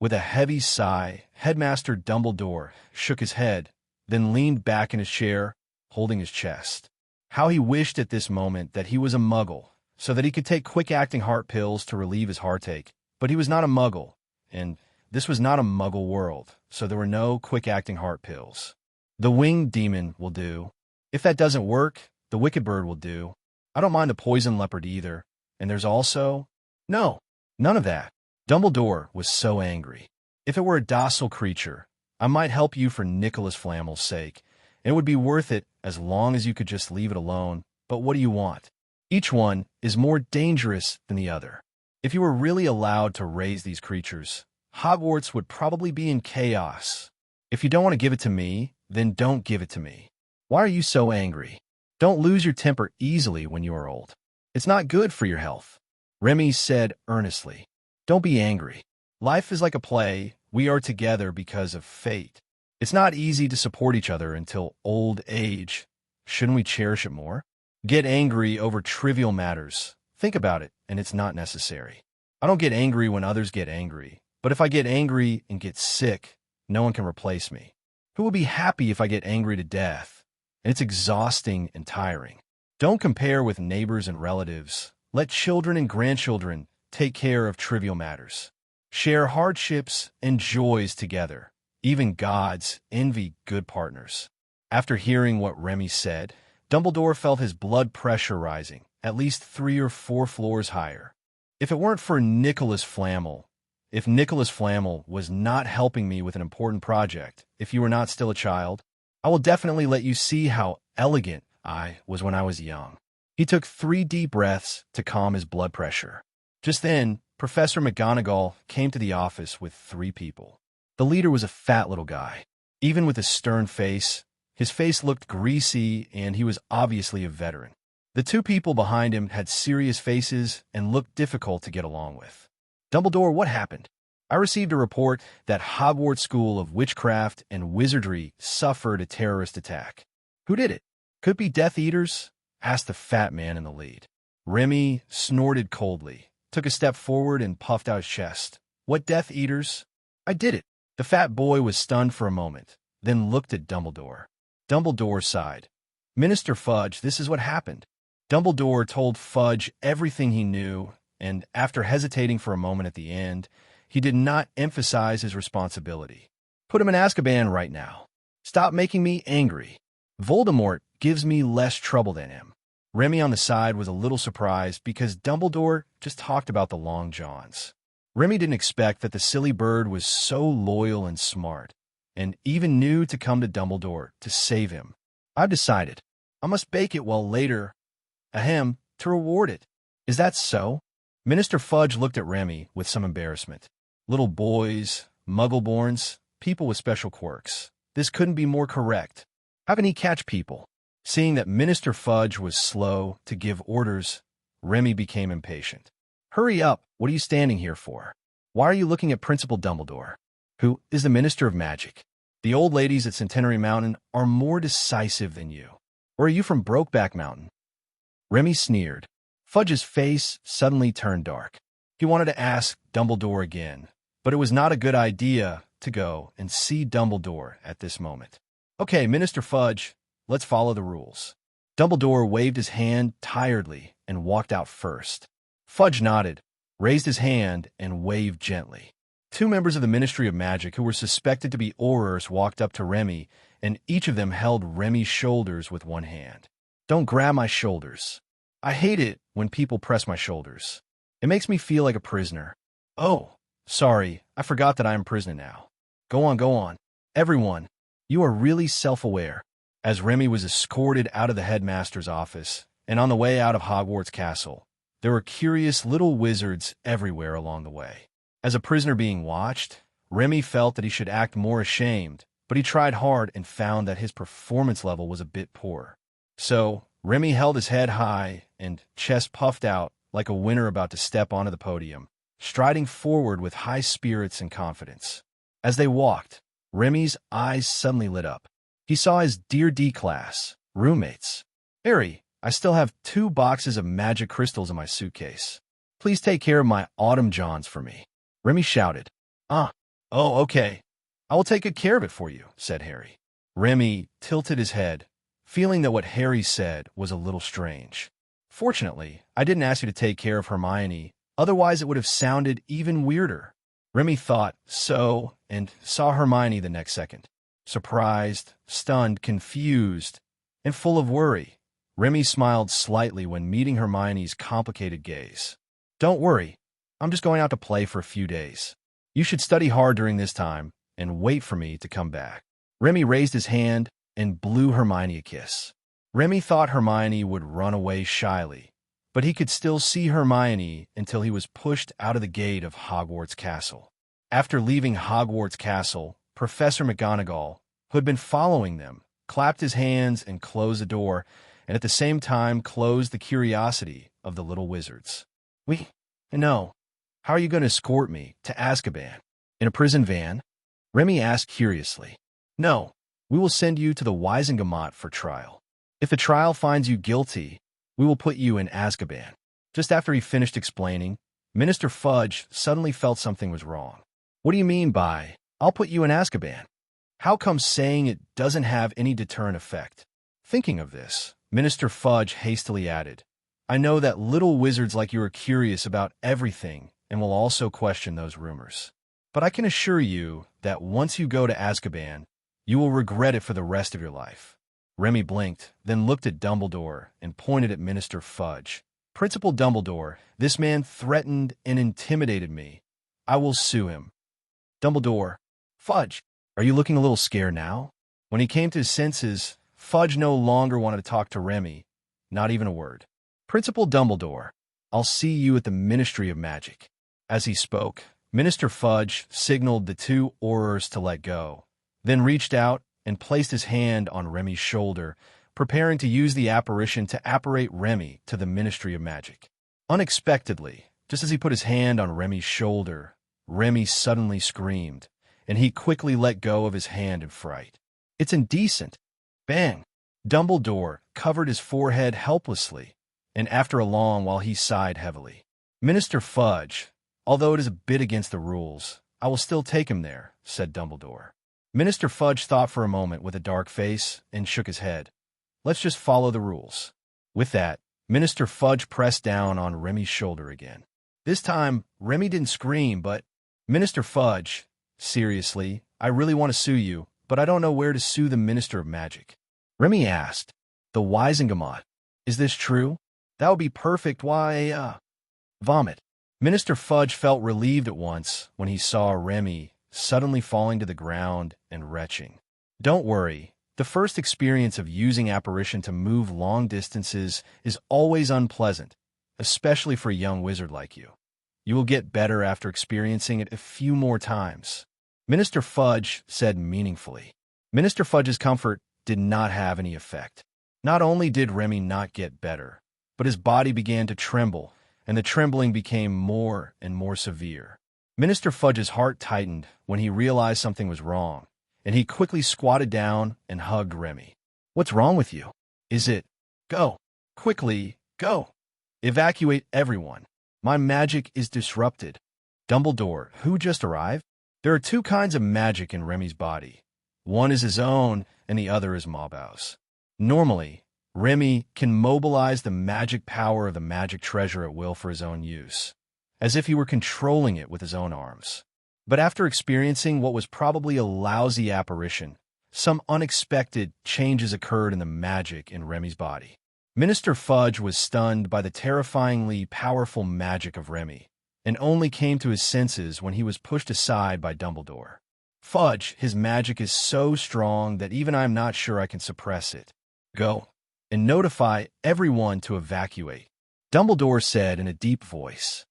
with a heavy sigh, Headmaster Dumbledore shook his head, then leaned back in his chair, holding his chest. How he wished at this moment that he was a muggle, so that he could take quick-acting heart pills to relieve his heartache. But he was not a muggle, and this was not a muggle world, so there were no quick-acting heart pills. "The winged demon will do. If that doesn't work, the wicked bird will do. I don't mind the poison leopard either. And there's also—" "No, none of that." Dumbledore was so angry. "If it were a docile creature, I might help you for Nicholas Flamel's sake, and it would be worth it as long as you could just leave it alone. But what do you want? Each one is more dangerous than the other. If you were really allowed to raise these creatures, Hogwarts would probably be in chaos. If you don't want to give it to me, then don't give it to me. Why are you so angry? Don't lose your temper easily when you are old. It's not good for your health." Remy said earnestly. "Don't be angry. Life is like a play. We are together because of fate. It's not easy to support each other until old age. Shouldn't we cherish it more? Get angry over trivial matters. Think about it, and it's not necessary. I don't get angry when others get angry, but if I get angry and get sick, no one can replace me. Who will be happy if I get angry to death? And it's exhausting and tiring. Don't compare with neighbors and relatives. Let children and grandchildren take care of trivial matters. Share hardships and joys together. Even gods envy good partners." After hearing what Remy said, Dumbledore felt his blood pressure rising, at least 3 or 4 floors higher. If it weren't for Nicholas Flamel, if Nicholas Flamel was not helping me with an important project, if you were not still a child, I will definitely let you see how elegant I was when I was young. He took 3 deep breaths to calm his blood pressure. Just then, Professor McGonagall came to the office with 3 people. The leader was a fat little guy. Even with his stern face, his face looked greasy and he was obviously a veteran. The 2 people behind him had serious faces and looked difficult to get along with. "Dumbledore, what happened?" I received a report that Hogwarts School of Witchcraft and Wizardry suffered a terrorist attack. Who did it? Could be Death Eaters? Asked the fat man in the lead. Remy snorted coldly, took a step forward and puffed out his chest. What Death Eaters? I did it. The fat boy was stunned for a moment, then looked at Dumbledore. Dumbledore sighed. Minister Fudge, this is what happened. Dumbledore told Fudge everything he knew, and after hesitating for a moment at the end, he did not emphasize his responsibility. Put him in Azkaban right now. Stop making me angry. Voldemort gives me less trouble than him. Remy on the side was a little surprised because Dumbledore just talked about the Long Johns. Remy didn't expect that the silly bird was so loyal and smart, and even knew to come to Dumbledore to save him. I've decided. I must bake it well later. Ahem, to reward it. Is that so? Minister Fudge looked at Remy with some embarrassment. Little boys, muggleborns, people with special quirks. This couldn't be more correct. How can he catch people? Seeing that Minister Fudge was slow to give orders, Remy became impatient. Hurry up, what are you standing here for? Why are you looking at Principal Dumbledore, who is the Minister of Magic? The old ladies at Centenary Mountain are more decisive than you. Or are you from Brokeback Mountain? Remy sneered. Fudge's face suddenly turned dark. He wanted to ask Dumbledore again, but it was not a good idea to go and see Dumbledore at this moment. Okay, Minister Fudge, let's follow the rules. Dumbledore waved his hand tiredly and walked out first. Fudge nodded, raised his hand, and waved gently. Two members of the Ministry of Magic who were suspected to be Aurors walked up to Remy, and each of them held Remy's shoulders with one hand. Don't grab my shoulders. I hate it when people press my shoulders. It makes me feel like a prisoner. Oh, sorry, I forgot that I am a prisoner now. Go on, go on. Everyone, you are really self-aware. As Remy was escorted out of the headmaster's office, and on the way out of Hogwarts Castle, there were curious little wizards everywhere along the way. As a prisoner being watched, Remy felt that he should act more ashamed, but he tried hard and found that his performance level was a bit poor. So, Remy held his head high and chest puffed out like a winner about to step onto the podium, striding forward with high spirits and confidence. As they walked, Remy's eyes suddenly lit up. He saw his dear D-class roommates. Harry, I still have 2 boxes of magic crystals in my suitcase. Please take care of my autumn johns for me. Remy shouted. Oh, okay. I will take good care of it for you, said Harry. Remy tilted his head, feeling that what Harry said was a little strange. Fortunately, I didn't ask you to take care of Hermione, otherwise it would have sounded even weirder. Remy thought so and saw Hermione the next second. Surprised, stunned, confused, and full of worry, Remy smiled slightly when meeting Hermione's complicated gaze. Don't worry, I'm just going out to play for a few days. You should study hard during this time and wait for me to come back. Remy raised his hand and blew Hermione a kiss. Remy thought Hermione would run away shyly, but he could still see Hermione until he was pushed out of the gate of Hogwarts Castle. After leaving Hogwarts Castle, Professor McGonagall, who had been following them, clapped his hands and closed the door, and at the same time closed the curiosity of the little wizards. No. How are you going to escort me to Azkaban? In a prison van? Remy asked curiously. No, we will send you to the Wisengamot for trial. If the trial finds you guilty, we will put you in Azkaban. Just after he finished explaining, Minister Fudge suddenly felt something was wrong. What do you mean by, I'll put you in Azkaban? How come saying it doesn't have any deterrent effect? Thinking of this, Minister Fudge hastily added, I know that little wizards like you are curious about everything and will also question those rumors. But I can assure you that once you go to Azkaban, you will regret it for the rest of your life. Remy blinked, then looked at Dumbledore and pointed at Minister Fudge. Principal Dumbledore, this man threatened and intimidated me. I will sue him. Dumbledore, Fudge, are you looking a little scared now? When he came to his senses, Fudge no longer wanted to talk to Remy, not even a word. Principal Dumbledore, I'll see you at the Ministry of Magic. As he spoke, Minister Fudge signaled the 2 Aurors to let go, then reached out and placed his hand on Remy's shoulder, preparing to use the apparition to apparate Remy to the Ministry of Magic. Unexpectedly, just as he put his hand on Remy's shoulder, Remy suddenly screamed, and he quickly let go of his hand in fright. It's indecent. Bang! Dumbledore covered his forehead helplessly, and after a long while he sighed heavily. Minister Fudge, although it is a bit against the rules, I will still take him there, said Dumbledore. Minister Fudge thought for a moment with a dark face and shook his head. Let's just follow the rules. With that, Minister Fudge pressed down on Remy's shoulder again. This time, Remy didn't scream, but, Minister Fudge, seriously, I really want to sue you, but I don't know where to sue the Minister of Magic. Remy asked, the Wisengamot. Is this true? That would be perfect. Why, vomit. Minister Fudge felt relieved at once when he saw Remy suddenly falling to the ground and retching. Don't worry. The first experience of using apparition to move long distances is always unpleasant, especially for a young wizard like you. You will get better after experiencing it a few more times, Minister Fudge said meaningfully. Minister Fudge's comfort did not have any effect. Not only did Remy not get better, but his body began to tremble, and the trembling became more and more severe. Minister Fudge's heart tightened when he realized something was wrong, and he quickly squatted down and hugged Remy. What's wrong with you? Is it? Go. Quickly, go. Evacuate everyone. My magic is disrupted. Dumbledore, who just arrived? There are two kinds of magic in Remy's body. One is his own, and the other is Mawbow's. Normally, Remy can mobilize the magic power of the magic treasure at will for his own use, as if he were controlling it with his own arms. But after experiencing what was probably a lousy apparition, some unexpected changes occurred in the magic in Remy's body. Minister Fudge was stunned by the terrifyingly powerful magic of Remy, and only came to his senses when he was pushed aside by Dumbledore. Fudge, his magic is so strong that even I am not sure I can suppress it. Go, and notify everyone to evacuate, Dumbledore said in a deep voice.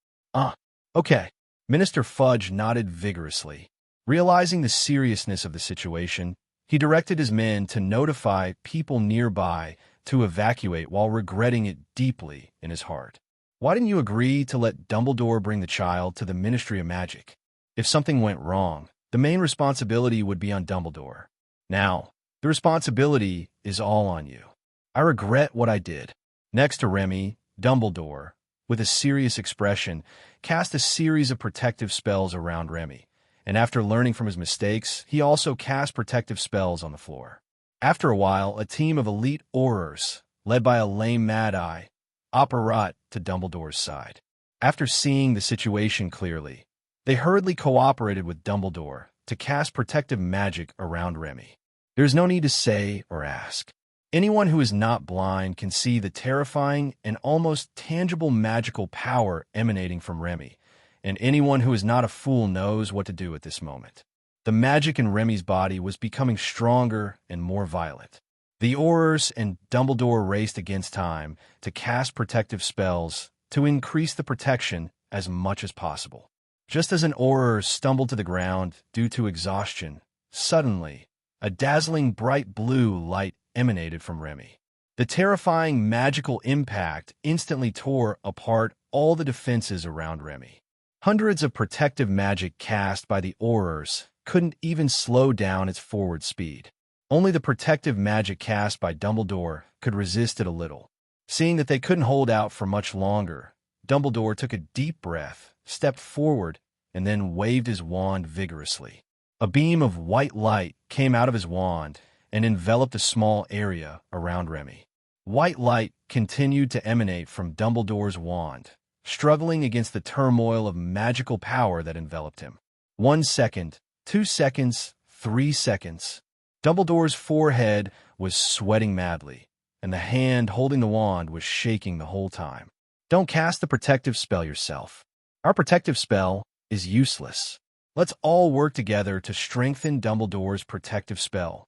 Okay. Minister Fudge nodded vigorously. Realizing the seriousness of the situation, he directed his men to notify people nearby to evacuate while regretting it deeply in his heart. Why didn't you agree to let Dumbledore bring the child to the Ministry of Magic? If something went wrong, the main responsibility would be on Dumbledore. Now, the responsibility is all on you. I regret what I did. Next to Remy, Dumbledore, with a serious expression, cast a series of protective spells around Remy, and after learning from his mistakes, he also cast protective spells on the floor. After a while, a team of elite Aurors, led by a lame Mad-Eye, apparat to Dumbledore's side. After seeing the situation clearly, they hurriedly cooperated with Dumbledore to cast protective magic around Remy. There is no need to say or ask. Anyone who is not blind can see the terrifying and almost tangible magical power emanating from Remy, and anyone who is not a fool knows what to do at this moment. The magic in Remy's body was becoming stronger and more violent. The Aurors and Dumbledore raced against time to cast protective spells to increase the protection as much as possible. Just as an Auror stumbled to the ground due to exhaustion, suddenly, a dazzling bright blue light emanated from Remy. The terrifying magical impact instantly tore apart all the defenses around Remy. Hundreds of protective magic cast by the Aurors couldn't even slow down its forward speed. Only the protective magic cast by Dumbledore could resist it a little. Seeing that they couldn't hold out for much longer, Dumbledore took a deep breath, stepped forward, and then waved his wand vigorously. A beam of white light came out of his wand and enveloped a small area around Remy. White light continued to emanate from Dumbledore's wand, struggling against the turmoil of magical power that enveloped him. 1 second, 2 seconds, 3 seconds. Dumbledore's forehead was sweating madly, and the hand holding the wand was shaking the whole time. Don't cast the protective spell yourself. Our protective spell is useless. Let's all work together to strengthen Dumbledore's protective spell,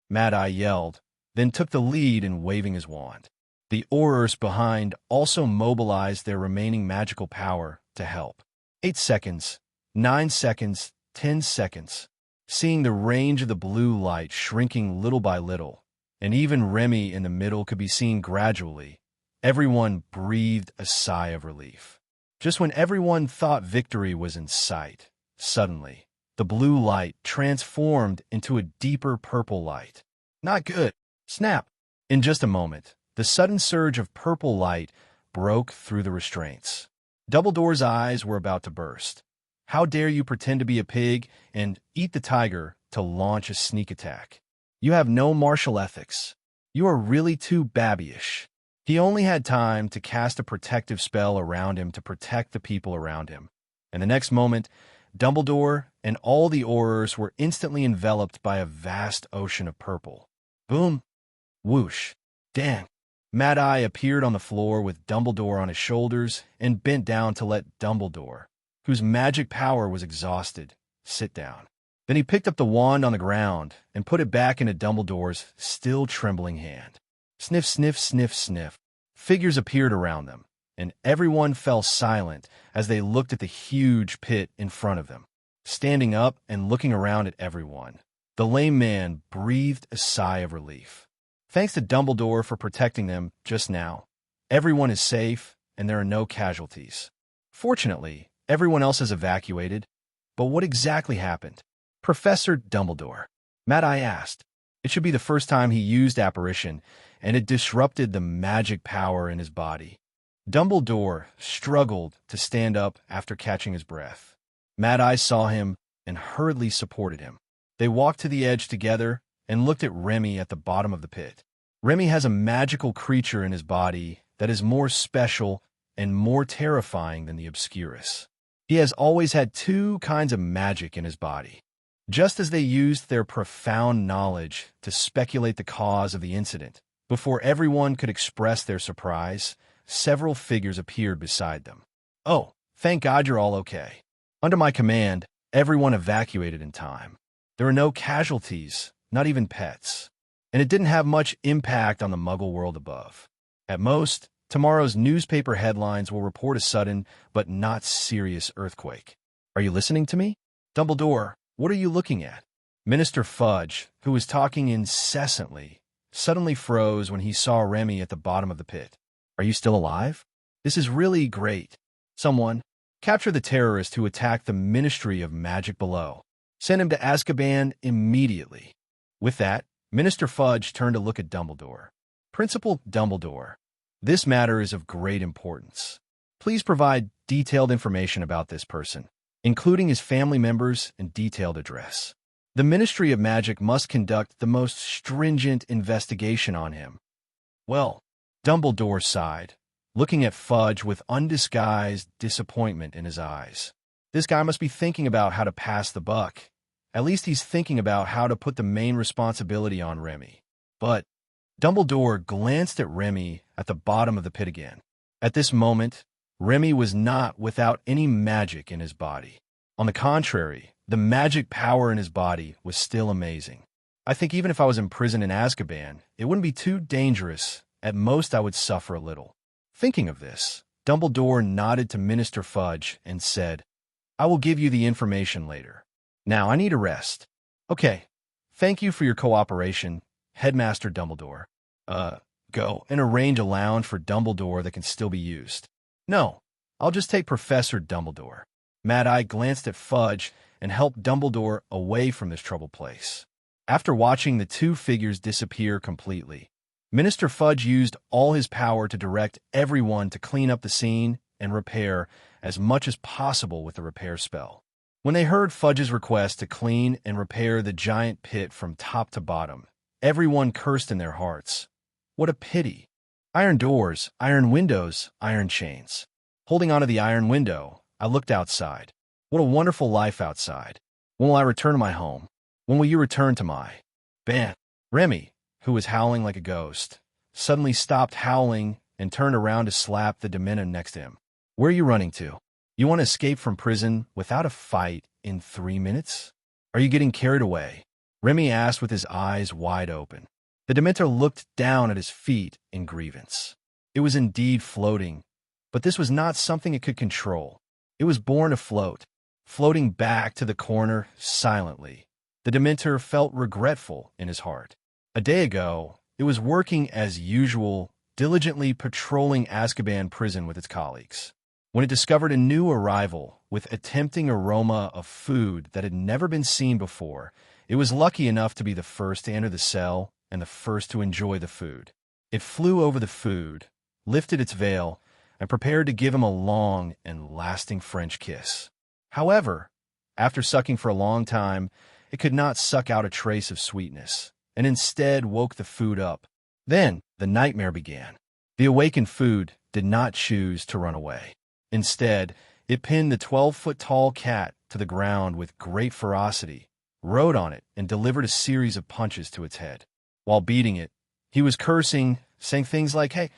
Mad-Eye yelled, then took the lead in waving his wand. The Aurors behind also mobilized their remaining magical power to help. 8 seconds, 9 seconds, 10 seconds. Seeing the range of the blue light shrinking little by little, and even Remy in the middle could be seen gradually, everyone breathed a sigh of relief. Just when everyone thought victory was in sight, Suddenly, the blue light transformed into a deeper purple light. Not good. Snap! In just a moment, the sudden surge of purple light broke through the restraints. Dumbledore's eyes were about to burst. How dare you pretend to be a pig and eat the tiger to launch a sneak attack? You have no martial ethics. You are really too babyish. He only had time to cast a protective spell around him to protect the people around him. And the next moment, Dumbledore and all the Aurors were instantly enveloped by a vast ocean of purple. Boom! Whoosh! Dang! Mad Eye appeared on the floor with Dumbledore on his shoulders and bent down to let Dumbledore, whose magic power was exhausted, sit down. Then he picked up the wand on the ground and put it back into Dumbledore's still trembling hand. Sniff, sniff, sniff, sniff. Figures appeared around them, and everyone fell silent as they looked at the huge pit in front of them. Standing up and looking around at everyone, the lame man breathed a sigh of relief. Thanks to Dumbledore for protecting them just now. Everyone is safe, and there are no casualties. Fortunately, everyone else is evacuated. But what exactly happened? Professor Dumbledore, Mad Eye asked. It should be the first time he used apparition, and it disrupted the magic power in his body. Dumbledore struggled to stand up after catching his breath. Mad Eye saw him and hurriedly supported him. They walked to the edge together and looked at Remy at the bottom of the pit. Remy has a magical creature in his body that is more special and more terrifying than the Obscurus. He has always had two kinds of magic in his body. Just as they used their profound knowledge to speculate the cause of the incident, before everyone could express their surprise, several figures appeared beside them. Oh, thank God you're all okay. Under my command, everyone evacuated in time. There were no casualties, not even pets. And it didn't have much impact on the Muggle world above. At most, tomorrow's newspaper headlines will report a sudden but not serious earthquake. Are you listening to me? Dumbledore, what are you looking at? Minister Fudge, who was talking incessantly, suddenly froze when he saw Remy at the bottom of the pit. Are you still alive? This is really great. Someone, capture the terrorist who attacked the Ministry of Magic below. Send him to Azkaban immediately. With that, Minister Fudge turned to look at Dumbledore. Principal Dumbledore, this matter is of great importance. Please provide detailed information about this person, including his family members and detailed address. The Ministry of Magic must conduct the most stringent investigation on him. Well, Dumbledore sighed, looking at Fudge with undisguised disappointment in his eyes. This guy must be thinking about how to pass the buck. At least he's thinking about how to put the main responsibility on Remy. But Dumbledore glanced at Remy at the bottom of the pit again. At this moment, Remy was not without any magic in his body. On the contrary, the magic power in his body was still amazing. I think even if I was imprisoned in Azkaban, it wouldn't be too dangerous. At most, I would suffer a little. Thinking of this, Dumbledore nodded to Minister Fudge and said, I will give you the information later. Now, I need a rest. Okay. Thank you for your cooperation, Headmaster Dumbledore. Go and arrange a lounge for Dumbledore that can still be used. No, I'll just take Professor Dumbledore. Mad Eye glanced at Fudge and helped Dumbledore away from this troubled place. After watching the two figures disappear completely, Minister Fudge used all his power to direct everyone to clean up the scene and repair as much as possible with the repair spell. When they heard Fudge's request to clean and repair the giant pit from top to bottom, everyone cursed in their hearts. What a pity. Iron doors, iron windows, iron chains. Holding onto the iron window, I looked outside. What a wonderful life outside. When will I return to my home? When will you return to my... Ban. Remy, who was howling like a ghost, suddenly stopped howling and turned around to slap the Dementor next to him. Where are you running to? You want to escape from prison without a fight in 3 minutes? Are you getting carried away? Remy asked with his eyes wide open. The Dementor looked down at his feet in grievance. It was indeed floating, but this was not something it could control. It was born to float, floating back to the corner silently. The Dementor felt regretful in his heart. A day ago, it was working as usual, diligently patrolling Azkaban prison with its colleagues, when it discovered a new arrival with a tempting aroma of food that had never been seen before. It was lucky enough to be the first to enter the cell and the first to enjoy the food. It flew over the food, lifted its veil, and prepared to give him a long and lasting French kiss. However, after sucking for a long time, it could not suck out a trace of sweetness, and instead woke the food up. Then the nightmare began. The awakened food did not choose to run away. Instead, it pinned the 12-foot-tall cat to the ground with great ferocity, rode on it, and delivered a series of punches to its head. While beating it, he was cursing, saying things like, "Hey,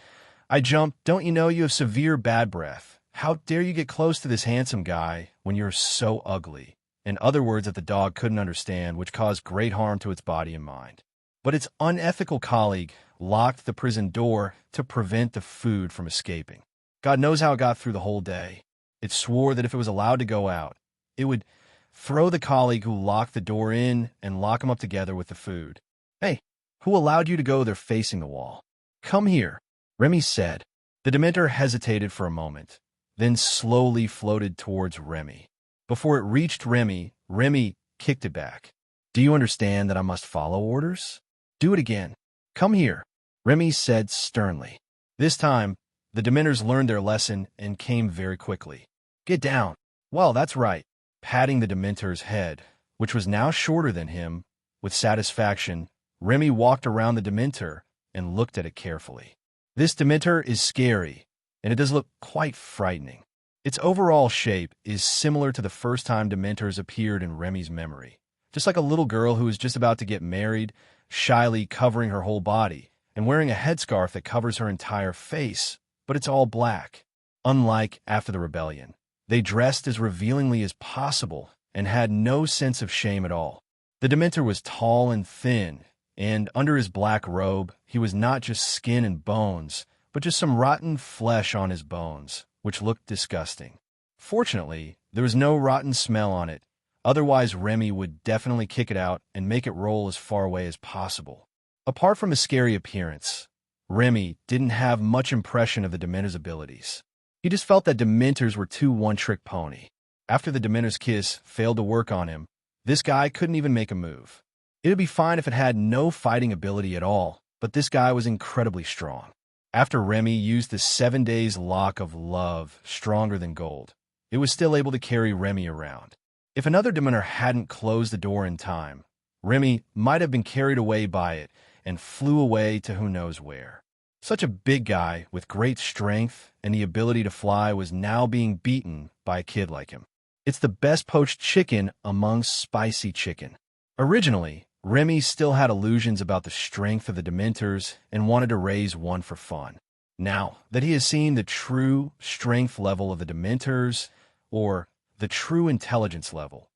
I jumped. Don't you know you have severe bad breath? How dare you get close to this handsome guy when you're so ugly?" In other words that the dog couldn't understand, which caused great harm to its body and mind. But its unethical colleague locked the prison door to prevent the food from escaping. God knows how it got through the whole day. It swore that if it was allowed to go out, it would throw the colleague who locked the door in and lock him up together with the food. "Hey, who allowed you to go there facing the wall? Come here," Remy said. The Dementor hesitated for a moment, then slowly floated towards Remy. Before it reached Remy, Remy kicked it back. "Do you understand that I must follow orders? Do it again. Come here," Remy said sternly. This time, the Dementors learned their lesson and came very quickly. "Get down." "Well, that's right." Patting the Dementor's head, which was now shorter than him, with satisfaction, Remy walked around the Dementor and looked at it carefully. This Dementor is scary, and it does look quite frightening. Its overall shape is similar to the first time Dementors appeared in Remy's memory, just like a little girl who is just about to get married, shyly covering her whole body, and wearing a headscarf that covers her entire face, but it's all black. Unlike after the rebellion, they dressed as revealingly as possible and had no sense of shame at all. The Dementor was tall and thin, and under his black robe, he was not just skin and bones, but just some rotten flesh on his bones, which looked disgusting. Fortunately, there was no rotten smell on it, otherwise Remy would definitely kick it out and make it roll as far away as possible. Apart from his scary appearance, Remy didn't have much impression of the Dementor's abilities. He just felt that Dementors were too one-trick pony. After the Dementor's kiss failed to work on him, this guy couldn't even make a move. It would be fine if it had no fighting ability at all, but this guy was incredibly strong. After Remy used the 7 days lock of love, stronger than gold, it was still able to carry Remy around. If another Dementor hadn't closed the door in time, Remy might have been carried away by it and flew away to who knows where. Such a big guy with great strength and the ability to fly was now being beaten by a kid like him. It's the best poached chicken among spicy chicken. Originally, Remy still had illusions about the strength of the Dementors and wanted to raise one for fun. Now that he has seen the true strength level of the Dementors, or the true intelligence level,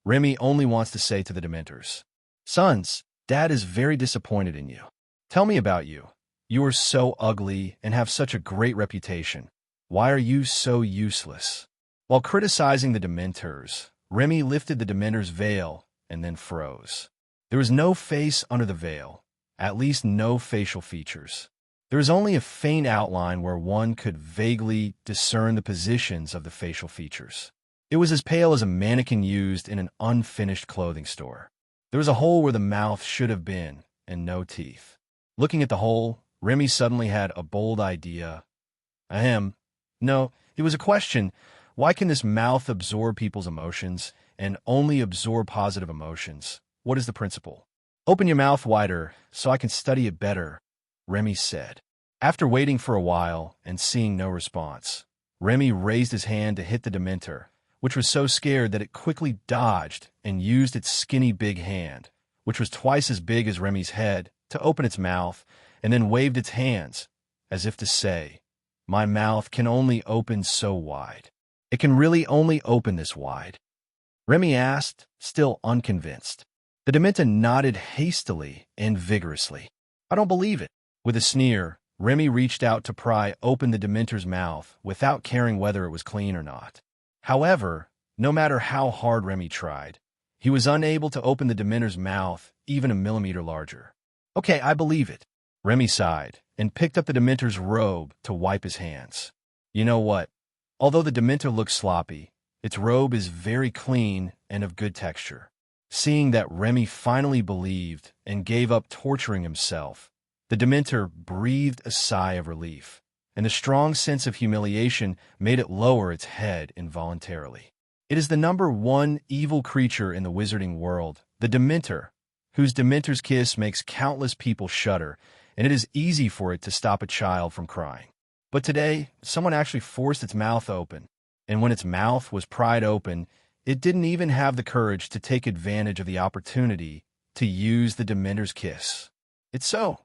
Remy only wants to say to the Dementors, "Sons, Dad is very disappointed in you. Tell me about you. You are so ugly and have such a great reputation. Why are you so useless?" While criticizing the Dementors, Remy lifted the Dementor's veil and then froze. There was no face under the veil, at least no facial features. There was only a faint outline where one could vaguely discern the positions of the facial features. It was as pale as a mannequin used in an unfinished clothing store. There was a hole where the mouth should have been, and no teeth. Looking at the hole, Remy suddenly had a bold idea. Ahem. No, it was a question. Why can this mouth absorb people's emotions and only absorb positive emotions? What is the principle? "Open your mouth wider so I can study it better," Remy said. After waiting for a while and seeing no response, Remy raised his hand to hit the Dementor, which was so scared that it quickly dodged and used its skinny big hand, which was twice as big as Remy's head, to open its mouth, and then waved its hands, as if to say, "My mouth can only open so wide. It can really only open this wide." Remy asked, still unconvinced. The Dementor nodded hastily and vigorously. "I don't believe it." With a sneer, Remy reached out to pry open the Dementor's mouth without caring whether it was clean or not. However, no matter how hard Remy tried, he was unable to open the Dementor's mouth even a millimeter larger. "Okay, I believe it." Remy sighed and picked up the Dementor's robe to wipe his hands. You know what? Although the Dementor looked sloppy, Its robe is very clean and of good texture. Seeing that Remy finally believed and gave up torturing himself, the Dementor breathed a sigh of relief, and the strong sense of humiliation made it lower its head involuntarily. It is the number one evil creature in the wizarding world, the Dementor, whose Dementor's kiss makes countless people shudder, and it is easy for it to stop a child from crying. But today, someone actually forced its mouth open, and when its mouth was pried open, it didn't even have the courage to take advantage of the opportunity to use the Dementor's kiss. It's so.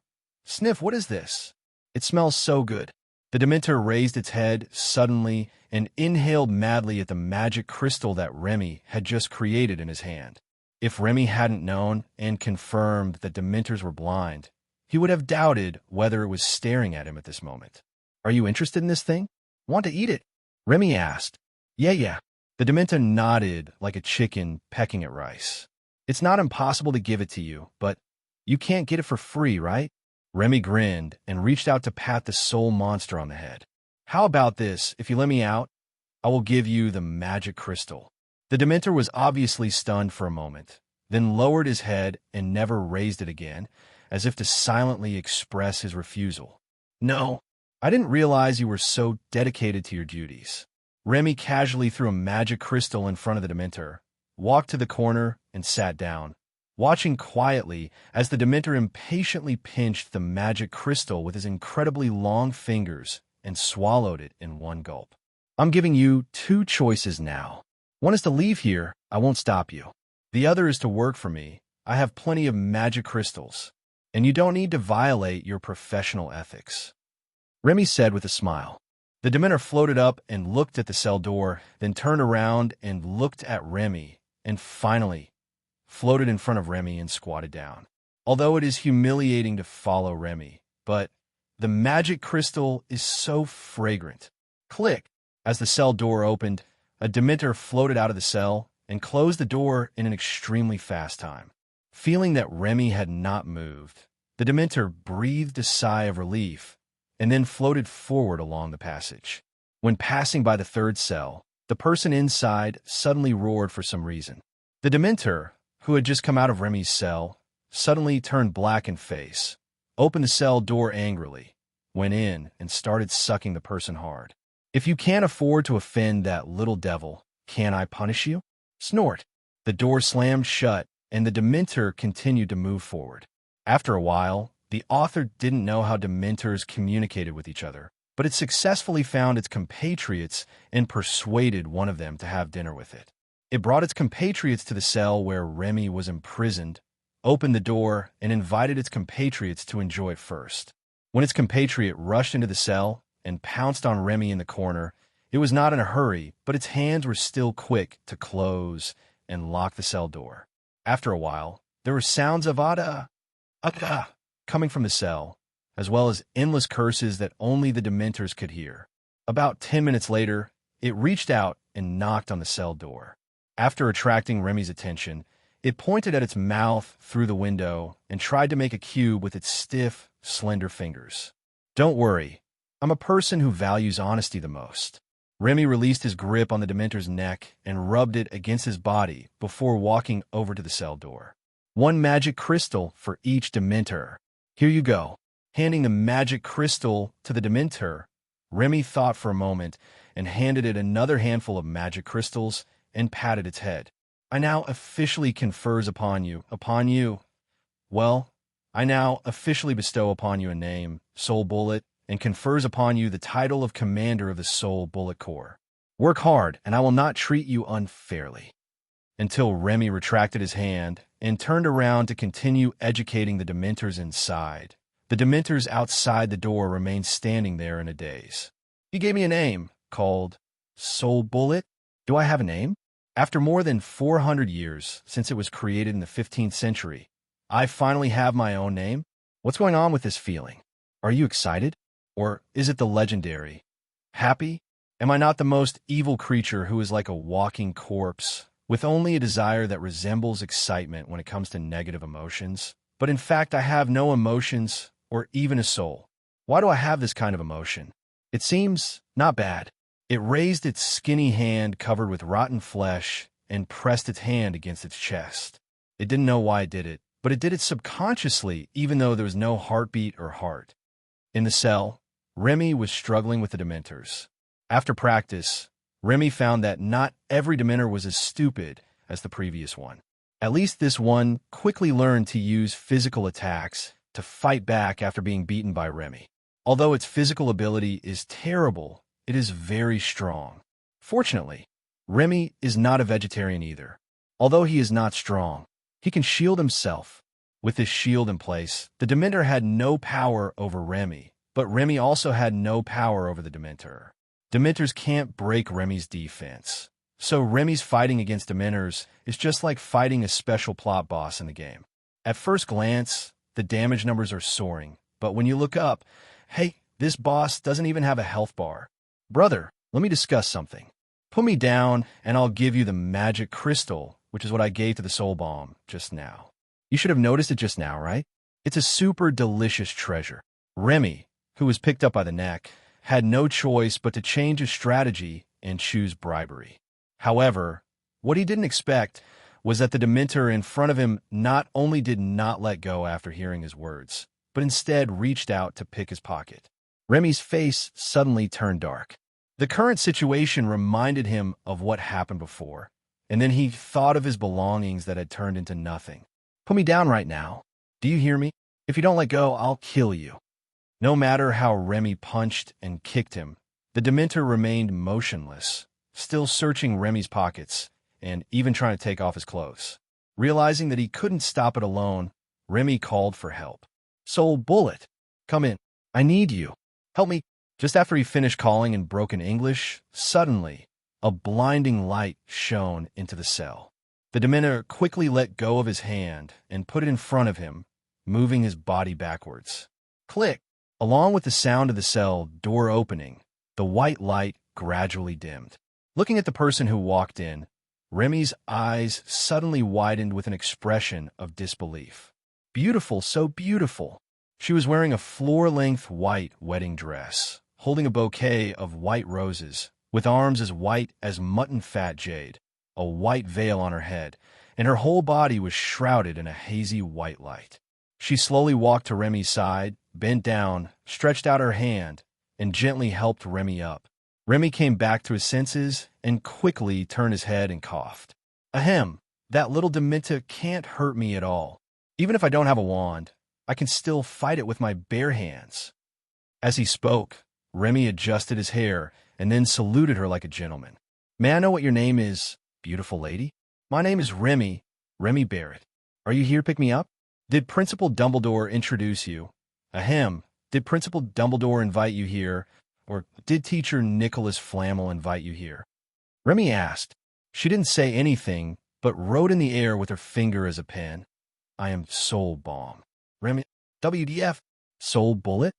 Sniff, what is this? It smells so good. The Dementor raised its head suddenly and inhaled madly at the magic crystal that Remy had just created in his hand. If Remy hadn't known and confirmed that Dementors were blind, he would have doubted whether it was staring at him at this moment. Are you interested in this thing? Want to eat it? Remy asked. Yeah. The Dementor nodded like a chicken pecking at rice. It's not impossible to give it to you, but you can't get it for free, right? Remy grinned and reached out to pat the soul monster on the head. How about this? If you let me out, I will give you the magic crystal. The Dementor was obviously stunned for a moment, then lowered his head and never raised it again, as if to silently express his refusal. No, I didn't realize you were so dedicated to your duties. Remy casually threw a magic crystal in front of the Dementor, walked to the corner, and sat down, watching quietly as the Dementor impatiently pinched the magic crystal with his incredibly long fingers and swallowed it in one gulp. I'm giving you two choices now. One is to leave here, I won't stop you. The other is to work for me. I have plenty of magic crystals, and you don't need to violate your professional ethics. Remy said with a smile. The Dementor floated up and looked at the cell door, then turned around and looked at Remy, and finally floated in front of Remy and squatted down. Although it is humiliating to follow Remy, but the magic crystal is so fragrant. Click! As the cell door opened, a Dementor floated out of the cell and closed the door in an extremely fast time. Feeling that Remy had not moved, the Dementor breathed a sigh of relief and then floated forward along the passage. When passing by the third cell, the person inside suddenly roared for some reason. The Dementor, who had just come out of Remy's cell, suddenly turned black in face, opened the cell door angrily, went in, and started sucking the person hard. If you can't afford to offend that little devil, can I punish you? Snort. The door slammed shut, and the Dementor continued to move forward. After a while, the author didn't know how Dementors communicated with each other, but it successfully found its compatriots and persuaded one of them to have dinner with it. It brought its compatriots to the cell where Remy was imprisoned, opened the door, and invited its compatriots to enjoy it first. When its compatriot rushed into the cell and pounced on Remy in the corner, it was not in a hurry, but its hands were still quick to close and lock the cell door. After a while, there were sounds of "ada," coming from the cell, as well as endless curses that only the Dementors could hear. About 10 minutes later, it reached out and knocked on the cell door. After attracting Remy's attention, it pointed at its mouth through the window and tried to make a cube with its stiff, slender fingers. Don't worry, I'm a person who values honesty the most. Remy released his grip on the Dementor's neck and rubbed it against his body before walking over to the cell door. One magic crystal for each Dementor. Here you go. Handing the magic crystal to the Dementor, Remy thought for a moment and handed it another handful of magic crystals and patted its head. I now officially confers upon you. Well, I now officially bestow upon you a name, Soul Bullet, and confers upon you the title of Commander of the Soul Bullet Corps. Work hard, and I will not treat you unfairly. Until Remy retracted his hand and turned around to continue educating the Dementors inside. The Dementors outside the door remained standing there in a daze. He gave me a name, called Soul Bullet. Do I have a name? After more than 400 years since it was created in the 15th century, I finally have my own name? What's going on with this feeling? Are you excited? Or is it the legendary? Happy? Am I not the most evil creature who is like a walking corpse, with only a desire that resembles excitement when it comes to negative emotions? But in fact, I have no emotions or even a soul. Why do I have this kind of emotion? It seems not bad. It raised its skinny hand covered with rotten flesh and pressed its hand against its chest. It didn't know why it did it, but it did it subconsciously, even though there was no heartbeat or heart. In the cell, Remy was struggling with the Dementors. After practice, Remy found that not every Dementor was as stupid as the previous one. At least this one quickly learned to use physical attacks to fight back after being beaten by Remy. Although its physical ability is terrible, it is very strong. Fortunately, Remy is not a vegetarian either. Although he is not strong, he can shield himself. With this shield in place, the Dementor had no power over Remy, but Remy also had no power over the Dementor. Dementors can't break Remy's defense. So Remy's fighting against Dementors is just like fighting a special plot boss in the game. At first glance, the damage numbers are soaring, but when you look up, hey, this boss doesn't even have a health bar. Brother, let me discuss something. Put me down and I'll give you the magic crystal, which is what I gave to the soul bomb just now. You should have noticed it just now, right? It's a super delicious treasure. Remy, who was picked up by the neck, had no choice but to change his strategy and choose bribery. However, what he didn't expect was that the Dementor in front of him not only did not let go after hearing his words, but instead reached out to pick his pocket. Remy's face suddenly turned dark. The current situation reminded him of what happened before, and then he thought of his belongings that had turned into nothing. Put me down right now. Do you hear me? If you don't let go, I'll kill you. No matter how Remy punched and kicked him, the Dementor remained motionless, still searching Remy's pockets and even trying to take off his clothes. Realizing that he couldn't stop it alone, Remy called for help. Soul Bullet, come in. I need you. Help me. Just after he finished calling in broken English, suddenly, a blinding light shone into the cell. The Dementor quickly let go of his hand and put it in front of him, moving his body backwards. Click! Along with the sound of the cell door opening, the white light gradually dimmed. Looking at the person who walked in, Remy's eyes suddenly widened with an expression of disbelief. Beautiful, so beautiful. She was wearing a floor-length white wedding dress, holding a bouquet of white roses, with arms as white as mutton-fat jade, a white veil on her head, and her whole body was shrouded in a hazy white light. She slowly walked to Remy's side, bent down, stretched out her hand, and gently helped Remy up. Remy came back to his senses and quickly turned his head and coughed. Ahem, that little Dementor can't hurt me at all. Even if I don't have a wand, I can still fight it with my bare hands. As he spoke, Remy adjusted his hair and then saluted her like a gentleman. May I know what your name is, beautiful lady? My name is Remy Barrett. Are you here to pick me up? Did Principal Dumbledore introduce you? Ahem, did Principal Dumbledore invite you here? Or did Teacher Nicholas Flamel invite you here? Remy asked. She didn't say anything, but wrote in the air with her finger as a pen. I am Soul Bomb. Remy, WDF? Soul Bullet?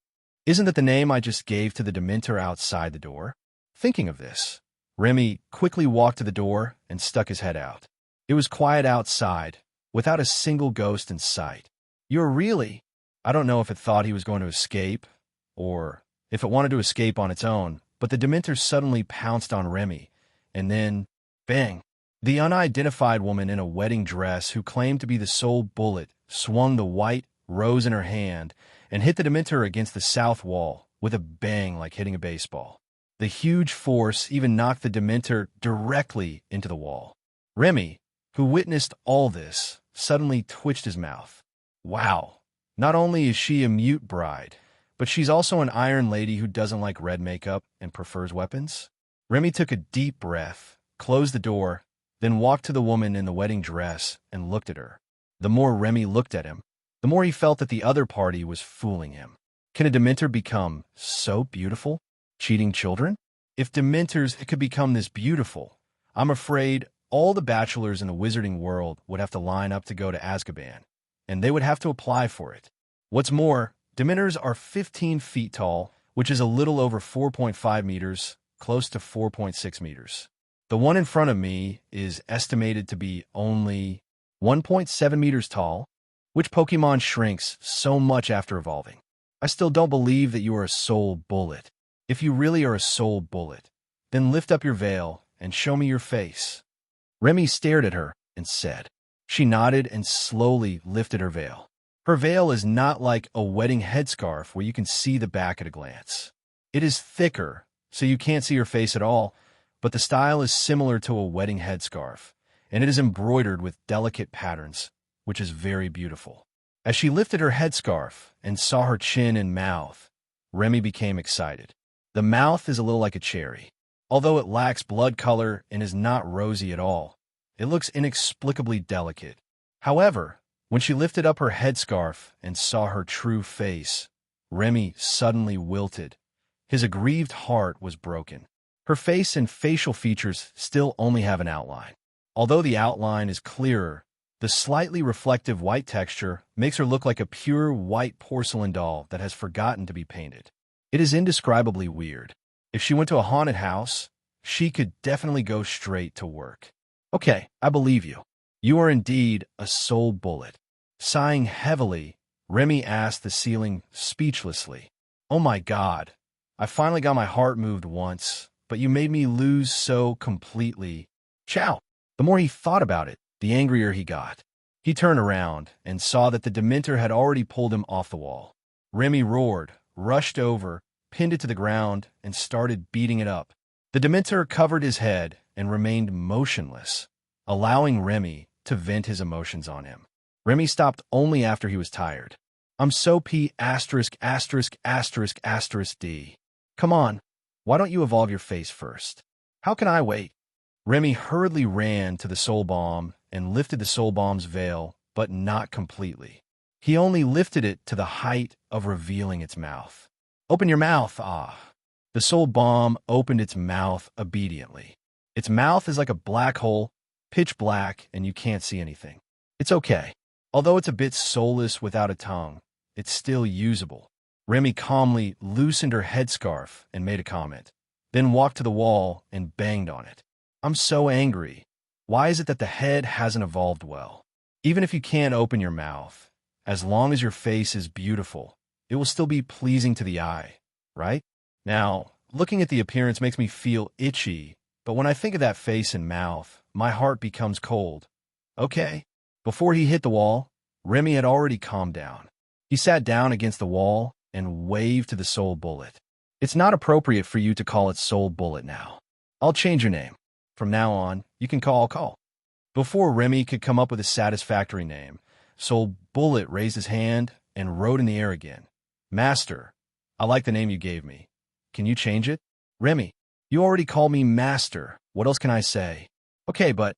Isn't that the name I just gave to the Dementor outside the door? Thinking of this, Remy quickly walked to the door and stuck his head out. It was quiet outside, without a single ghost in sight. You're really... I don't know if it thought he was going to escape, or if it wanted to escape on its own, but the Dementor suddenly pounced on Remy, and then, bang! The unidentified woman in a wedding dress who claimed to be the Soul Bullet swung the white rose in her hand and hit the Dementor against the south wall with a bang like hitting a baseball. The huge force even knocked the Dementor directly into the wall. Remy, who witnessed all this, suddenly twitched his mouth. Wow! Not only is she a mute bride, but she's also an iron lady who doesn't like red makeup and prefers weapons. Remy took a deep breath, closed the door, then walked to the woman in the wedding dress and looked at her. The more Remy looked at him, the more he felt that the other party was fooling him. Can a Dementor become so beautiful? Cheating children? If Dementors could become this beautiful, I'm afraid all the bachelors in the wizarding world would have to line up to go to Azkaban, and they would have to apply for it. What's more, Dementors are 15 feet tall, which is a little over 4.5 meters, close to 4.6 meters. The one in front of me is estimated to be only 1.7 meters tall. Which Pokemon shrinks so much after evolving? I still don't believe that you are a Soul Bullet. If you really are a Soul Bullet, Then lift up your veil and show me your face." Remy stared at her and said. She nodded and slowly lifted her veil. Her veil is not like a wedding headscarf where you can see the back at a glance. It is thicker, so you can't see her face at all, but the style is similar to a wedding headscarf, and it is embroidered with delicate patterns, which is very beautiful. As she lifted her headscarf and saw her chin and mouth, Remy became excited. The mouth is a little like a cherry. Although it lacks blood color and is not rosy at all, it looks inexplicably delicate. However, when she lifted up her headscarf and saw her true face, Remy suddenly wilted. His aggrieved heart was broken. Her face and facial features still only have an outline. Although the outline is clearer, the slightly reflective white texture makes her look like a pure white porcelain doll that has forgotten to be painted. It is indescribably weird. If she went to a haunted house, she could definitely go straight to work. "Okay, I believe you. You are indeed a soul bullet." Sighing heavily, Remy asked the ceiling speechlessly, "Oh my God, I finally got my heart moved once, but you made me lose so completely." Chow! The more he thought about it, the angrier he got. He turned around and saw that the Dementor had already pulled him off the wall. Remy roared, rushed over, pinned it to the ground, and started beating it up. The Dementor covered his head and remained motionless, allowing Remy to vent his emotions on him. Remy stopped only after he was tired. "I'm so P*****************. Come on, why don't you evolve your face first? How can I wait?" Remy hurriedly ran to the soul bomb and lifted the soul bomb's veil, but not completely. He only lifted it to the height of revealing its mouth. "Open your mouth, ah." The soul bomb opened its mouth obediently. Its mouth is like a black hole, pitch black, and you can't see anything. It's okay. Although it's a bit soulless without a tongue, it's still usable. Remy calmly loosened her headscarf and made a comment, then walked to the wall and banged on it. "I'm so angry. Why is it that the head hasn't evolved well? Even if you can't open your mouth, as long as your face is beautiful, it will still be pleasing to the eye, right? Now, looking at the appearance makes me feel itchy, but when I think of that face and mouth, my heart becomes cold. Okay." Before he hit the wall, Remy had already calmed down. He sat down against the wall and waved to the soul bullet. "It's not appropriate for you to call it soul bullet now. I'll change your name. From now on, you can call." Before Remy could come up with a satisfactory name, Soul Bullet raised his hand and wrote in the air again. "Master, I like the name you gave me. Can you change it?" "Remy, you already called me Master. What else can I say?" "Okay, but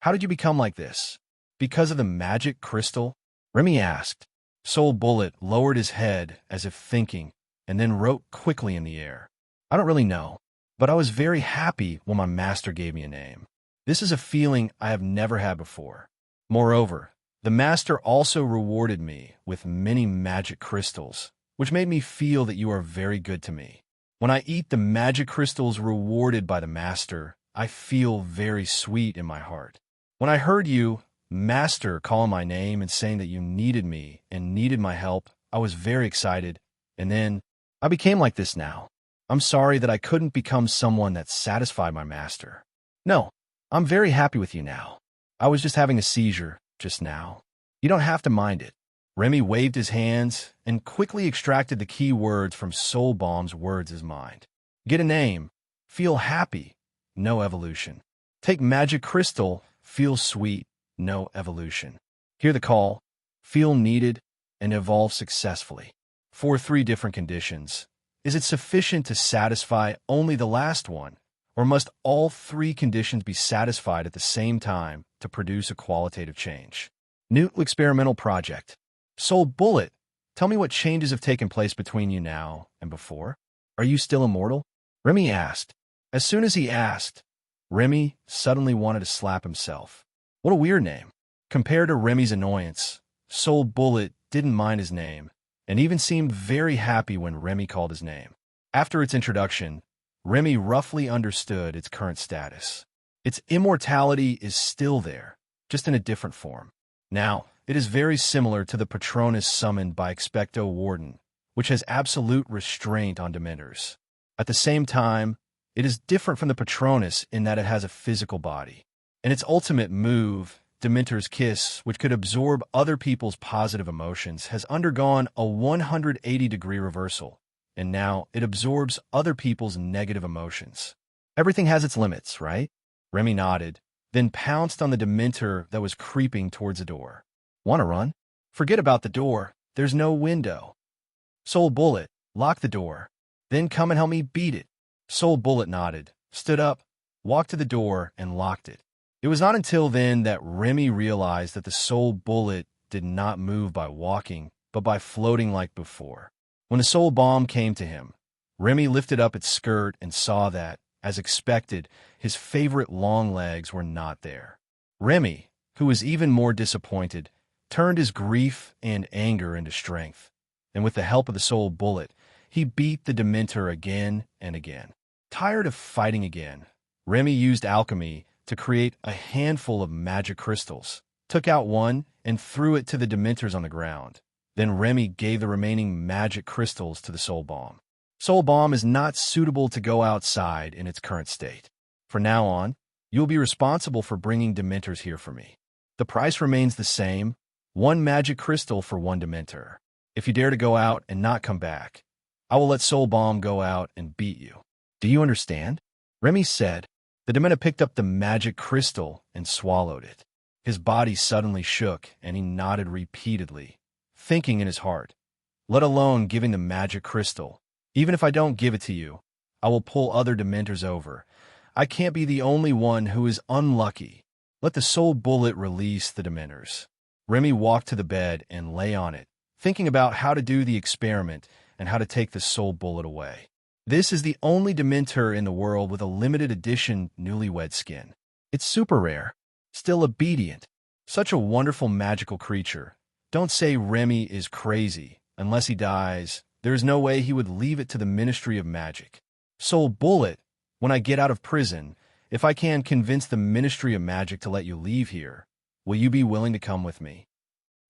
how did you become like this? Because of the magic crystal?" Remy asked. Soul Bullet lowered his head as if thinking, and then wrote quickly in the air. "I don't really know, but I was very happy when my master gave me a name. This is a feeling I have never had before. Moreover, the master also rewarded me with many magic crystals, which made me feel that you are very good to me. When I eat the magic crystals rewarded by the master, I feel very sweet in my heart. When I heard you, Master, call my name and saying that you needed me and needed my help, I was very excited, and then I became like this now. I'm sorry that I couldn't become someone that satisfied my master. No, I'm very happy with you now. I was just having a seizure just now. You don't have to mind it." Remy waved his hands and quickly extracted the key words from Soul Bomb's words' mind. "Get a name. Feel happy. No evolution. Take magic crystal. Feel sweet. No evolution. Hear the call. Feel needed. And evolve successfully. For 3 different conditions. Is it sufficient to satisfy only the last one? Or must all 3 conditions be satisfied at the same time to produce a qualitative change?" New experimental project. Soul Bullet, tell me what changes have taken place between you now and before. Are you still immortal? Remy asked. As soon as he asked, Remy suddenly wanted to slap himself. What a weird name. Compared to Remy's annoyance, Soul Bullet didn't mind his name, and even seemed very happy when Remy called his name. After its introduction, Remy roughly understood its current status. Its immortality is still there, just in a different form. Now, it is very similar to the Patronus summoned by Expecto Warden, which has absolute restraint on Dementors. At the same time, It is different from the Patronus in that it has a physical body. In its ultimate move, Dementor's Kiss, which could absorb other people's positive emotions, has undergone a 180-degree reversal, and now it absorbs other people's negative emotions. Everything has its limits, right? Remy nodded, then pounced on the Dementor that was creeping towards the door. Want to run? Forget about the door. There's no window. Soul Bullet, lock the door. Then come and help me beat it. Soul Bullet nodded, stood up, walked to the door, and locked it. It was not until then that Remy realized that the Soul Bullet did not move by walking, but by floating like before. When the Soul Bomb came to him, Remy lifted up its skirt and saw that, as expected, his favorite long legs were not there. Remy, who was even more disappointed, turned his grief and anger into strength, and with the help of the Soul Bullet, he beat the Dementor again and again. Tired of fighting again, Remy used alchemy to create a handful of magic crystals, took out one, and threw it to the Dementors on the ground. Then Remy gave the remaining magic crystals to the Soul Bomb. Soul Bomb is not suitable to go outside in its current state. From now on, you will be responsible for bringing Dementors here for me. The price remains the same, 1 magic crystal for 1 Dementor. If you dare to go out and not come back, I will let Soul Bomb go out and beat you. Do you understand? Remy said. The Dementor picked up the magic crystal and swallowed it. His body suddenly shook, and he nodded repeatedly, thinking in his heart, let alone giving the magic crystal. Even if I don't give it to you, I will pull other Dementors over. I can't be the only one who is unlucky. Let the Soul Bullet release the Dementors. Remy walked to the bed and lay on it, thinking about how to do the experiment and how to take the Soul Bullet away. This is the only Dementor in the world with a limited edition newlywed skin. It's super rare, still obedient. Such a wonderful magical creature. Don't say Remy is crazy. Unless he dies, there is no way he would leave it to the Ministry of Magic. Soul Bullet, when I get out of prison, if I can convince the Ministry of Magic to let you leave here, will you be willing to come with me?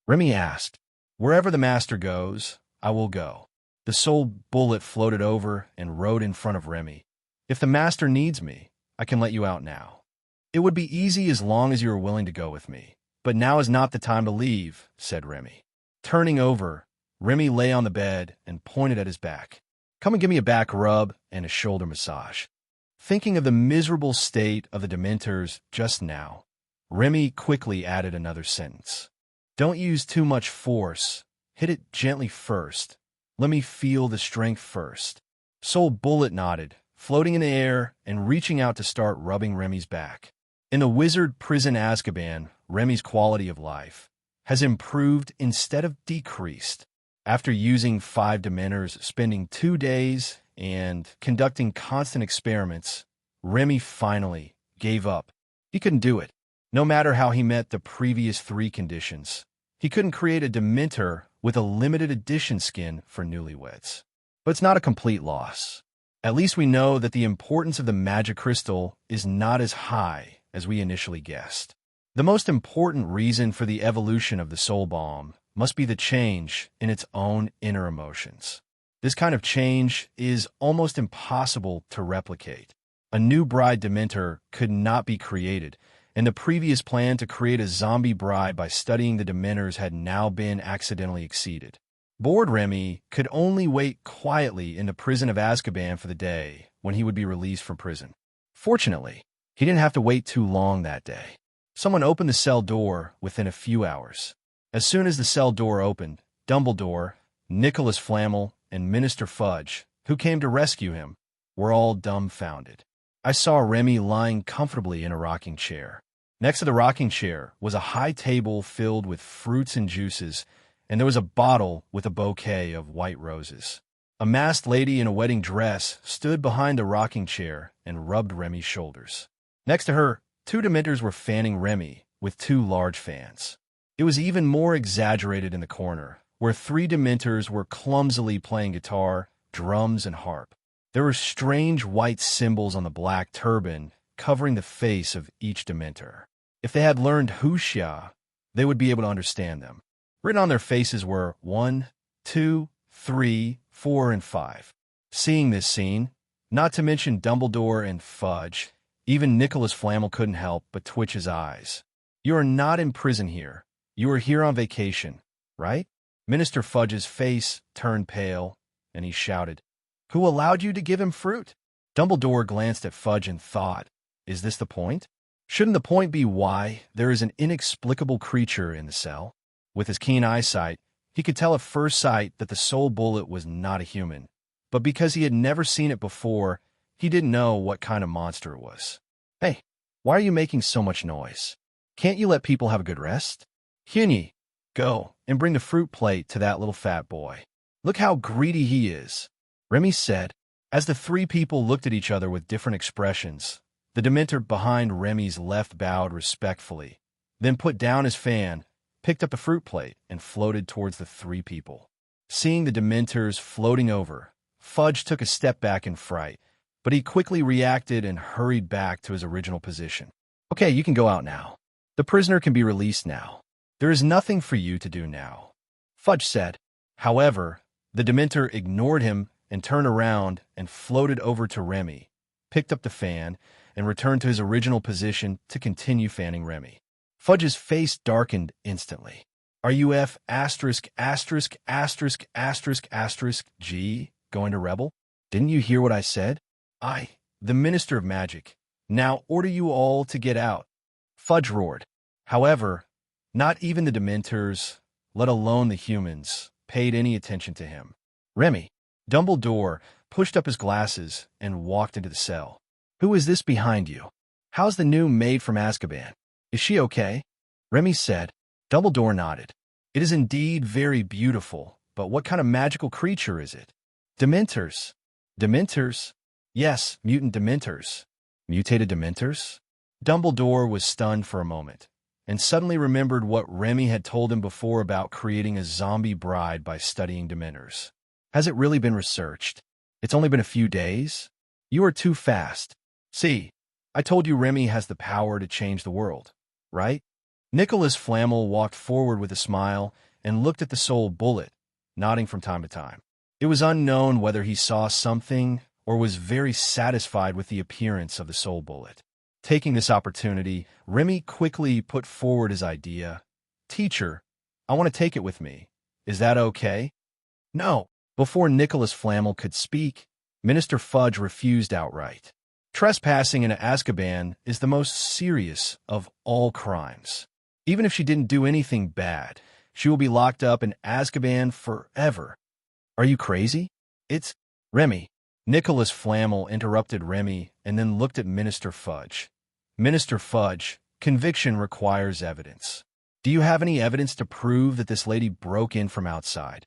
Remy asked. Wherever the Master goes, I will go. The Soul Bullet floated over and rode in front of Remy. If the Master needs me, I can let you out now. It would be easy as long as you are willing to go with me. But now is not the time to leave, said Remy. Turning over, Remy lay on the bed and pointed at his back. Come and give me a back rub and a shoulder massage. Thinking of the miserable state of the Dementors just now, Remy quickly added another sentence. Don't use too much force. Hit it gently first. Let me feel the strength first. Soul Bullet nodded, floating in the air and reaching out to start rubbing Remy's back. In the wizard prison Azkaban, Remy's quality of life has improved instead of decreased. After using 5 Dementors, spending 2 days, and conducting constant experiments, Remy finally gave up. He couldn't do it. No matter how he met the previous 3 conditions, he couldn't create a Dementor with a limited edition skin for newlyweds. But it's not a complete loss. At least we know that the importance of the magic crystal is not as high as we initially guessed. The most important reason for the evolution of the Soul Bomb must be the change in its own inner emotions. This kind of change is almost impossible to replicate. A new bride Dementor could not be created, and the previous plan to create a zombie bride by studying the Dementors had now been accidentally exceeded. Bored Remy could only wait quietly in the prison of Azkaban for the day when he would be released from prison. Fortunately, he didn't have to wait too long that day. Someone opened the cell door within a few hours. As soon as the cell door opened, Dumbledore, Nicholas Flamel, and Minister Fudge, who came to rescue him, were all dumbfounded. I saw Remy lying comfortably in a rocking chair. Next to the rocking chair was a high table filled with fruits and juices, and there was a bottle with a bouquet of white roses. A masked lady in a wedding dress stood behind the rocking chair and rubbed Remy's shoulders. Next to her, 2 Dementors were fanning Remy with 2 large fans. It was even more exaggerated in the corner, where 3 Dementors were clumsily playing guitar, drums, and harp. There were strange white symbols on the black turban covering the face of each Dementor. If they had learned Huxia, they would be able to understand them. Written on their faces were 1, 2, 3, 4, and 5. Seeing this scene, Not to mention Dumbledore and Fudge. Even Nicholas Flamel couldn't help but twitch his eyes. You are not in prison here. You are here on vacation, right? Minister Fudge's face turned pale, and he shouted, "Who allowed you to give him fruit?" Dumbledore glanced at Fudge and thought, is this the point? Shouldn't the point be why there is an inexplicable creature in the cell? With his keen eyesight, he could tell at first sight that the soul bullet was not a human. But because he had never seen it before, he didn't know what kind of monster it was. Hey, why are you making so much noise? Can't you let people have a good rest? Hermione, go and bring the fruit plate to that little fat boy. Look how greedy he is, Remy said. As the three people looked at each other with different expressions, the Dementor behind Remy's left bowed respectfully, then put down his fan, picked up the fruit plate, and floated towards the three people. Seeing the Dementors floating over, Fudge took a step back in fright, but he quickly reacted and hurried back to his original position. Okay, you can go out now. The prisoner can be released now. There is nothing for you to do now, Fudge said. However, the Dementor ignored him and turned around and floated over to Remy, picked up the fan, and returned to his original position to continue fanning Remy. Fudge's face darkened instantly. Are you G going to rebel? Didn't you hear what I said? I, the Minister of Magic, now order you all to get out, Fudge roared. However, not even the Dementors, let alone the humans, paid any attention to him. Remy, Dumbledore, pushed up his glasses and walked into the cell. Who is this behind you? How's the new maid from Azkaban? Is she okay? Remy said. Dumbledore nodded. It is indeed very beautiful, but what kind of magical creature is it? Dementors. Dementors? Yes, mutant Dementors. Mutated Dementors? Dumbledore was stunned for a moment, and suddenly remembered what Remy had told him before about creating a zombie bride by studying Dementors. Has it really been researched? It's only been a few days? You are too fast. See, I told you Remy has the power to change the world, right? Nicholas Flamel walked forward with a smile and looked at the soul bullet, nodding from time to time. It was unknown whether he saw something or was very satisfied with the appearance of the soul bullet. Taking this opportunity, Remy quickly put forward his idea. Teacher, I want to take it with me. Is that okay? No. Before Nicholas Flamel could speak, Minister Fudge refused outright. Trespassing into Azkaban is the most serious of all crimes. Even if she didn't do anything bad, she will be locked up in Azkaban forever. Are you crazy? It's Remy. Nicholas Flamel interrupted Remy and then looked at Minister Fudge. Minister Fudge, conviction requires evidence. Do you have any evidence to prove that this lady broke in from outside?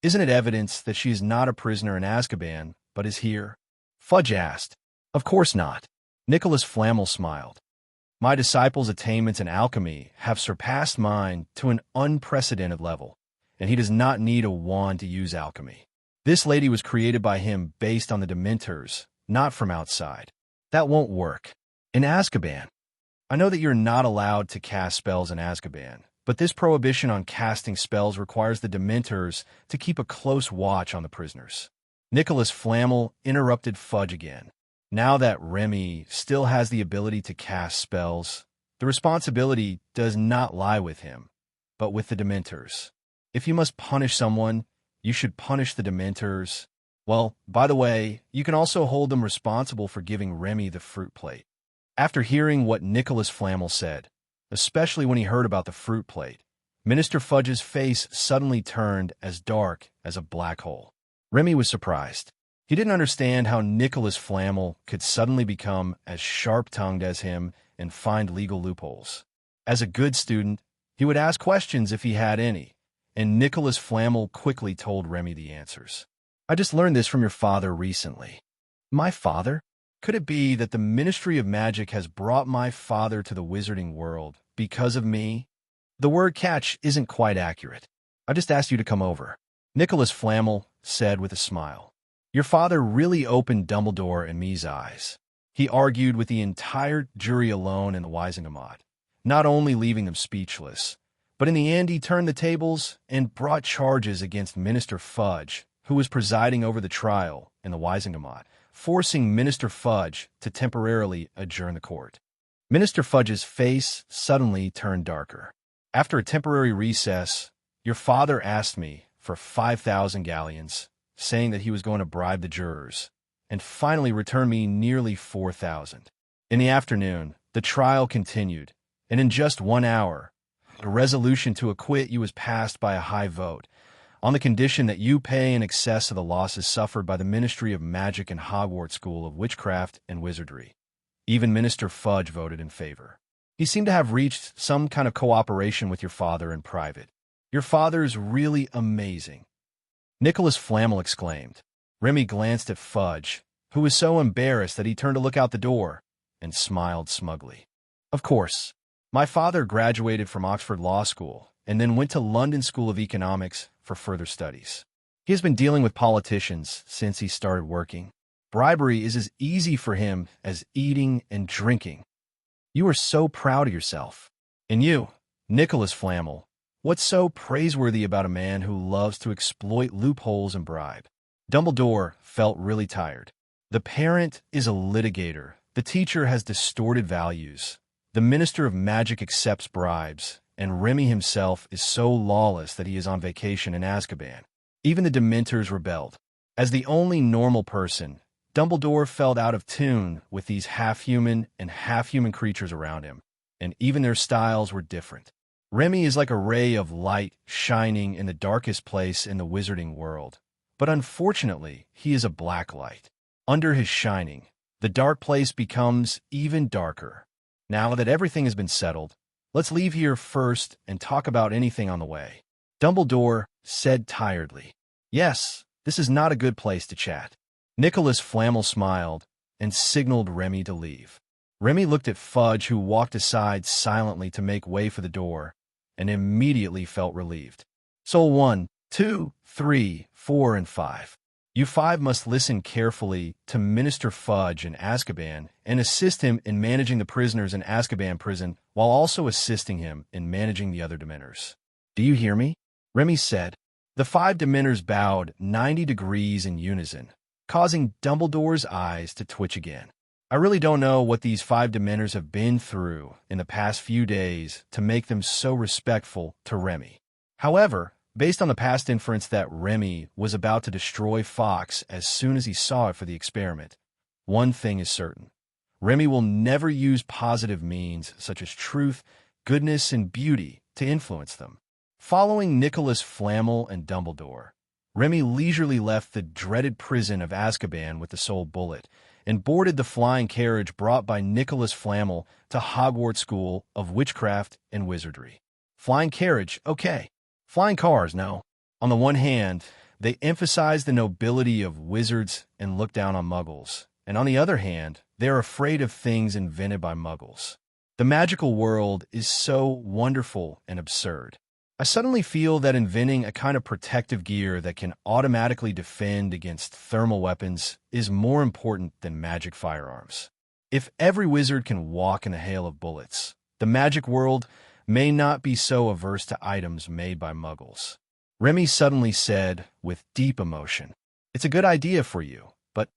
Isn't it evidence that she is not a prisoner in Azkaban, but is here? Fudge asked. Of course not. Nicholas Flamel smiled. My disciples' attainments in alchemy have surpassed mine to an unprecedented level, and he does not need a wand to use alchemy. This lady was created by him based on the Dementors, not from outside. That won't work. In Azkaban. I know that you're not allowed to cast spells in Azkaban, but this prohibition on casting spells requires the Dementors to keep a close watch on the prisoners. Nicholas Flamel interrupted Fudge again. Now that Remy still has the ability to cast spells, the responsibility does not lie with him, but with the Dementors. If you must punish someone, you should punish the Dementors. Well, by the way, you can also hold them responsible for giving Remy the fruit plate. After hearing what Nicholas Flamel said, especially when he heard about the fruit plate, Minister Fudge's face suddenly turned as dark as a black hole. Remy was surprised. He didn't understand how Nicholas Flamel could suddenly become as sharp-tongued as him and find legal loopholes. As a good student, he would ask questions if he had any, and Nicholas Flamel quickly told Remy the answers. I just learned this from your father recently. My father? Could it be that the Ministry of Magic has brought my father to the wizarding world because of me? The word catch isn't quite accurate. I just asked you to come over, Nicholas Flamel said with a smile. Your father really opened Dumbledore and me's eyes. He argued with the entire jury alone in the Wisingamot, not only leaving them speechless, but in the end he turned the tables and brought charges against Minister Fudge who was presiding over the trial in the Wisengamot, forcing Minister Fudge to temporarily adjourn the court. Minister Fudge's face suddenly turned darker. After a temporary recess, your father asked me for 5,000 galleons, saying that he was going to bribe the jurors, and finally returned me nearly 4,000. In the afternoon, the trial continued, and in just 1 hour, a resolution to acquit you was passed by a high vote, on the condition that you pay in excess of the losses suffered by the Ministry of Magic and Hogwarts School of Witchcraft and Wizardry. Even Minister Fudge voted in favor. He seemed to have reached some kind of cooperation with your father in private. Your father's really amazing. Nicholas Flamel exclaimed. Remy glanced at Fudge, who was so embarrassed that he turned to look out the door, and smiled smugly. Of course, my father graduated from Oxford Law School and then went to London School of Economics for further studies. He has been dealing with politicians since he started working. Bribery is as easy for him as eating and drinking. You are so proud of yourself. And you, Nicholas Flamel, what's so praiseworthy about a man who loves to exploit loopholes and bribe? Dumbledore felt really tired. The parent is a litigator. The teacher has distorted values. The Minister of Magic accepts bribes, and Remy himself is so lawless that he is on vacation in Azkaban. Even the Dementors rebelled. As the only normal person, Dumbledore felt out of tune with these half-human and half-human creatures around him, and even their styles were different. Remy is like a ray of light shining in the darkest place in the wizarding world, but unfortunately, he is a black light. Under his shining, the dark place becomes even darker. Now that everything has been settled, let's leave here first and talk about anything on the way. Dumbledore said tiredly. Yes, this is not a good place to chat. Nicholas Flamel smiled and signaled Remy to leave. Remy looked at Fudge, who walked aside silently to make way for the door, and immediately felt relieved. Soul 1, 2, 3, 4, and 5. You 5 must listen carefully to Minister Fudge in Azkaban and assist him in managing the prisoners in Azkaban prison while also assisting him in managing the other Dementors. Do you hear me? Remy said. The 5 Dementors bowed 90 degrees in unison, causing Dumbledore's eyes to twitch again. I really don't know what these 5 Dementors have been through in the past few days to make them so respectful to Remy. However, based on the past inference that Remy was about to destroy Fawkes as soon as he saw it for the experiment, one thing is certain. Remy will never use positive means such as truth, goodness, and beauty to influence them. Following Nicholas Flamel and Dumbledore, Remy leisurely left the dreaded prison of Azkaban with the Soul Bullet and boarded the flying carriage brought by Nicholas Flamel to Hogwarts School of Witchcraft and Wizardry. Flying carriage, okay. Flying cars, no. On the one hand, they emphasize the nobility of wizards and look down on muggles, and on the other hand, they are afraid of things invented by muggles. The magical world is so wonderful and absurd. I suddenly feel that inventing a kind of protective gear that can automatically defend against thermal weapons is more important than magic firearms. If every wizard can walk in a hail of bullets, the magic world may not be so averse to items made by muggles. Remy suddenly said with deep emotion, It's a good idea for you, but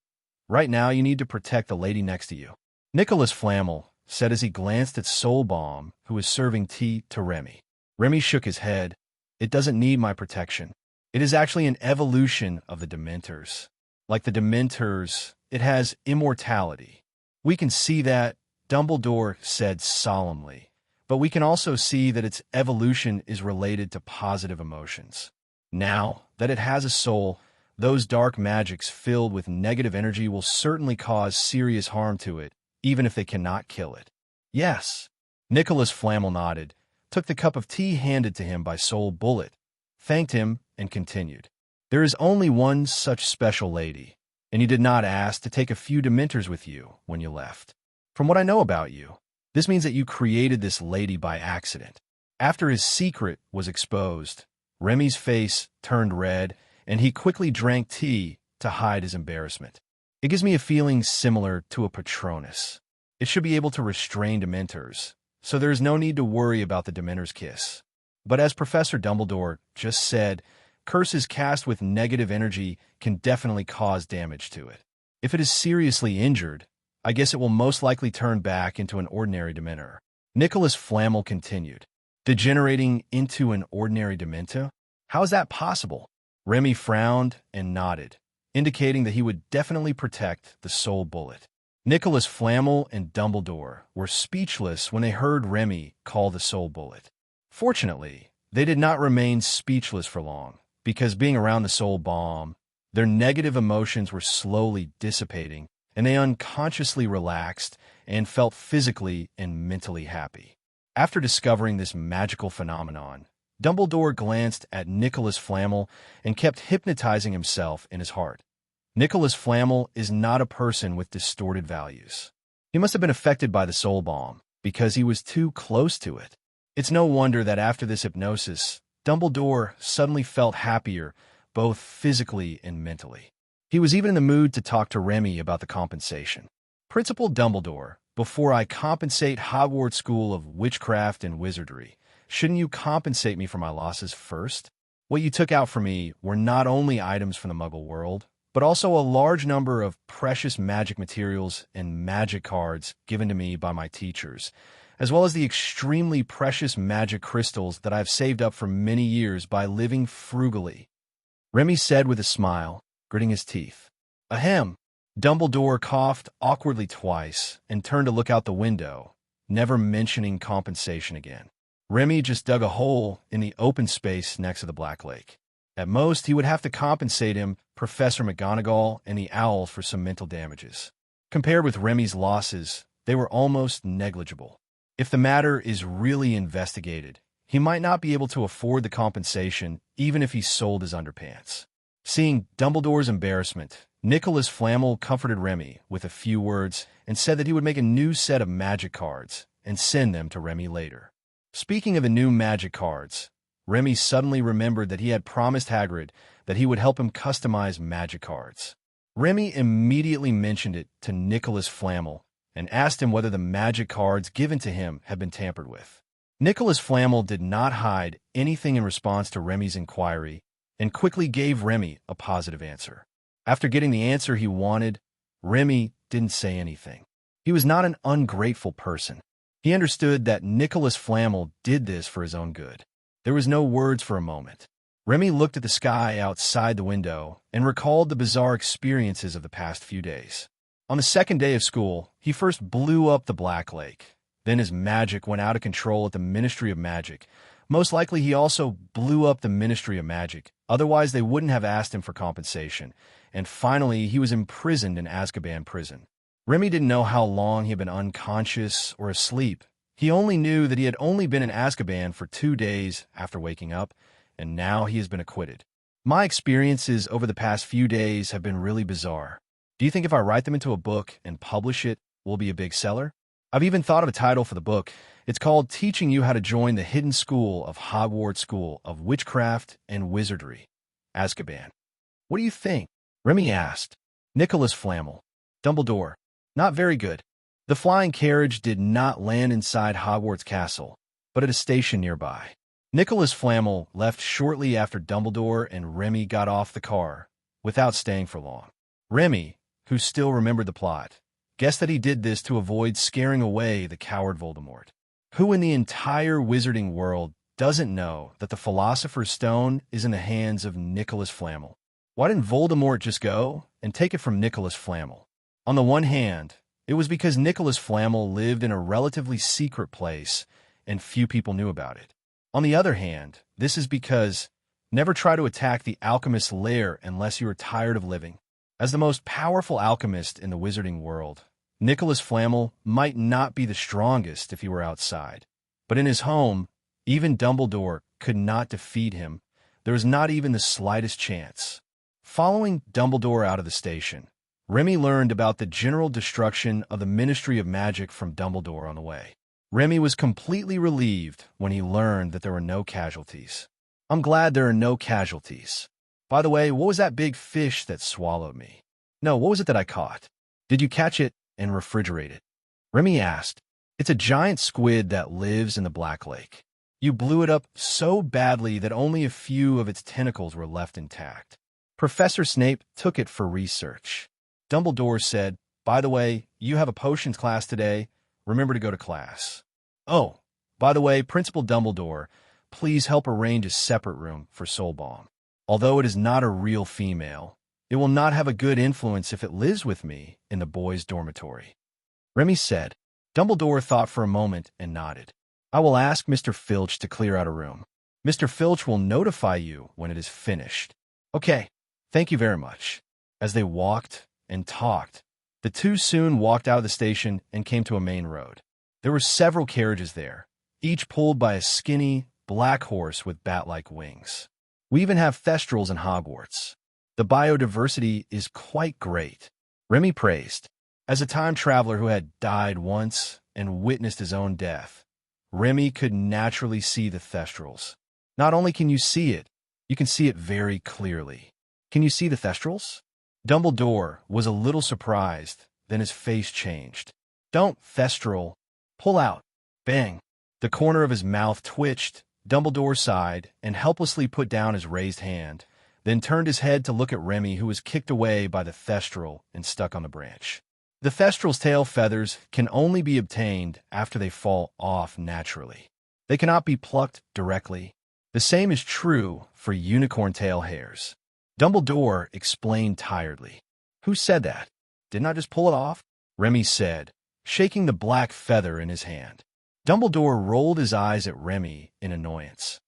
right now you need to protect the lady next to you. Nicholas Flamel said as he glanced at Soulbaum, who was serving tea to Remy. Remy shook his head. It doesn't need my protection. It is actually an evolution of the Dementors. Like the Dementors, it has immortality. We can see that, Dumbledore said solemnly, but we can also see that its evolution is related to positive emotions. Now that it has a soul, those dark magics filled with negative energy will certainly cause serious harm to it, even if they cannot kill it. Yes, Nicholas Flamel nodded, took the cup of tea handed to him by Soul Bullet, thanked him, and continued. There is only one such special lady, and you did not ask to take a few Dementors with you when you left. From what I know about you, this means that you created this lady by accident. After his secret was exposed, Remy's face turned red, and he quickly drank tea to hide his embarrassment. It gives me a feeling similar to a Patronus. It should be able to restrain Dementors, so there is no need to worry about the Dementor's kiss. But as Professor Dumbledore just said, Curses cast with negative energy can definitely cause damage to it. If it is seriously injured, I guess it will most likely turn back into an ordinary Dementor. Nicholas Flamel continued. Degenerating into an ordinary Dementor? How is that possible? Remy frowned and nodded, indicating that he would definitely protect the soul bullet. Nicholas Flamel and Dumbledore were speechless when they heard Remy call the soul bullet. Fortunately, they did not remain speechless for long, because being around the soul bomb, their negative emotions were slowly dissipating, and they unconsciously relaxed and felt physically and mentally happy. After discovering this magical phenomenon, Dumbledore glanced at Nicholas Flamel and kept hypnotizing himself in his heart. Nicholas Flamel is not a person with distorted values. He must have been affected by the soul bomb, because he was too close to it. It's no wonder that after this hypnosis, Dumbledore suddenly felt happier, both physically and mentally. He was even in the mood to talk to Remy about the compensation. Principal Dumbledore, before I compensate Hogwarts School of Witchcraft and Wizardry, shouldn't you compensate me for my losses first? What you took out for me were not only items from the Muggle world, but also a large number of precious magic materials and magic cards given to me by my teachers, as well as the extremely precious magic crystals that I've saved up for many years by living frugally. Remy said with a smile, gritting his teeth. Ahem. Dumbledore coughed awkwardly twice and turned to look out the window, never mentioning compensation again. Remy just dug a hole in the open space next to the Black Lake. At most, he would have to compensate him, Professor McGonagall, and the owls for some mental damages. Compared with Remy's losses, they were almost negligible. If the matter is really investigated, he might not be able to afford the compensation even if he sold his underpants. Seeing Dumbledore's embarrassment, Nicholas Flamel comforted Remy with a few words and said that he would make a new set of magic cards and send them to Remy later. Speaking of the new magic cards, Remy suddenly remembered that he had promised Hagrid that he would help him customize magic cards. Remy immediately mentioned it to Nicholas Flamel and asked him whether the magic cards given to him had been tampered with. Nicholas Flamel did not hide anything in response to Remy's inquiry and quickly gave Remy a positive answer. After getting the answer he wanted, Remy didn't say anything. He was not an ungrateful person. He understood that Nicholas Flamel did this for his own good. There was no words for a moment. Remy looked at the sky outside the window and recalled the bizarre experiences of the past few days. On the second day of school, he first blew up the Black Lake. Then his magic went out of control at the Ministry of Magic. Most likely he also blew up the Ministry of Magic, otherwise they wouldn't have asked him for compensation. And finally, he was imprisoned in Azkaban prison. Remy didn't know how long he had been unconscious or asleep. He only knew that he had only been in Azkaban for 2 days after waking up, and now he has been acquitted. My experiences over the past few days have been really bizarre. Do you think if I write them into a book and publish it, will be a big seller? I've even thought of a title for the book. It's called Teaching You How to Join the Hidden School of Hogwarts School of Witchcraft and Wizardry, Azkaban. What do you think? Remy asked. Nicholas Flamel. Dumbledore. Not very good. The flying carriage did not land inside Hogwarts Castle, but at a station nearby. Nicholas Flamel left shortly after Dumbledore and Remy got off the car, without staying for long. Remy, who still remembered the plot, guessed that he did this to avoid scaring away the coward Voldemort. Who in the entire wizarding world doesn't know that the Philosopher's Stone is in the hands of Nicholas Flamel? Why didn't Voldemort just go and take it from Nicholas Flamel? On the one hand, it was because Nicholas Flamel lived in a relatively secret place and few people knew about it. On the other hand, this is because never try to attack the alchemist's lair unless you are tired of living. As the most powerful alchemist in the wizarding world, Nicholas Flamel might not be the strongest if he were outside. But in his home, even Dumbledore could not defeat him. There was not even the slightest chance. Following Dumbledore out of the station, Remy learned about the general destruction of the Ministry of Magic from Dumbledore on the way. Remy was completely relieved when he learned that there were no casualties. I'm glad there are no casualties. By the way, what was that big fish that swallowed me? No, what was it that I caught? Did you catch it and refrigerate it? Remy asked. It's a giant squid that lives in the Black Lake. You blew it up so badly that only a few of its tentacles were left intact. Professor Snape took it for research. Dumbledore said, "By the way, you have a potions class today. Remember to go to class. Oh, by the way, Principal Dumbledore, please help arrange a separate room for Soulbalm. Although it is not a real female, it will not have a good influence if it lives with me in the boys' dormitory." Remy said. Dumbledore thought for a moment and nodded. "I will ask Mr. Filch to clear out a room. Mr. Filch will notify you when it is finished." "Okay, thank you very much." As they walked and talked, the two soon walked out of the station and came to a main road. There were several carriages there, each pulled by a skinny, black horse with bat-like wings. "We even have thestrals in Hogwarts. The biodiversity is quite great," Remy praised. As a time traveler who had died once and witnessed his own death, Remy could naturally see the thestrals. Not only can you see it, you can see it very clearly. "Can you see the thestrals?" Dumbledore was a little surprised, then his face changed. "Don't thestral. Pull out." Bang! The corner of his mouth twitched. Dumbledore sighed and helplessly put down his raised hand, then turned his head to look at Remy, who was kicked away by the thestral and stuck on the branch. The thestral's tail feathers can only be obtained after they fall off naturally. They cannot be plucked directly. The same is true for unicorn tail hairs. Dumbledore explained tiredly. "Who said that? Didn't I just pull it off?" Remy said, shaking the black feather in his hand. Dumbledore rolled his eyes at Remy in annoyance.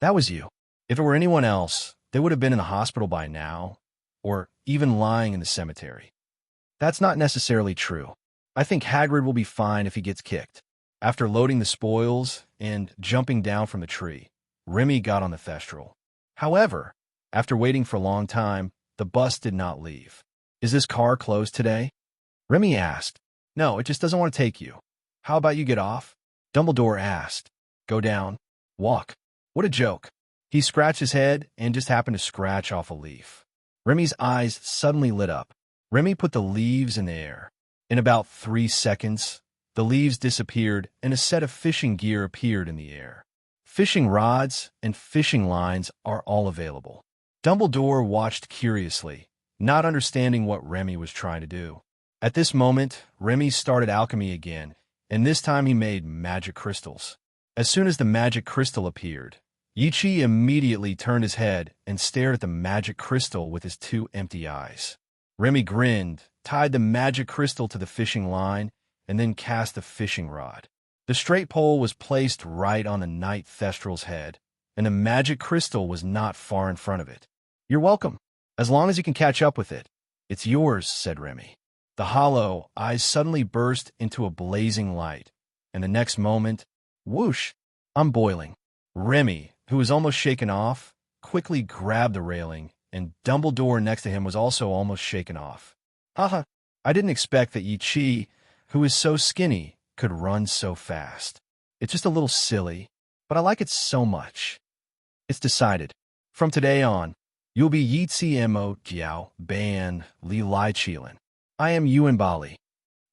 "That was you. If it were anyone else, they would have been in the hospital by now, or even lying in the cemetery." "That's not necessarily true. I think Hagrid will be fine if he gets kicked." After loading the spoils and jumping down from the tree, Remy got on the thestral. However, after waiting for a long time, the bus did not leave. "Is this car closed today?" Remy asked. "No, it just doesn't want to take you." "How about you get off?" Dumbledore asked. "Go down. Walk." What a joke. He scratched his head and just happened to scratch off a leaf. Remy's eyes suddenly lit up. Remy put the leaves in the air. In about 3 seconds, the leaves disappeared and a set of fishing gear appeared in the air. Fishing rods and fishing lines are all available. Dumbledore watched curiously, not understanding what Remy was trying to do. At this moment, Remy started alchemy again, and this time he made magic crystals. As soon as the magic crystal appeared, Yichi immediately turned his head and stared at the magic crystal with his 2 empty eyes. Remy grinned, tied the magic crystal to the fishing line, and then cast the fishing rod. The straight pole was placed right on the Night Thestral's head, and the magic crystal was not far in front of it. "You're welcome, as long as you can catch up with it. It's yours," said Remy. The hollow eyes suddenly burst into a blazing light, and the next moment, whoosh, I'm boiling. Remy, who was almost shaken off, quickly grabbed the railing, and Dumbledore next to him was also almost shaken off. "Haha, I didn't expect that Yi Chi, who is so skinny, could run so fast. It's just a little silly, but I like it so much. It's decided. From today on, you'll be Yi Chi Mo Jiao Ban Li Lai Chilin. I am Yuan Bali.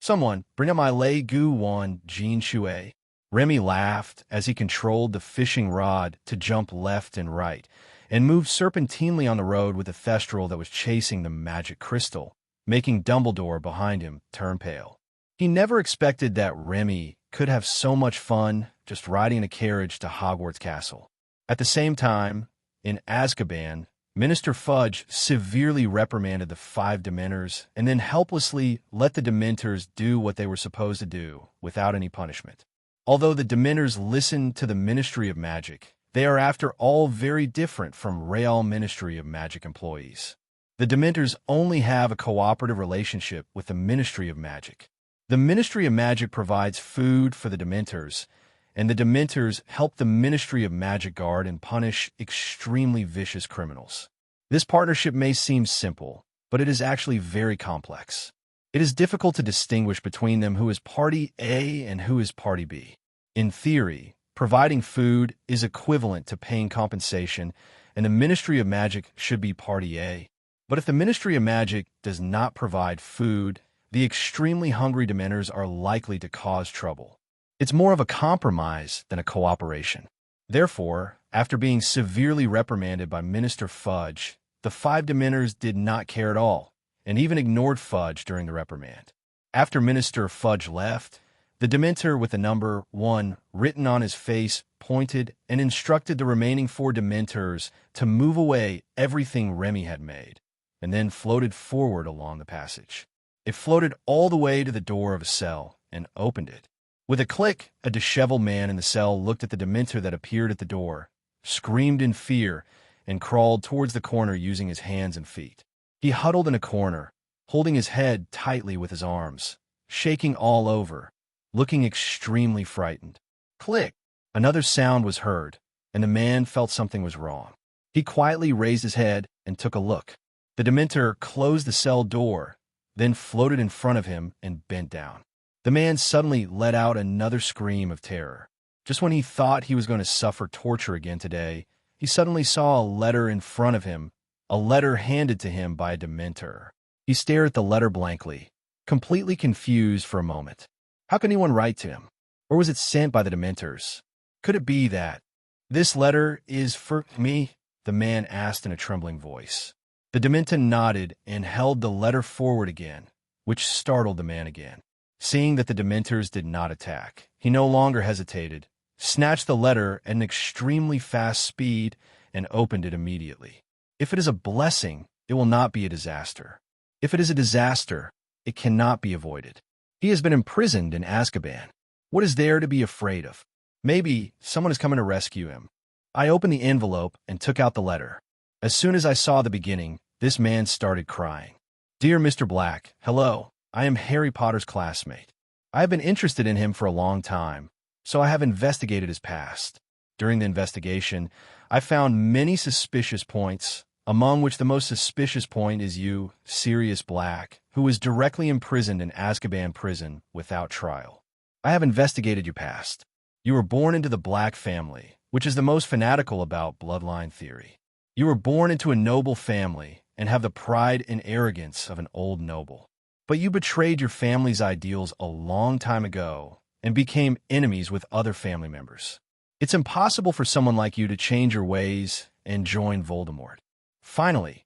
Someone, bring up my Lei Gu Wan Jin Shui." Remy laughed as he controlled the fishing rod to jump left and right, and moved serpentinely on the road with the thestral that was chasing the magic crystal, making Dumbledore behind him turn pale. He never expected that Remy could have so much fun just riding in a carriage to Hogwarts Castle. At the same time, in Azkaban, Minister Fudge severely reprimanded the 5 Dementors and then helplessly let the Dementors do what they were supposed to do without any punishment. Although the Dementors listened to the Ministry of Magic, they are after all very different from Real Ministry of Magic employees. The Dementors only have a cooperative relationship with the Ministry of Magic. The Ministry of Magic provides food for the Dementors, and the Dementors help the Ministry of Magic guard and punish extremely vicious criminals. This partnership may seem simple, but it is actually very complex. It is difficult to distinguish between them who is Party A and who is Party B. In theory, providing food is equivalent to paying compensation, and the Ministry of Magic should be Party A. But if the Ministry of Magic does not provide food, the extremely hungry Dementors are likely to cause trouble. It's more of a compromise than a cooperation. Therefore, after being severely reprimanded by Minister Fudge, the 5 Dementors did not care at all, and even ignored Fudge during the reprimand. After Minister Fudge left, the Dementor with the number 1 written on his face pointed and instructed the remaining 4 Dementors to move away everything Remy had made, and then floated forward along the passage. It floated all the way to the door of a cell and opened it. With a click, a disheveled man in the cell looked at the Dementor that appeared at the door, screamed in fear, and crawled towards the corner using his hands and feet. He huddled in a corner, holding his head tightly with his arms, shaking all over, looking extremely frightened. Click! Another sound was heard, and the man felt something was wrong. He quietly raised his head and took a look. The Dementor closed the cell door, then floated in front of him and bent down. The man suddenly let out another scream of terror. Just when he thought he was going to suffer torture again today, he suddenly saw a letter in front of him, a letter handed to him by a Dementor. He stared at the letter blankly, completely confused for a moment. How could anyone write to him? Or was it sent by the Dementors? Could it be that this letter is for me? The man asked in a trembling voice. The Dementor nodded and held the letter forward again, which startled the man again. Seeing that the Dementors did not attack, he no longer hesitated, snatched the letter at an extremely fast speed, and opened it immediately. If it is a blessing, it will not be a disaster. If it is a disaster, it cannot be avoided. He has been imprisoned in Azkaban. What is there to be afraid of? Maybe someone is coming to rescue him. I opened the envelope and took out the letter. As soon as I saw the beginning, this man started crying. Dear Mr. Black, hello. I am Harry Potter's classmate. I have been interested in him for a long time, so I have investigated his past. During the investigation, I found many suspicious points, among which the most suspicious point is you, Sirius Black, who was directly imprisoned in Azkaban prison without trial. I have investigated your past. You were born into the Black family, which is the most fanatical about bloodline theory. You were born into a noble family and have the pride and arrogance of an old noble. But you betrayed your family's ideals a long time ago and became enemies with other family members. It's impossible for someone like you to change your ways and join Voldemort. Finally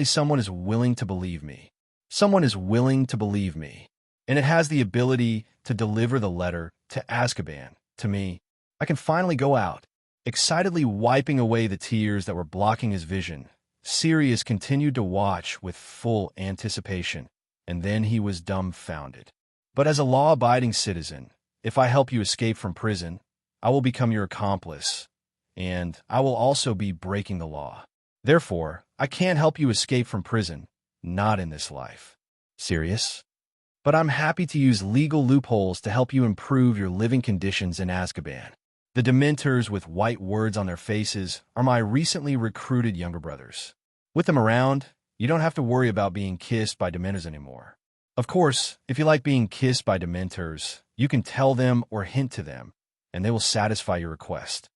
someone is willing to believe me. Someone is willing to believe me. And it has the ability to deliver the letter to Azkaban, to me. I can finally go out. Excitedly wiping away the tears that were blocking his vision, Sirius continued to watch with full anticipation. And then he was dumbfounded. But as a law-abiding citizen, if I help you escape from prison, I will become your accomplice, and I will also be breaking the law. Therefore, I can't help you escape from prison, not in this life. Sirius? But I'm happy to use legal loopholes to help you improve your living conditions in Azkaban. The Dementors with white words on their faces are my recently recruited younger brothers. With them around, you don't have to worry about being kissed by Dementors anymore. Of course, if you like being kissed by Dementors, you can tell them or hint to them, and they will satisfy your request.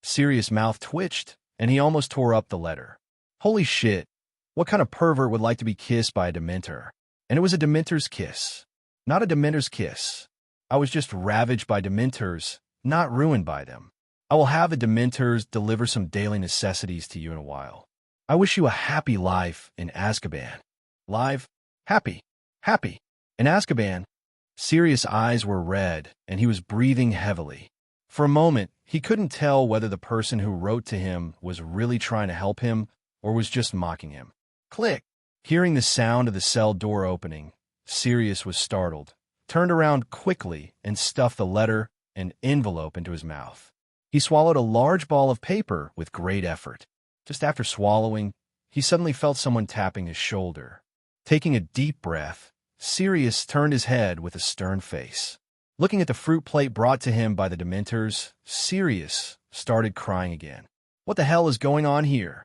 Sirius' mouth twitched, and he almost tore up the letter. Holy shit, what kind of pervert would like to be kissed by a Dementor? And it was a Dementor's kiss. Not a Dementor's kiss. I was just ravaged by Dementors, not ruined by them. I will have the Dementors deliver some daily necessities to you in a while. I wish you a happy life in Azkaban. Live, happy. In Azkaban, Sirius' eyes were red, and he was breathing heavily. For a moment, he couldn't tell whether the person who wrote to him was really trying to help him or was just mocking him. Click! Hearing the sound of the cell door opening, Sirius was startled, turned around quickly, and stuffed the letter and envelope into his mouth. He swallowed a large ball of paper with great effort. Just after swallowing, he suddenly felt someone tapping his shoulder. Taking a deep breath, Sirius turned his head with a stern face. Looking at the fruit plate brought to him by the Dementors, Sirius started crying again. What the hell is going on here?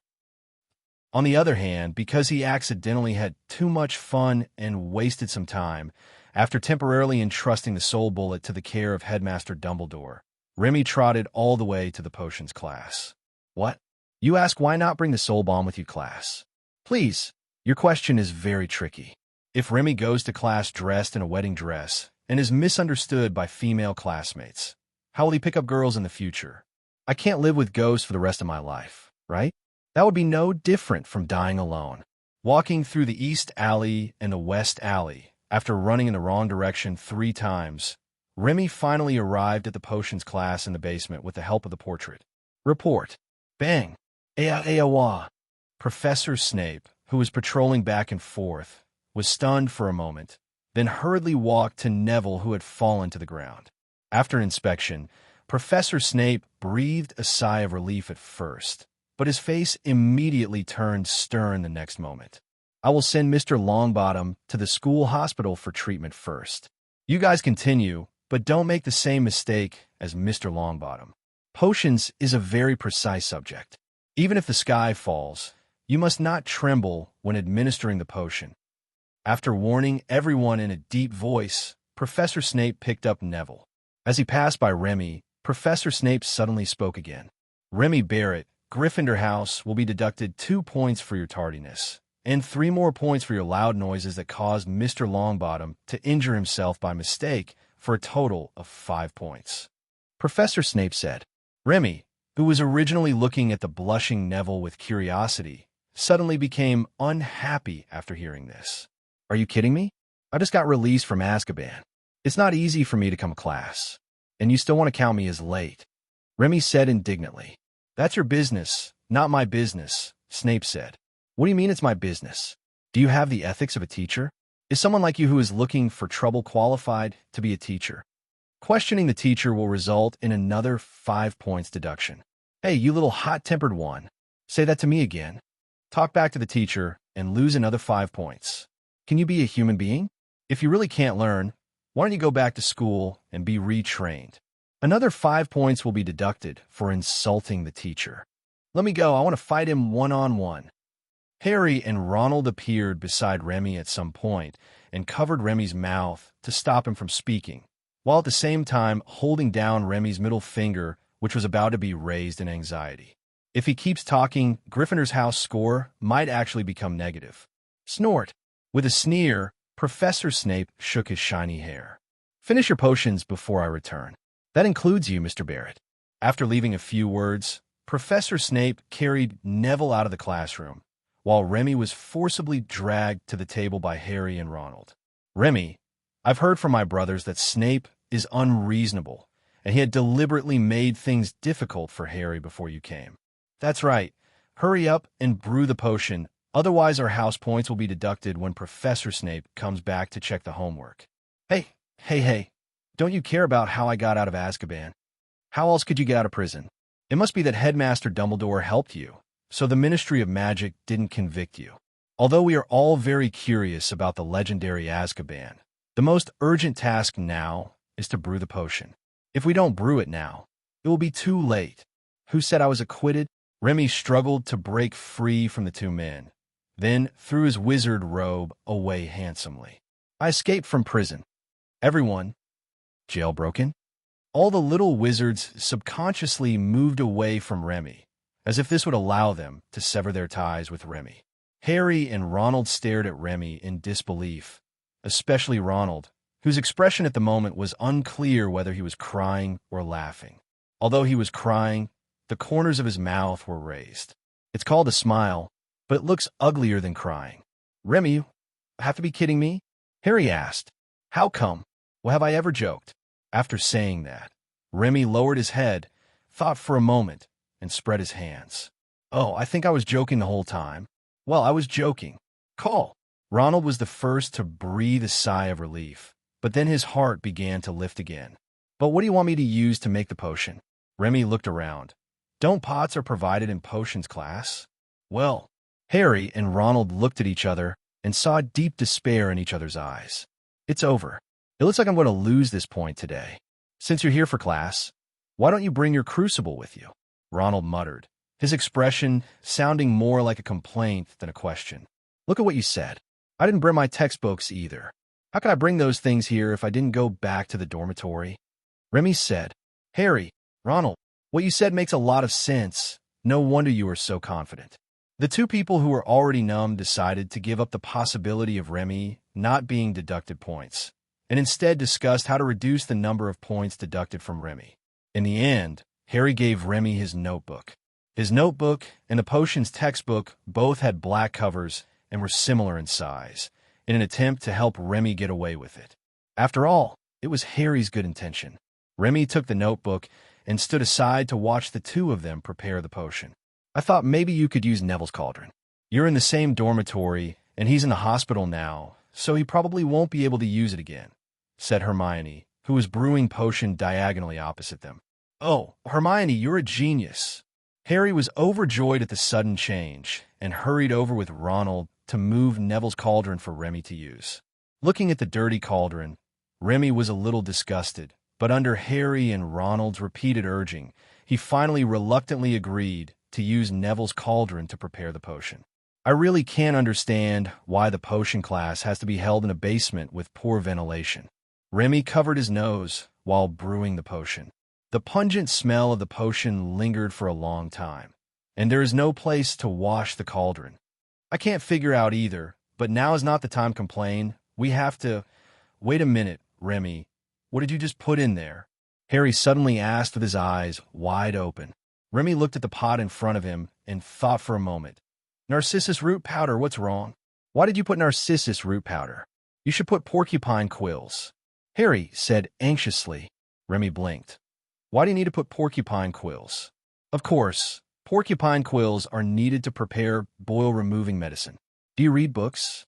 On the other hand, because he accidentally had too much fun and wasted some time, after temporarily entrusting the soul bullet to the care of Headmaster Dumbledore, Remy trotted all the way to the potions class. What? You ask why not bring the soul bomb with you, class? Please, your question is very tricky. If Remy goes to class dressed in a wedding dress and is misunderstood by female classmates, how will he pick up girls in the future? I can't live with ghosts for the rest of my life, right? That would be no different from dying alone. Walking through the east alley and the west alley, after running in the wrong direction 3 times, Remy finally arrived at the potions class in the basement with the help of the portrait. Report. Bang. Aya. Professor Snape, who was patrolling back and forth, was stunned for a moment, then hurriedly walked to Neville, who had fallen to the ground. After inspection, Professor Snape breathed a sigh of relief at first, but his face immediately turned stern the next moment. I will send Mr. Longbottom to the school hospital for treatment first. You guys continue, but don't make the same mistake as Mr. Longbottom. Potions is a very precise subject. Even if the sky falls, you must not tremble when administering the potion. After warning everyone in a deep voice, Professor Snape picked up Neville. As he passed by Remy, Professor Snape suddenly spoke again. Remy Barrett, Gryffindor House will be deducted 2 points for your tardiness, and 3 more points for your loud noises that caused Mr. Longbottom to injure himself by mistake, for a total of 5 points. Professor Snape said. Remy, who was originally looking at the blushing Neville with curiosity, suddenly became unhappy after hearing this. Are you kidding me? I just got released from Azkaban. It's not easy for me to come to class, and you still want to count me as late. Remy said indignantly. That's your business, not my business, Snape said. What do you mean it's my business? Do you have the ethics of a teacher? Is someone like you who is looking for trouble qualified to be a teacher? Questioning the teacher will result in another 5 points deduction. Hey, you little hot-tempered one. Say that to me again. Talk back to the teacher and lose another 5 points. Can you be a human being? If you really can't learn, why don't you go back to school and be retrained? Another 5 points will be deducted for insulting the teacher. Let me go. I want to fight him one-on-one. Harry and Ronald appeared beside Remy at some point and covered Remy's mouth to stop him from speaking, while at the same time holding down Remy's middle finger, which was about to be raised in anxiety. If he keeps talking, Gryffindor's house score might actually become negative. Snort. With a sneer, Professor Snape shook his shiny hair. Finish your potions before I return. That includes you, Mr. Barrett. After leaving a few words, Professor Snape carried Neville out of the classroom, while Remy was forcibly dragged to the table by Harry and Ronald. Remy, I've heard from my brothers that Snape is unreasonable, and he had deliberately made things difficult for Harry before you came. That's right. Hurry up and brew the potion, otherwise our house points will be deducted when Professor Snape comes back to check the homework. Hey, don't you care about how I got out of Azkaban? How else could you get out of prison? It must be that Headmaster Dumbledore helped you, so the Ministry of Magic didn't convict you. Although we are all very curious about the legendary Azkaban, the most urgent task now is to brew the potion. If we don't brew it now, it will be too late. Who said I was acquitted? Remy struggled to break free from the 2 men, then threw his wizard robe away handsomely. I escaped from prison. Everyone, jailbroken? All the little wizards subconsciously moved away from Remy, as if this would allow them to sever their ties with Remy. Harry and Ronald stared at Remy in disbelief, especially Ronald, whose expression at the moment was unclear whether he was crying or laughing. Although he was crying, the corners of his mouth were raised. It's called a smile, but it looks uglier than crying. Remy, you have to be kidding me? Harry asked. How come? Well, have I ever joked? After saying that, Remy lowered his head, thought for a moment, and spread his hands. Oh, I think I was joking the whole time. Well, I was joking. Call. Ronald was the first to breathe a sigh of relief, but then his heart began to lift again. But what do you want me to use to make the potion? Remy looked around. Don't pots are provided in potions class? Well, Harry and Ronald looked at each other and saw deep despair in each other's eyes. It's over. It looks like I'm going to lose this point today. Since you're here for class, why don't you bring your crucible with you? Ronald muttered, his expression sounding more like a complaint than a question. Look at what you said. I didn't bring my textbooks either. How could I bring those things here if I didn't go back to the dormitory? Remy said, Harry, Ronald, what you said makes a lot of sense. No wonder you are so confident. The 2 people who were already numb decided to give up the possibility of Remy not being deducted points, and instead discussed how to reduce the number of points deducted from Remy. In the end, Harry gave Remy his notebook. His notebook and the potion's textbook both had black covers and were similar in size, in an attempt to help Remy get away with it. After all, it was Harry's good intention. Remy took the notebook and stood aside to watch the two of them prepare the potion. I thought maybe you could use Neville's Cauldron. You're in the same dormitory, and he's in the hospital now, so he probably won't be able to use it again, said Hermione, who was brewing potion diagonally opposite them. Oh, Hermione, you're a genius. Harry was overjoyed at the sudden change and hurried over with Ronald to move Neville's cauldron for Remy to use. Looking at the dirty cauldron, Remy was a little disgusted, but under Harry and Ronald's repeated urging, he finally reluctantly agreed to use Neville's cauldron to prepare the potion. I really can't understand why the potion class has to be held in a basement with poor ventilation. Remy covered his nose while brewing the potion. The pungent smell of the potion lingered for a long time, and there is no place to wash the cauldron. I can't figure out either, but now is not the time to complain. We have to... Wait a minute, Remy. What did you just put in there? Harry suddenly asked with his eyes wide open. Remy looked at the pot in front of him and thought for a moment. Narcissus root powder, what's wrong? Why did you put narcissus root powder? You should put porcupine quills. Harry said anxiously. Remy blinked. Why do you need to put porcupine quills? Of course, porcupine quills are needed to prepare boil-removing medicine. Do you read books?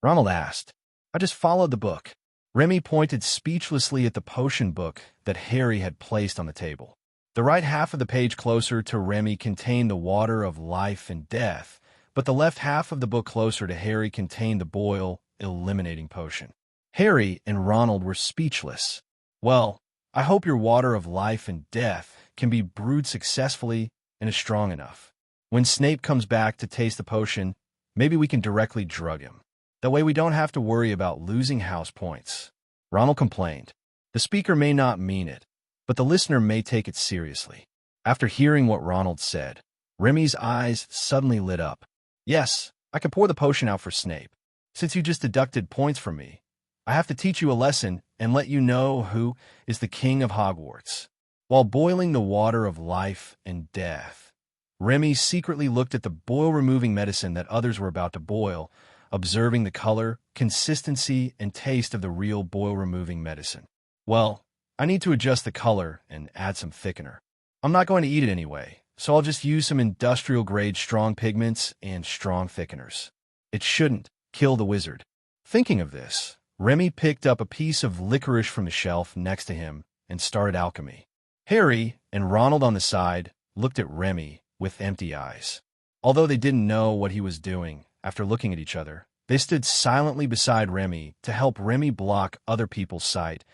Ronald asked. I just followed the book. Remy pointed speechlessly at the potion book that Harry had placed on the table. The right half of the page closer to Remy contained the water of life and death, but the left half of the book closer to Harry contained the boil-eliminating potion. Harry and Ronald were speechless. Well, I hope your water of life and death can be brewed successfully and is strong enough. When Snape comes back to taste the potion, maybe we can directly drug him. That way we don't have to worry about losing house points. Ronald complained. The speaker may not mean it, but the listener may take it seriously. After hearing what Ronald said, Remy's eyes suddenly lit up. Yes, I can pour the potion out for Snape. Since you just deducted points from me, I have to teach you a lesson and let you know who is the king of Hogwarts. While boiling the water of life and death, Remy secretly looked at the boil-removing medicine that others were about to boil, observing the color, consistency, and taste of the real boil-removing medicine. Well, I need to adjust the color and add some thickener. I'm not going to eat it anyway, so I'll just use some industrial-grade strong pigments and strong thickeners. It shouldn't kill the wizard. Thinking of this, Remy picked up a piece of licorice from the shelf next to him and started alchemy. Harry and Ronald on the side looked at Remy with empty eyes. Although they didn't know what he was doing, after looking at each other, they stood silently beside Remy to help Remy block other people's sight,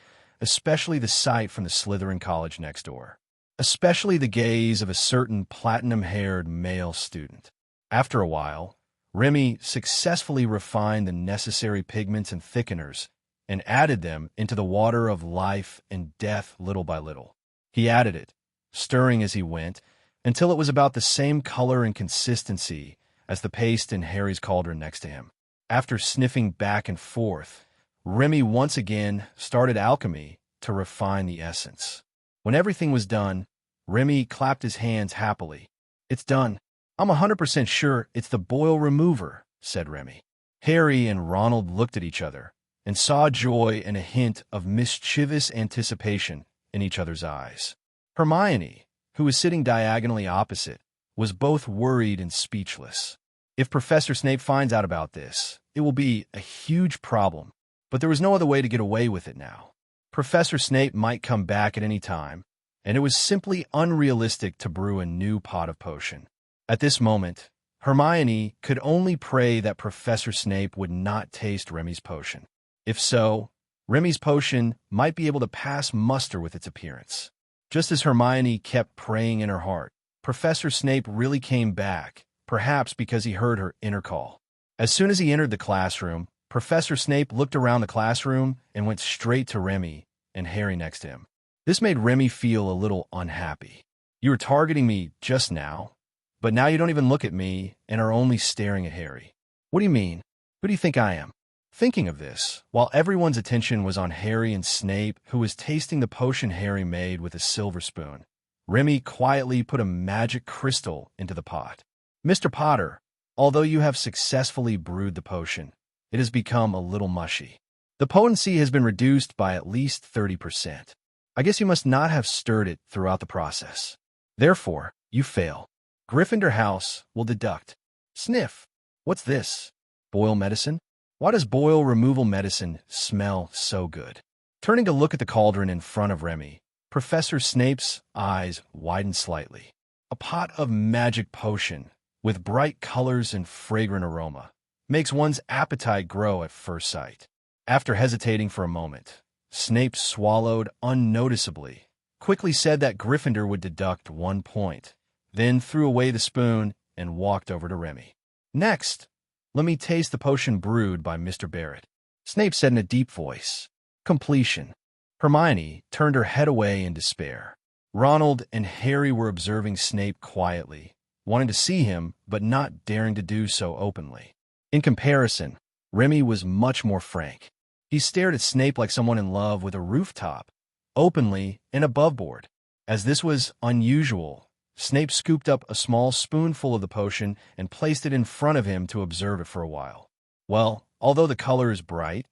especially the sight from the Slytherin college next door, especially the gaze of a certain platinum-haired male student. After a while, Remy successfully refined the necessary pigments and thickeners and added them into the water of life and death little by little. He added it, stirring as he went, until it was about the same color and consistency as the paste in Harry's cauldron next to him. After sniffing back and forth, Remy once again started alchemy to refine the essence. When everything was done, Remy clapped his hands happily. It's done. I'm 100% sure it's the boil remover, said Remy. Harry and Ronald looked at each other and saw joy and a hint of mischievous anticipation in each other's eyes. Hermione, who was sitting diagonally opposite, was both worried and speechless. If Professor Snape finds out about this, it will be a huge problem, but there was no other way to get away with it now. Professor Snape might come back at any time, and it was simply unrealistic to brew a new pot of potion. At this moment, Hermione could only pray that Professor Snape would not taste Remy's potion. If so, Remy's potion might be able to pass muster with its appearance. Just as Hermione kept praying in her heart, Professor Snape really came back, perhaps because he heard her inner call. As soon as he entered the classroom, Professor Snape looked around the classroom and went straight to Remy and Harry next to him. This made Remy feel a little unhappy. You were targeting me just now, but now you don't even look at me and are only staring at Harry. What do you mean? Who do you think I am? Thinking of this, while everyone's attention was on Harry and Snape, who was tasting the potion Harry made with a silver spoon, Remy quietly put a magic crystal into the pot. Mr. Potter, although you have successfully brewed the potion, it has become a little mushy. The potency has been reduced by at least 30%. I guess you must not have stirred it throughout the process. Therefore, you fail. Gryffindor House will deduct. Sniff. What's this? Boil medicine? Why does boil removal medicine smell so good? Turning to look at the cauldron in front of Remy, Professor Snape's eyes widened slightly. A pot of magic potion, with bright colors and fragrant aroma, makes one's appetite grow at first sight. After hesitating for a moment, Snape swallowed unnoticeably, quickly said that Gryffindor would deduct 1 point, then threw away the spoon and walked over to Remy. Next, let me taste the potion brewed by Mr. Barrett, Snape said in a deep voice. Completion. Hermione turned her head away in despair. Ronald and Harry were observing Snape quietly, wanting to see him but not daring to do so openly. In comparison, Remy was much more frank. He stared at Snape like someone in love with a rooftop, openly and aboveboard. As this was unusual, Snape scooped up a small spoonful of the potion and placed it in front of him to observe it for a while. Well, although the color is bright,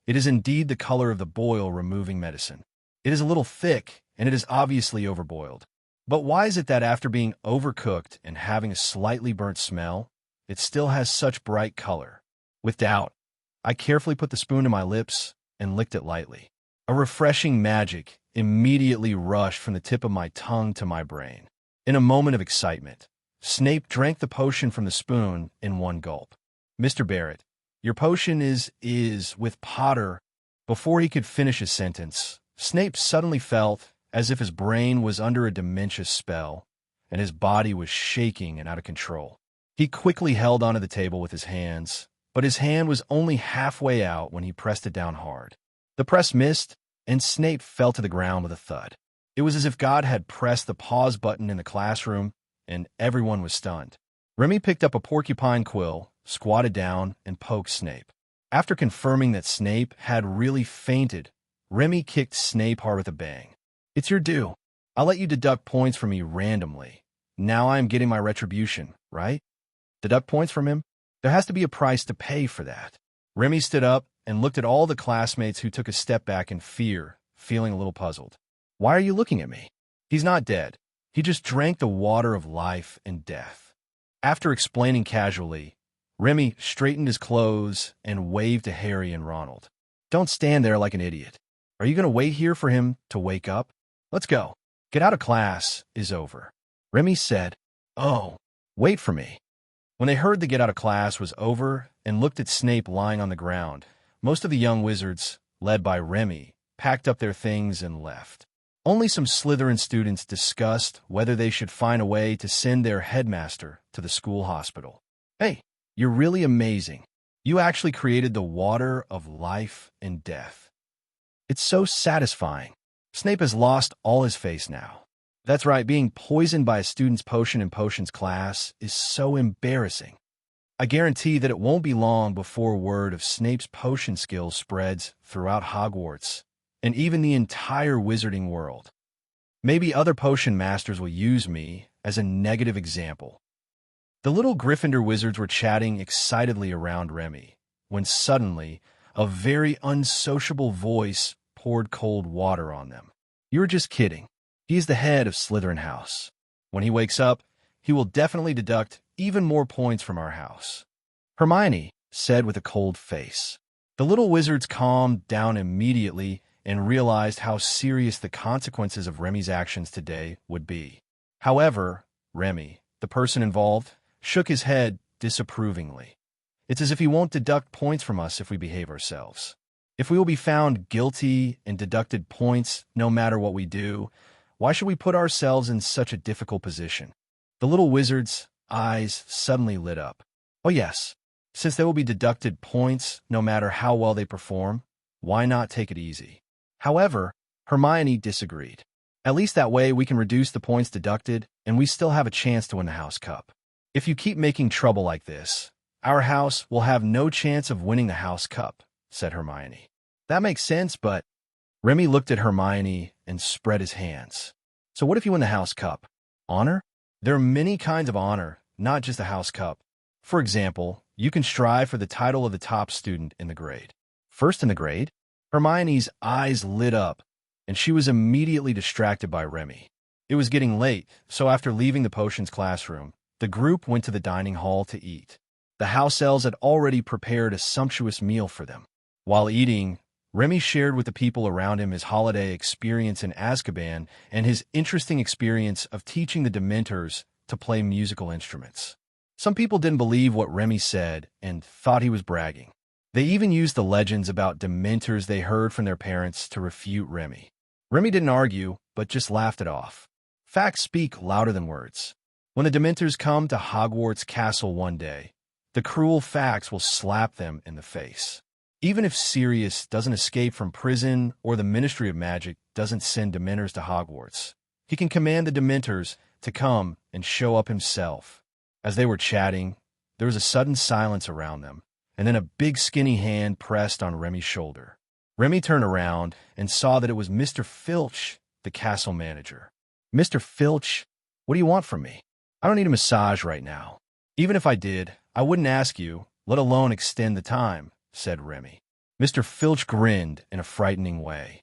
it is indeed the color of the boil removing medicine. It is a little thick, and it is obviously overboiled. But why is it that after being overcooked and having a slightly burnt smell, it still has such bright color? With doubt, I carefully put the spoon to my lips and licked it lightly. A refreshing magic immediately rushed from the tip of my tongue to my brain. In a moment of excitement, Snape drank the potion from the spoon in one gulp. Mr. Barrett, your potion is with Potter. Before he could finish his sentence, Snape suddenly felt as if his brain was under a dementia spell, and his body was shaking and out of control. He quickly held onto the table with his hands, but his hand was only halfway out when he pressed it down hard. The press missed, and Snape fell to the ground with a thud. It was as if God had pressed the pause button in the classroom, and everyone was stunned. Remy picked up a porcupine quill, squatted down, and poked Snape. After confirming that Snape had really fainted, Remy kicked Snape hard with a bang. It's your due. I'll let you deduct points from me randomly. Now I am getting my retribution, right? Deduct points from him? There has to be a price to pay for that. Remy stood up and looked at all the classmates who took a step back in fear, feeling a little puzzled. Why are you looking at me? He's not dead. He just drank the water of life and death. After explaining casually, Remy straightened his clothes and waved to Harry and Ronald. Don't stand there like an idiot. Are you going to wait here for him to wake up? Let's go. Get out of class is over. Remy said, Oh, wait for me. When they heard the get out of class was over and looked at Snape lying on the ground, most of the young wizards, led by Remy, packed up their things and left. Only some Slytherin students discussed whether they should find a way to send their headmaster to the school hospital. Hey, you're really amazing. You actually created the water of life and death. It's so satisfying. Snape has lost all his face now. That's right, being poisoned by a student's potion in potions class is so embarrassing. I guarantee that it won't be long before word of Snape's potion skills spreads throughout Hogwarts and even the entire wizarding world. Maybe other potion masters will use me as a negative example. The little Gryffindor wizards were chatting excitedly around Remy, when suddenly a very unsociable voice poured cold water on them. You're just kidding. He's the head of Slytherin House. When he wakes up, he will definitely deduct even more points from our house. Hermione said with a cold face. The little wizards calmed down immediately and realized how serious the consequences of Remy's actions today would be. However, Remy, the person involved, shook his head disapprovingly. It's as if he won't deduct points from us if we behave ourselves. If we will be found guilty and deducted points no matter what we do, why should we put ourselves in such a difficult position? The little wizard's eyes suddenly lit up. Oh yes, since they will be deducted points no matter how well they perform, why not take it easy? However, Hermione disagreed. At least that way we can reduce the points deducted and we still have a chance to win the House Cup. If you keep making trouble like this, our house will have no chance of winning the House Cup, said Hermione. That makes sense, but Remy looked at Hermione and spread his hands. So what if you win the House Cup? Honor? There are many kinds of honor, not just the House Cup. For example, you can strive for the title of the top student in the grade. First in the grade? Hermione's eyes lit up, and she was immediately distracted by Remy. It was getting late, so after leaving the potions classroom, the group went to the dining hall to eat. The house elves had already prepared a sumptuous meal for them. While eating, Remy shared with the people around him his holiday experience in Azkaban and his interesting experience of teaching the Dementors to play musical instruments. Some people didn't believe what Remy said and thought he was bragging. They even used the legends about Dementors they heard from their parents to refute Remy. Remy didn't argue, but just laughed it off. Facts speak louder than words. When the Dementors come to Hogwarts Castle one day, the cruel facts will slap them in the face. Even if Sirius doesn't escape from prison or the Ministry of Magic doesn't send Dementors to Hogwarts, he can command the Dementors to come and show up himself. As they were chatting, there was a sudden silence around them, and then a big skinny hand pressed on Remy's shoulder. Remy turned around and saw that it was Mr. Filch, the castle manager. "Mr. Filch, what do you want from me? I don't need a massage right now. Even if I did, I wouldn't ask you, let alone extend the time," said Remy. Mr. Filch grinned in a frightening way.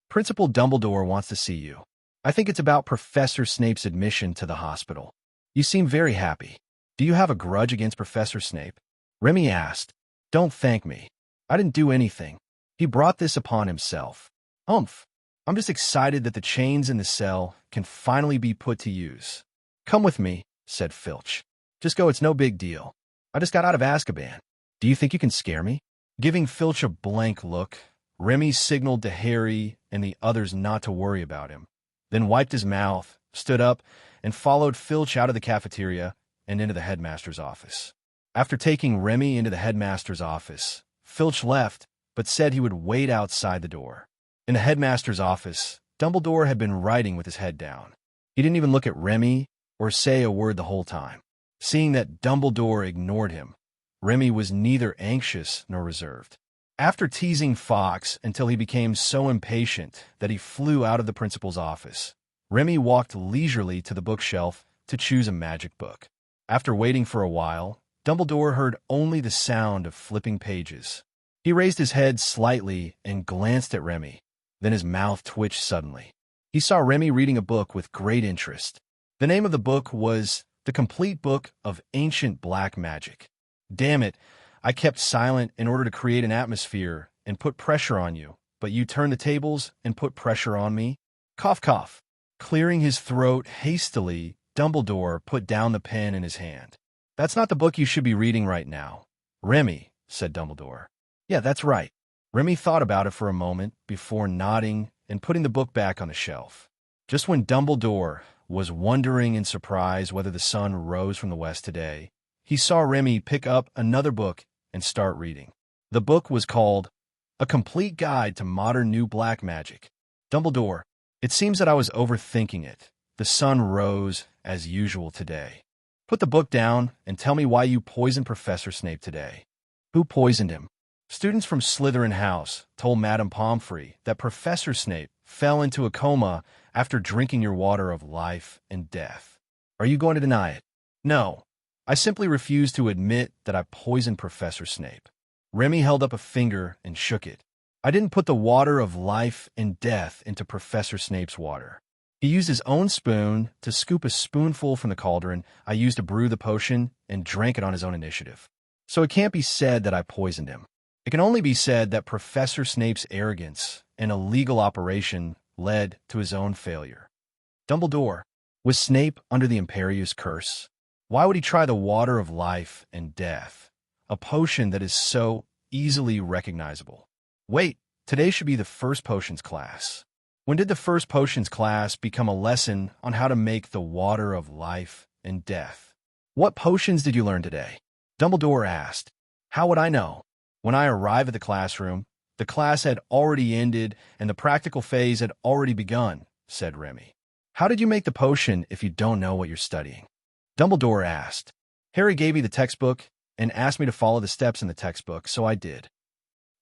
"Principal Dumbledore wants to see you. I think it's about Professor Snape's admission to the hospital. You seem very happy. Do you have a grudge against Professor Snape?" Remy asked. "Don't thank me. I didn't do anything. He brought this upon himself. Humph. I'm just excited that the chains in the cell can finally be put to use." "Come with me," said Filch. "Just go, it's no big deal. I just got out of Azkaban. Do you think you can scare me?" Giving Filch a blank look, Remy signaled to Harry and the others not to worry about him, then wiped his mouth, stood up, and followed Filch out of the cafeteria and into the headmaster's office. After taking Remy into the headmaster's office, Filch left, but said he would wait outside the door. In the headmaster's office, Dumbledore had been writing with his head down. He didn't even look at Remy or say a word the whole time. Seeing that Dumbledore ignored him, Remy was neither anxious nor reserved. After teasing Fawkes until he became so impatient that he flew out of the principal's office, Remy walked leisurely to the bookshelf to choose a magic book. After waiting for a while, Dumbledore heard only the sound of flipping pages. He raised his head slightly and glanced at Remy. Then his mouth twitched suddenly. He saw Remy reading a book with great interest. The name of the book was The Complete Book of Ancient Black Magic. "Damn it, I kept silent in order to create an atmosphere and put pressure on you, but you turned the tables and put pressure on me." Cough, cough. Clearing his throat hastily, Dumbledore put down the pen in his hand. "That's not the book you should be reading right now." "Remy," said Dumbledore. "Yeah, that's right." Remy thought about it for a moment before nodding and putting the book back on the shelf. Just when Dumbledore was wondering in surprise whether the sun rose from the west today, he saw Remy pick up another book and start reading. The book was called A Complete Guide to Modern New Black Magic. "Dumbledore, it seems that I was overthinking it. The sun rose as usual today. Put the book down and tell me why you poisoned Professor Snape today." "Who poisoned him?" "Students from Slytherin House told Madame Pomfrey that Professor Snape fell into a coma after drinking your water of life and death. Are you going to deny it?" "No. I simply refuse to admit that I poisoned Professor Snape." Remy held up a finger and shook it. "I didn't put the water of life and death into Professor Snape's water. He used his own spoon to scoop a spoonful from the cauldron I used to brew the potion and drank it on his own initiative. So it can't be said that I poisoned him. It can only be said that Professor Snape's arrogance and illegal operation led to his own failure." "Dumbledore, was Snape under the Imperius curse? Why would he try the water of life and death, a potion that is so easily recognizable?" "Wait, today should be the first potions class. When did the first potions class become a lesson on how to make the water of life and death?" "What potions did you learn today?" Dumbledore asked. "How would I know? When I arrived at the classroom, the class had already ended and the practical phase had already begun," said Remy. "How did you make the potion if you don't know what you're studying?" Dumbledore asked. "Harry gave me the textbook and asked me to follow the steps in the textbook, so I did."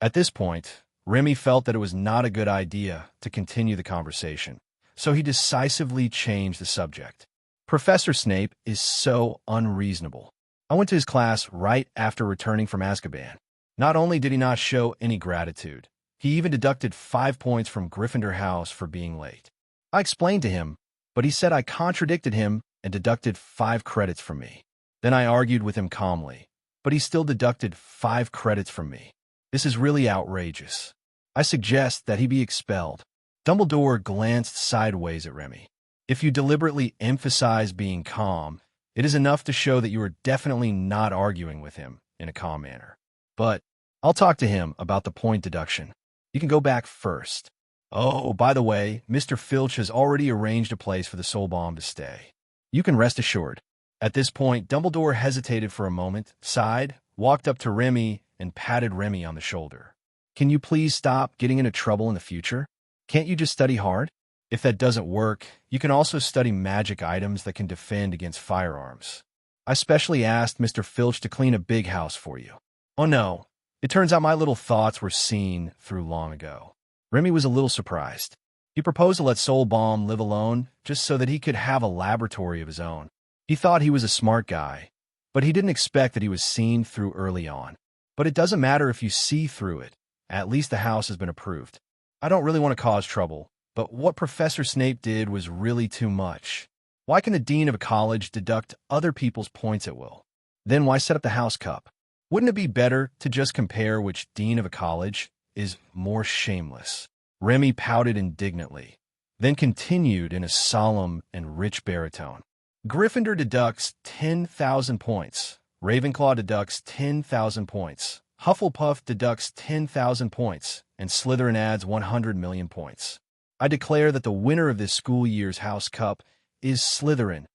At this point, Remy felt that it was not a good idea to continue the conversation, so he decisively changed the subject. Professor Snape is so unreasonable. I went to his class right after returning from Azkaban. Not only did he not show any gratitude, he even deducted 5 points from Gryffindor House for being late. I explained to him, but he said I contradicted him and deducted 5 credits from me. Then I argued with him calmly, but he still deducted 5 credits from me. This is really outrageous. I suggest that he be expelled. Dumbledore glanced sideways at Remy. If you deliberately emphasize being calm, it is enough to show that you are definitely not arguing with him in a calm manner. But I'll talk to him about the point deduction. You can go back first. Oh, by the way, Mr. Filch has already arranged a place for the soul bomb to stay. You can rest assured. At this point, Dumbledore hesitated for a moment, sighed, walked up to Remy, and patted Remy on the shoulder. Can you please stop getting into trouble in the future? Can't you just study hard? If that doesn't work, you can also study magic items that can defend against firearms. I specially asked Mr. Filch to clean a big house for you. Oh no, it turns out my little thoughts were seen through long ago. Remy was a little surprised. He proposed to let Soul Bomb live alone just so that he could have a laboratory of his own. He thought he was a smart guy, but he didn't expect that he was seen through early on. But it doesn't matter if you see through it. At least the house has been approved. I don't really want to cause trouble, but what Professor Snape did was really too much. Why can the dean of a college deduct other people's points at will? Then why set up the house cup? Wouldn't it be better to just compare which dean of a college is more shameless? Remy pouted indignantly, then continued in a solemn and rich baritone. Gryffindor deducts 10,000 points. Ravenclaw deducts 10,000 points. Hufflepuff deducts 10,000 points, and Slytherin adds 100 million points. I declare that the winner of this school year's House Cup is Slytherin.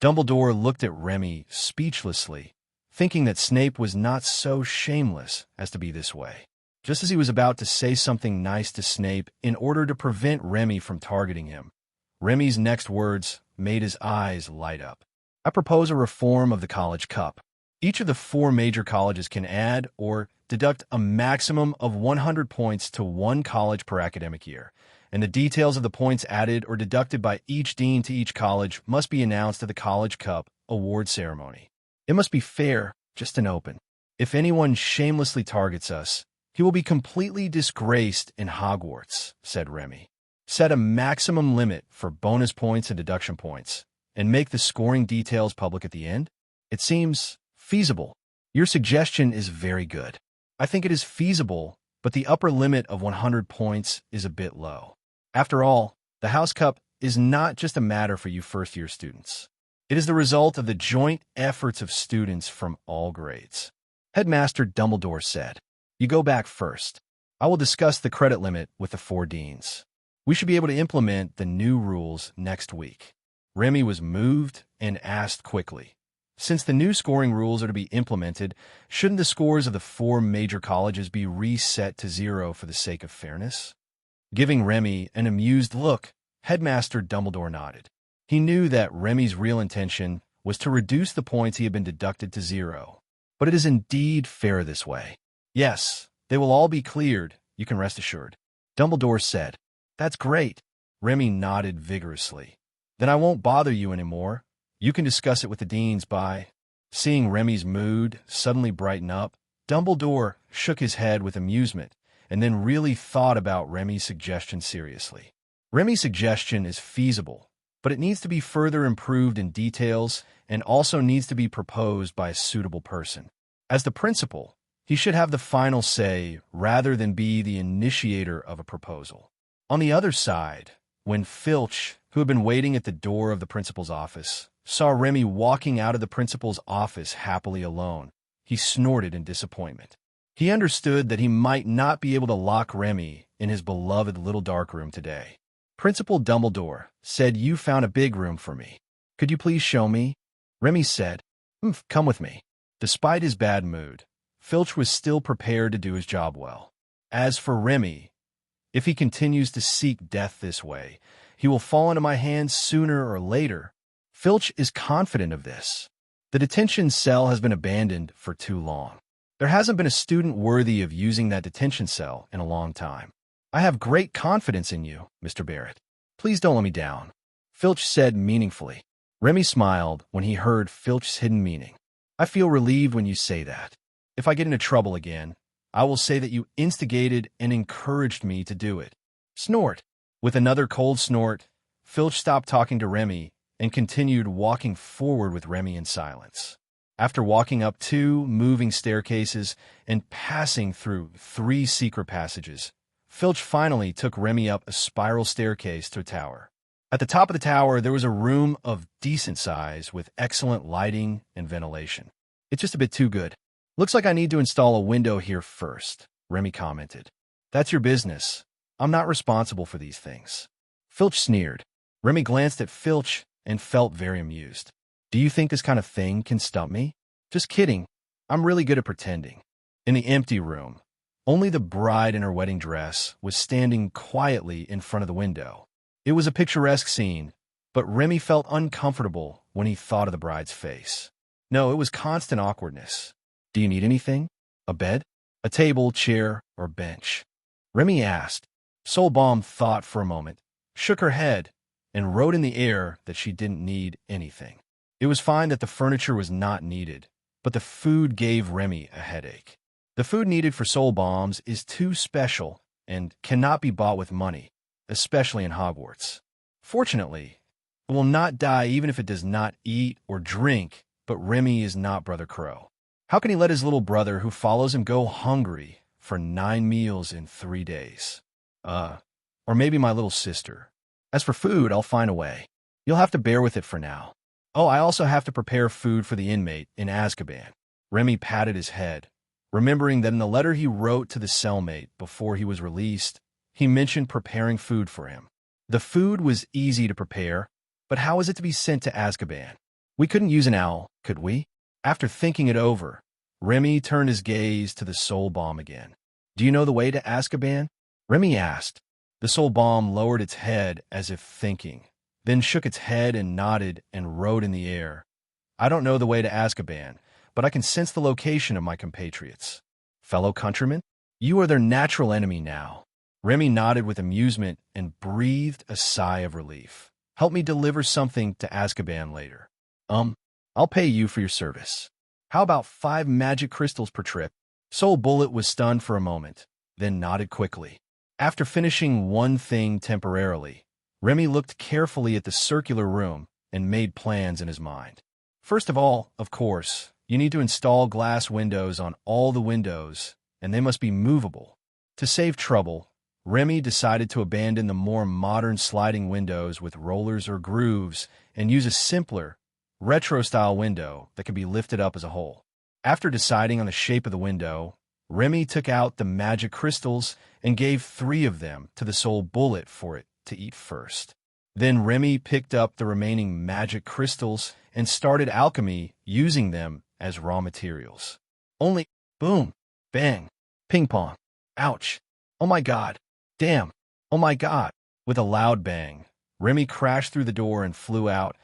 Dumbledore looked at Remy speechlessly, thinking that Snape was not so shameless as to be this way. Just as he was about to say something nice to Snape in order to prevent Remy from targeting him, Remy's next words made his eyes light up. I propose a reform of the College Cup. Each of the 4 major colleges can add or deduct a maximum of 100 points to one college per academic year, and the details of the points added or deducted by each dean to each college must be announced at the College Cup award ceremony. It must be fair, just and open. If anyone shamelessly targets us, he will be completely disgraced in Hogwarts, said Remy. Set a maximum limit for bonus points and deduction points, and make the scoring details public at the end? It seems feasible. Your suggestion is very good. I think it is feasible, but the upper limit of 100 points is a bit low. After all, the House Cup is not just a matter for you first-year students. It is the result of the joint efforts of students from all grades. Headmaster Dumbledore said, "You go back first. I will discuss the credit limit with the 4 deans. We should be able to implement the new rules next week." Remy was moved and asked quickly, since the new scoring rules are to be implemented, shouldn't the scores of the 4 major colleges be reset to 0 for the sake of fairness? Giving Remy an amused look, Headmaster Dumbledore nodded. He knew that Remy's real intention was to reduce the points he had been deducted to 0. But it is indeed fair this way. Yes, they will all be cleared, you can rest assured. Dumbledore said, "That's great." Remy nodded vigorously. "Then I won't bother you anymore. You can discuss it with the deans by—" Seeing Remy's mood suddenly brighten up, Dumbledore shook his head with amusement and then really thought about Remy's suggestion seriously. Remy's suggestion is feasible, but it needs to be further improved in details and also needs to be proposed by a suitable person. As the principal, he should have the final say rather than be the initiator of a proposal. On the other side, when Filch, who had been waiting at the door of the principal's office, saw Remy walking out of the principal's office happily alone, he snorted in disappointment. He understood that he might not be able to lock Remy in his beloved little dark room today. Principal Dumbledore said, "You found a big room for me. Could you please show me?" Remy said, "Come with me." Despite his bad mood, Filch was still prepared to do his job well. As for Remy, if he continues to seek death this way, he will fall into my hands sooner or later. Filch is confident of this. The detention cell has been abandoned for too long. There hasn't been a student worthy of using that detention cell in a long time. I have great confidence in you, Mr. Barrett. Please don't let me down, Filch said meaningfully. Remy smiled when he heard Filch's hidden meaning. I feel relieved when you say that. If I get into trouble again, I will say that you instigated and encouraged me to do it. Snort. With another cold snort, Filch stopped talking to Remy and continued walking forward with Remy in silence. After walking up 2 moving staircases and passing through 3 secret passages, Filch finally took Remy up a spiral staircase to a tower. At the top of the tower, there was a room of decent size with excellent lighting and ventilation. It's just a bit too good. Looks like I need to install a window here first, Remy commented. That's your business. I'm not responsible for these things. Filch sneered. Remy glanced at Filch and felt very amused. Do you think this kind of thing can stump me? Just kidding. I'm really good at pretending. In the empty room, only the bride in her wedding dress was standing quietly in front of the window. It was a picturesque scene, but Remy felt uncomfortable when he thought of the bride's face. No, it was constant awkwardness. Do you need anything? A bed? A table, chair, or bench? Remy asked. Soulbalm thought for a moment, shook her head, and wrote in the air that she didn't need anything. It was fine that the furniture was not needed, but the food gave Remy a headache. The food needed for Soulbalms is too special and cannot be bought with money, especially in Hogwarts. Fortunately, it will not die even if it does not eat or drink, but Remy is not Brother Crow. How can he let his little brother who follows him go hungry for 9 meals in 3 days? Or maybe my little sister. As for food, I'll find a way. You'll have to bear with it for now. Oh, I also have to prepare food for the inmate in Azkaban. Remy patted his head, remembering that in the letter he wrote to the cellmate before he was released, he mentioned preparing food for him. The food was easy to prepare, but how was it to be sent to Azkaban? We couldn't use an owl, could we? After thinking it over, Remy turned his gaze to the Soulbalm again. Do you know the way to Azkaban? Remy asked. The Soulbalm lowered its head as if thinking, then shook its head and nodded and wrote in the air. I don't know the way to Azkaban, but I can sense the location of my compatriots. Fellow countrymen, you are their natural enemy now. Remy nodded with amusement and breathed a sigh of relief. Help me deliver something to Azkaban later. I'll pay you for your service. How about 5 magic crystals per trip? Soul Bullet was stunned for a moment, then nodded quickly. After finishing one thing temporarily, Remy looked carefully at the circular room and made plans in his mind. First of all, of course, you need to install glass windows on all the windows, and they must be movable. To save trouble, Remy decided to abandon the more modern sliding windows with rollers or grooves and use a simpler, retro-style window that can be lifted up as a whole. After deciding on the shape of the window, Remy took out the magic crystals and gave 3 of them to the Soul Bullet for it to eat first. Then Remy picked up the remaining magic crystals and started alchemy using them as raw materials. Only boom, bang, ping-pong, ouch, oh my god, damn, oh my god. With a loud bang, Remy crashed through the door and flew out,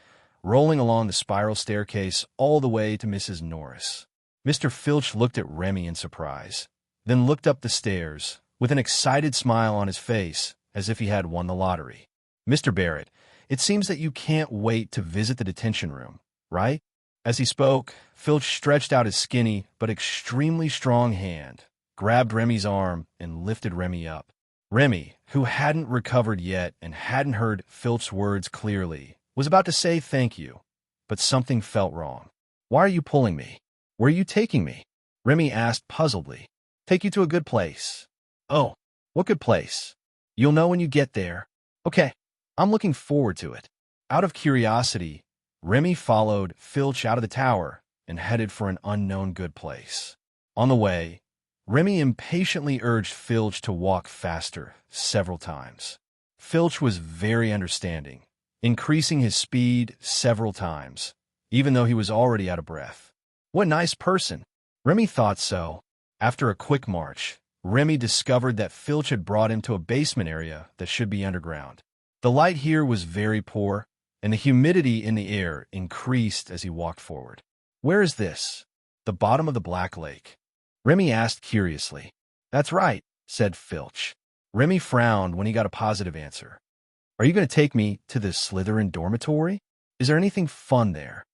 rolling along the spiral staircase all the way to Mrs. Norris. Mr. Filch looked at Remy in surprise, then looked up the stairs, with an excited smile on his face, as if he had won the lottery. Mr. Barrett, it seems that you can't wait to visit the detention room, right? As he spoke, Filch stretched out his skinny but extremely strong hand, grabbed Remy's arm, and lifted Remy up. Remy, who hadn't recovered yet and hadn't heard Filch's words clearly, was about to say thank you, but something felt wrong. Why are you pulling me? Where are you taking me? Remy asked puzzledly. Take you to a good place. Oh, what good place? You'll know when you get there. Okay, I'm looking forward to it. Out of curiosity, Remy followed Filch out of the tower and headed for an unknown good place. On the way, Remy impatiently urged Filch to walk faster several times. Filch was very understanding, increasing his speed several times, even though he was already out of breath. What a nice person. Remy thought so. After a quick march, Remy discovered that Filch had brought him to a basement area that should be underground. The light here was very poor, and the humidity in the air increased as he walked forward. Where is this? The bottom of the Black Lake? Remy asked curiously. That's right, said Filch. Remy frowned when he got a positive answer. Are you going to take me to the Slytherin dormitory? Is there anything fun there?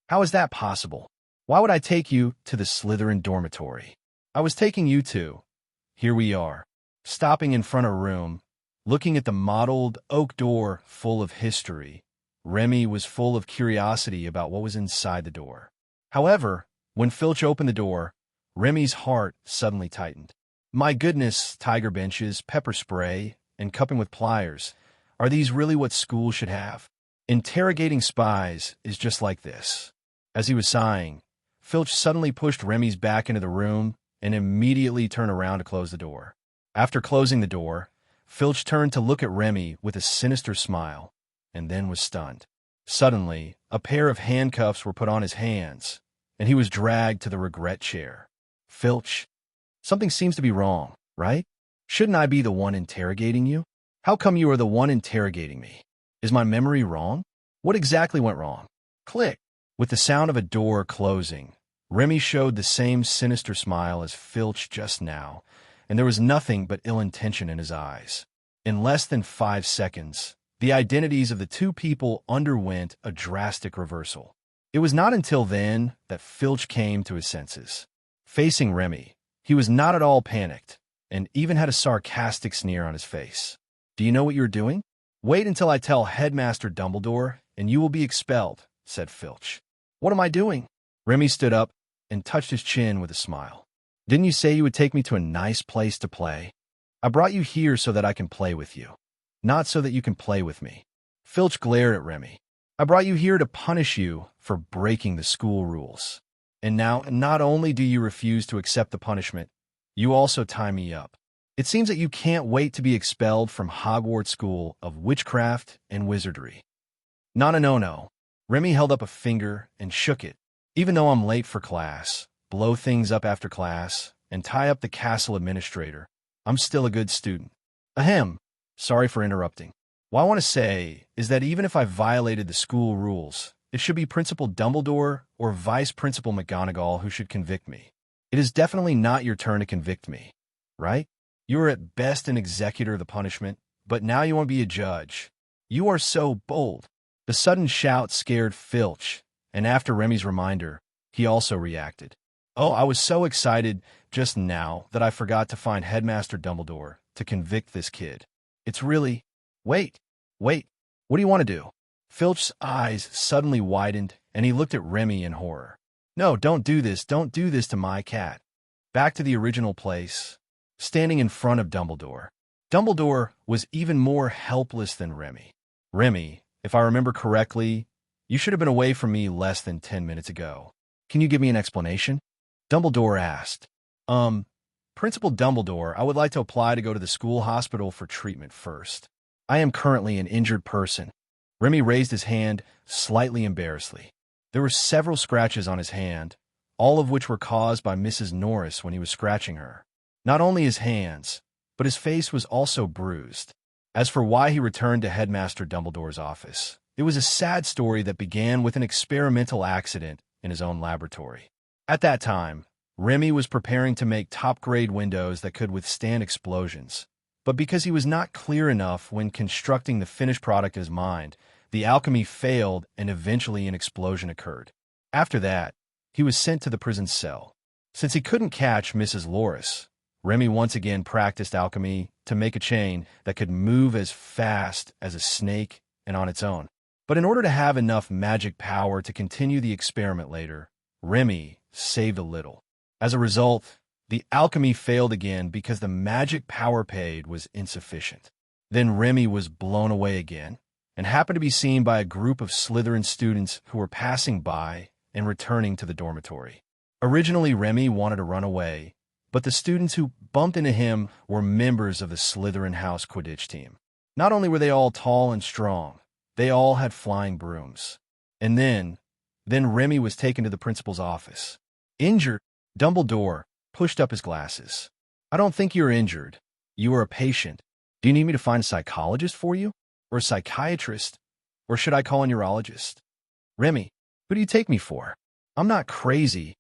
How is that possible? Why would I take you to the Slytherin dormitory? I was taking you to. Here we are, stopping in front of a room, looking at the mottled oak door full of history. Remy was full of curiosity about what was inside the door. However, when Filch opened the door, Remy's heart suddenly tightened. My goodness, tiger benches, pepper spray, and cupping with pliers. Are these really what school should have? Interrogating spies is just like this. As he was sighing, Filch suddenly pushed Remy's back into the room and immediately turned around to close the door. After closing the door, Filch turned to look at Remy with a sinister smile, and then was stunned. Suddenly, a pair of handcuffs were put on his hands, and he was dragged to the regret chair. Filch, something seems to be wrong, right? Shouldn't I be the one interrogating you? How come you are the one interrogating me? Is my memory wrong? What exactly went wrong? Click. With the sound of a door closing, Remy showed the same sinister smile as Filch just now, and there was nothing but ill intention in his eyes. In less than 5 seconds, the identities of the two people underwent a drastic reversal. It was not until then that Filch came to his senses. Facing Remy, he was not at all panicked, and even had a sarcastic sneer on his face. Do you know what you're doing? Wait until I tell Headmaster Dumbledore, and you will be expelled, said Filch. What am I doing? Remy stood up and touched his chin with a smile. Didn't you say you would take me to a nice place to play? I brought you here so that I can play with you, not so that you can play with me. Filch glared at Remy. I brought you here to punish you for breaking the school rules. And now, not only do you refuse to accept the punishment, you also tie me up. It seems that you can't wait to be expelled from Hogwarts School of Witchcraft and Wizardry. No. Remy held up a finger and shook it. Even though I'm late for class, blow things up after class, and tie up the castle administrator, I'm still a good student. Ahem. Sorry for interrupting. What I want to say is that even if I violated the school rules, it should be Principal Dumbledore or Vice Principal McGonagall who should convict me. It is definitely not your turn to convict me, right? You are at best an executor of the punishment, but now you want to be a judge. You are so bold. The sudden shout scared Filch, and after Remy's reminder, he also reacted. Oh, I was so excited just now that I forgot to find Headmaster Dumbledore to convict this kid. It's really... Wait. What do you want to do? Filch's eyes suddenly widened, and he looked at Remy in horror. No, don't do this to my cat. Back to the original place, standing in front of Dumbledore. Dumbledore was even more helpless than Remy. Remy, if I remember correctly, you should have been away from me less than 10 minutes ago. Can you give me an explanation? Dumbledore asked. Principal Dumbledore, I would like to apply to go to the school hospital for treatment first. I am currently an injured person. Remy raised his hand slightly embarrassedly. There were several scratches on his hand, all of which were caused by Mrs. Norris when he was scratching her. Not only his hands, but his face was also bruised. As for why he returned to Headmaster Dumbledore's office, it was a sad story that began with an experimental accident in his own laboratory. At that time, Remy was preparing to make top-grade windows that could withstand explosions. But because he was not clear enough when constructing the finished product in his mind, the alchemy failed and eventually an explosion occurred. After that, he was sent to the prison cell. Since he couldn't catch Mrs. Loris, Remy once again practiced alchemy to make a chain that could move as fast as a snake and on its own. But in order to have enough magic power to continue the experiment later, Remy saved a little. As a result, the alchemy failed again because the magic power paid was insufficient. Then Remy was blown away again and happened to be seen by a group of Slytherin students who were passing by and returning to the dormitory. Originally, Remy wanted to run away, but the students who bumped into him were members of the Slytherin House Quidditch team. Not only were they all tall and strong, they all had flying brooms. And then Remy was taken to the principal's office. Injured, Dumbledore pushed up his glasses. I don't think you're injured. You are a patient. Do you need me to find a psychologist for you? Or a psychiatrist? Or should I call a neurologist? Remy, who do you take me for? I'm not crazy.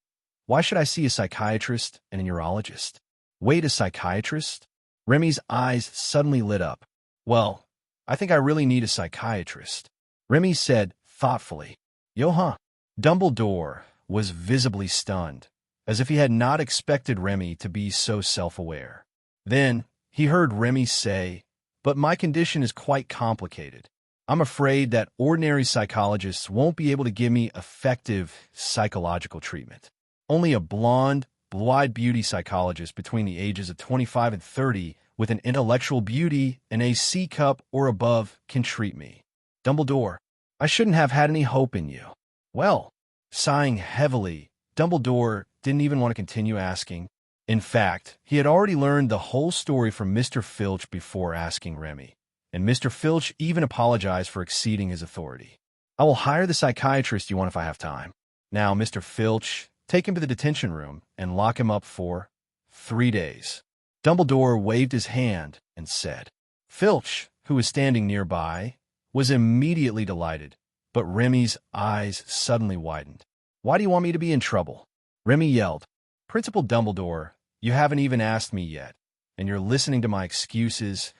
Why should I see a psychiatrist and a neurologist? Wait, a psychiatrist? Remy's eyes suddenly lit up. Well, I think I really need a psychiatrist, Remy said thoughtfully. Yo, huh? Dumbledore was visibly stunned, as if he had not expected Remy to be so self-aware. Then he heard Remy say, "But my condition is quite complicated. I'm afraid that ordinary psychologists won't be able to give me effective psychological treatment. Only a blonde, blue-eyed beauty psychologist between the ages of 25 and 30 with an intellectual beauty and a C cup or above can treat me. Dumbledore, I shouldn't have had any hope in you." Well, sighing heavily, Dumbledore didn't even want to continue asking. In fact, he had already learned the whole story from Mr. Filch before asking Remy, and Mr. Filch even apologized for exceeding his authority. "I will hire the psychiatrist you want if I have time. Now, Mr. Filch, take him to the detention room and lock him up for 3 days." Dumbledore waved his hand and said. Filch, who was standing nearby, was immediately delighted, but Remy's eyes suddenly widened. "Why do you want me to be in trouble?" Remy yelled. "Principal Dumbledore, you haven't even asked me yet, and you're listening to my excuses.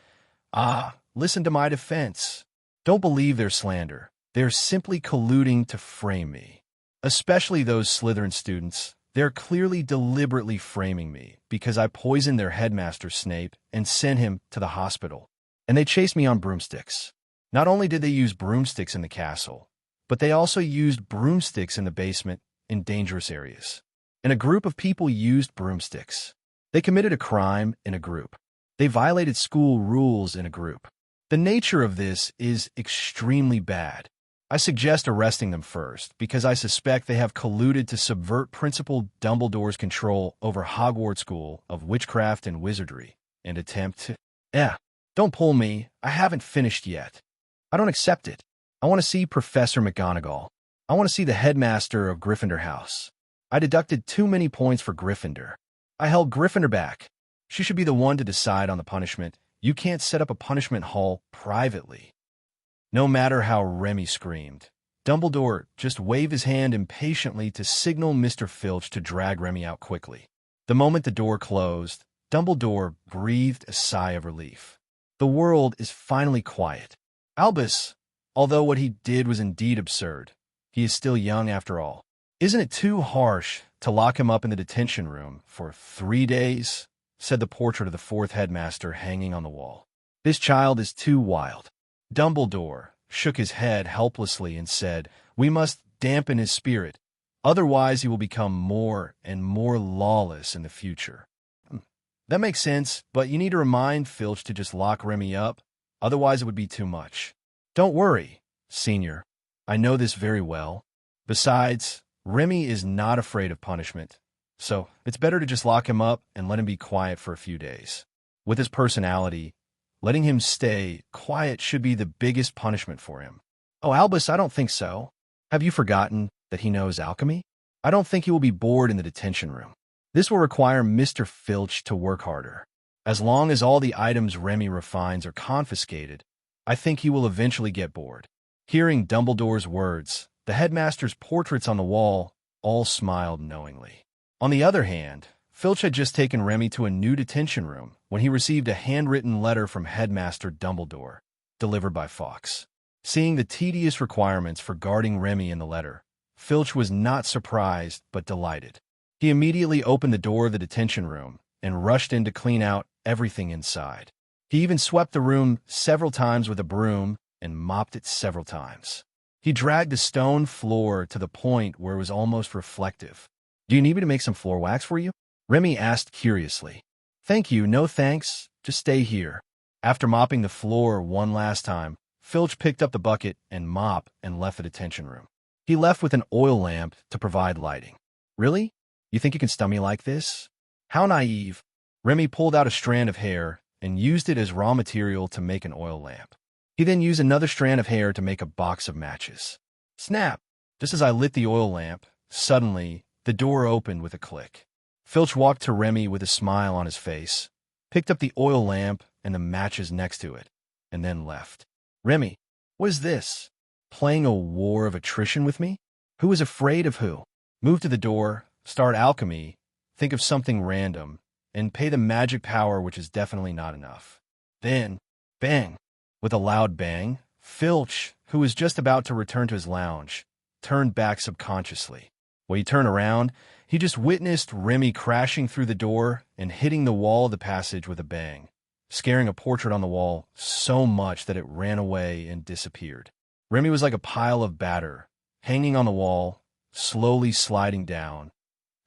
Listen to my defense. Don't believe their slander. They're simply colluding to frame me. Especially those Slytherin students. They're clearly deliberately framing me because I poisoned their headmaster Snape and sent him to the hospital. And they chased me on broomsticks. Not only did they use broomsticks in the castle, but they also used broomsticks in the basement in dangerous areas. And a group of people used broomsticks. They committed a crime in a group. They violated school rules in a group. The nature of this is extremely bad. I suggest arresting them first, because I suspect they have colluded to subvert Principal Dumbledore's control over Hogwarts School of Witchcraft and Wizardry, and attempt to— Don't pull me. I haven't finished yet. I don't accept it. I want to see Professor McGonagall. I want to see the headmaster of Gryffindor House. I deducted too many points for Gryffindor. I held Gryffindor back. She should be the one to decide on the punishment. You can't set up a punishment hall privately." No matter how Remy screamed, Dumbledore just waved his hand impatiently to signal Mr. Filch to drag Remy out quickly. The moment the door closed, Dumbledore breathed a sigh of relief. The world is finally quiet. Albus, although what he did was indeed absurd, he is still young after all. "Isn't it too harsh to lock him up in the detention room for 3 days?" said the portrait of the fourth headmaster hanging on the wall. "This child is too wild." Dumbledore shook his head helplessly and said, "We must dampen his spirit, otherwise he will become more and more lawless in the future." "That makes sense, but you need to remind Filch to just lock Remy up, otherwise it would be too much." "Don't worry, Senior. I know this very well. Besides, Remy is not afraid of punishment, so it's better to just lock him up and let him be quiet for a few days. With his personality, letting him stay quiet should be the biggest punishment for him." "Oh, Albus, I don't think so. Have you forgotten that he knows alchemy? I don't think he will be bored in the detention room. This will require Mr. Filch to work harder. As long as all the items Remy refines are confiscated, I think he will eventually get bored." Hearing Dumbledore's words, the headmaster's portraits on the wall all smiled knowingly. On the other hand, Filch had just taken Remy to a new detention room when he received a handwritten letter from Headmaster Dumbledore, delivered by Fawkes. Seeing the tedious requirements for guarding Remy in the letter, Filch was not surprised but delighted. He immediately opened the door of the detention room and rushed in to clean out everything inside. He even swept the room several times with a broom and mopped it several times. He dragged the stone floor to the point where it was almost reflective. "Do you need me to make some floor wax for you?" Remy asked curiously. "Thank you, no thanks. Just stay here." After mopping the floor one last time, Filch picked up the bucket and mop and left the detention room. He left with an oil lamp to provide lighting. "Really? You think you can stun me like this?" How naive. Remy pulled out a strand of hair and used it as raw material to make an oil lamp. He then used another strand of hair to make a box of matches. Snap! Just as I lit the oil lamp, suddenly, the door opened with a click. Filch walked to Remy with a smile on his face, picked up the oil lamp and the matches next to it, and then left. "Remy, what is this? Playing a war of attrition with me? Who is afraid of who? Move to the door, start alchemy, think of something random, and pay the magic power which is definitely not enough." Then, bang! With a loud bang, Filch, who was just about to return to his lounge, turned back subconsciously. When he turned around, he just witnessed Remy crashing through the door and hitting the wall of the passage with a bang, scaring a portrait on the wall so much that it ran away and disappeared. Remy was like a pile of batter, hanging on the wall, slowly sliding down,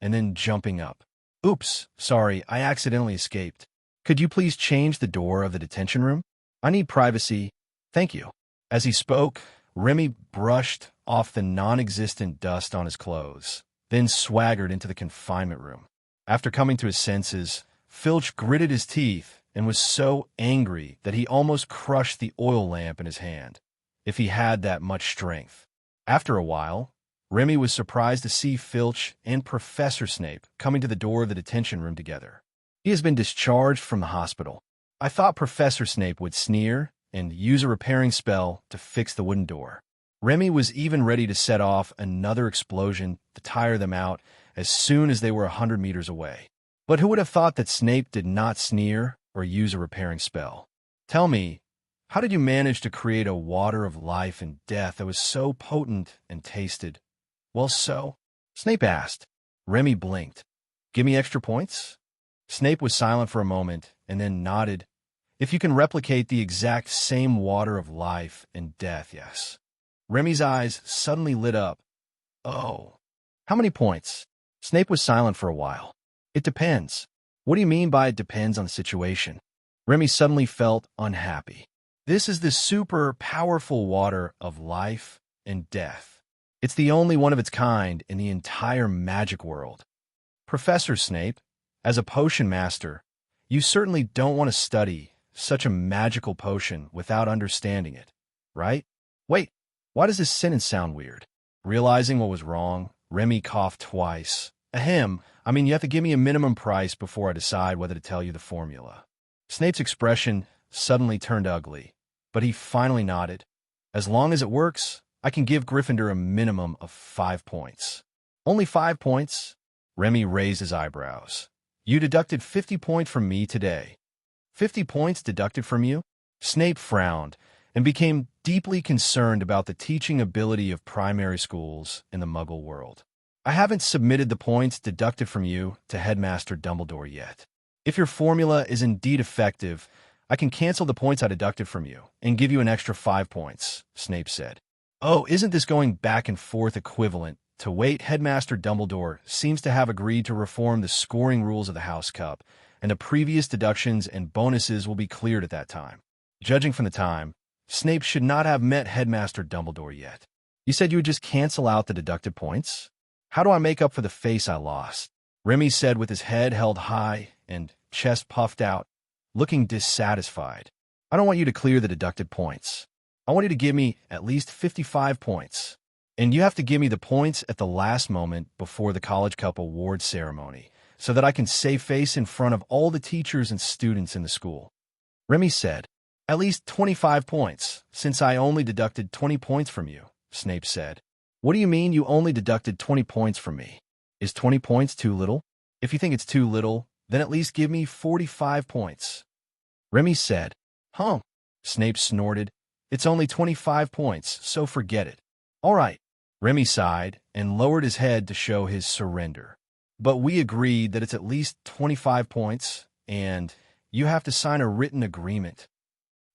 and then jumping up. "Oops, sorry, I accidentally escaped. Could you please change the door of the detention room? I need privacy. Thank you." As he spoke, Remy brushed off the non-existent dust on his clothes, then swaggered into the confinement room. After coming to his senses, Filch gritted his teeth and was so angry that he almost crushed the oil lamp in his hand, if he had that much strength. After a while, Remy was surprised to see Filch and Professor Snape coming to the door of the detention room together. "He has been discharged from the hospital." I thought Professor Snape would sneer and use a repairing spell to fix the wooden door. Remy was even ready to set off another explosion to tire them out as soon as they were 100 meters away. But who would have thought that Snape did not sneer or use a repairing spell? "Tell me, how did you manage to create a water of life and death that was so potent and tasted well so?" Snape asked. Remy blinked. "Give me extra points?" Snape was silent for a moment and then nodded. "If you can replicate the exact same water of life and death, yes." Remy's eyes suddenly lit up. "Oh, how many points?" Snape was silent for a while. "It depends." "What do you mean by it depends on the situation?" Remy suddenly felt unhappy. "This is the super powerful water of life and death. It's the only one of its kind in the entire magic world. Professor Snape, as a potion master, you certainly don't want to study such a magical potion without understanding it, right?" "Wait, why does this sentence sound weird?" Realizing what was wrong, Remy coughed twice. "Ahem, I mean, you have to give me a minimum price before I decide whether to tell you the formula." Snape's expression suddenly turned ugly, but he finally nodded. "As long as it works, I can give Gryffindor a minimum of 5 points." "Only 5 points?" Remy raised his eyebrows. "You deducted 50 points from me today." 50 points deducted from you? Snape frowned and became deeply concerned about the teaching ability of primary schools in the Muggle world. "I haven't submitted the points deducted from you to Headmaster Dumbledore yet. If your formula is indeed effective, I can cancel the points I deducted from you and give you an extra 5 points," Snape said. "Oh, isn't this going back and forth equivalent to wait? Headmaster Dumbledore seems to have agreed to reform the scoring rules of the House Cup, and the previous deductions and bonuses will be cleared at that time." Judging from the time, Snape should not have met Headmaster Dumbledore yet. "You said you would just cancel out the deducted points? How do I make up for the face I lost?" Remy said with his head held high and chest puffed out, looking dissatisfied. "I don't want you to clear the deducted points. I want you to give me at least 55 points. And you have to give me the points at the last moment before the College Cup award ceremony, so that I can save face in front of all the teachers and students in the school." Remy said. "At least 25 points, since I only deducted 20 points from you," Snape said. "What do you mean you only deducted 20 points from me? Is 20 points too little? If you think it's too little, then at least give me 45 points. Remy said. "Huh?" Snape snorted. "It's only 25 points, so forget it." "All right." Remy sighed and lowered his head to show his surrender. "But we agreed that it's at least 25 points, and you have to sign a written agreement."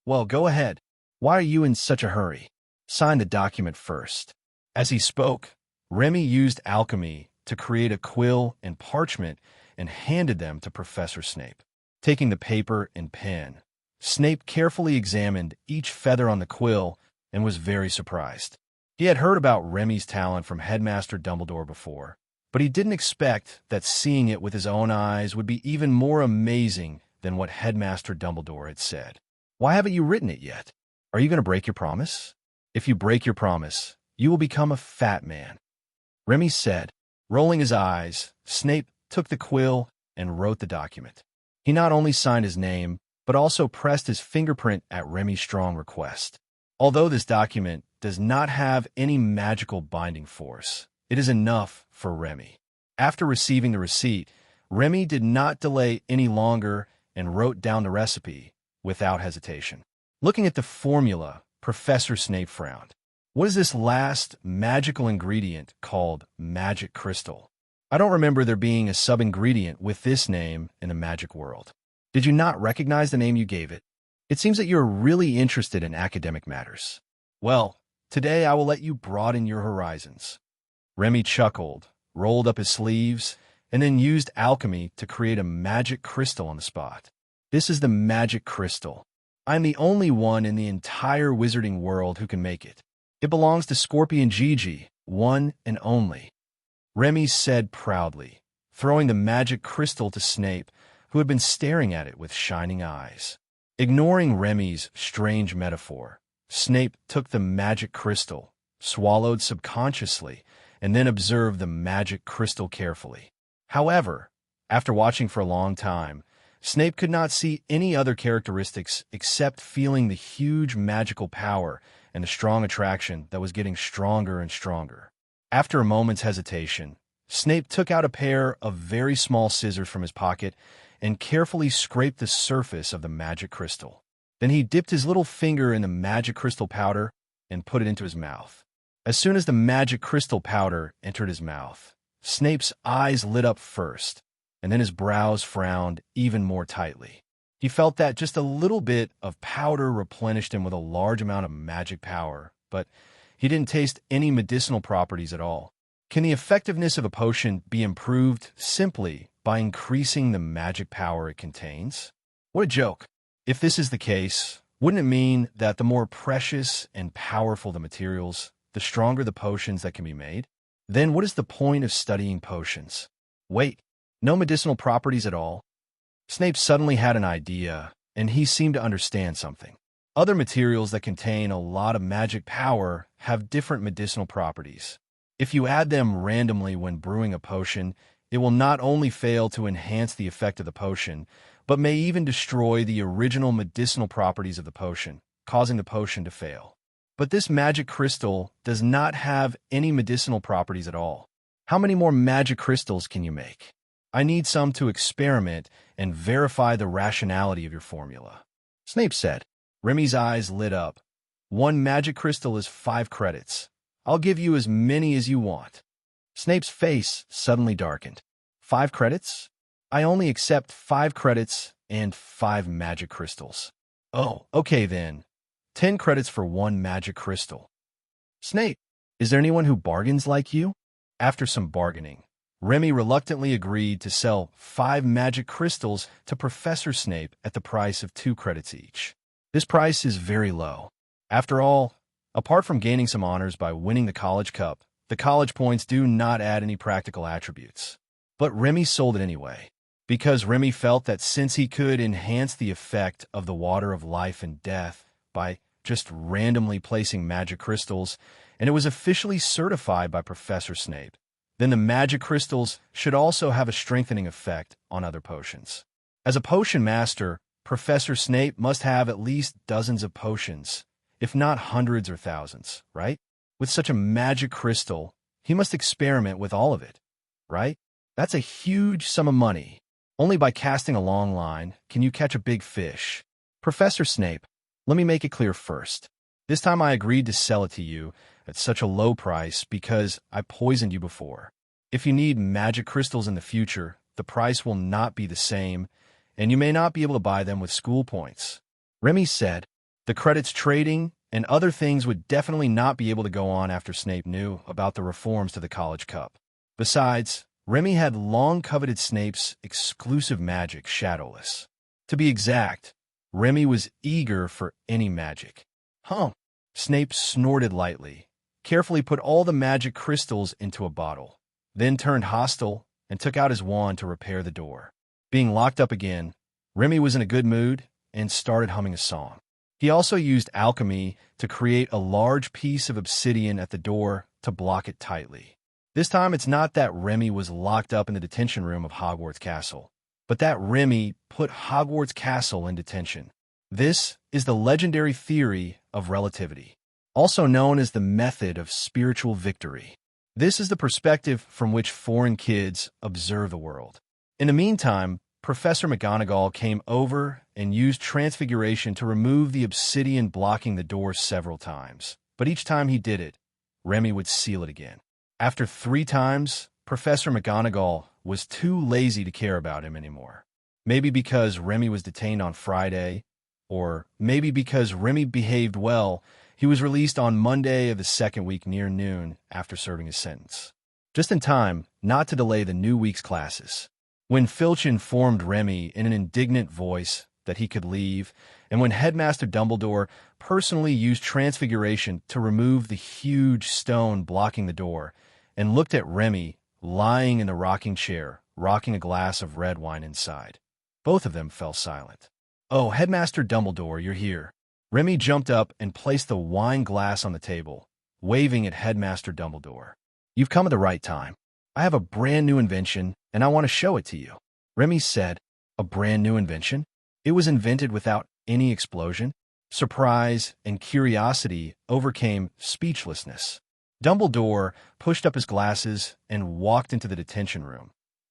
"Well, go ahead. Why are you in such a hurry? Sign the document first." As he spoke, Remy used alchemy to create a quill and parchment and handed them to Professor Snape. Taking the paper and pen, Snape carefully examined each feather on the quill and was very surprised. He had heard about Remy's talent from Headmaster Dumbledore before, but he didn't expect that seeing it with his own eyes would be even more amazing than what Headmaster Dumbledore had said. "Why haven't you written it yet? Are you going to break your promise? If you break your promise, you will become a fat man," Remy said. Rolling his eyes, Snape took the quill and wrote the document. He not only signed his name, but also pressed his fingerprint at Remy's strong request. Although this document does not have any magical binding force, it is enough for Remy. After receiving the receipt, Remy did not delay any longer and wrote down the recipe without hesitation. Looking at the formula, Professor Snape frowned. What is this last magical ingredient called magic crystal? I don't remember there being a sub-ingredient with this name in the magic world. Did you not recognize the name you gave it? It seems that you're really interested in academic matters. Well, today I will let you broaden your horizons. Remy chuckled, rolled up his sleeves, and then used alchemy to create a magic crystal on the spot. This is the magic crystal. I'm the only one in the entire wizarding world who can make it. It belongs to Scorpion Gigi, one and only. Remy said proudly, throwing the magic crystal to Snape, who had been staring at it with shining eyes. Ignoring Remy's strange metaphor, Snape took the magic crystal, swallowed subconsciously, and then observed the magic crystal carefully. However, after watching for a long time, Snape could not see any other characteristics except feeling the huge magical power and the strong attraction that was getting stronger and stronger. After a moment's hesitation, Snape took out a pair of very small scissors from his pocket and carefully scraped the surface of the magic crystal. Then he dipped his little finger in the magic crystal powder and put it into his mouth. As soon as the magic crystal powder entered his mouth, Snape's eyes lit up first, and then his brows frowned even more tightly. He felt that just a little bit of powder replenished him with a large amount of magic power, but he didn't taste any medicinal properties at all. Can the effectiveness of a potion be improved simply by increasing the magic power it contains? What a joke. If this is the case, wouldn't it mean that the more precious and powerful the materials, the stronger the potions that can be made? Then what is the point of studying potions? Wait, no medicinal properties at all? Snape suddenly had an idea, and he seemed to understand something. Other materials that contain a lot of magic power have different medicinal properties. If you add them randomly when brewing a potion, it will not only fail to enhance the effect of the potion, but may even destroy the original medicinal properties of the potion, causing the potion to fail. But this magic crystal does not have any medicinal properties at all. How many more magic crystals can you make? I need some to experiment and verify the rationality of your formula. Snape said. Remy's eyes lit up. 1 magic crystal is 5 credits. I'll give you as many as you want. Snape's face suddenly darkened. 5 credits? I only accept 5 credits and 5 magic crystals. Oh, okay then. 10 credits for 1 magic crystal. Snape, is there anyone who bargains like you? After some bargaining, Remy reluctantly agreed to sell 5 magic crystals to Professor Snape at the price of 2 credits each. This price is very low. After all, apart from gaining some honors by winning the college cup, the college points do not add any practical attributes. But Remy sold it anyway, because Remy felt that since he could enhance the effect of the water of life and death by just randomly placing magic crystals, and it was officially certified by Professor Snape, then the magic crystals should also have a strengthening effect on other potions. As a potion master, Professor Snape must have at least dozens of potions, if not hundreds or thousands, right? With such a magic crystal, he must experiment with all of it, right? That's a huge sum of money. Only by casting a long line can you catch a big fish. Professor Snape, let me make it clear first. This time I agreed to sell it to you at such a low price because I poisoned you before. If you need magic crystals in the future, the price will not be the same, and you may not be able to buy them with school points. Remy said, the credits trading and other things would definitely not be able to go on after Snape knew about the reforms to the College Cup. Besides, Remy had long coveted Snape's exclusive magic, Shadowless. To be exact, Remy was eager for any magic. Snape snorted lightly, carefully put all the magic crystals into a bottle, then turned hostile and took out his wand to repair the door. Being locked up again, Remy was in a good mood and started humming a song. He also used alchemy to create a large piece of obsidian at the door to block it tightly. This time it's not that Remy was locked up in the detention room of Hogwarts Castle, but that Remy put Hogwarts Castle in detention. This is the legendary theory of relativity, also known as the method of spiritual victory. This is the perspective from which foreign kids observe the world. In the meantime, Professor McGonagall came over and used Transfiguration to remove the obsidian blocking the door several times. But each time he did it, Remy would seal it again. After 3 times, Professor McGonagall was too lazy to care about him anymore. Maybe because Remy was detained on Friday, or maybe because Remy behaved well, he was released on Monday of the second week near noon after serving his sentence. Just in time not to delay the new week's classes. When Filch informed Remy in an indignant voice that he could leave, and when Headmaster Dumbledore personally used Transfiguration to remove the huge stone blocking the door, and looked at Remy lying in the rocking chair, rocking a glass of red wine inside, both of them fell silent. "Oh, Headmaster Dumbledore, you're here." Remy jumped up and placed the wine glass on the table, waving at Headmaster Dumbledore. "You've come at the right time. I have a brand new invention, and I want to show it to you." Remy said, "A brand new invention?" It was invented without any explosion. Surprise and curiosity overcame speechlessness. Dumbledore pushed up his glasses and walked into the detention room,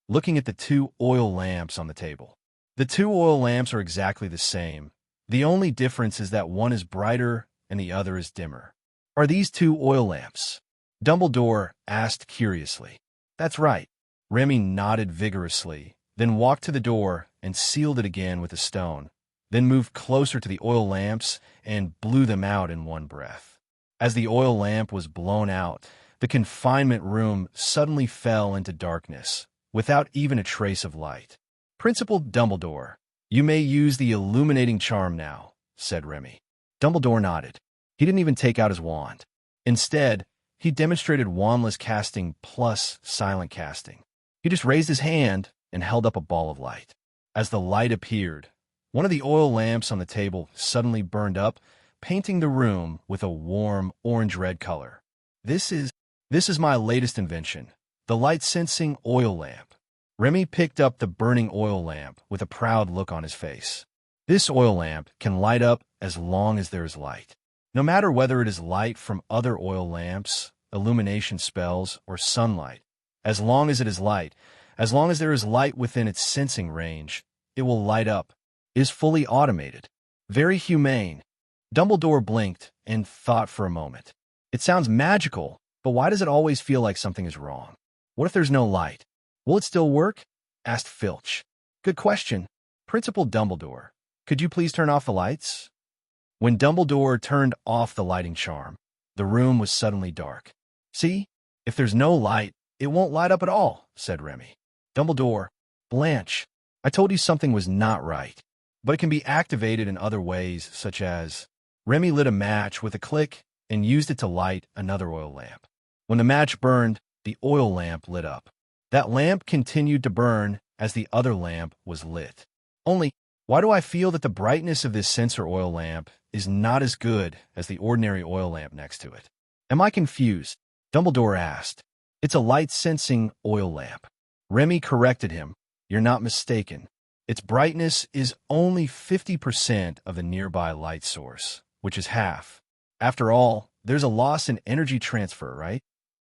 looking at the 2 oil lamps on the table. The 2 oil lamps are exactly the same. The only difference is that one is brighter and the other is dimmer. "Are these 2 oil lamps?" Dumbledore asked curiously. "That's right." Remy nodded vigorously, then walked to the door and sealed it again with a stone, then moved closer to the oil lamps and blew them out in one breath. As the oil lamp was blown out, the confinement room suddenly fell into darkness, without even a trace of light. "Principal Dumbledore, you may use the illuminating charm now," said Remy. Dumbledore nodded. He didn't even take out his wand. Instead, he demonstrated wandless casting plus silent casting. He just raised his hand and held up a ball of light. As the light appeared, one of the oil lamps on the table suddenly burned up, painting the room with a warm orange-red color. This is my latest invention, the light-sensing oil lamp." Remy picked up the burning oil lamp with a proud look on his face. "This oil lamp can light up as long as there is light. No matter whether it is light from other oil lamps, illumination spells, or sunlight, as long as it is light, as long as there is light within its sensing range, it will light up. It is fully automated. Very humane." Dumbledore blinked and thought for a moment. "It sounds magical, but why does it always feel like something is wrong? What if there's no light? Will it still work?" asked Filch. "Good question. Principal Dumbledore, could you please turn off the lights?" When Dumbledore turned off the lighting charm, the room was suddenly dark. "See? If there's no light, it won't light up at all," said Remy. "Dumbledore, Blanche, I told you something was not right, but it can be activated in other ways, such as..." Remy lit a match with a click and used it to light another oil lamp. When the match burned, the oil lamp lit up. That lamp continued to burn as the other lamp was lit. Only, why do I feel that the brightness of this sensor oil lamp is not as good as the ordinary oil lamp next to it? Am I confused? Dumbledore asked. "It's a light-sensing oil lamp." Remy corrected him. "You're not mistaken. Its brightness is only 50% of the nearby light source, which is half. After all, there's a loss in energy transfer, right?"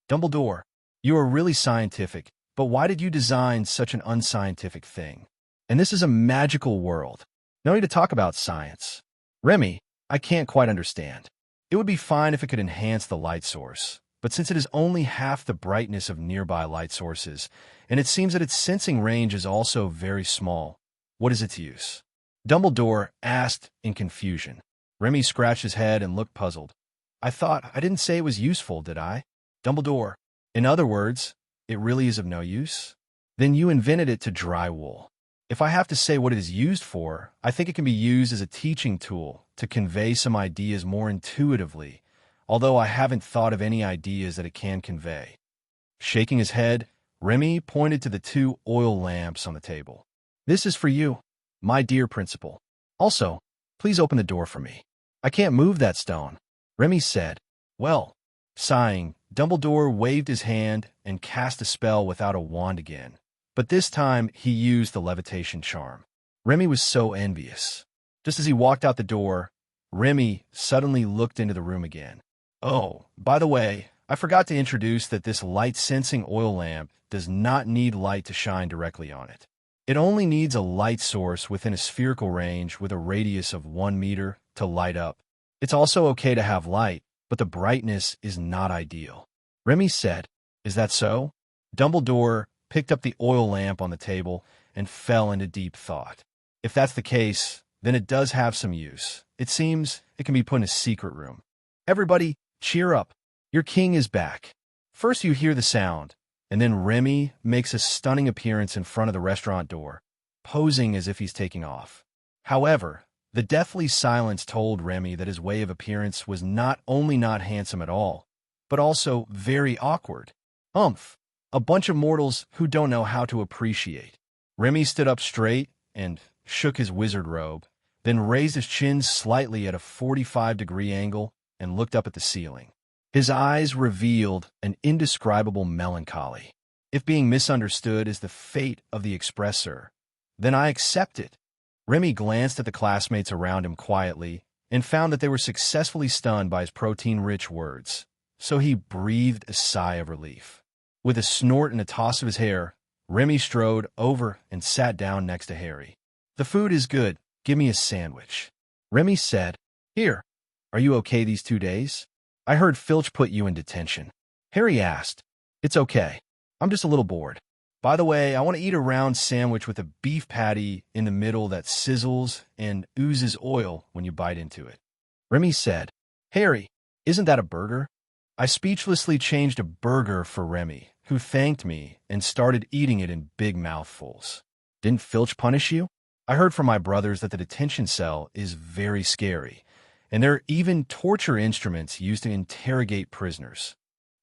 "Dumbledore, you are really scientific, but why did you design such an unscientific thing? And this is a magical world. No need to talk about science." "Remy, I can't quite understand. It would be fine if it could enhance the light source, but since it is only half the brightness of nearby light sources, and it seems that its sensing range is also very small, what is its use?" Dumbledore asked in confusion. Remy scratched his head and looked puzzled. I didn't say it was useful, did I?" "Dumbledore, in other words, it really is of no use? Then you invented it to dry wool. If I have to say what it is used for, I think it can be used as a teaching tool to convey some ideas more intuitively, although I haven't thought of any ideas that it can convey." Shaking his head, Remy pointed to the 2 oil lamps on the table. "This is for you, my dear principal. Also, please open the door for me. I can't move that stone," Remy said. "Well," sighing, Dumbledore waved his hand and cast a spell without a wand again. But this time, he used the levitation charm. Remy was so envious. Just as he walked out the door, Remy suddenly looked into the room again. "Oh, by the way, I forgot to introduce that this light-sensing oil lamp does not need light to shine directly on it. It only needs a light source within a spherical range with a radius of 1 meter to light up. It's also okay to have light, but the brightness is not ideal. Remy said, "Is that so?" Dumbledore picked up the oil lamp on the table and fell into deep thought. If that's the case, then it does have some use. It seems it can be put in a secret room. Everybody, cheer up. Your king is back. First you hear the sound, and then Remy makes a stunning appearance in front of the restaurant door, posing as if he's taking off. However, the deathly silence told Remy that his way of appearance was not only not handsome at all, but also very awkward. A bunch of mortals who don't know how to appreciate. Remy stood up straight and shook his wizard robe, then raised his chin slightly at a 45-degree angle and looked up at the ceiling. His eyes revealed an indescribable melancholy. If being misunderstood is the fate of the expressor, then I accept it. Remy glanced at the classmates around him quietly and found that they were successfully stunned by his protein-rich words, so he breathed a sigh of relief. With a snort and a toss of his hair, Remy strode over and sat down next to Harry. "The food is good. Give me a sandwich." Remy said, "Here. Are you okay these 2 days? I heard Filch put you in detention." Harry asked, "It's okay. I'm just a little bored. By the way, I want to eat a round sandwich with a beef patty in the middle that sizzles and oozes oil when you bite into it." Remy said, "Harry, isn't that a burger?" I speechlessly changed a burger for Remy, who thanked me and started eating it in big mouthfuls. "Didn't Filch punish you? I heard from my brothers that the detention cell is very scary, and there are even torture instruments used to interrogate prisoners."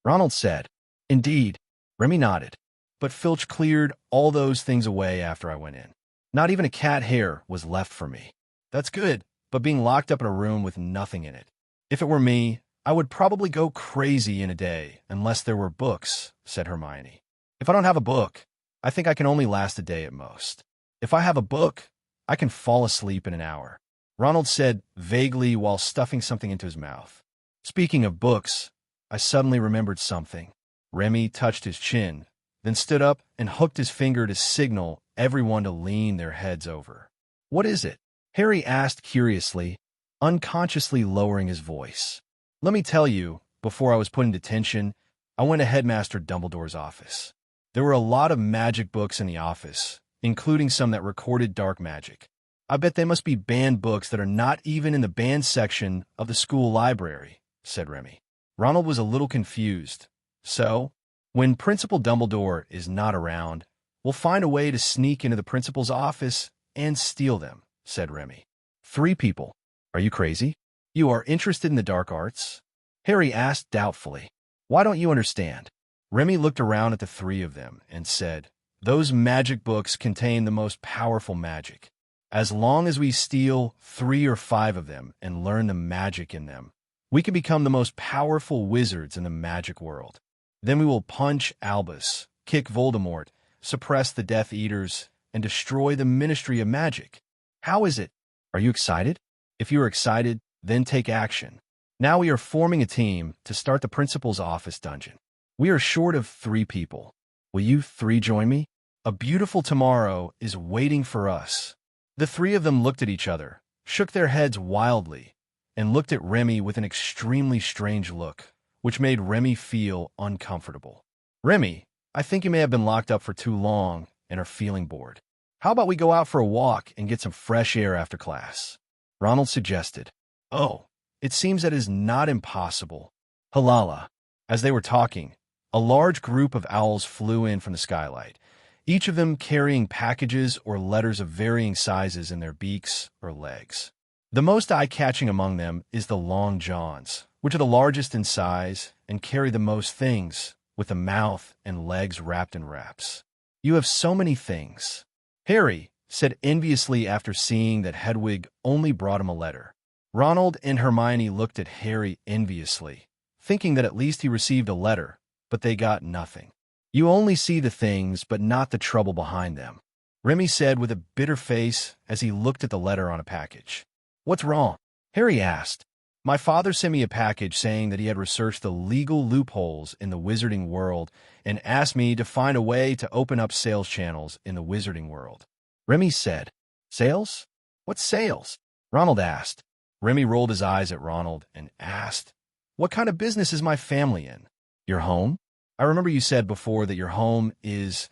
Ronald said, "Indeed." Remy nodded. "But Filch cleared all those things away after I went in. Not even a cat hair was left for me." "That's good, but being locked up in a room with nothing in it. If it were me, I would probably go crazy in a day unless there were books," said Hermione. "If I don't have a book, I think I can only last a day at most. If I have a book, I can fall asleep in an hour," Ronald said vaguely while stuffing something into his mouth. "Speaking of books, I suddenly remembered something." Remy touched his chin, then stood up and hooked his finger to signal everyone to lean their heads over. "What is it?" Harry asked curiously, unconsciously lowering his voice. "Let me tell you, before I was put in detention, I went to Headmaster Dumbledore's office. There were a lot of magic books in the office, including some that recorded dark magic. I bet they must be banned books that are not even in the banned section of the school library," said Remy. Ronald was a little confused. "So, when Principal Dumbledore is not around, we'll find a way to sneak into the principal's office and steal them," said Remy. "3 people. Are you crazy? You are interested in the dark arts?" Harry asked doubtfully. "Why don't you understand?" Remy looked around at the 3 of them and said, "Those magic books contain the most powerful magic. As long as we steal 3 or 5 of them and learn the magic in them, we can become the most powerful wizards in the magic world. Then we will punch Albus, kick Voldemort, suppress the Death Eaters, and destroy the Ministry of Magic. How is it? Are you excited? If you are excited, then take action. Now we are forming a team to start the principal's office dungeon. We are short of 3 people. Will you 3 join me? A beautiful tomorrow is waiting for us." The 3 of them looked at each other, shook their heads wildly, and looked at Remy with an extremely strange look, which made Remy feel uncomfortable. "Remy, I think you may have been locked up for too long and are feeling bored. How about we go out for a walk and get some fresh air after class?" Ronald suggested. "Oh, it seems that is not impossible." Halala. As they were talking, a large group of owls flew in from the skylight, each of them carrying packages or letters of varying sizes in their beaks or legs. The most eye-catching among them is the Long Johns, which are the largest in size and carry the most things, with the mouth and legs wrapped in wraps. "You have so many things," Harry said enviously after seeing that Hedwig only brought him a letter. Ronald and Hermione looked at Harry enviously, thinking that at least he received a letter, but they got nothing. "You only see the things, but not the trouble behind them," Remy said with a bitter face as he looked at the letter on a package. "What's wrong?" Harry asked. "My father sent me a package saying that he had researched the legal loopholes in the wizarding world and asked me to find a way to open up sales channels in the wizarding world. Remy said. Sales? What sales? Ronald asked. Remy rolled his eyes at Ronald and asked, What kind of business is my family in? Your home? I remember you said before that your home is,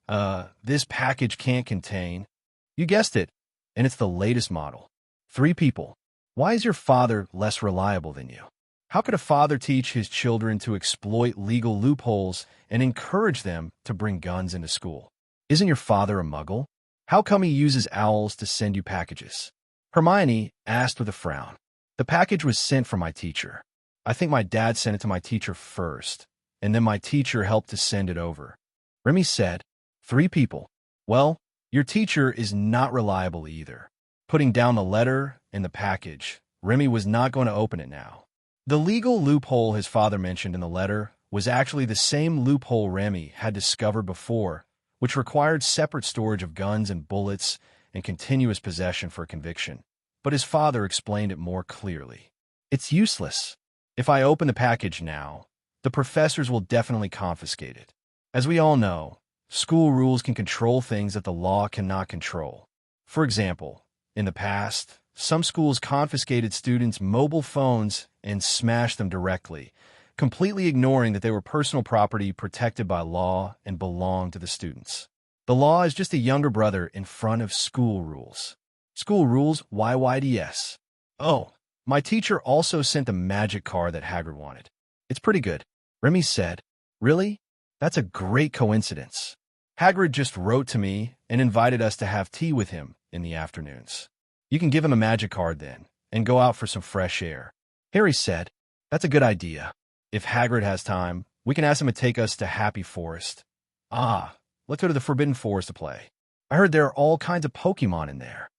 this package can't contain. You guessed it, and it's the latest model. 3 people. Why is your father less reliable than you? How could a father teach his children to exploit legal loopholes and encourage them to bring guns into school? Isn't your father a muggle? How come he uses owls to send you packages? Hermione asked with a frown. The package was sent from my teacher. I think my dad sent it to my teacher first, and then my teacher helped to send it over. Remy said, 3 people. Well, your teacher is not reliable either. Putting down the letter and the package, Remy was not going to open it now. The legal loophole his father mentioned in the letter was actually the same loophole Remy had discovered before, which required separate storage of guns and bullets and continuous possession for a conviction. But his father explained it more clearly. It's useless. If I open the package now, the professors will definitely confiscate it. As we all know, school rules can control things that the law cannot control. For example, in the past, some schools confiscated students' mobile phones and smashed them directly, completely ignoring that they were personal property protected by law and belonged to the students. The law is just a younger brother in front of school rules. School rules YYDS. Oh, my teacher also sent the magic card that Hagrid wanted. It's pretty good. Remy said, Really? That's a great coincidence. Hagrid just wrote to me and invited us to have tea with him in the afternoons. You can give him a magic card then, and go out for some fresh air. Harry said, That's a good idea. If Hagrid has time, we can ask him to take us to Happy Forest. Let's go to the Forbidden Forest to play. I heard there are all kinds of Pokemon in there.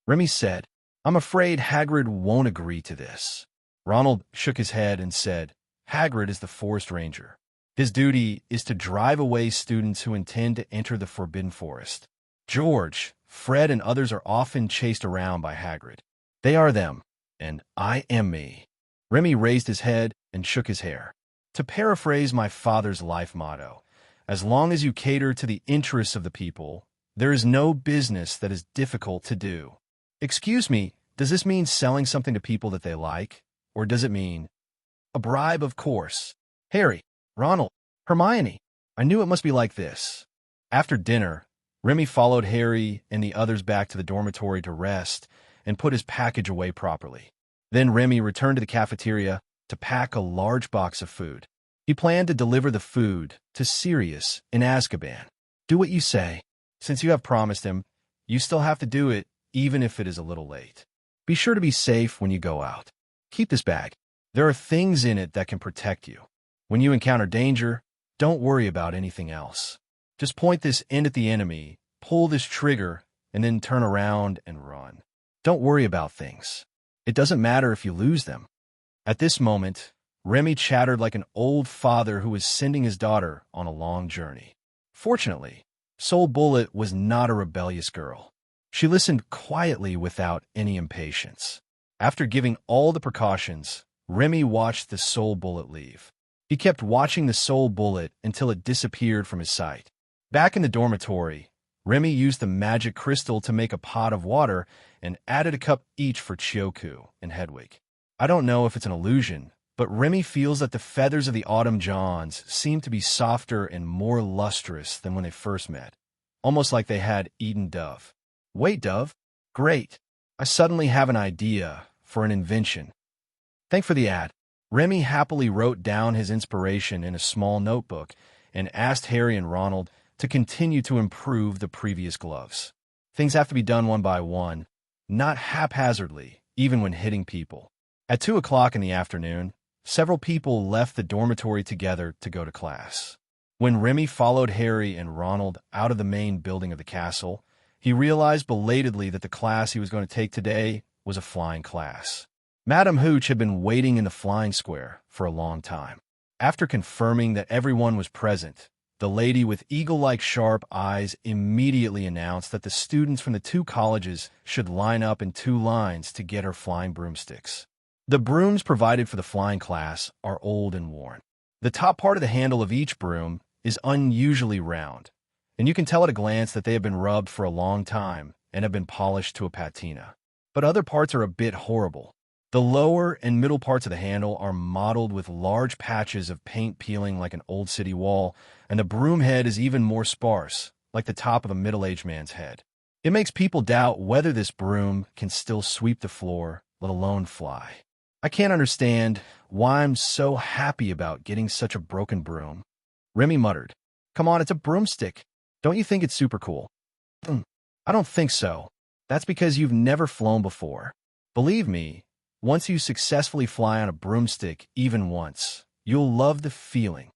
Remy said, I'm afraid Hagrid won't agree to this. Ronald shook his head and said, Hagrid is the forest ranger. His duty is to drive away students who intend to enter the Forbidden Forest. George, Fred, and others are often chased around by Hagrid. They are them, and I am me. Remy raised his head and shook his hair. To paraphrase my father's life motto, as long as you cater to the interests of the people, there is no business that is difficult to do. Excuse me, does this mean selling something to people that they like? Or does it mean a bribe, of course? Harry, Ronald, Hermione, I knew it must be like this. After dinner, Remy followed Harry and the others back to the dormitory to rest and put his package away properly. Then Remy returned to the cafeteria to pack a large box of food. He planned to deliver the food to Sirius in Azkaban. Do what you say. Since you have promised him, you still have to do it, even if it is a little late. Be sure to be safe when you go out. Keep this bag. There are things in it that can protect you. When you encounter danger, don't worry about anything else. Just point this end at the enemy, pull this trigger, and then turn around and run. Don't worry about things. It doesn't matter if you lose them. At this moment, Remy chattered like an old father who was sending his daughter on a long journey. Fortunately, Soul Bullet was not a rebellious girl. She listened quietly without any impatience. After giving all the precautions, Remy watched the Soul Bullet leave. He kept watching the Soul Bullet until it disappeared from his sight. Back in the dormitory, Remy used the magic crystal to make a pot of water and added a cup each for Chioku and Hedwig. I don't know if it's an illusion, but Remy feels that the feathers of the Autumn Johns seem to be softer and more lustrous than when they first met, almost like they had eaten Dove. Wait, Dove? Great. I suddenly have an idea for an invention. Thanks for the ad. Remy happily wrote down his inspiration in a small notebook and asked Harry and Ronald to continue to improve the previous gloves. Things have to be done one by one, not haphazardly, even when hitting people. At 2 o'clock in the afternoon, several people left the dormitory together to go to class. When Remy followed Harry and Ronald out of the main building of the castle, he realized belatedly that the class he was going to take today was a flying class. Madame Hooch had been waiting in the flying square for a long time. After confirming that everyone was present, the lady with eagle-like sharp eyes immediately announced that the students from the 2 colleges should line up in 2 lines to get her flying broomsticks. The brooms provided for the flying class are old and worn. The top part of the handle of each broom is unusually round, and you can tell at a glance that they have been rubbed for a long time and have been polished to a patina. But other parts are a bit horrible. The lower and middle parts of the handle are mottled with large patches of paint peeling like an old city wall, and the broom head is even more sparse, like the top of a middle-aged man's head. It makes people doubt whether this broom can still sweep the floor, let alone fly. I can't understand why I'm so happy about getting such a broken broom. Remy muttered, "Come on, it's a broomstick. Don't you think it's super cool?" I don't think so. That's because you've never flown before. Believe me, once you successfully fly on a broomstick even once, you'll love the feeling.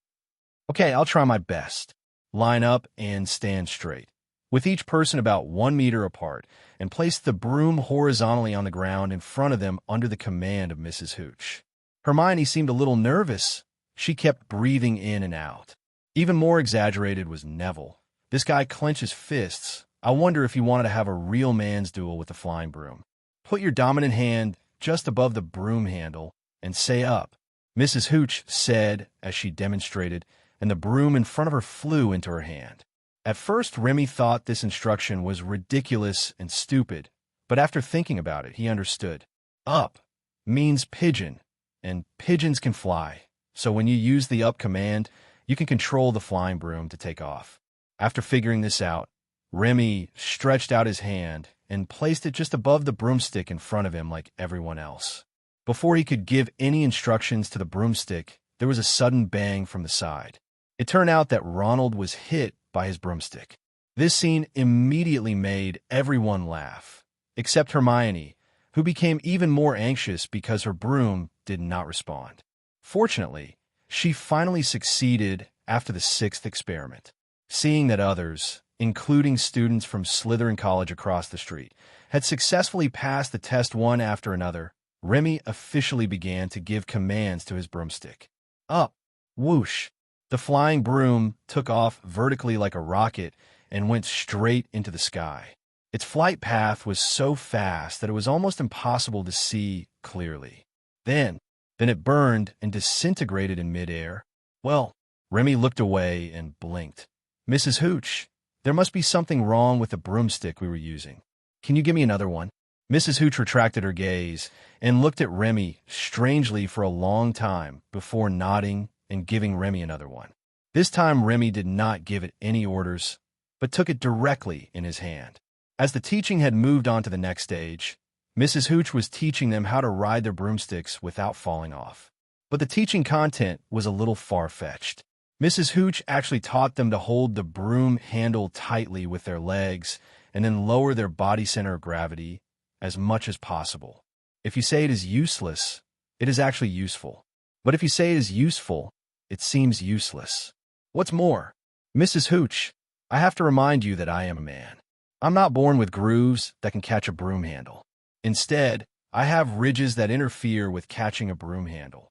Okay, I'll try my best. Line up and stand straight, with each person about 1 meter apart, and place the broom horizontally on the ground in front of them under the command of Mrs. Hooch. Hermione seemed a little nervous. She kept breathing in and out. Even more exaggerated was Neville. This guy clenches fists. I wonder if he wanted to have a real man's duel with the flying broom. Put your dominant hand just above the broom handle and say up, Mrs. Hooch said as she demonstrated, and the broom in front of her flew into her hand. At first, Remy thought this instruction was ridiculous and stupid, but after thinking about it, he understood. Up means pigeon, and pigeons can fly, so when you use the up command, you can control the flying broom to take off. After figuring this out, Remy stretched out his hand and placed it just above the broomstick in front of him like everyone else. Before he could give any instructions to the broomstick, there was a sudden bang from the side. It turned out that Ronald was hit by his broomstick. This scene immediately made everyone laugh, except Hermione, who became even more anxious because her broom did not respond. Fortunately, she finally succeeded after the 6th experiment. Seeing that others, including students from Slytherin College across the street, had successfully passed the test one after another, Remy officially began to give commands to his broomstick. Up, whoosh. The flying broom took off vertically like a rocket and went straight into the sky. Its flight path was so fast that it was almost impossible to see clearly. Then it burned and disintegrated in midair. Well, Remy looked away and blinked. Mrs. Hooch, there must be something wrong with the broomstick we were using. Can you give me another one? Mrs. Hooch retracted her gaze and looked at Remy strangely for a long time before nodding and giving Remy another one. This time Remy did not give it any orders, but took it directly in his hand. As the teaching had moved on to the next stage, Mrs. Hooch was teaching them how to ride their broomsticks without falling off. But the teaching content was a little far-fetched. Mrs. Hooch actually taught them to hold the broom handle tightly with their legs and then lower their body center of gravity as much as possible. If you say it is useless, it is actually useful. But if you say it is useful, it seems useless. What's more, Mrs. Hooch, I have to remind you that I am a man. I'm not born with grooves that can catch a broom handle. Instead, I have ridges that interfere with catching a broom handle.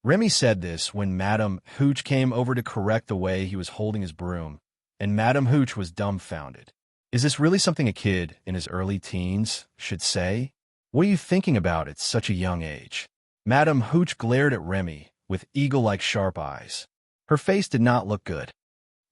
Remy said this when Madame Hooch came over to correct the way he was holding his broom, and Madame Hooch was dumbfounded. Is this really something a kid in his early teens should say? What are you thinking about at such a young age? Madame Hooch glared at Remy with eagle-like sharp eyes. Her face did not look good.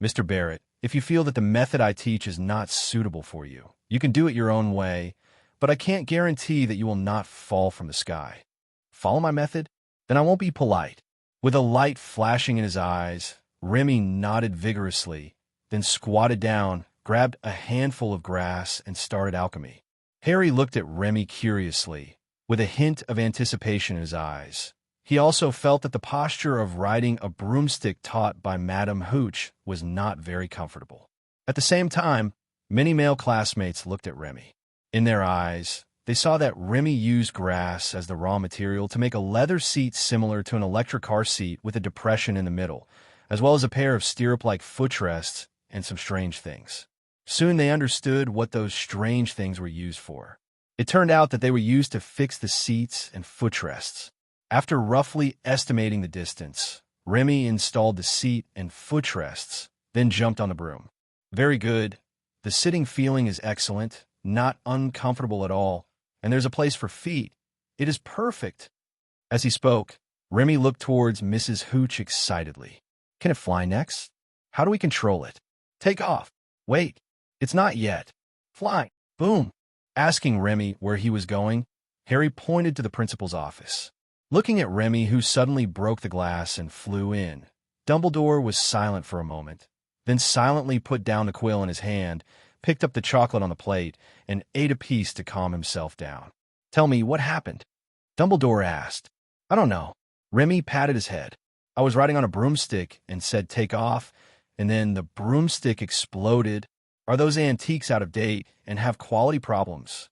Mr. Barrett, if you feel that the method I teach is not suitable for you, you can do it your own way, but I can't guarantee that you will not fall from the sky. Follow my method? Then I won't be polite. With a light flashing in his eyes, Remy nodded vigorously, then squatted down, grabbed a handful of grass, and started alchemy. Harry looked at Remy curiously, with a hint of anticipation in his eyes. He also felt that the posture of riding a broomstick taught by Madame Hooch was not very comfortable. At the same time, many male classmates looked at Remy. In their eyes, they saw that Remy used grass as the raw material to make a leather seat similar to an electric car seat with a depression in the middle, as well as a pair of stirrup-like footrests and some strange things. Soon they understood what those strange things were used for. It turned out that they were used to fix the seats and footrests. After roughly estimating the distance, Remy installed the seat and footrests, then jumped on the broom. Very good. The sitting feeling is excellent, not uncomfortable at all, and there's a place for feet. It is perfect. As he spoke, Remy looked towards Mrs. Hooch excitedly. Can it fly next? How do we control it? Take off. Wait, it's not yet. Flying. Boom. Asking Remy where he was going, Harry pointed to the principal's office. Looking at Remy, who suddenly broke the glass and flew in, Dumbledore was silent for a moment, then silently put down the quill in his hand, picked up the chocolate on the plate, and ate a piece to calm himself down. "Tell me, what happened?" Dumbledore asked. "I don't know." Remy patted his head. "I was riding on a broomstick and said take off, and then the broomstick exploded. Are those antiques out of date and have quality problems?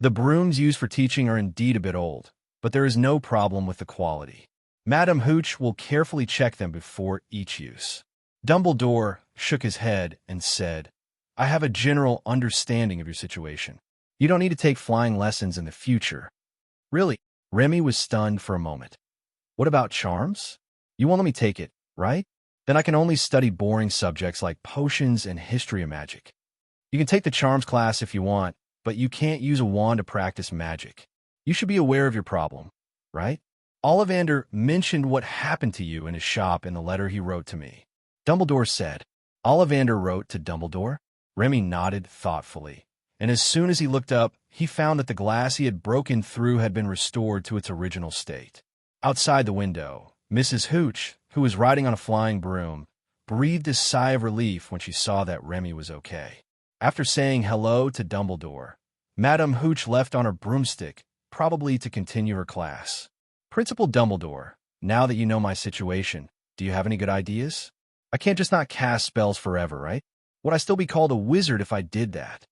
The brooms used for teaching are indeed a bit old, but there is no problem with the quality. Madame Hooch will carefully check them before each use." Dumbledore shook his head and said, "I have a general understanding of your situation. You don't need to take flying lessons in the future." "Really?" Remy was stunned for a moment. "What about charms? You won't let me take it, right? Then I can only study boring subjects like potions and history of magic. You can take the charms class if you want, but you can't use a wand to practice magic. You should be aware of your problem, right? Ollivander mentioned what happened to you in his shop in the letter he wrote to me." Dumbledore said. "Ollivander wrote to Dumbledore?" Remy nodded thoughtfully, and as soon as he looked up, he found that the glass he had broken through had been restored to its original state. Outside the window, Mrs. Hooch, who was riding on a flying broom, breathed a sigh of relief when she saw that Remy was okay. After saying hello to Dumbledore, Madame Hooch left on her broomstick, probably to continue her class. "Principal Dumbledore, now that you know my situation, do you have any good ideas? I can't just not cast spells forever, right? Would I still be called a wizard if I did that?"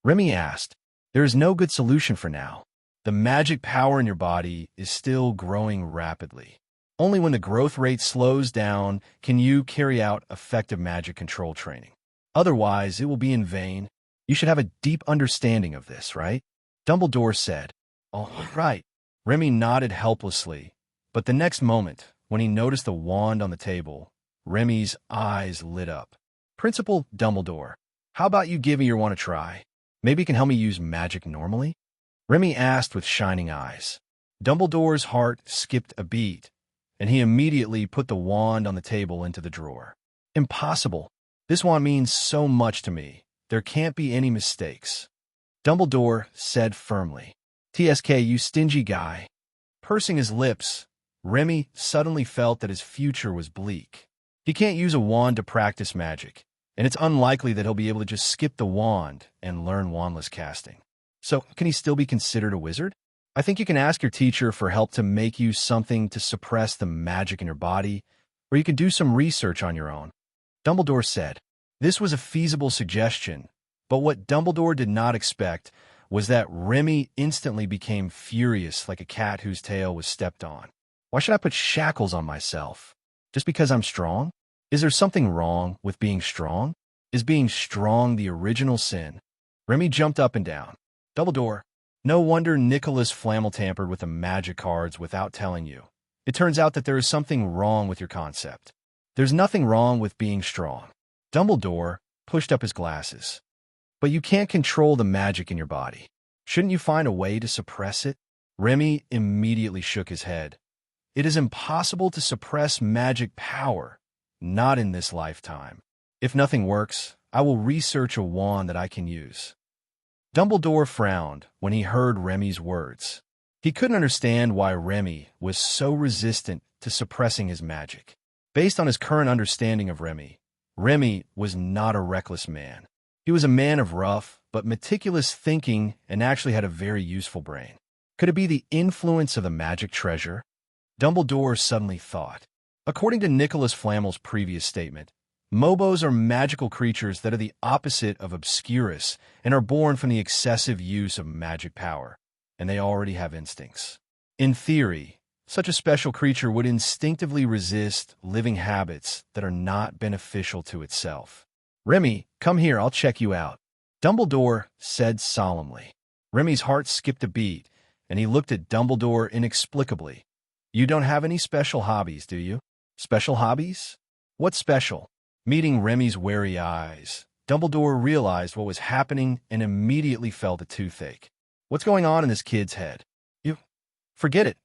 Remy asked. "There is no good solution for now. The magic power in your body is still growing rapidly. Only when the growth rate slows down can you carry out effective magic control training. Otherwise, it will be in vain. You should have a deep understanding of this, right?" Dumbledore said. "All right." Remy nodded helplessly, but the next moment, when he noticed the wand on the table, Remy's eyes lit up. "Principal Dumbledore, how about you give me your wand a try? Maybe it can help me use magic normally?" Remy asked with shining eyes. Dumbledore's heart skipped a beat, and he immediately put the wand on the table into the drawer. "Impossible. This wand means so much to me. There can't be any mistakes," Dumbledore said firmly. "TSK, you stingy guy." Pursing his lips, Remy suddenly felt that his future was bleak. He can't use a wand to practice magic, and it's unlikely that he'll be able to just skip the wand and learn wandless casting. So, can he still be considered a wizard? "I think you can ask your teacher for help to make you something to suppress the magic in your body, or you can do some research on your own," Dumbledore said. This was a feasible suggestion, but what Dumbledore did not expect was that Remy instantly became furious like a cat whose tail was stepped on. "Why should I put shackles on myself? Just because I'm strong? Is there something wrong with being strong? Is being strong the original sin?" Remy jumped up and down. "Dumbledore, no wonder Nicholas Flamel tampered with the magic cards without telling you. It turns out that there is something wrong with your concept. There's nothing wrong with being strong." Dumbledore pushed up his glasses. "But you can't control the magic in your body. Shouldn't you find a way to suppress it?" Remy immediately shook his head. "It is impossible to suppress magic power, not in this lifetime. If nothing works, I will research a wand that I can use." Dumbledore frowned when he heard Remy's words. He couldn't understand why Remy was so resistant to suppressing his magic. Based on his current understanding of Remy, Remy was not a reckless man. He was a man of rough but meticulous thinking and actually had a very useful brain. Could it be the influence of the magic treasure? Dumbledore suddenly thought. According to Nicholas Flamel's previous statement, Mobos are magical creatures that are the opposite of obscurus and are born from the excessive use of magic power, and they already have instincts. In theory, such a special creature would instinctively resist living habits that are not beneficial to itself. "Remy, come here, I'll check you out," Dumbledore said solemnly. Remy's heart skipped a beat, and he looked at Dumbledore inexplicably. "You don't have any special hobbies, do you?" "Special hobbies? What's special?" Meeting Remy's wary eyes, Dumbledore realized what was happening and immediately felt a toothache. "What's going on in this kid's head?" "You... Forget it.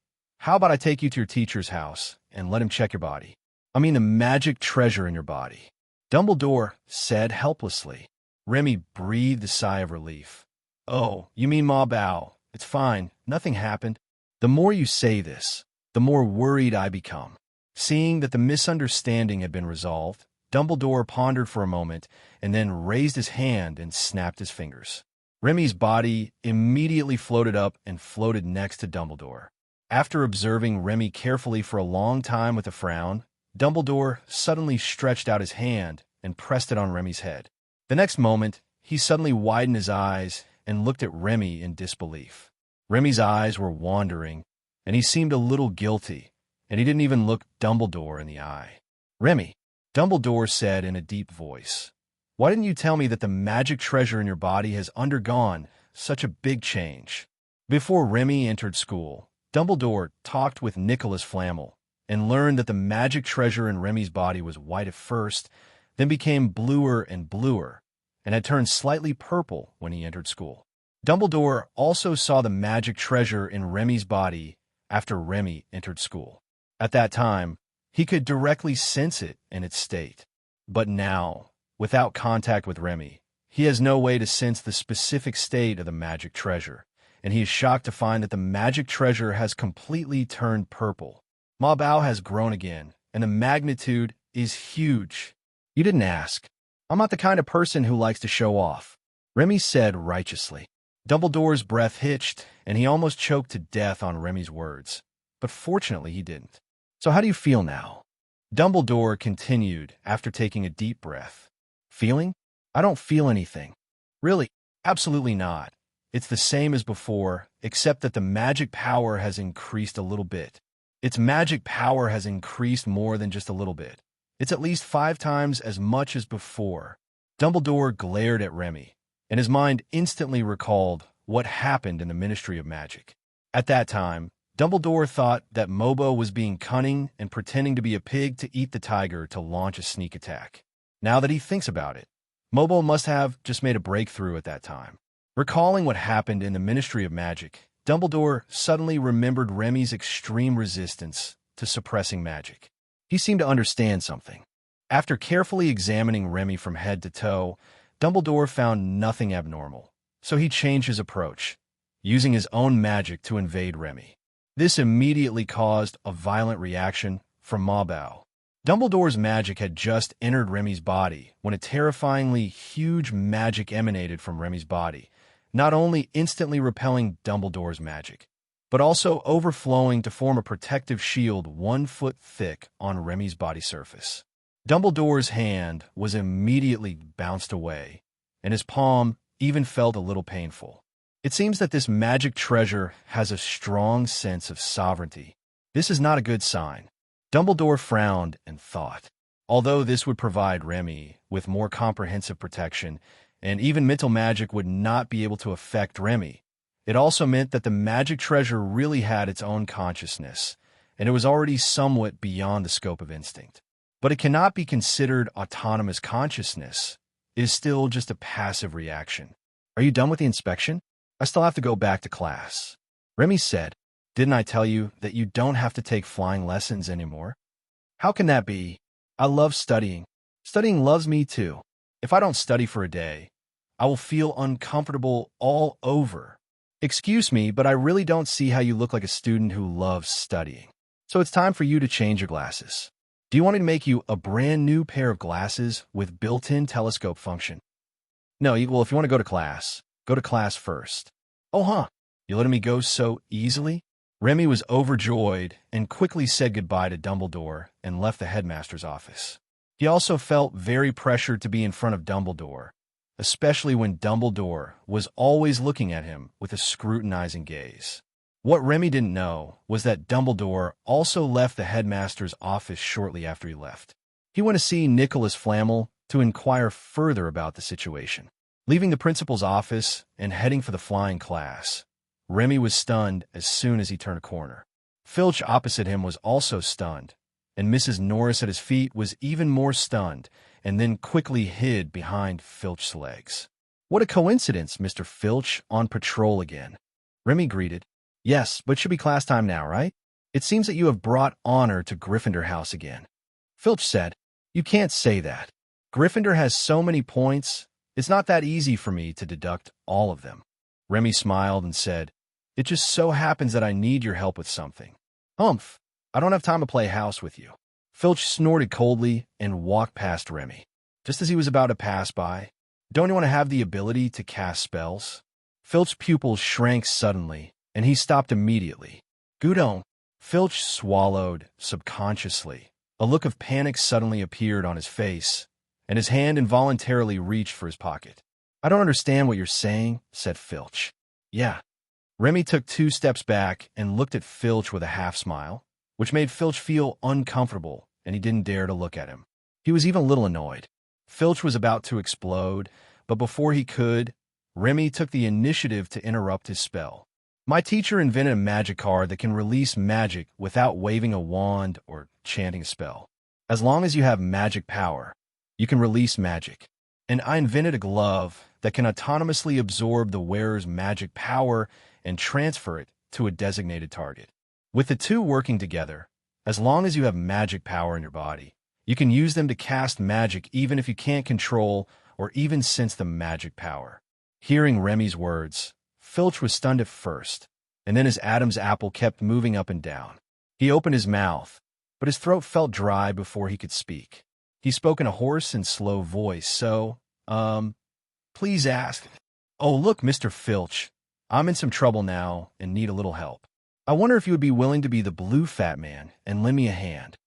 How about I take you to your teacher's house and let him check your body? I mean the magic treasure in your body," Dumbledore said helplessly. Remy breathed a sigh of relief. Oh, you mean Ma Bao. It's fine. Nothing happened. The more you say this, the more worried I become. Seeing that the misunderstanding had been resolved, Dumbledore pondered for a moment and then raised his hand and snapped his fingers. Remy's body immediately floated up and floated next to Dumbledore. After observing Remy carefully for a long time with a frown, Dumbledore suddenly stretched out his hand and pressed it on Remy's head. The next moment, he suddenly widened his eyes and looked at Remy in disbelief. Remy's eyes were wandering, and he seemed a little guilty, and he didn't even look Dumbledore in the eye. "Remy," Dumbledore said in a deep voice, "why didn't you tell me that the magic treasure in your body has undergone such a big change?" Before Remy entered school, Dumbledore talked with Nicholas Flamel and learned that the magic treasure in Remy's body was white at first, then became bluer and bluer, and had turned slightly purple when he entered school. Dumbledore also saw the magic treasure in Remy's body after Remy entered school. At that time, he could directly sense it in its state. But now, without contact with Remy, he has no way to sense the specific state of the magic treasure, and he is shocked to find that the magic treasure has completely turned purple. Ma Bao has grown again, and the magnitude is huge. "You didn't ask. I'm not the kind of person who likes to show off," Remy said righteously. Dumbledore's breath hitched, and he almost choked to death on Remy's words. But fortunately, he didn't. "So how do you feel now?" Dumbledore continued after taking a deep breath. "Feeling? I don't feel anything. Really, absolutely not. It's the same as before, except that the magic power has increased a little bit. Its magic power has increased more than just a little bit. It's at least 5 times as much as before." Dumbledore glared at Remy, and his mind instantly recalled what happened in the Ministry of Magic. At that time, Dumbledore thought that Mobo was being cunning and pretending to be a pig to eat the tiger to launch a sneak attack. Now that he thinks about it, Mobo must have just made a breakthrough at that time. Recalling what happened in the Ministry of Magic, Dumbledore suddenly remembered Remy's extreme resistance to suppressing magic. He seemed to understand something. After carefully examining Remy from head to toe, Dumbledore found nothing abnormal, so he changed his approach, using his own magic to invade Remy. This immediately caused a violent reaction from Ma Bao. Dumbledore's magic had just entered Remy's body when a terrifyingly huge magic emanated from Remy's body, not only instantly repelling Dumbledore's magic, but also overflowing to form a protective shield 1 foot thick on Remy's body surface. Dumbledore's hand was immediately bounced away, and his palm even felt a little painful. It seems that this magic treasure has a strong sense of sovereignty. This is not a good sign. Dumbledore frowned and thought. Although this would provide Remy with more comprehensive protection, and even mental magic would not be able to affect Remy, it also meant that the magic treasure really had its own consciousness, and it was already somewhat beyond the scope of instinct. But it cannot be considered autonomous consciousness. It is still just a passive reaction. "Are you done with the inspection? I still have to go back to class." Remy said, "Didn't I tell you that you don't have to take flying lessons anymore?" "How can that be? I love studying. Studying loves me too. If I don't study for a day, I will feel uncomfortable all over." "Excuse me, but I really don't see how you look like a student who loves studying. So it's time for you to change your glasses. Do you want me to make you a brand new pair of glasses with built-in telescope function?" "No, well, if you want to go to class first." "Oh, huh. You letting me go so easily?" Remy was overjoyed and quickly said goodbye to Dumbledore and left the headmaster's office. He also felt very pressured to be in front of Dumbledore, especially when Dumbledore was always looking at him with a scrutinizing gaze. What Remy didn't know was that Dumbledore also left the headmaster's office shortly after he left. He went to see Nicholas Flamel to inquire further about the situation. Leaving the principal's office and heading for the flying class, Remy was stunned as soon as he turned a corner. Filch opposite him was also stunned, and Mrs. Norris at his feet was even more stunned and then quickly hid behind Filch's legs. "What a coincidence, Mr. Filch on patrol again." Remy greeted. "Yes, but it should be class time now, right? It seems that you have brought honor to Gryffindor House again." Filch said, "You can't say that. Gryffindor has so many points, It's not that easy for me to deduct all of them. Remy smiled and said, "It just so happens that I need your help with something." "Humph, I don't have time to play house with you." Filch snorted coldly and walked past Remy. Just as he was about to pass by, "Don't you want to have the ability to cast spells?" Filch's pupils shrank suddenly, and he stopped immediately. "Gudon." Filch swallowed subconsciously. A look of panic suddenly appeared on his face, and his hand involuntarily reached for his pocket. "I don't understand what you're saying," said Filch. "Yeah." Remy took 2 steps back and looked at Filch with a half-smile, which made Filch feel uncomfortable, and he didn't dare to look at him. He was even a little annoyed. Filch was about to explode, but before he could, Remy took the initiative to interrupt his spell. "My teacher invented a magic card that can release magic without waving a wand or chanting a spell. As long as you have magic power, you can release magic. And I invented a glove that can autonomously absorb the wearer's magic power and transfer it to a designated target. With the two working together, as long as you have magic power in your body, you can use them to cast magic even if you can't control or even sense the magic power." Hearing Remy's words, Filch was stunned at first, and then his Adam's apple kept moving up and down. He opened his mouth, but his throat felt dry before he could speak. He spoke in a hoarse and slow voice, "Please ask." "Oh, look, Mr. Filch, I'm in some trouble now and need a little help. I wonder if you would be willing to be the blue fat man and lend me a hand."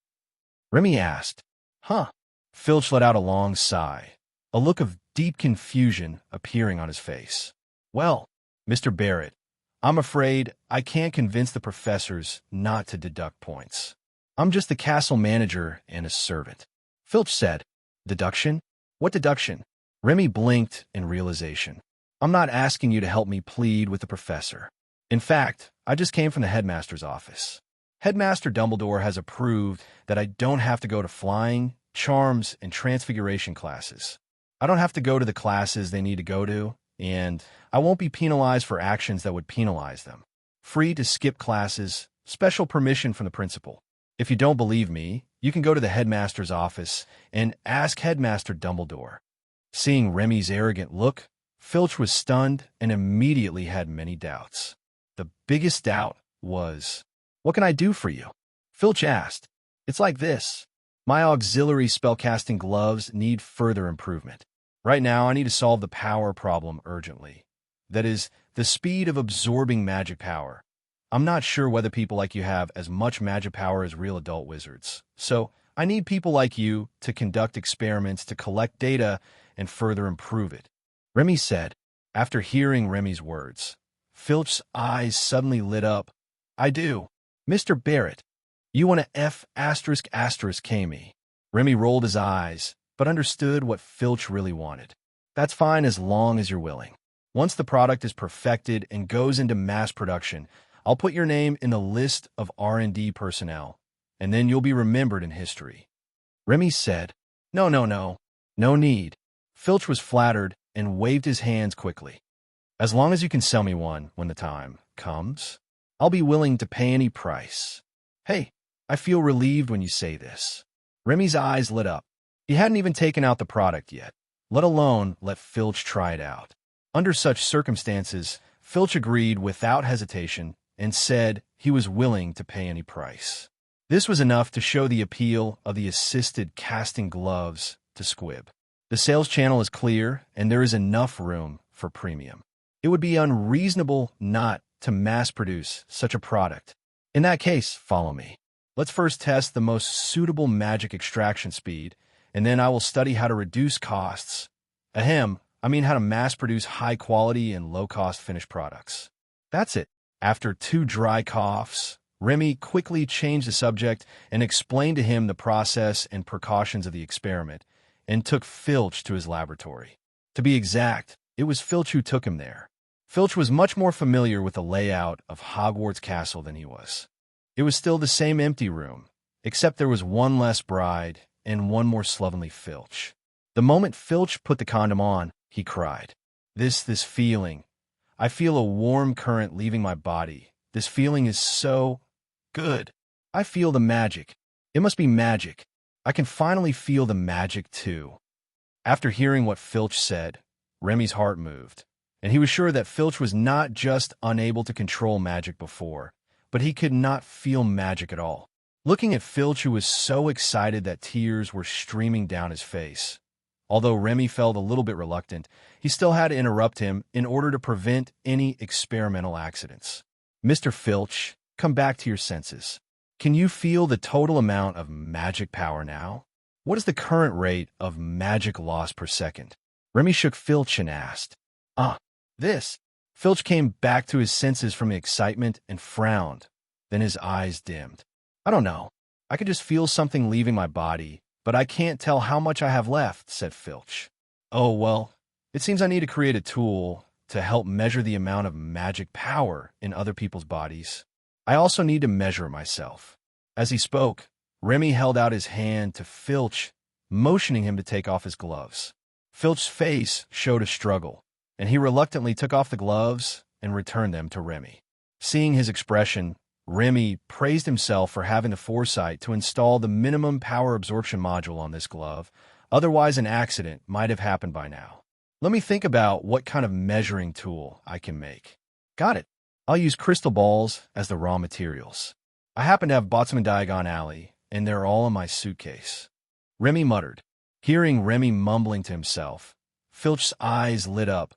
Remy asked. "Huh?" Filch let out a long sigh, a look of deep confusion appearing on his face. "Well, Mr. Barrett, I'm afraid I can't convince the professors not to deduct points. I'm just the castle manager and a servant." Filch said, "Deduction? What deduction?" Remy blinked in realization. "I'm not asking you to help me plead with the professor. In fact, I just came from the headmaster's office. Headmaster Dumbledore has approved that I don't have to go to flying, charms, and transfiguration classes. I don't have to go to the classes they need to go to, and I won't be penalized for actions that would penalize them. Free to skip classes, special permission from the principal. If you don't believe me, you can go to the headmaster's office and ask Headmaster Dumbledore." Seeing Remy's arrogant look, Filch was stunned and immediately had many doubts. The biggest doubt was, "What can I do for you?" Filch asked. "It's like this. My auxiliary spellcasting gloves need further improvement. Right now, I need to solve the power problem urgently. That is, the speed of absorbing magic power. I'm not sure whether people like you have as much magic power as real adult wizards. So, I need people like you to conduct experiments to collect data and further improve it." Remy said. After hearing Remy's words, Filch's eyes suddenly lit up. "I do. Mr. Barrett, you want to F****K me." Remy rolled his eyes, but understood what Filch really wanted. "That's fine as long as you're willing. Once the product is perfected and goes into mass production, I'll put your name in the list of R&D personnel, and then you'll be remembered in history." Remy said, No need." Filch was flattered and waved his hands quickly. "As long as you can sell me one when the time comes, I'll be willing to pay any price." "Hey, I feel relieved when you say this." Remy's eyes lit up. He hadn't even taken out the product yet, let alone let Filch try it out. Under such circumstances, Filch agreed without hesitation and said he was willing to pay any price. This was enough to show the appeal of the assisted casting gloves to Squib. The sales channel is clear, and there is enough room for premium. It would be unreasonable not to mass-produce such a product. In that case, follow me. Let's first test the most suitable magic extraction speed, and then I will study how to reduce costs. I mean how to mass-produce high-quality and low-cost finished products. That's it. After 2 dry coughs, Remy quickly changed the subject and explained to him the process and precautions of the experiment, and took Filch to his laboratory. To be exact, it was Filch who took him there. Filch was much more familiar with the layout of Hogwarts Castle than he was. It was still the same empty room, except there was one less bride and one more slovenly Filch. The moment Filch put the condom on, he cried. This feeling. I feel a warm current leaving my body. This feeling is so good. I feel the magic. It must be magic. I can finally feel the magic, too." After hearing what Filch said, Remy's heart moved, and he was sure that Filch was not just unable to control magic before, but he could not feel magic at all. Looking at Filch, who was so excited that tears were streaming down his face. Although Remy felt a little bit reluctant, he still had to interrupt him in order to prevent any experimental accidents. Mr. Filch, come back to your senses. Can you feel the total amount of magic power now? What is the current rate of magic loss per second? Remy shook Filch and asked. This. Filch came back to his senses from the excitement and frowned. Then his eyes dimmed. I don't know. I could just feel something leaving my body, but I can't tell how much I have left, said Filch. Oh, well, it seems I need to create a tool to help measure the amount of magic power in other people's bodies. I also need to measure it myself. As he spoke, Remy held out his hand to Filch, motioning him to take off his gloves. Filch's face showed a struggle, and he reluctantly took off the gloves and returned them to Remy. Seeing his expression, Remy praised himself for having the foresight to install the minimum power absorption module on this glove, otherwise an accident might have happened by now. Let me think about what kind of measuring tool I can make. Got it. I'll use crystal balls as the raw materials. I happen to have bought some in Diagon Alley, and they're all in my suitcase. Remy muttered. Hearing Remy mumbling to himself, Filch's eyes lit up.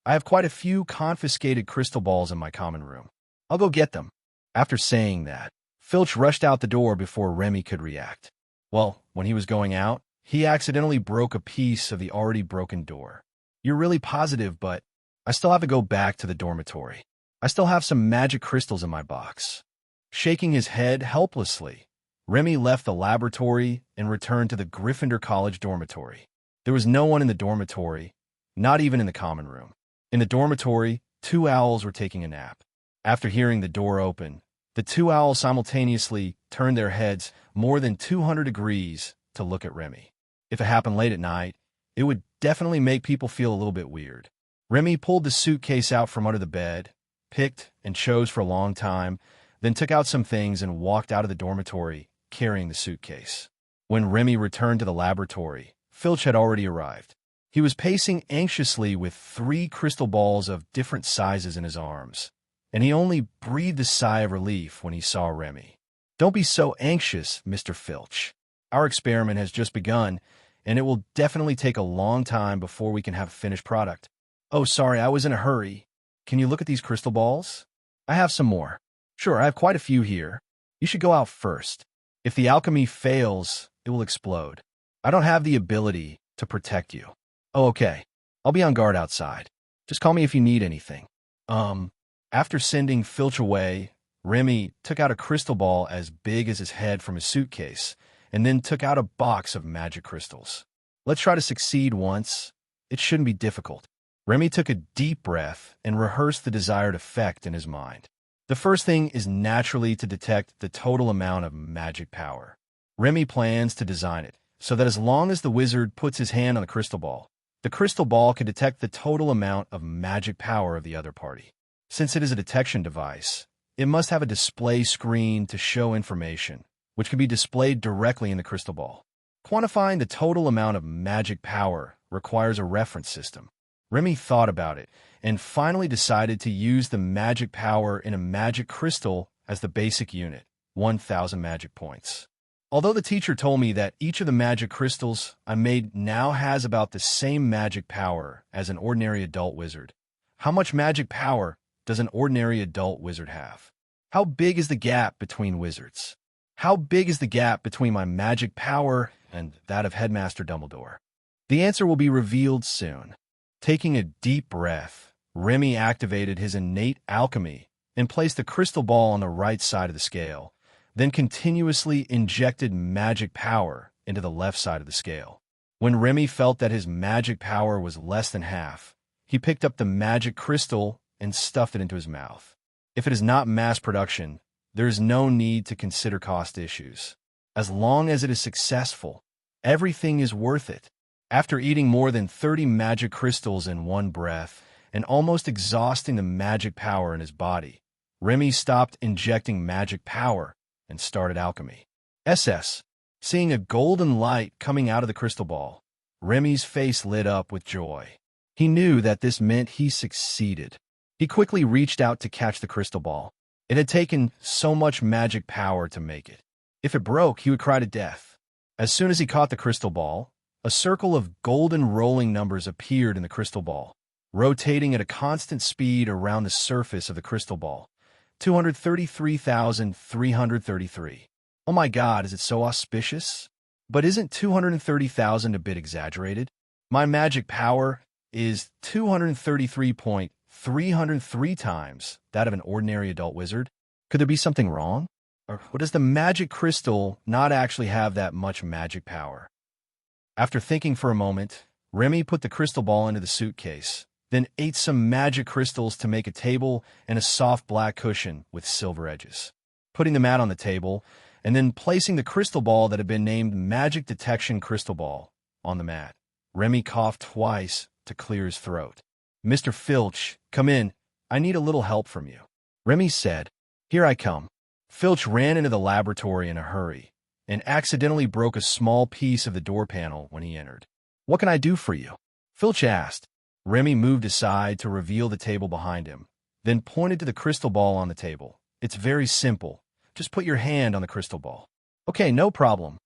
I have quite a few confiscated crystal balls in my common room. I'll go get them. After saying that, Filch rushed out the door before Remy could react. Well, when he was going out, he accidentally broke a piece of the already broken door. You're really positive, but I still have to go back to the dormitory. I still have some magic crystals in my box. Shaking his head helplessly, Remy left the laboratory and returned to the Gryffindor College dormitory. There was no one in the dormitory, not even in the common room. In the dormitory, two owls were taking a nap. After hearing the door open, the two owls simultaneously turned their heads more than 200 degrees to look at Remy. If it happened late at night, it would definitely make people feel a little bit weird. Remy pulled the suitcase out from under the bed, picked and chose for a long time, then took out some things and walked out of the dormitory, carrying the suitcase. When Remy returned to the laboratory, Filch had already arrived. He was pacing anxiously with 3 crystal balls of different sizes in his arms, and he only breathed a sigh of relief when he saw Remy. Don't be so anxious, Mr. Filch. Our experiment has just begun, and it will definitely take a long time before we can have a finished product. Oh, sorry, I was in a hurry. Can you look at these crystal balls? I have some more. Sure, I have quite a few here. You should go out first. If the alchemy fails, it will explode. I don't have the ability to protect you. Oh, okay. I'll be on guard outside. Just call me if you need anything. After sending Filch away, Remy took out a crystal ball as big as his head from his suitcase, and then took out a box of magic crystals. Let's try to succeed once. It shouldn't be difficult. Remy took a deep breath and rehearsed the desired effect in his mind. The first thing is naturally to detect the total amount of magic power. Remy plans to design it so that as long as the wizard puts his hand on the crystal ball can detect the total amount of magic power of the other party. Since it is a detection device, it must have a display screen to show information, which can be displayed directly in the crystal ball. Quantifying the total amount of magic power requires a reference system. Remy thought about it and finally decided to use the magic power in a magic crystal as the basic unit, 1,000 magic points. Although the teacher told me that each of the magic crystals I made now has about the same magic power as an ordinary adult wizard, how much magic power does an ordinary adult wizard have? How big is the gap between wizards? How big is the gap between my magic power and that of Headmaster Dumbledore? The answer will be revealed soon. Taking a deep breath, Remy activated his innate alchemy and placed the crystal ball on the right side of the scale, then continuously injected magic power into the left side of the scale. When Remy felt that his magic power was less than half, he picked up the magic crystal and stuffed it into his mouth. If it is not mass production, there is no need to consider cost issues. As long as it is successful, everything is worth it. After eating more than 30 magic crystals in one breath and almost exhausting the magic power in his body, Remy stopped injecting magic power and started alchemy. Seeing a golden light coming out of the crystal ball, Remy's face lit up with joy. He knew that this meant he succeeded. He quickly reached out to catch the crystal ball. It had taken so much magic power to make it. If it broke, he would cry to death. As soon as he caught the crystal ball, a circle of golden rolling numbers appeared in the crystal ball, rotating at a constant speed around the surface of the crystal ball. 233,333. Oh my God, is it so auspicious? But isn't 230,000 a bit exaggerated? My magic power is 233.303 times that of an ordinary adult wizard. Could there be something wrong? Or does the magic crystal not actually have that much magic power? After thinking for a moment, Remy put the crystal ball into the suitcase, then ate some magic crystals to make a table and a soft black cushion with silver edges. Putting the mat on the table, and then placing the crystal ball that had been named Magic Detection Crystal Ball on the mat, Remy coughed twice to clear his throat. "Mr. Filch, come in. I need a little help from you," Remy said. "Here I come." Filch ran into the laboratory in a hurry and accidentally broke a small piece of the door panel when he entered. "What can I do for you?" Filch asked. Remy moved aside to reveal the table behind him, then pointed to the crystal ball on the table. "It's very simple. Just put your hand on the crystal ball." "Okay, no problem."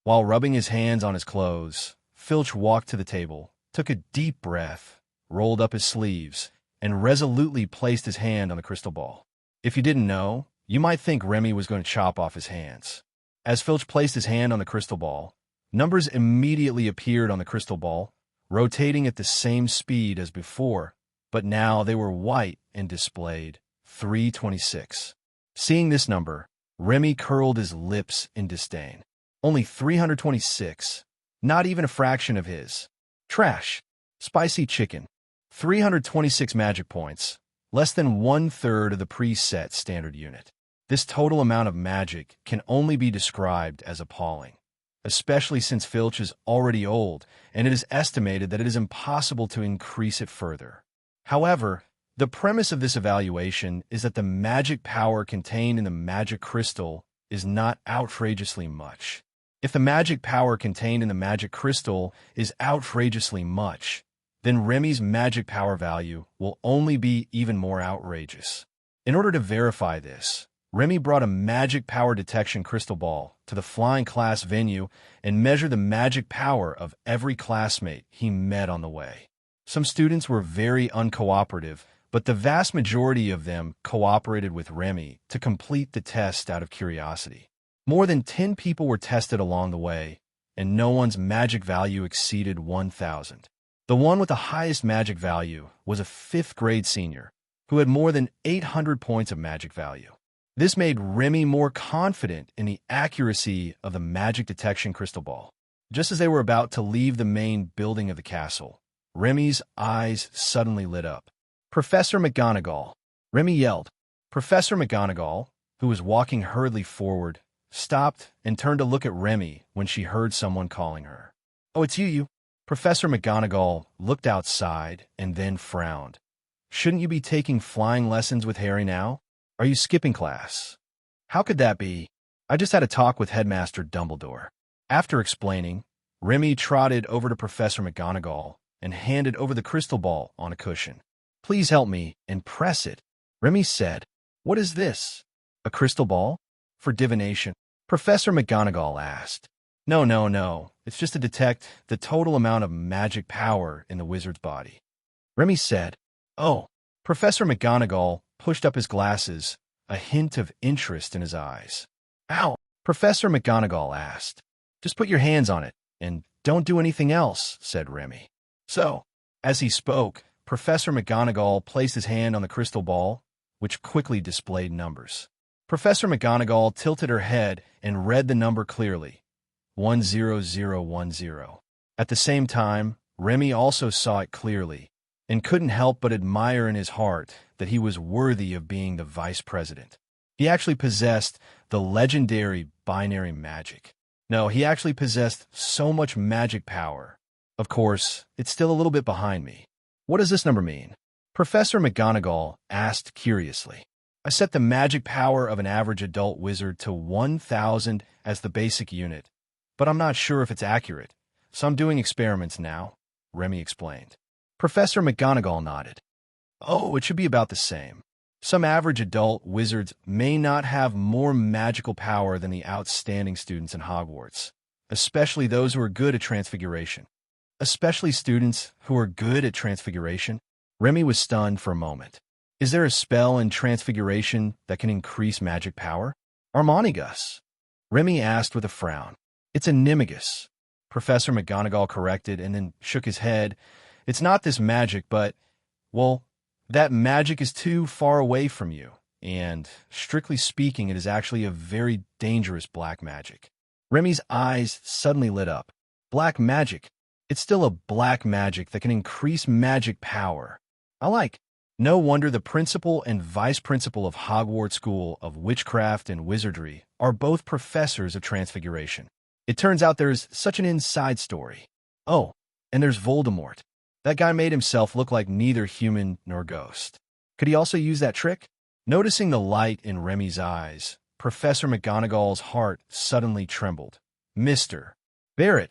While rubbing his hands on his clothes, Filch walked to the table, took a deep breath, rolled up his sleeves, and resolutely placed his hand on the crystal ball. If you didn't know, you might think Remy was going to chop off his hands. As Filch placed his hand on the crystal ball, numbers immediately appeared on the crystal ball, rotating at the same speed as before, but now they were white and displayed 326. Seeing this number, Remy curled his lips in disdain. Only 326, not even a fraction of his. Trash. Spicy chicken. 326 magic points, less than 1/3 of the preset standard unit. This total amount of magic can only be described as appalling, especially since Filch is already old, and it is estimated that it is impossible to increase it further. However, the premise of this evaluation is that the magic power contained in the magic crystal is not outrageously much. If the magic power contained in the magic crystal is outrageously much, then Remy's magic power value will only be even more outrageous. In order to verify this, Remy brought a magic power detection crystal ball to the flying class venue and measured the magic power of every classmate he met on the way. Some students were very uncooperative, but the vast majority of them cooperated with Remy to complete the test out of curiosity. More than 10 people were tested along the way, and no one's magic value exceeded 1,000. The one with the highest magic value was a 5th grade senior, who had more than 800 points of magic value. This made Remy more confident in the accuracy of the magic detection crystal ball. Just as they were about to leave the main building of the castle, Remy's eyes suddenly lit up. "Professor McGonagall!" Remy yelled. Professor McGonagall, who was walking hurriedly forward, stopped and turned to look at Remy when she heard someone calling her. "Oh, it's you. Professor McGonagall looked outside and then frowned. "Shouldn't you be taking flying lessons with Harry now? Are you skipping class?" "How could that be? I just had a talk with Headmaster Dumbledore." After explaining, Remy trotted over to Professor McGonagall and handed over the crystal ball on a cushion. "Please help me and press it," Remy said. "What is this? A crystal ball? For divination?" Professor McGonagall asked. No. It's just to detect the total amount of magic power in the wizard's body," Remy said. "Oh." Professor McGonagall pushed up his glasses, a hint of interest in his eyes. "Ow," Professor McGonagall asked. "Just put your hands on it, and don't do anything else," said Remy. So, as he spoke, Professor McGonagall placed his hand on the crystal ball, which quickly displayed numbers. Professor McGonagall tilted her head and read the number clearly, 10010. At the same time, Remy also saw it clearly, and couldn't help but admire in his heart that he was worthy of being the vice president. He actually possessed the legendary binary magic. No, he actually possessed so much magic power. Of course, it's still a little bit behind me. "What does this number mean?" Professor McGonagall asked curiously. "I set the magic power of an average adult wizard to 1,000 as the basic unit, but I'm not sure if it's accurate, so I'm doing experiments now," Remy explained. Professor McGonagall nodded. Oh, it should be about the same. Some average adult wizards may not have more magical power than the outstanding students in Hogwarts, especially those who are good at transfiguration. Especially students who are good at transfiguration? Remy was stunned for a moment. Is there a spell in transfiguration that can increase magic power? Armonigus? Remy asked with a frown. It's a Nimigus. Professor McGonagall corrected and then shook his head. It's not this magic, but, well, that magic is too far away from you, and, strictly speaking, it is actually a very dangerous black magic. Remy's eyes suddenly lit up. Black magic? It's still a black magic that can increase magic power. I like. No wonder the principal and vice principal of Hogwarts School of Witchcraft and Wizardry are both professors of transfiguration. It turns out there's such an inside story. Oh, and there's Voldemort. That guy made himself look like neither human nor ghost. Could he also use that trick? Noticing the light in Remy's eyes, Professor McGonagall's heart suddenly trembled. Mr. Barrett,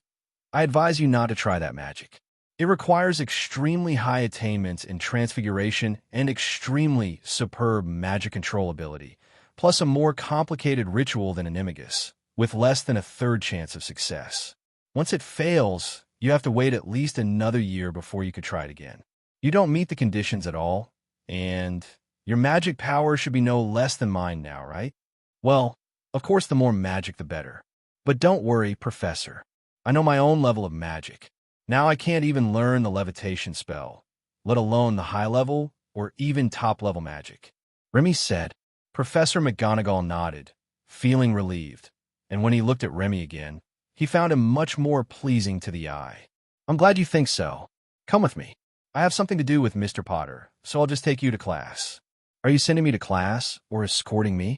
I advise you not to try that magic. It requires extremely high attainments in transfiguration and extremely superb magic control ability, plus a more complicated ritual than Animagus, with less than a third chance of success. Once it fails, you have to wait at least another year before you could try it again. You don't meet the conditions at all, and your magic power should be no less than mine now, right? Well, of course the more magic the better. But don't worry, Professor. I know my own level of magic. Now I can't even learn the levitation spell, let alone the high-level or even top-level magic. Remy said. Professor McGonagall nodded, feeling relieved, and when he looked at Remy again, he found him much more pleasing to the eye. I'm glad you think so. Come with me. I have something to do with Mr. Potter, so I'll just take you to class. Are you sending me to class or escorting me?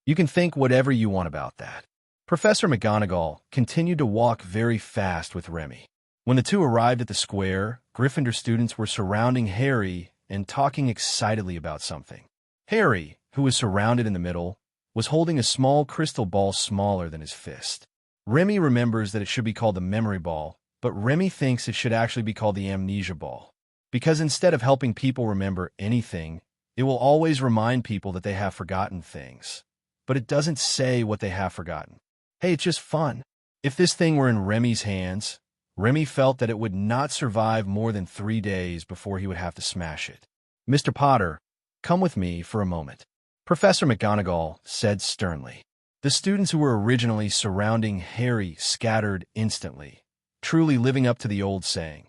You can think whatever you want about that. Professor McGonagall continued to walk very fast with Remy. When the two arrived at the square, Gryffindor students were surrounding Harry and talking excitedly about something. Harry, who was surrounded in the middle, was holding a small crystal ball smaller than his fist. Remy remembers that it should be called the memory ball, but Remy thinks it should actually be called the amnesia ball. Because instead of helping people remember anything, it will always remind people that they have forgotten things. But it doesn't say what they have forgotten. Hey, it's just fun. If this thing were in Remy's hands, Remy felt that it would not survive more than 3 days before he would have to smash it. Mr. Potter, come with me for a moment. Professor McGonagall said sternly. The students who were originally surrounding Harry scattered instantly, truly living up to the old saying,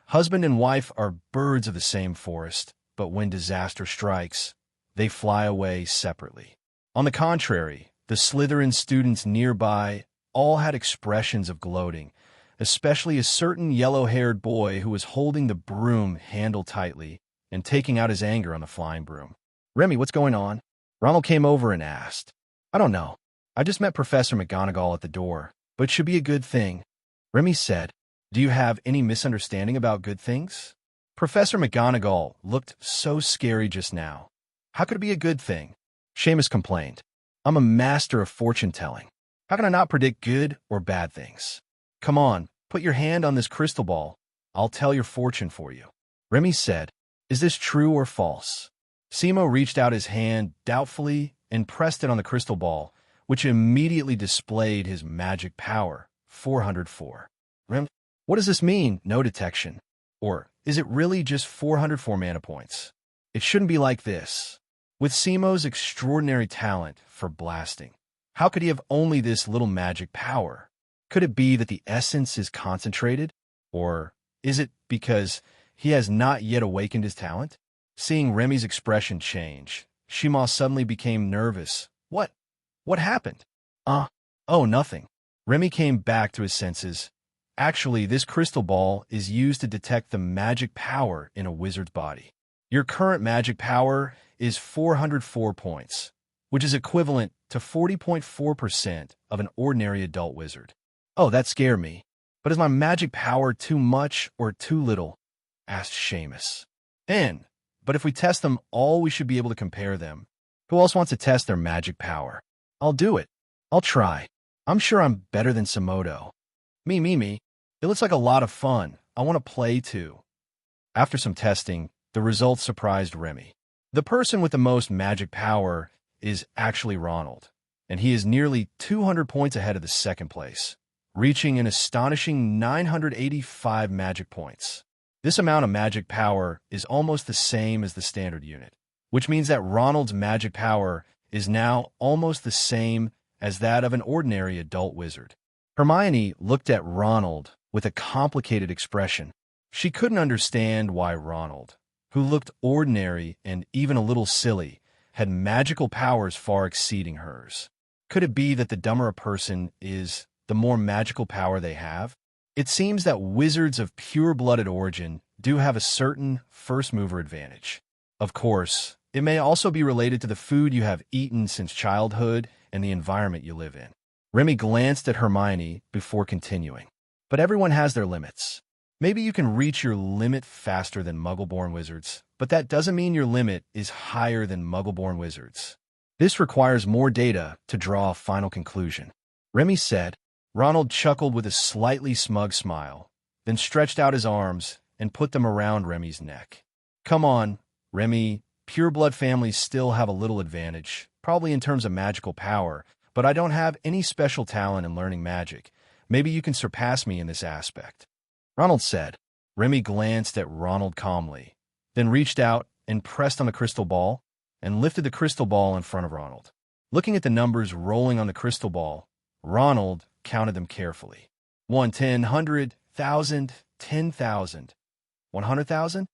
husband and wife are birds of the same forest, but when disaster strikes, they fly away separately. On the contrary, the Slytherin students nearby all had expressions of gloating, especially a certain yellow-haired boy who was holding the broom handle tightly and taking out his anger on the flying broom. Remy, what's going on? Ronald came over and asked. I don't know. I just met Professor McGonagall at the door, but it should be a good thing. Remy said, do you have any misunderstanding about good things? Professor McGonagall looked so scary just now. How could it be a good thing? Seamus complained. I'm a master of fortune-telling. How can I not predict good or bad things? Come on, put your hand on this crystal ball. I'll tell your fortune for you. Remy said, is this true or false? Simo reached out his hand doubtfully and pressed it on the crystal ball, which immediately displayed his magic power, 404. What does this mean, no detection? Or is it really just 404 mana points? It shouldn't be like this. With Simo's extraordinary talent for blasting, how could he have only this little magic power? Could it be that the essence is concentrated? Or is it because he has not yet awakened his talent? Seeing Remy's expression change, Shima suddenly became nervous. What happened? Oh, nothing. Remy came back to his senses. Actually, this crystal ball is used to detect the magic power in a wizard's body. Your current magic power is 404 points, which is equivalent to 40.4% of an ordinary adult wizard. Oh, that scared me. But is my magic power too much or too little? Asked Seamus. But if we test them all, we should be able to compare them. Who else wants to test their magic power? I'll do it. I'll try. I'm sure I'm better than Simodo. Me. It looks like a lot of fun. I want to play too. After some testing, the results surprised Remy. The person with the most magic power is actually Ronald, and he is nearly 200 points ahead of the second place, reaching an astonishing 985 magic points. This amount of magic power is almost the same as the standard unit, which means that Ronald's magic power is now almost the same as that of an ordinary adult wizard. Hermione looked at Ronald with a complicated expression. She couldn't understand why Ronald, who looked ordinary and even a little silly, had magical powers far exceeding hers. Could it be that the dumber a person is, the more magical power they have? It seems that wizards of pure-blooded origin do have a certain first-mover advantage. Of course, it may also be related to the food you have eaten since childhood and the environment you live in. Remy glanced at Hermione before continuing. But everyone has their limits. Maybe you can reach your limit faster than Muggle-born wizards, but that doesn't mean your limit is higher than Muggle-born wizards. This requires more data to draw a final conclusion. Remy said. Ronald chuckled with a slightly smug smile, then stretched out his arms and put them around Remy's neck. Come on, Remy, pure-blood families still have a little advantage, probably in terms of magical power, but I don't have any special talent in learning magic. Maybe you can surpass me in this aspect. Ronald said. Remy glanced at Ronald calmly, then reached out and pressed on the crystal ball and lifted the crystal ball in front of Ronald. Looking at the numbers rolling on the crystal ball, Ronald counted them carefully. 1, 10, 100, 1,000, 10,000, 100,000?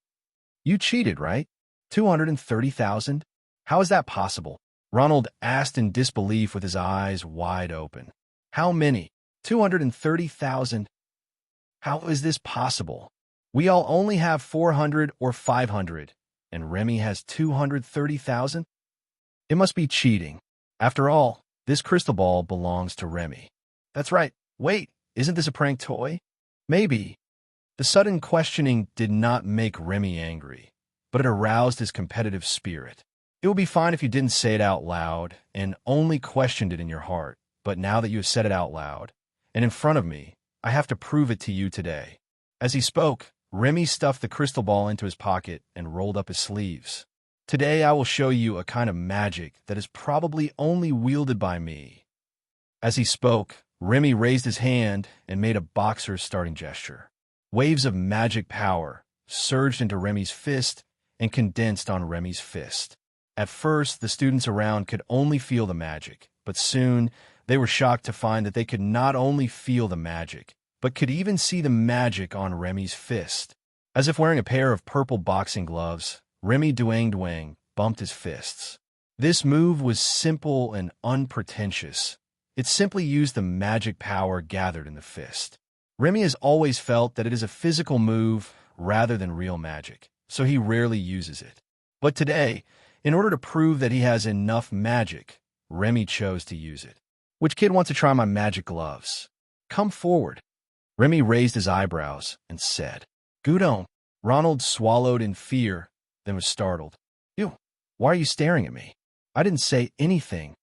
You cheated, right? 230,000? How is that possible? Ronald asked in disbelief with his eyes wide open. How many? 230,000? How is this possible? We all only have 400 or 500, and Remy has 230,000? It must be cheating. After all, this crystal ball belongs to Remy. That's right. Wait, isn't this a prank toy? Maybe. The sudden questioning did not make Remy angry, but it aroused his competitive spirit. It would be fine if you didn't say it out loud and only questioned it in your heart, but now that you have said it out loud, and in front of me, I have to prove it to you today. As he spoke, Remy stuffed the crystal ball into his pocket and rolled up his sleeves. Today I will show you a kind of magic that is probably only wielded by me. As he spoke, Remy raised his hand and made a boxer's starting gesture. Waves of magic power surged into Remy's fist and condensed on Remy's fist. At first, the students around could only feel the magic, but soon they were shocked to find that they could not only feel the magic, but could even see the magic on Remy's fist. As if wearing a pair of purple boxing gloves, Remy Duang bumped his fists. This move was simple and unpretentious. It simply used the magic power gathered in the fist. Remy has always felt that it is a physical move rather than real magic, so he rarely uses it. But today, in order to prove that he has enough magic, Remy chose to use it. Which kid wants to try my magic gloves? Come forward. Remy raised his eyebrows and said, Gudon. Ronald swallowed in fear, then was startled. You, why are you staring at me? I didn't say anything.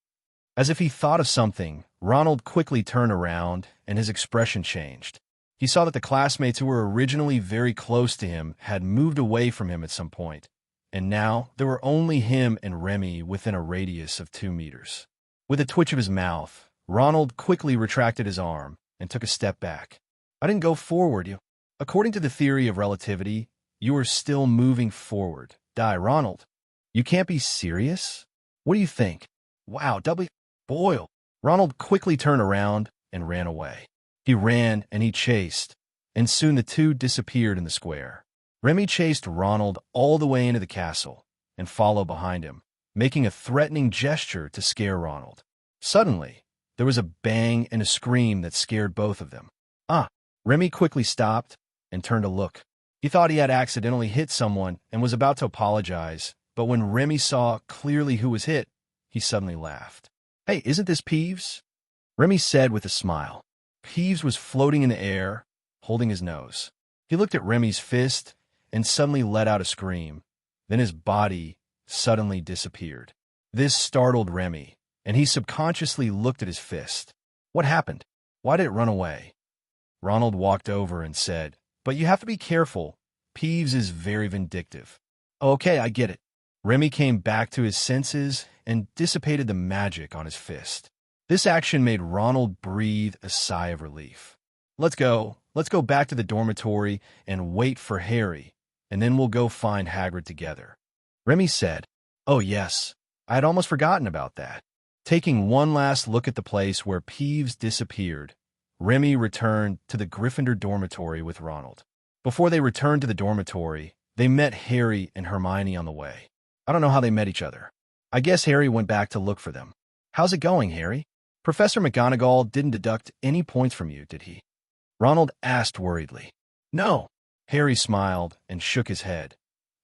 As if he thought of something, Ronald quickly turned around and his expression changed. He saw that the classmates who were originally very close to him had moved away from him at some point, and now there were only him and Remy within a radius of 2 meters. With a twitch of his mouth, Ronald quickly retracted his arm and took a step back. I didn't go forward, you. According to the theory of relativity, you are still moving forward. Ronald. You can't be serious? What do you think? Wow, Boyle. Ronald quickly turned around and ran away. He ran and he chased, and soon the two disappeared in the square. Remy chased Ronald all the way into the castle and followed behind him, making a threatening gesture to scare Ronald. Suddenly, there was a bang and a scream that scared both of them. Remy quickly stopped and turned to look. He thought he had accidentally hit someone and was about to apologize, but when Remy saw clearly who was hit, he suddenly laughed. Hey, isn't this Peeves? Remy said with a smile. Peeves was floating in the air, holding his nose. He looked at Remy's fist and suddenly let out a scream. Then his body suddenly disappeared. This startled Remy, and he subconsciously looked at his fist. What happened? Why did it run away? Ronald walked over and said, But you have to be careful. Peeves is very vindictive. Okay, I get it. Remy came back to his senses and dissipated the magic on his fist. This action made Ronald breathe a sigh of relief. Let's go. Let's go back to the dormitory and wait for Harry, and then we'll go find Hagrid together. Remy said, "Oh yes, I had almost forgotten about that." Taking one last look at the place where Peeves disappeared, Remy returned to the Gryffindor dormitory with Ronald. Before they returned to the dormitory, they met Harry and Hermione on the way. I don't know how they met each other. I guess Harry went back to look for them. "How's it going, Harry? Professor McGonagall didn't deduct any points from you, did he?" Ronald asked worriedly. "No." Harry smiled and shook his head.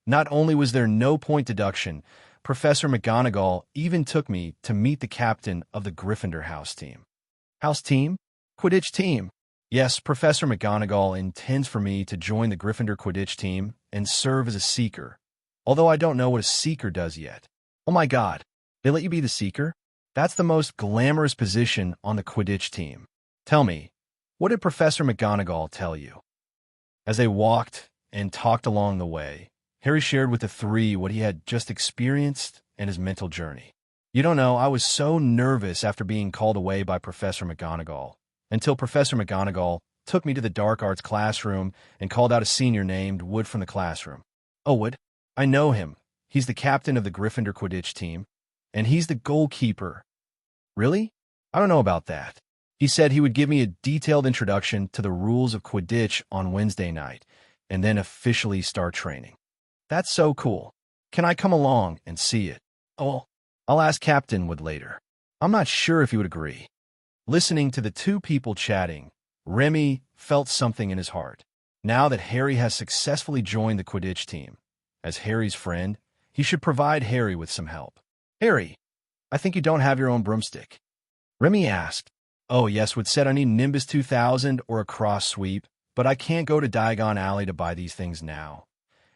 "Not only was there no point deduction, Professor McGonagall even took me to meet the captain of the Gryffindor house team." "House team?" "Quidditch team." "Yes, Professor McGonagall intends for me to join the Gryffindor Quidditch team and serve as a seeker, although I don't know what a seeker does yet." "Oh my god, they let you be the seeker? That's the most glamorous position on the Quidditch team. Tell me, what did Professor McGonagall tell you?" As they walked and talked along the way, Harry shared with the three what he had just experienced and his mental journey. "You don't know, I was so nervous after being called away by Professor McGonagall, until Professor McGonagall took me to the dark arts classroom and called out a senior named Wood from the classroom." "Oh, Wood? I know him. He's the captain of the Gryffindor Quidditch team, and he's the goalkeeper." "Really? I don't know about that. He said he would give me a detailed introduction to the rules of Quidditch on Wednesday night, and then officially start training." "That's so cool. Can I come along and see it?" "Oh, I'll ask Captain Wood later. I'm not sure if he would agree." Listening to the two people chatting, Remy felt something in his heart. Now that Harry has successfully joined the Quidditch team, as Harry's friend, he should provide Harry with some help. "Harry, I think you don't have your own broomstick." Remy asked. "Oh yes, Wood said I need Nimbus 2000 or a cross sweep, but I can't go to Diagon Alley to buy these things now.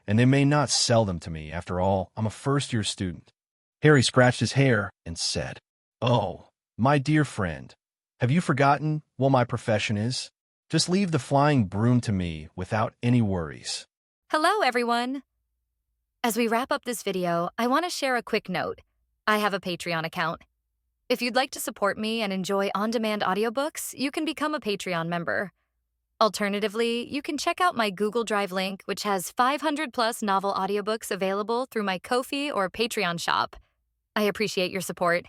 And they may not sell them to me. After all, I'm a first-year student." Harry scratched his hair and said, "Oh, my dear friend, have you forgotten what my profession is? Just leave the flying broom to me without any worries." Hello, everyone. As we wrap up this video, I want to share a quick note. I have a Patreon account. If you'd like to support me and enjoy on-demand audiobooks, you can become a Patreon member. Alternatively, you can check out my Google Drive link, which has 500+ novel audiobooks available through my Ko-fi or Patreon shop. I appreciate your support.